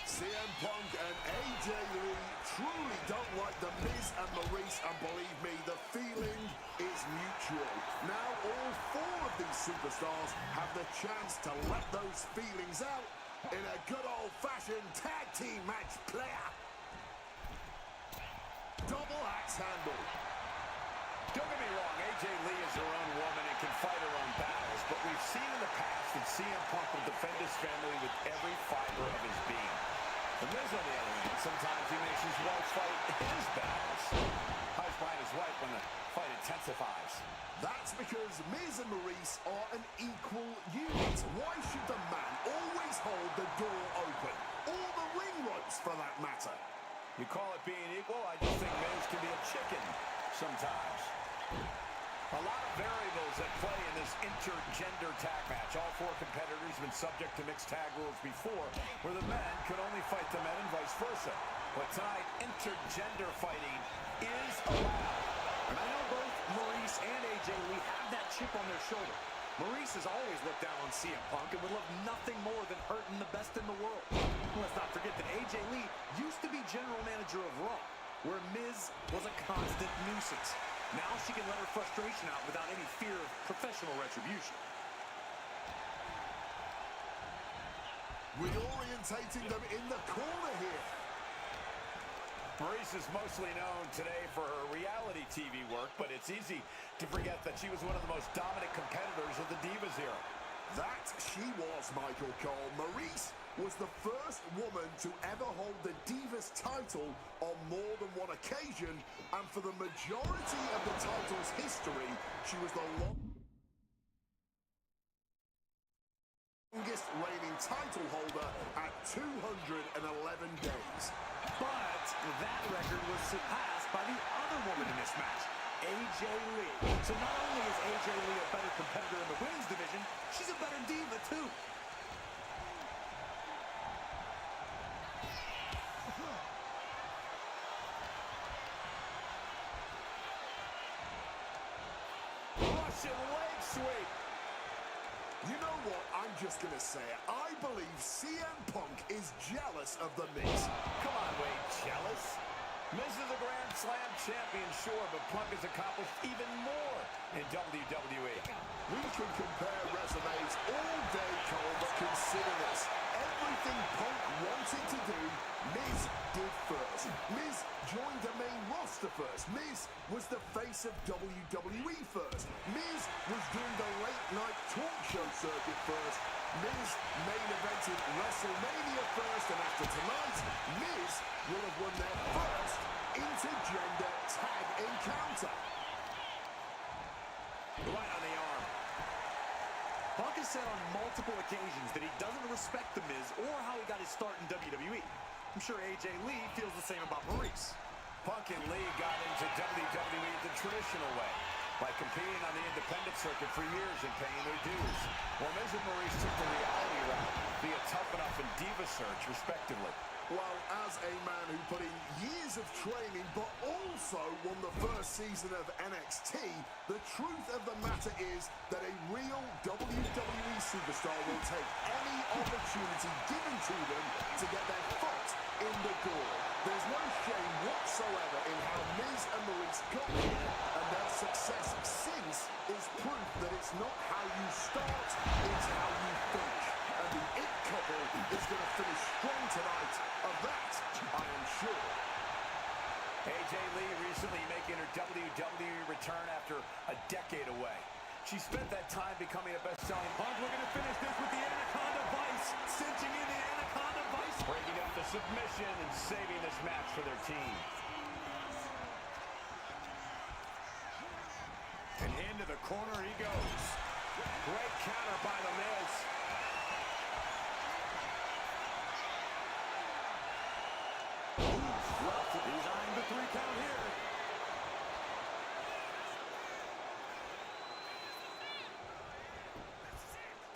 CM Punk and AJ Lee truly don't like the Miz and Maurice, and believe me, the feeling is mutual. Now all four of these superstars have the chance to let those feelings out in a good old-fashioned tag team match player. Double axe handle. Don't get me wrong, AJ Lee is her own woman and can fight her own battles, but we've seen in the past that CM Punk will defend his family with every fiber of his being. The Miz, on the other hand, sometimes he makes his wife fight his battles. Hides behind his wife when the fight intensifies. That's because Miz and Maurice are an equal unit. Why should the man always hold the door open? Or the ring ropes, for that matter. You call it being equal? I just think Miz can be a chicken sometimes. A lot of variables at play in this intergender tag match. All four competitors have been subject to mixed tag rules before, where the men could only fight the men and vice versa. But tonight, intergender fighting is allowed. And I know both Maurice and AJ Lee have that chip on their shoulder. Maurice has always looked down on CM Punk and would love nothing more than hurting the best in the world. Let's not forget that AJ Lee used to be general manager of Raw, where Miz was a constant nuisance. Now she can let her frustration out without any fear of professional retribution. Reorientating them in the corner here. Maurice is mostly known today for her reality TV work, but it's easy to forget that she was one of the most dominant competitors of the Divas era. That she was, Michael Cole. Maurice was the first woman to ever hold the Divas title on more than one occasion, and for the majority of the title's history, she was the longest reigning title holder at 211 days. But that record was surpassed by the other woman in this match, AJ Lee. So not only is AJ Lee a better competitor in the women's division, she's a better diva too. Russian leg sweep. You know what? I'm just going to say it. I believe CM Punk is jealous of The Miz. Come on, Wade, jealous? Miz is a Grand Slam champion, sure, but Punk has accomplished even more in WWE. We can compare resumes all day, Cole, but consider this. Everything Punk wanted to do, Miz did first. Miz joined the main roster first. Miz was the face of WWE first. Miz was doing the late-night talk show circuit first. Miz main evented WrestleMania first, and after tonight, Miz will have won their first intergender tag encounter. Right on the arm. Punk has said on multiple occasions that he doesn't respect The Miz or how he got his start in WWE. I'm sure AJ Lee feels the same about Maurice. Punk and Lee got into WWE the traditional way, by competing on the independent circuit for years and paying their dues, while Miz and Maurice took the reality route via Tough Enough and Diva Search, respectively. Well, as a man who put in years of training but also won the first season of NXT, the truth of the matter is that a real WWE superstar will take any opportunity given to them to get their foot in the door. There's no shame whatsoever in how Miz and Maurice got here, and their success since is proof that it's not how you start, it's how you finish. And the It couple is going to finish strong tonight. Of that, I am sure. AJ Lee recently making her WWE return after a decade away. She spent that time becoming a best-selling Punk. We're going to finish this with the Anaconda Vice, cinching in the Anaconda Vice, breaking up the submission and saving this match for their team. And into the corner he goes. Great counter by The Miz. He's eyeing the 3 count here.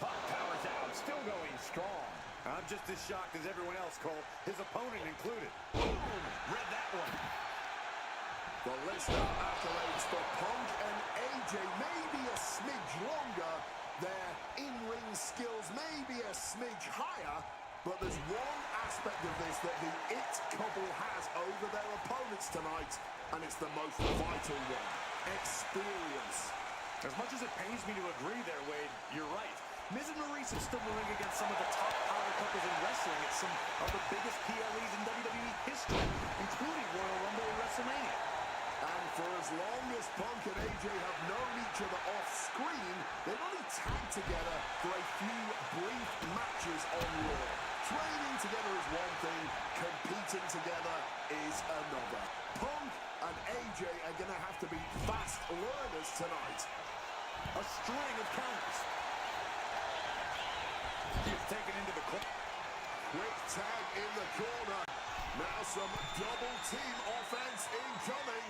Punk powers out, still going strong. I'm just as shocked as everyone else, Cole, his opponent included. Boom! Read that one. The list of accolades for Punk and AJ may be a smidge longer, their in-ring skills may be a smidge higher, but there's one aspect of this that the It couple has over their opponents tonight, and it's the most vital one: experience. As much as it pains me to agree there, Wade, you're right. Miz and Maurice have stood in the ring against some of the top power couples in wrestling at some of the biggest PLEs in WWE history, including Royal Rumble and WrestleMania. And for as long as Punk and AJ have known each other off-screen, they've only tagged together for a few brief matches on Raw. Training together is one thing, competing together is another. Punk and AJ are going to have to be fast learners tonight. A string of counters. He's taken into the corner. Quick tag in the corner. Now some double team offense incoming.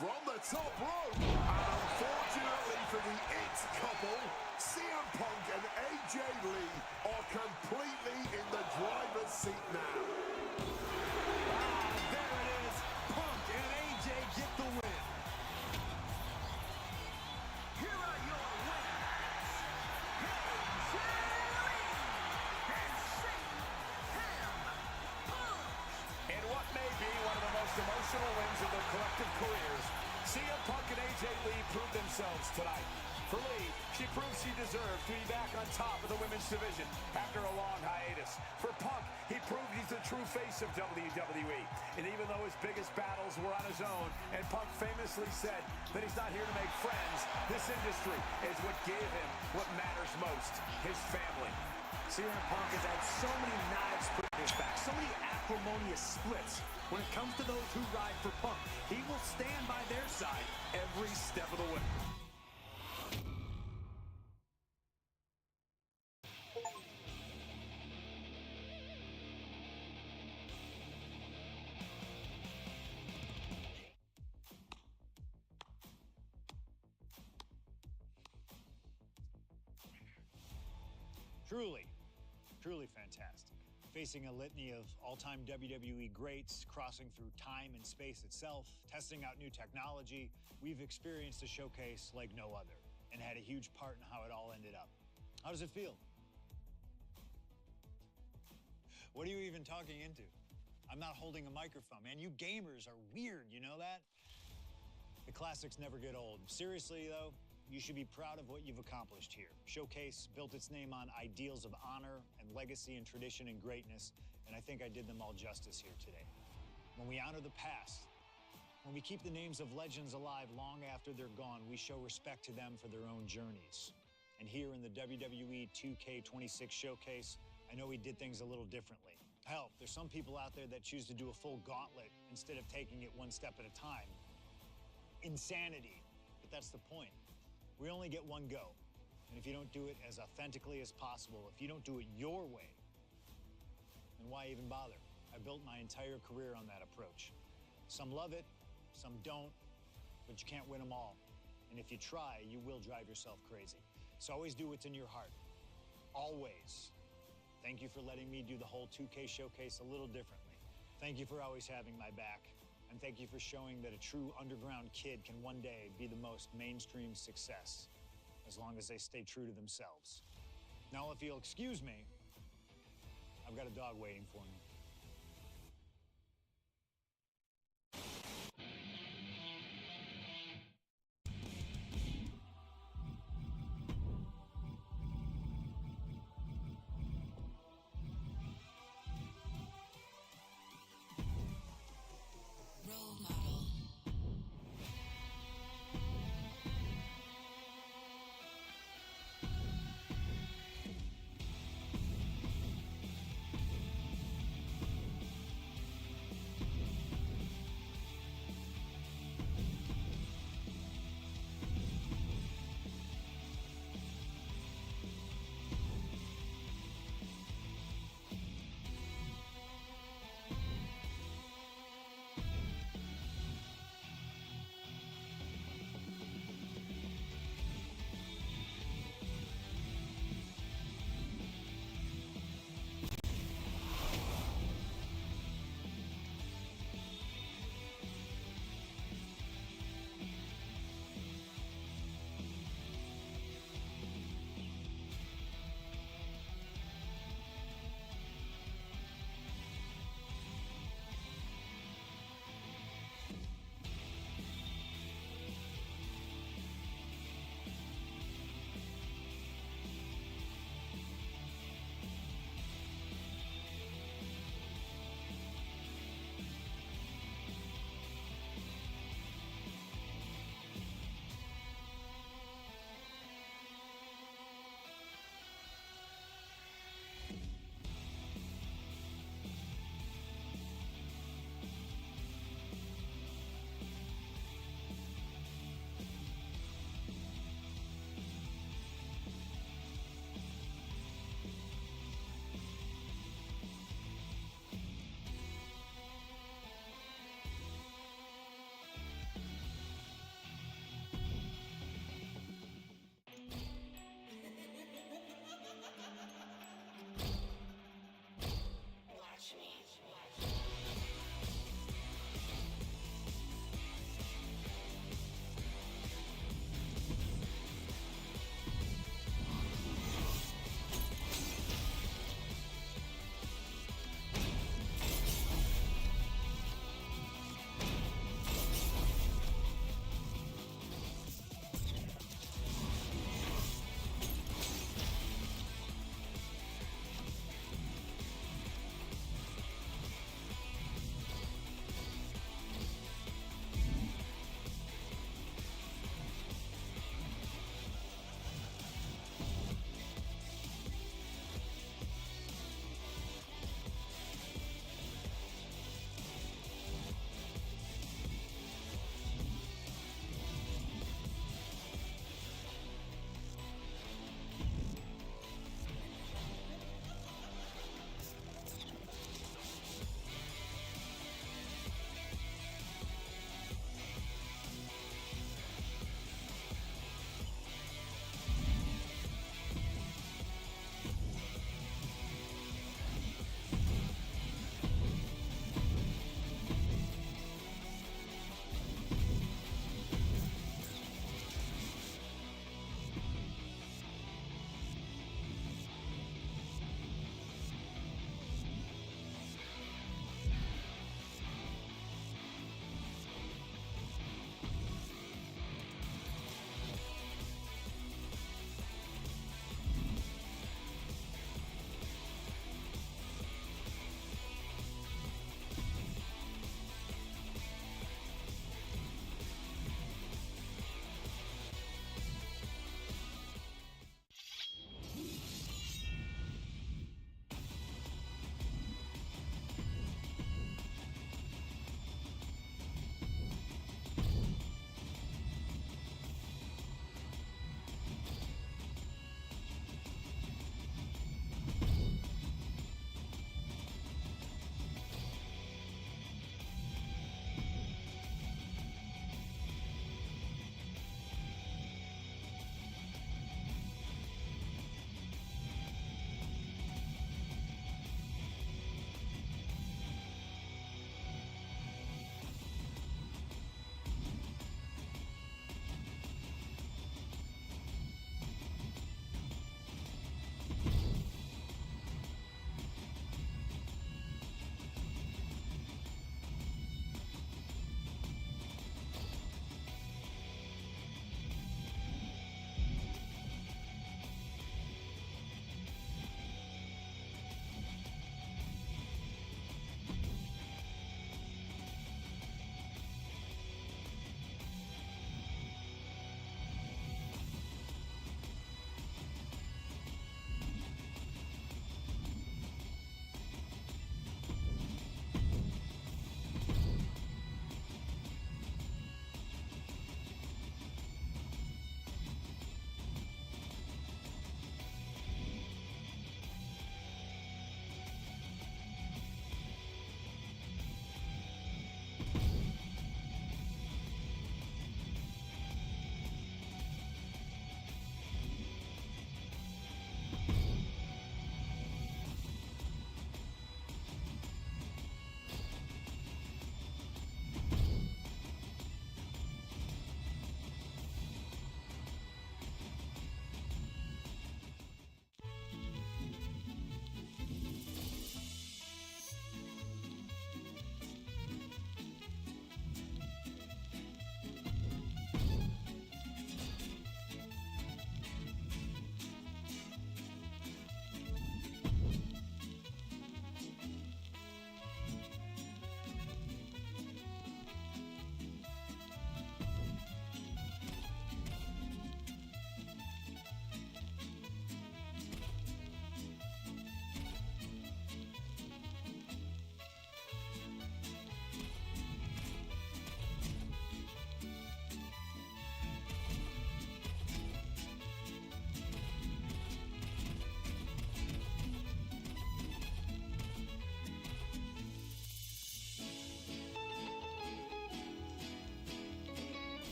From the top rope. And unfortunately for the It couple, CM Punk and AJ Lee are completely in the driver's seat now. There it is. Punk and AJ get the win. Here are your winners, AJ Lee and CM Punk. In what may be one of the most emotional wins of their collective careers, CM Punk and AJ Lee proved themselves tonight. For Lee, she proved she deserved to be back on top of the women's division after a long hiatus. For Punk, he proved he's the true face of WWE. And even though his biggest battles were on his own, and Punk famously said that he's not here to make friends, this industry is what gave him what matters most, his family. CM Punk has had so many knives put in his back, so many acrimonious splits. When it comes to those who ride for Punk, he will stand by their side every step of the way. Truly fantastic. Facing a litany of all-time WWE greats, crossing through time and space itself, testing out new technology, we've experienced a showcase like no other and had a huge part in how it all ended up. How does it feel? What are you even talking into? I'm not holding a microphone, man. You gamers are weird, you know that? The classics never get old. Seriously, though, you should be proud of what you've accomplished here. Showcase built its name on ideals of honor and legacy and tradition and greatness, and I think I did them all justice here today. When we honor the past, when we keep the names of legends alive long after they're gone, we show respect to them for their own journeys. And here in the WWE 2K26 Showcase, I know we did things a little differently. Hell, there's some people out there that choose to do a full gauntlet instead of taking it one step at a time. Insanity, but that's the point. We only get one go. And if you don't do it as authentically as possible, if you don't do it your way, then why even bother? I built my entire career on that approach. Some love it, some don't, but you can't win them all. And if you try, you will drive yourself crazy. So always do what's in your heart. Always. Thank you for letting me do the whole 2K Showcase a little differently. Thank you for always having my back. And thank you for showing that a true underground kid can one day be the most mainstream success, as long as they stay true to themselves. Now, if you'll excuse me, I've got a dog waiting for me.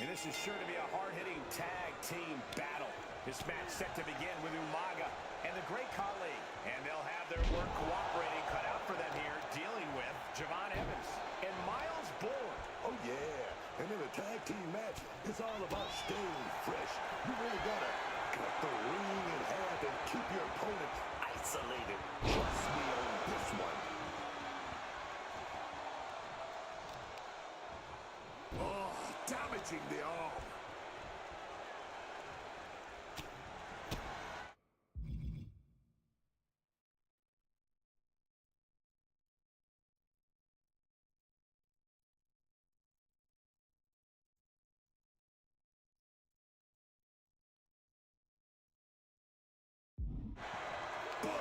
And this is sure to be a hard-hitting tag team battle. This match set to begin with Umaga and the Great Khali. And they'll have their work cooperating cut out for them here, dealing with Javon Evans and Miles Bourne. Oh, yeah. And in a tag team match, it's all about staying fresh. You really gotta cut the ring in half and keep your opponent isolated. Trust me on this one. Oh, damaging the arm. Boom!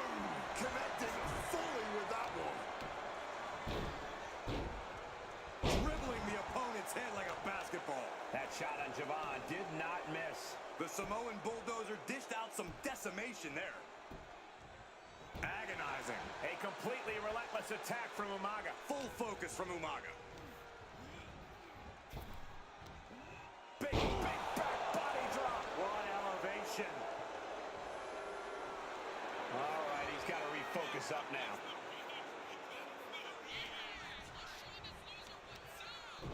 Connecting fully with that one. Dribbling the opponent's head like a basketball. That shot on Javon did not miss. The Samoan Bulldozer dished out some decimation there. Agonizing. A completely relentless attack from Umaga. Full focus from Umaga. Big back body drop. What elevation. All right, he's got to refocus up now.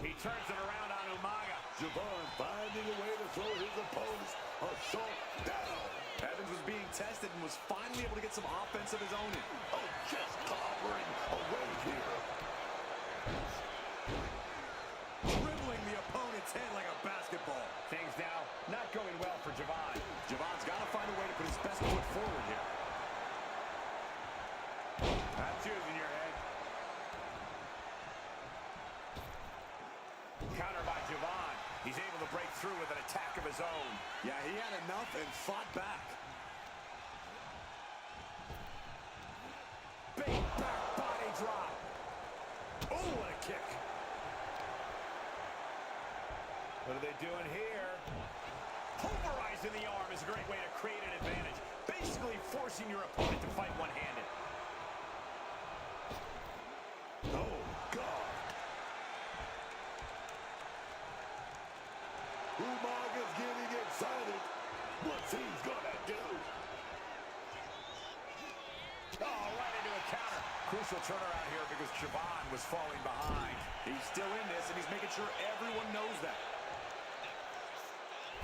He turns it around on Umaga. Javon finding a way to throw his opponent's assault down. Evans was being tested and was finally able to get some offense of his own in. Oh, just clobbering away here. Dribbling the opponent's head like a basketball. Things now not going well for Javon. Javon's got to find a way to put his best foot forward here. That's using your head. Counter by Javon. He's able to break through with an attack of his own. Yeah, he had enough and fought back. Big back body drop. Oh, what a kick. What are they doing here? Pulverizing the arm is a great way to create an advantage. Basically forcing your opponent to fight one-handed. Oh, God. Umaga's getting excited. What's he gonna do? Oh, right into a counter. Crucial turnaround here because Javon was falling behind. He's still in this, and he's making sure everyone knows that.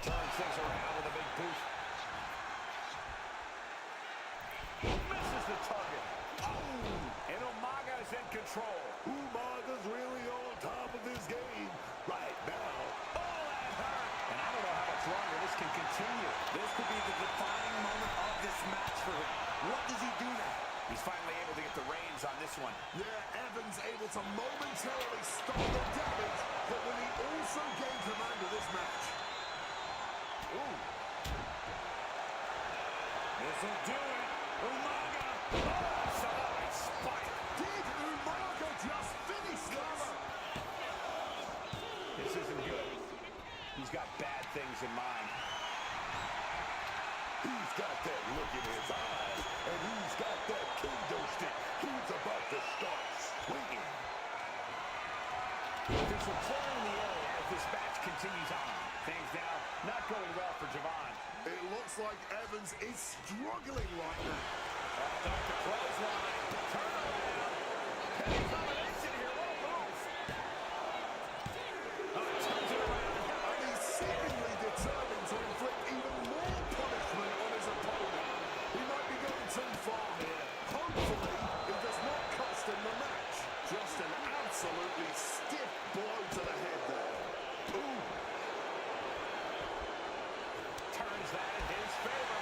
Turns things around with a big boot. Misses the target. Oh, and Umaga is in control. Umaga's really on top of his game right now. Oh, that hurt. And I don't know how much longer this can continue. This could be the defining moment of this match for him. What does he do now? He's finally able to get the reins on this one. Yeah, Evans able to momentarily stop the damage, but will he also gain command of this match? Ooh. This'll do it. Umaga. Oh, Samoan spike. Did Umaga just finish this? This isn't good. He's got bad things in mind. He's got that look in his eyes, and he's got that kendo stick. He's about to start swinging. There's a player in the area as this match continues on. Things now not going well for Javon. It looks like Evans is struggling right now. Start the clothesline. Turn around. Heavy combination here. What a move. Oh, it turns it around. And he's seemingly determined to inflict even more punishment on his opponent. He might be going too far here. Hopefully, it does not cost him the match. Just an absolutely stiff blow to the head there. Ooh. Turns that in his favor.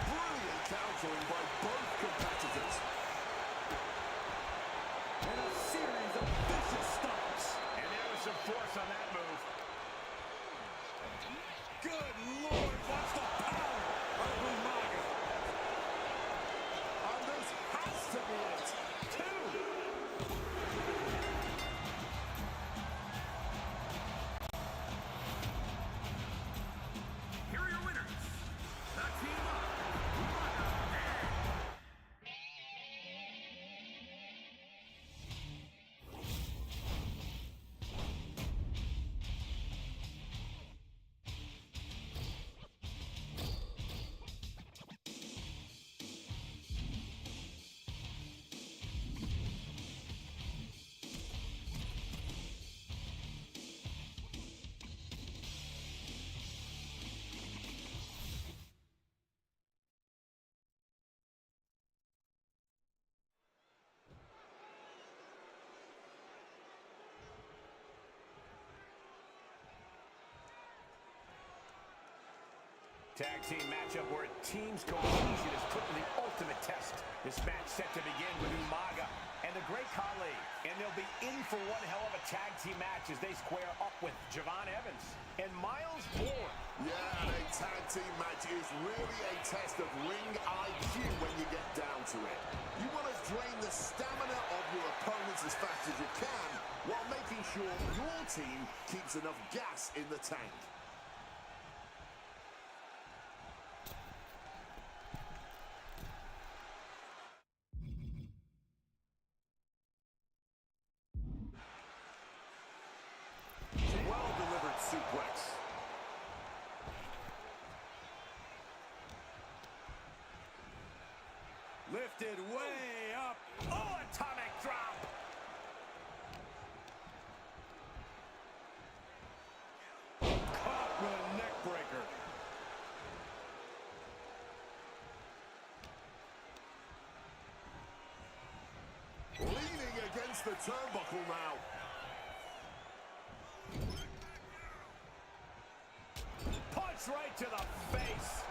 Brilliant countering by both competitors. And Tag team matchup where a team's cohesion is put to the ultimate test. This match set to begin with Umaga and the Great Khali. And they'll be in for one hell of a tag team match as they square up with Javon Evans and Miles Bourne. Yeah, and a tag team match is really a test of ring IQ when you get down to it. You want to drain the stamina of your opponents as fast as you can while making sure your team keeps enough gas in the tank. Well-delivered suplex. Lifted way up. Oh, atomic drop. Caught with a neck breaker. Leaning against the turnbuckle now. Punch right to the face.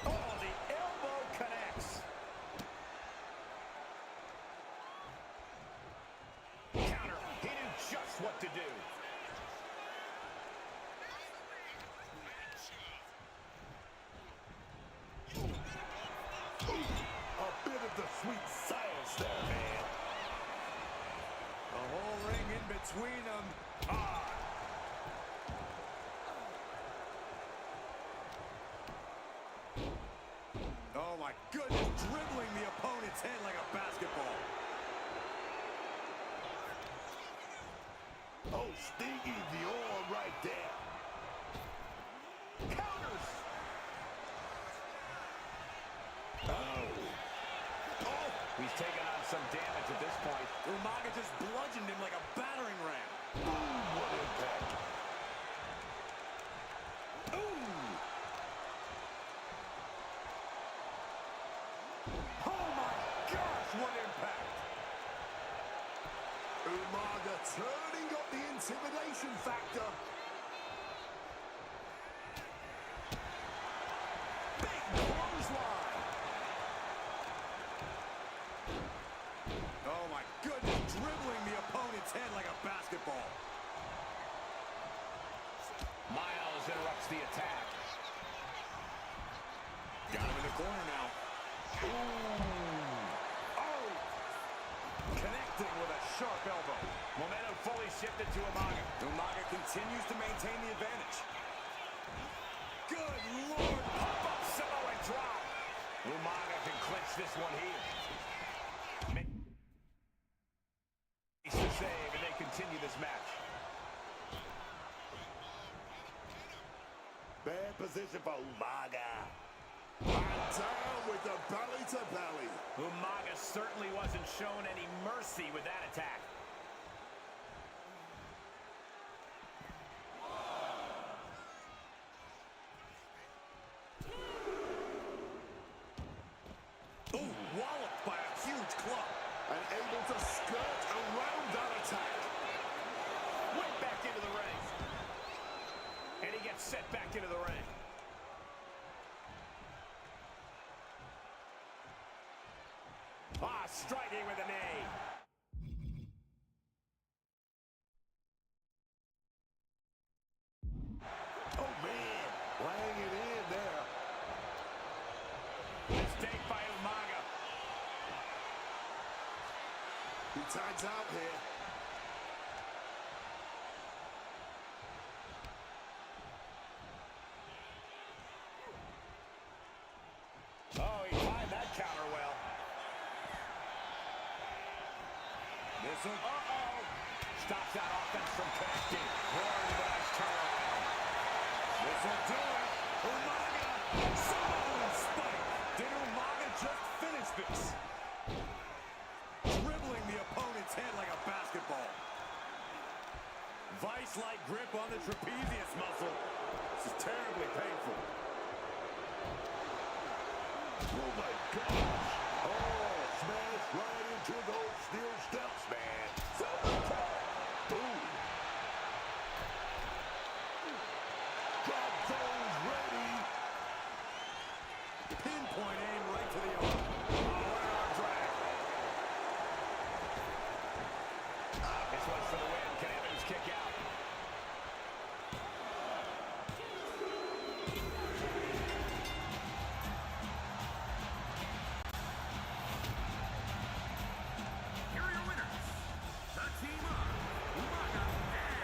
Oh, the elbow connects. Counter. He knew just what to do. A bit of the sweet science there, man. The whole ring in between them. Ah. Oh my goodness, dribbling the opponent's head like a basketball. Oh, Stinky Dior right there. Counters. Oh, He's taken on some damage at this point. Umaga just bludgeoned him like a battering ram. boom, what impact. Ooh. Oh my gosh, what impact. Umaga turning up the intimidation factor. Big clothesline. Oh my goodness, dribbling the opponent's head like a basketball. Miles interrupts the attack. Got him in the corner now. Ooh. Oh! Connecting with a sharp elbow. Momentum fully shifted to Umaga. Umaga continues to maintain the advantage. Good Lord! Pop-up Samoan drop. Umaga can clinch this one here. Makes the save, and they continue this match. Bad position for Umaga. And down with the belly to belly. Umaga certainly wasn't shown any mercy with that attack. Ooh, walloped by a huge club. And able to skirt around that attack. Went back into the ring. And he gets set back into the ring. Ah, striking with a knee. Oh, man. Laying it in there. Mistake by Umaga. He tags out here. Oh, he timed that counter well. Uh-oh. Stops that offense from connecting. Warren with a nice turnaround. This'll do it. Umaga. Samoan spike. Did Umaga just finish this? Dribbling the opponent's head like a basketball. Vice-like grip on the trapezius muscle. This is terribly painful. Oh, my gosh. Oh, smash right into those steel steps, man. Boom. Drop those red Pinpoint aim right to the arm. Oh, what an arm drag. This one's for the win. Can Evans kick out? Here are your winners, the team of Umaga and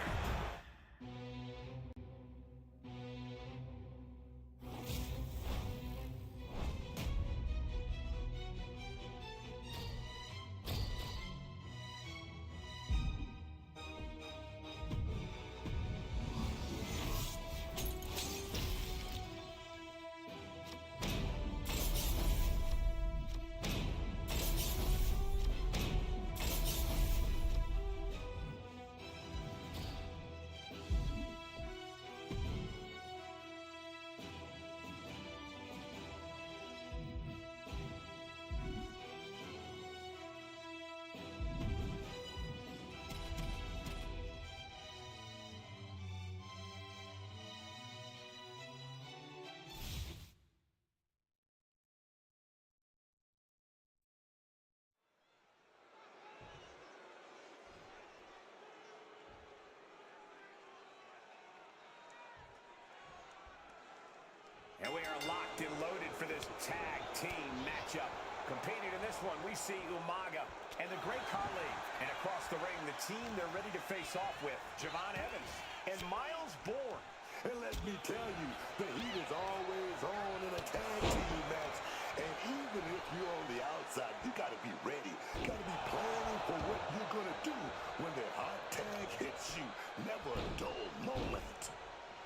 And we are locked and loaded for this tag team matchup. Competing in this one, we see Umaga and the Great Khali. And across the ring, the team they're ready to face off with, Javon Evans and Miles Bourne. And let me tell you, the heat is always on in a tag team match. And even if you're on the outside, you got to be ready. Got to be planning for what you're going to do when the hot tag hits you. Never a dull moment.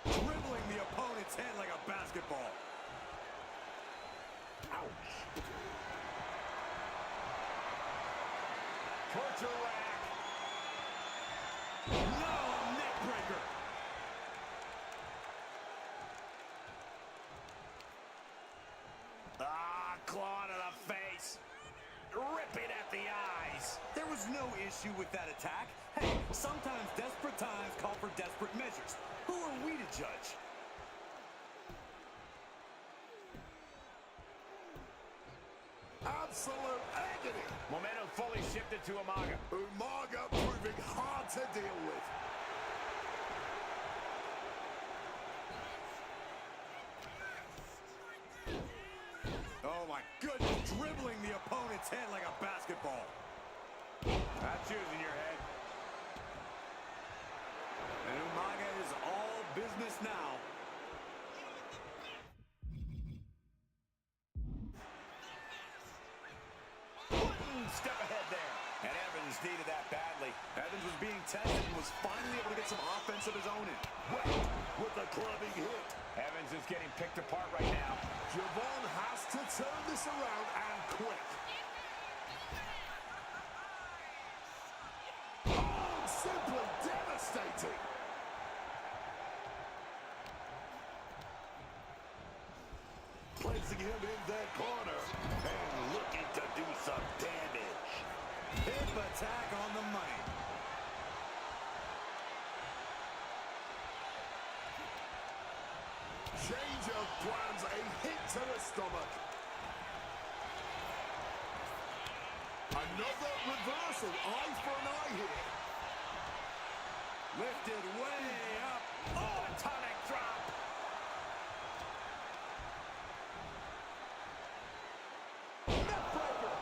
Dribbling the opponent's head like a basketball. Ouch. Torture rack. No, neck breaker. Claw to the face. Ripping at the eyes. There was no issue with that attack. Hey, sometimes desperate times call for desperate measures. Who are we to judge? Absolute agony. Momentum fully shifted to Umaga. Umaga proving hard to deal with. Oh my goodness, dribbling the opponent's head like a basketball. That's using your head. And Umaga is all business now. Step ahead there. And Evans needed that badly. Evans was being tested and was finally able to get some offense of his own in. Wait, with a clubbing hit. Evans is getting picked apart right now. Javon has to turn this around and quick. Oh, simply devastating. Placing him in that corner and looking to do some damage. Hip attack on the money. Change of plans, a hit to the stomach. Another reversal, eye for an eye here. Lifted way up. Oh, atomic drop. Neckbreaker.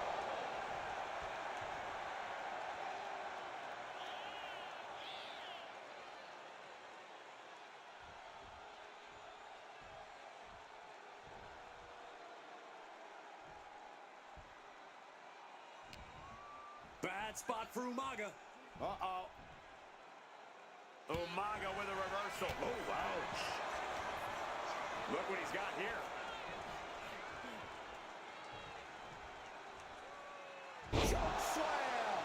Bad spot for Umaga. Uh-oh. Umaga with a reversal. Oh, ouch. Look what he's got here. Choke slam.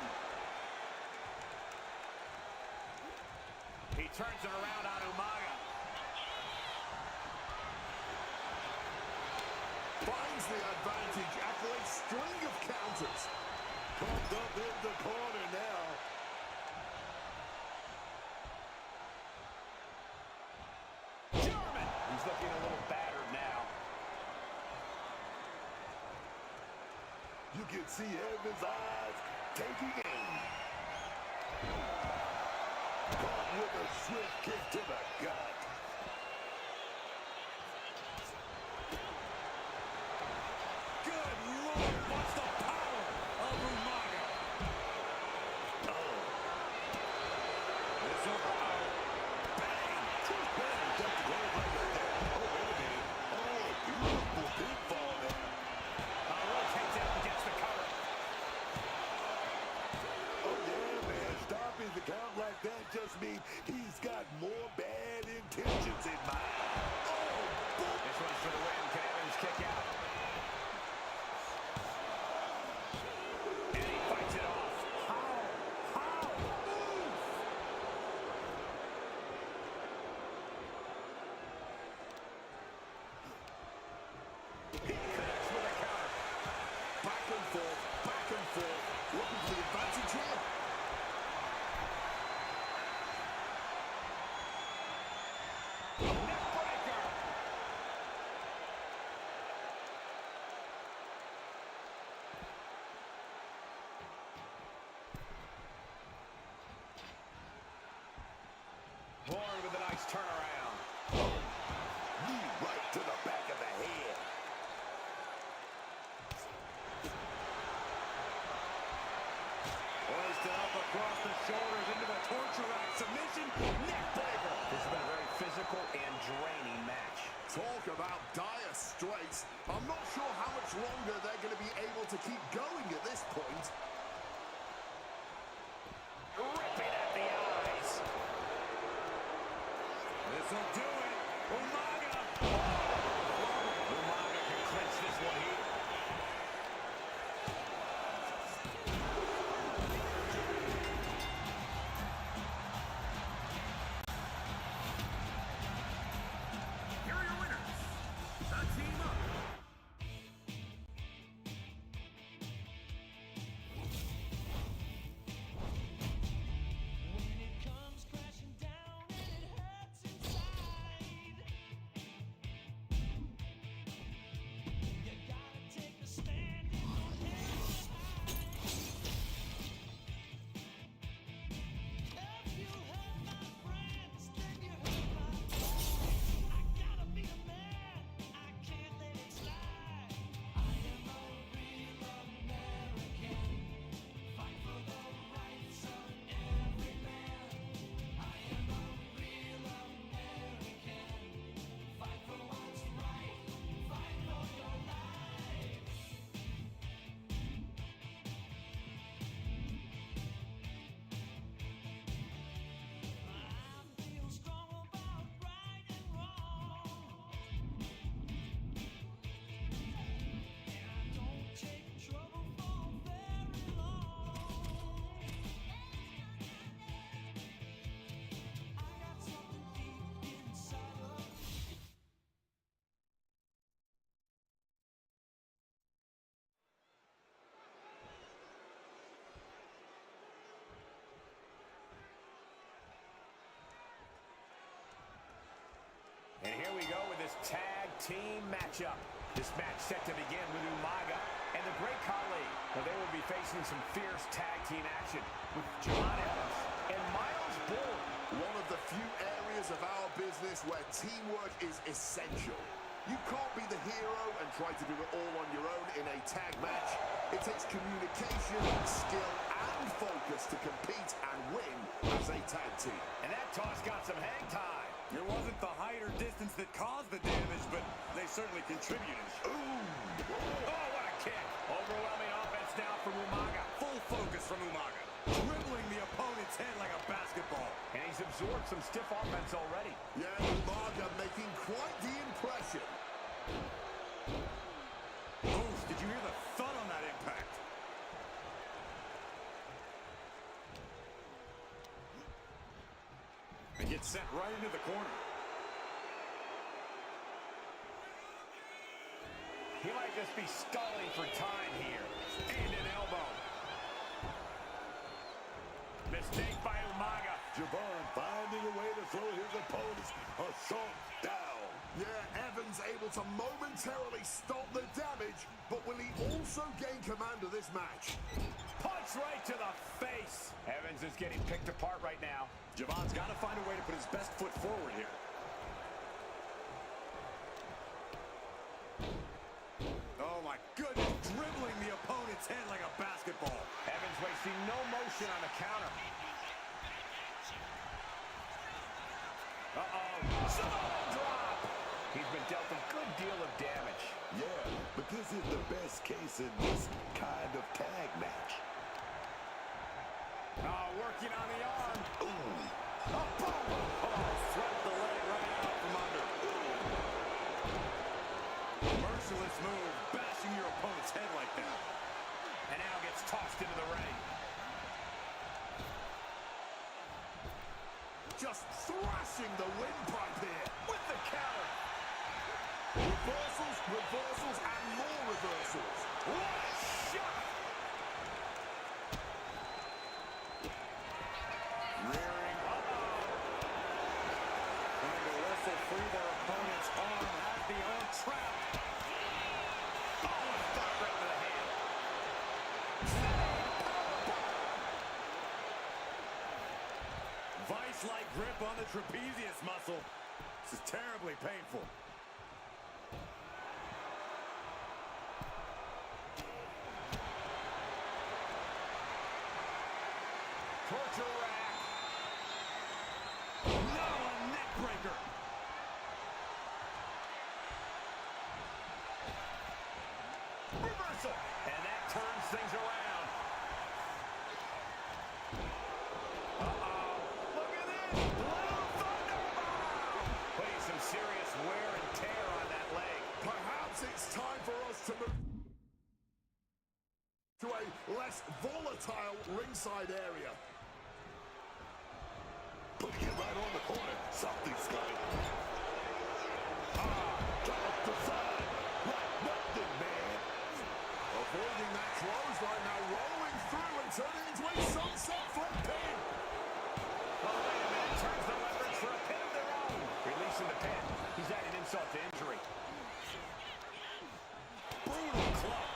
He turns it around on Umaga. Finds the advantage after a string of counters. Pumped up in the corner now. German. He's looking a little battered now. You can see Evans' eyes taking in. Caught with a swift kick to the gut. Good Lord, what's the power of Umaga? Oh. It's over. Bang! Just bang! Duck the goal right there. Oh, wait a minute. Oh, beautiful pinfall there. Rotates out and gets the cover. Oh, yeah, man. Stopping the count like that just means he's got more bad intentions in mind. Oh, boom. This one's for the win. Can Evans kick out? And he fights it off. How? Move! He connects with a counter. Back and forth, looking for the advantage here. Neck breaker. Bourne with a nice turnaround. Knee right to the back of the head. Hoisted up across the shoulders into the torture rack submission. Neck breaker. This has been a very physical and draining match. Talk about dire straits. I'm not sure how much longer they're going to be able to keep going at this point. Ripping at the eyes. This'll do it. Umaga. Umaga can clinch this one here. Here are your winners, the Team Up. When it comes crashing down and it hurts inside, you gotta take a stand and don't ever hide. If you hurt my friends, then you hurt my pride. I gotta be a man, I can't let it slide. I am a real American, fight for the rights of every man. I am a real American, fight for what's right, fight for your life. I feel strong about right and wrong, and I don't take trouble for very long. I got something deep inside of me. And here we go with this tag team matchup. This match set to begin with Umaga and the Great Khali. Now they will be facing some fierce tag team action with John Evans and Miles Bourne. One of the few areas of our business where teamwork is essential. You can't be the hero and try to do it all on your own in a tag match. It takes communication, skill, and focus to compete and win as a tag team. And that toss got some hang time. It wasn't the height or distance that caused the damage, but they certainly contributed. Oh, what a kick. Overwhelming offense now from Umaga. Full focus from Umaga, dribbling the opponent's head like a basketball. And he's absorbed some stiff offense already. Yeah, Umaga making quite the impression. Oof, did you hear the thud on that impact? And gets sent right into the corner. He might just be stalling for time here. And an elbow. Mistake by Umaga. Jabbar finding a way to throw his opponent's assault down. Yeah, Evans able to momentarily stop the damage, but will he also gain command of this match? Punch right to the face. Evans is getting picked apart right now. Javon's got to find a way to put his best foot forward here. Oh my goodness, dribbling the opponent's head like a basketball. Evans wasting no motion on the counter. Samoa drop. He's been dealt a good deal of damage. Yeah, but this is the best case in this kind of tag match. Working on the arm. Ooh. Boom. Swept the leg right out from under. Merciless move, bashing your opponent's head like that. And now gets tossed into the ring. Just thrashing the windpipe here. With the counter. Reversals, reversals, and more reversals. What a shot! Rearing. Trying to wrestle free their opponent's arm. Has the arm trapped. Oh, a thought right to the hand. Vice-like grip on the trapezius muscle. This is terribly painful. Torture rack. Now a neck breaker. Reversal. And that turns things around. Look at this. Blue Thunderbomb. Putting some serious wear and tear on that leg. Perhaps it's time for us to move to a less volatile ringside area. Putting it right on the corner. Something's coming. Drop the side. Like nothing, man. Avoiding that clothesline, now rolling through and turning into a sunset flip pin. Oh, wait a minute. Turns the leverage for a pin of their own. Releasing the pin. He's adding insult to injury. Brutal club.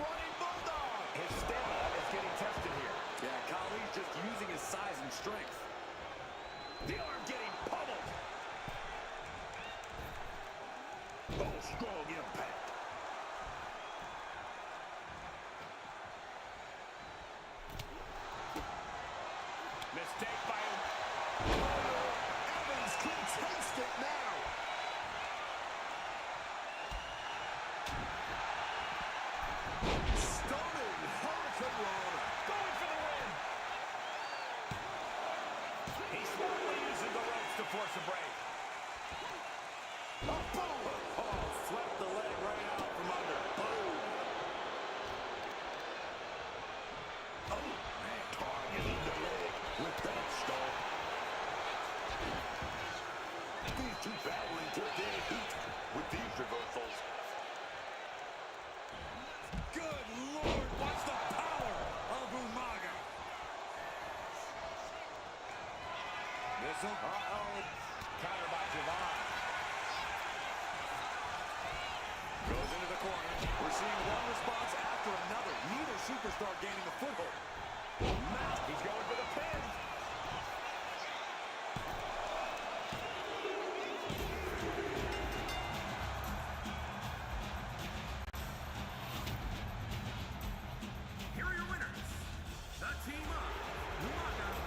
Running Bulldog. His stamina is getting tested here. Yeah, Khali's just using his size and strength. The arm getting pummeled. Oh, strong impact. Mistake by him. Evans can taste it now. Stunning Hurricane Rana. Going for the win. He smartly using the ropes to force a break. Boom! Oh, swept the leg right out from under. Boom! Oh, man, targeting the leg with that stomp. These two battling to their heat with these reversals. Good Lord, watch the power of Umaga. Missile. Counter by Javon. Goes into the corner. We're seeing one response after another. Neither superstar gaining a foothold. He's going for the pin. Here are your winners, the team of Umaga and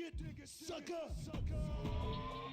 it, sucker.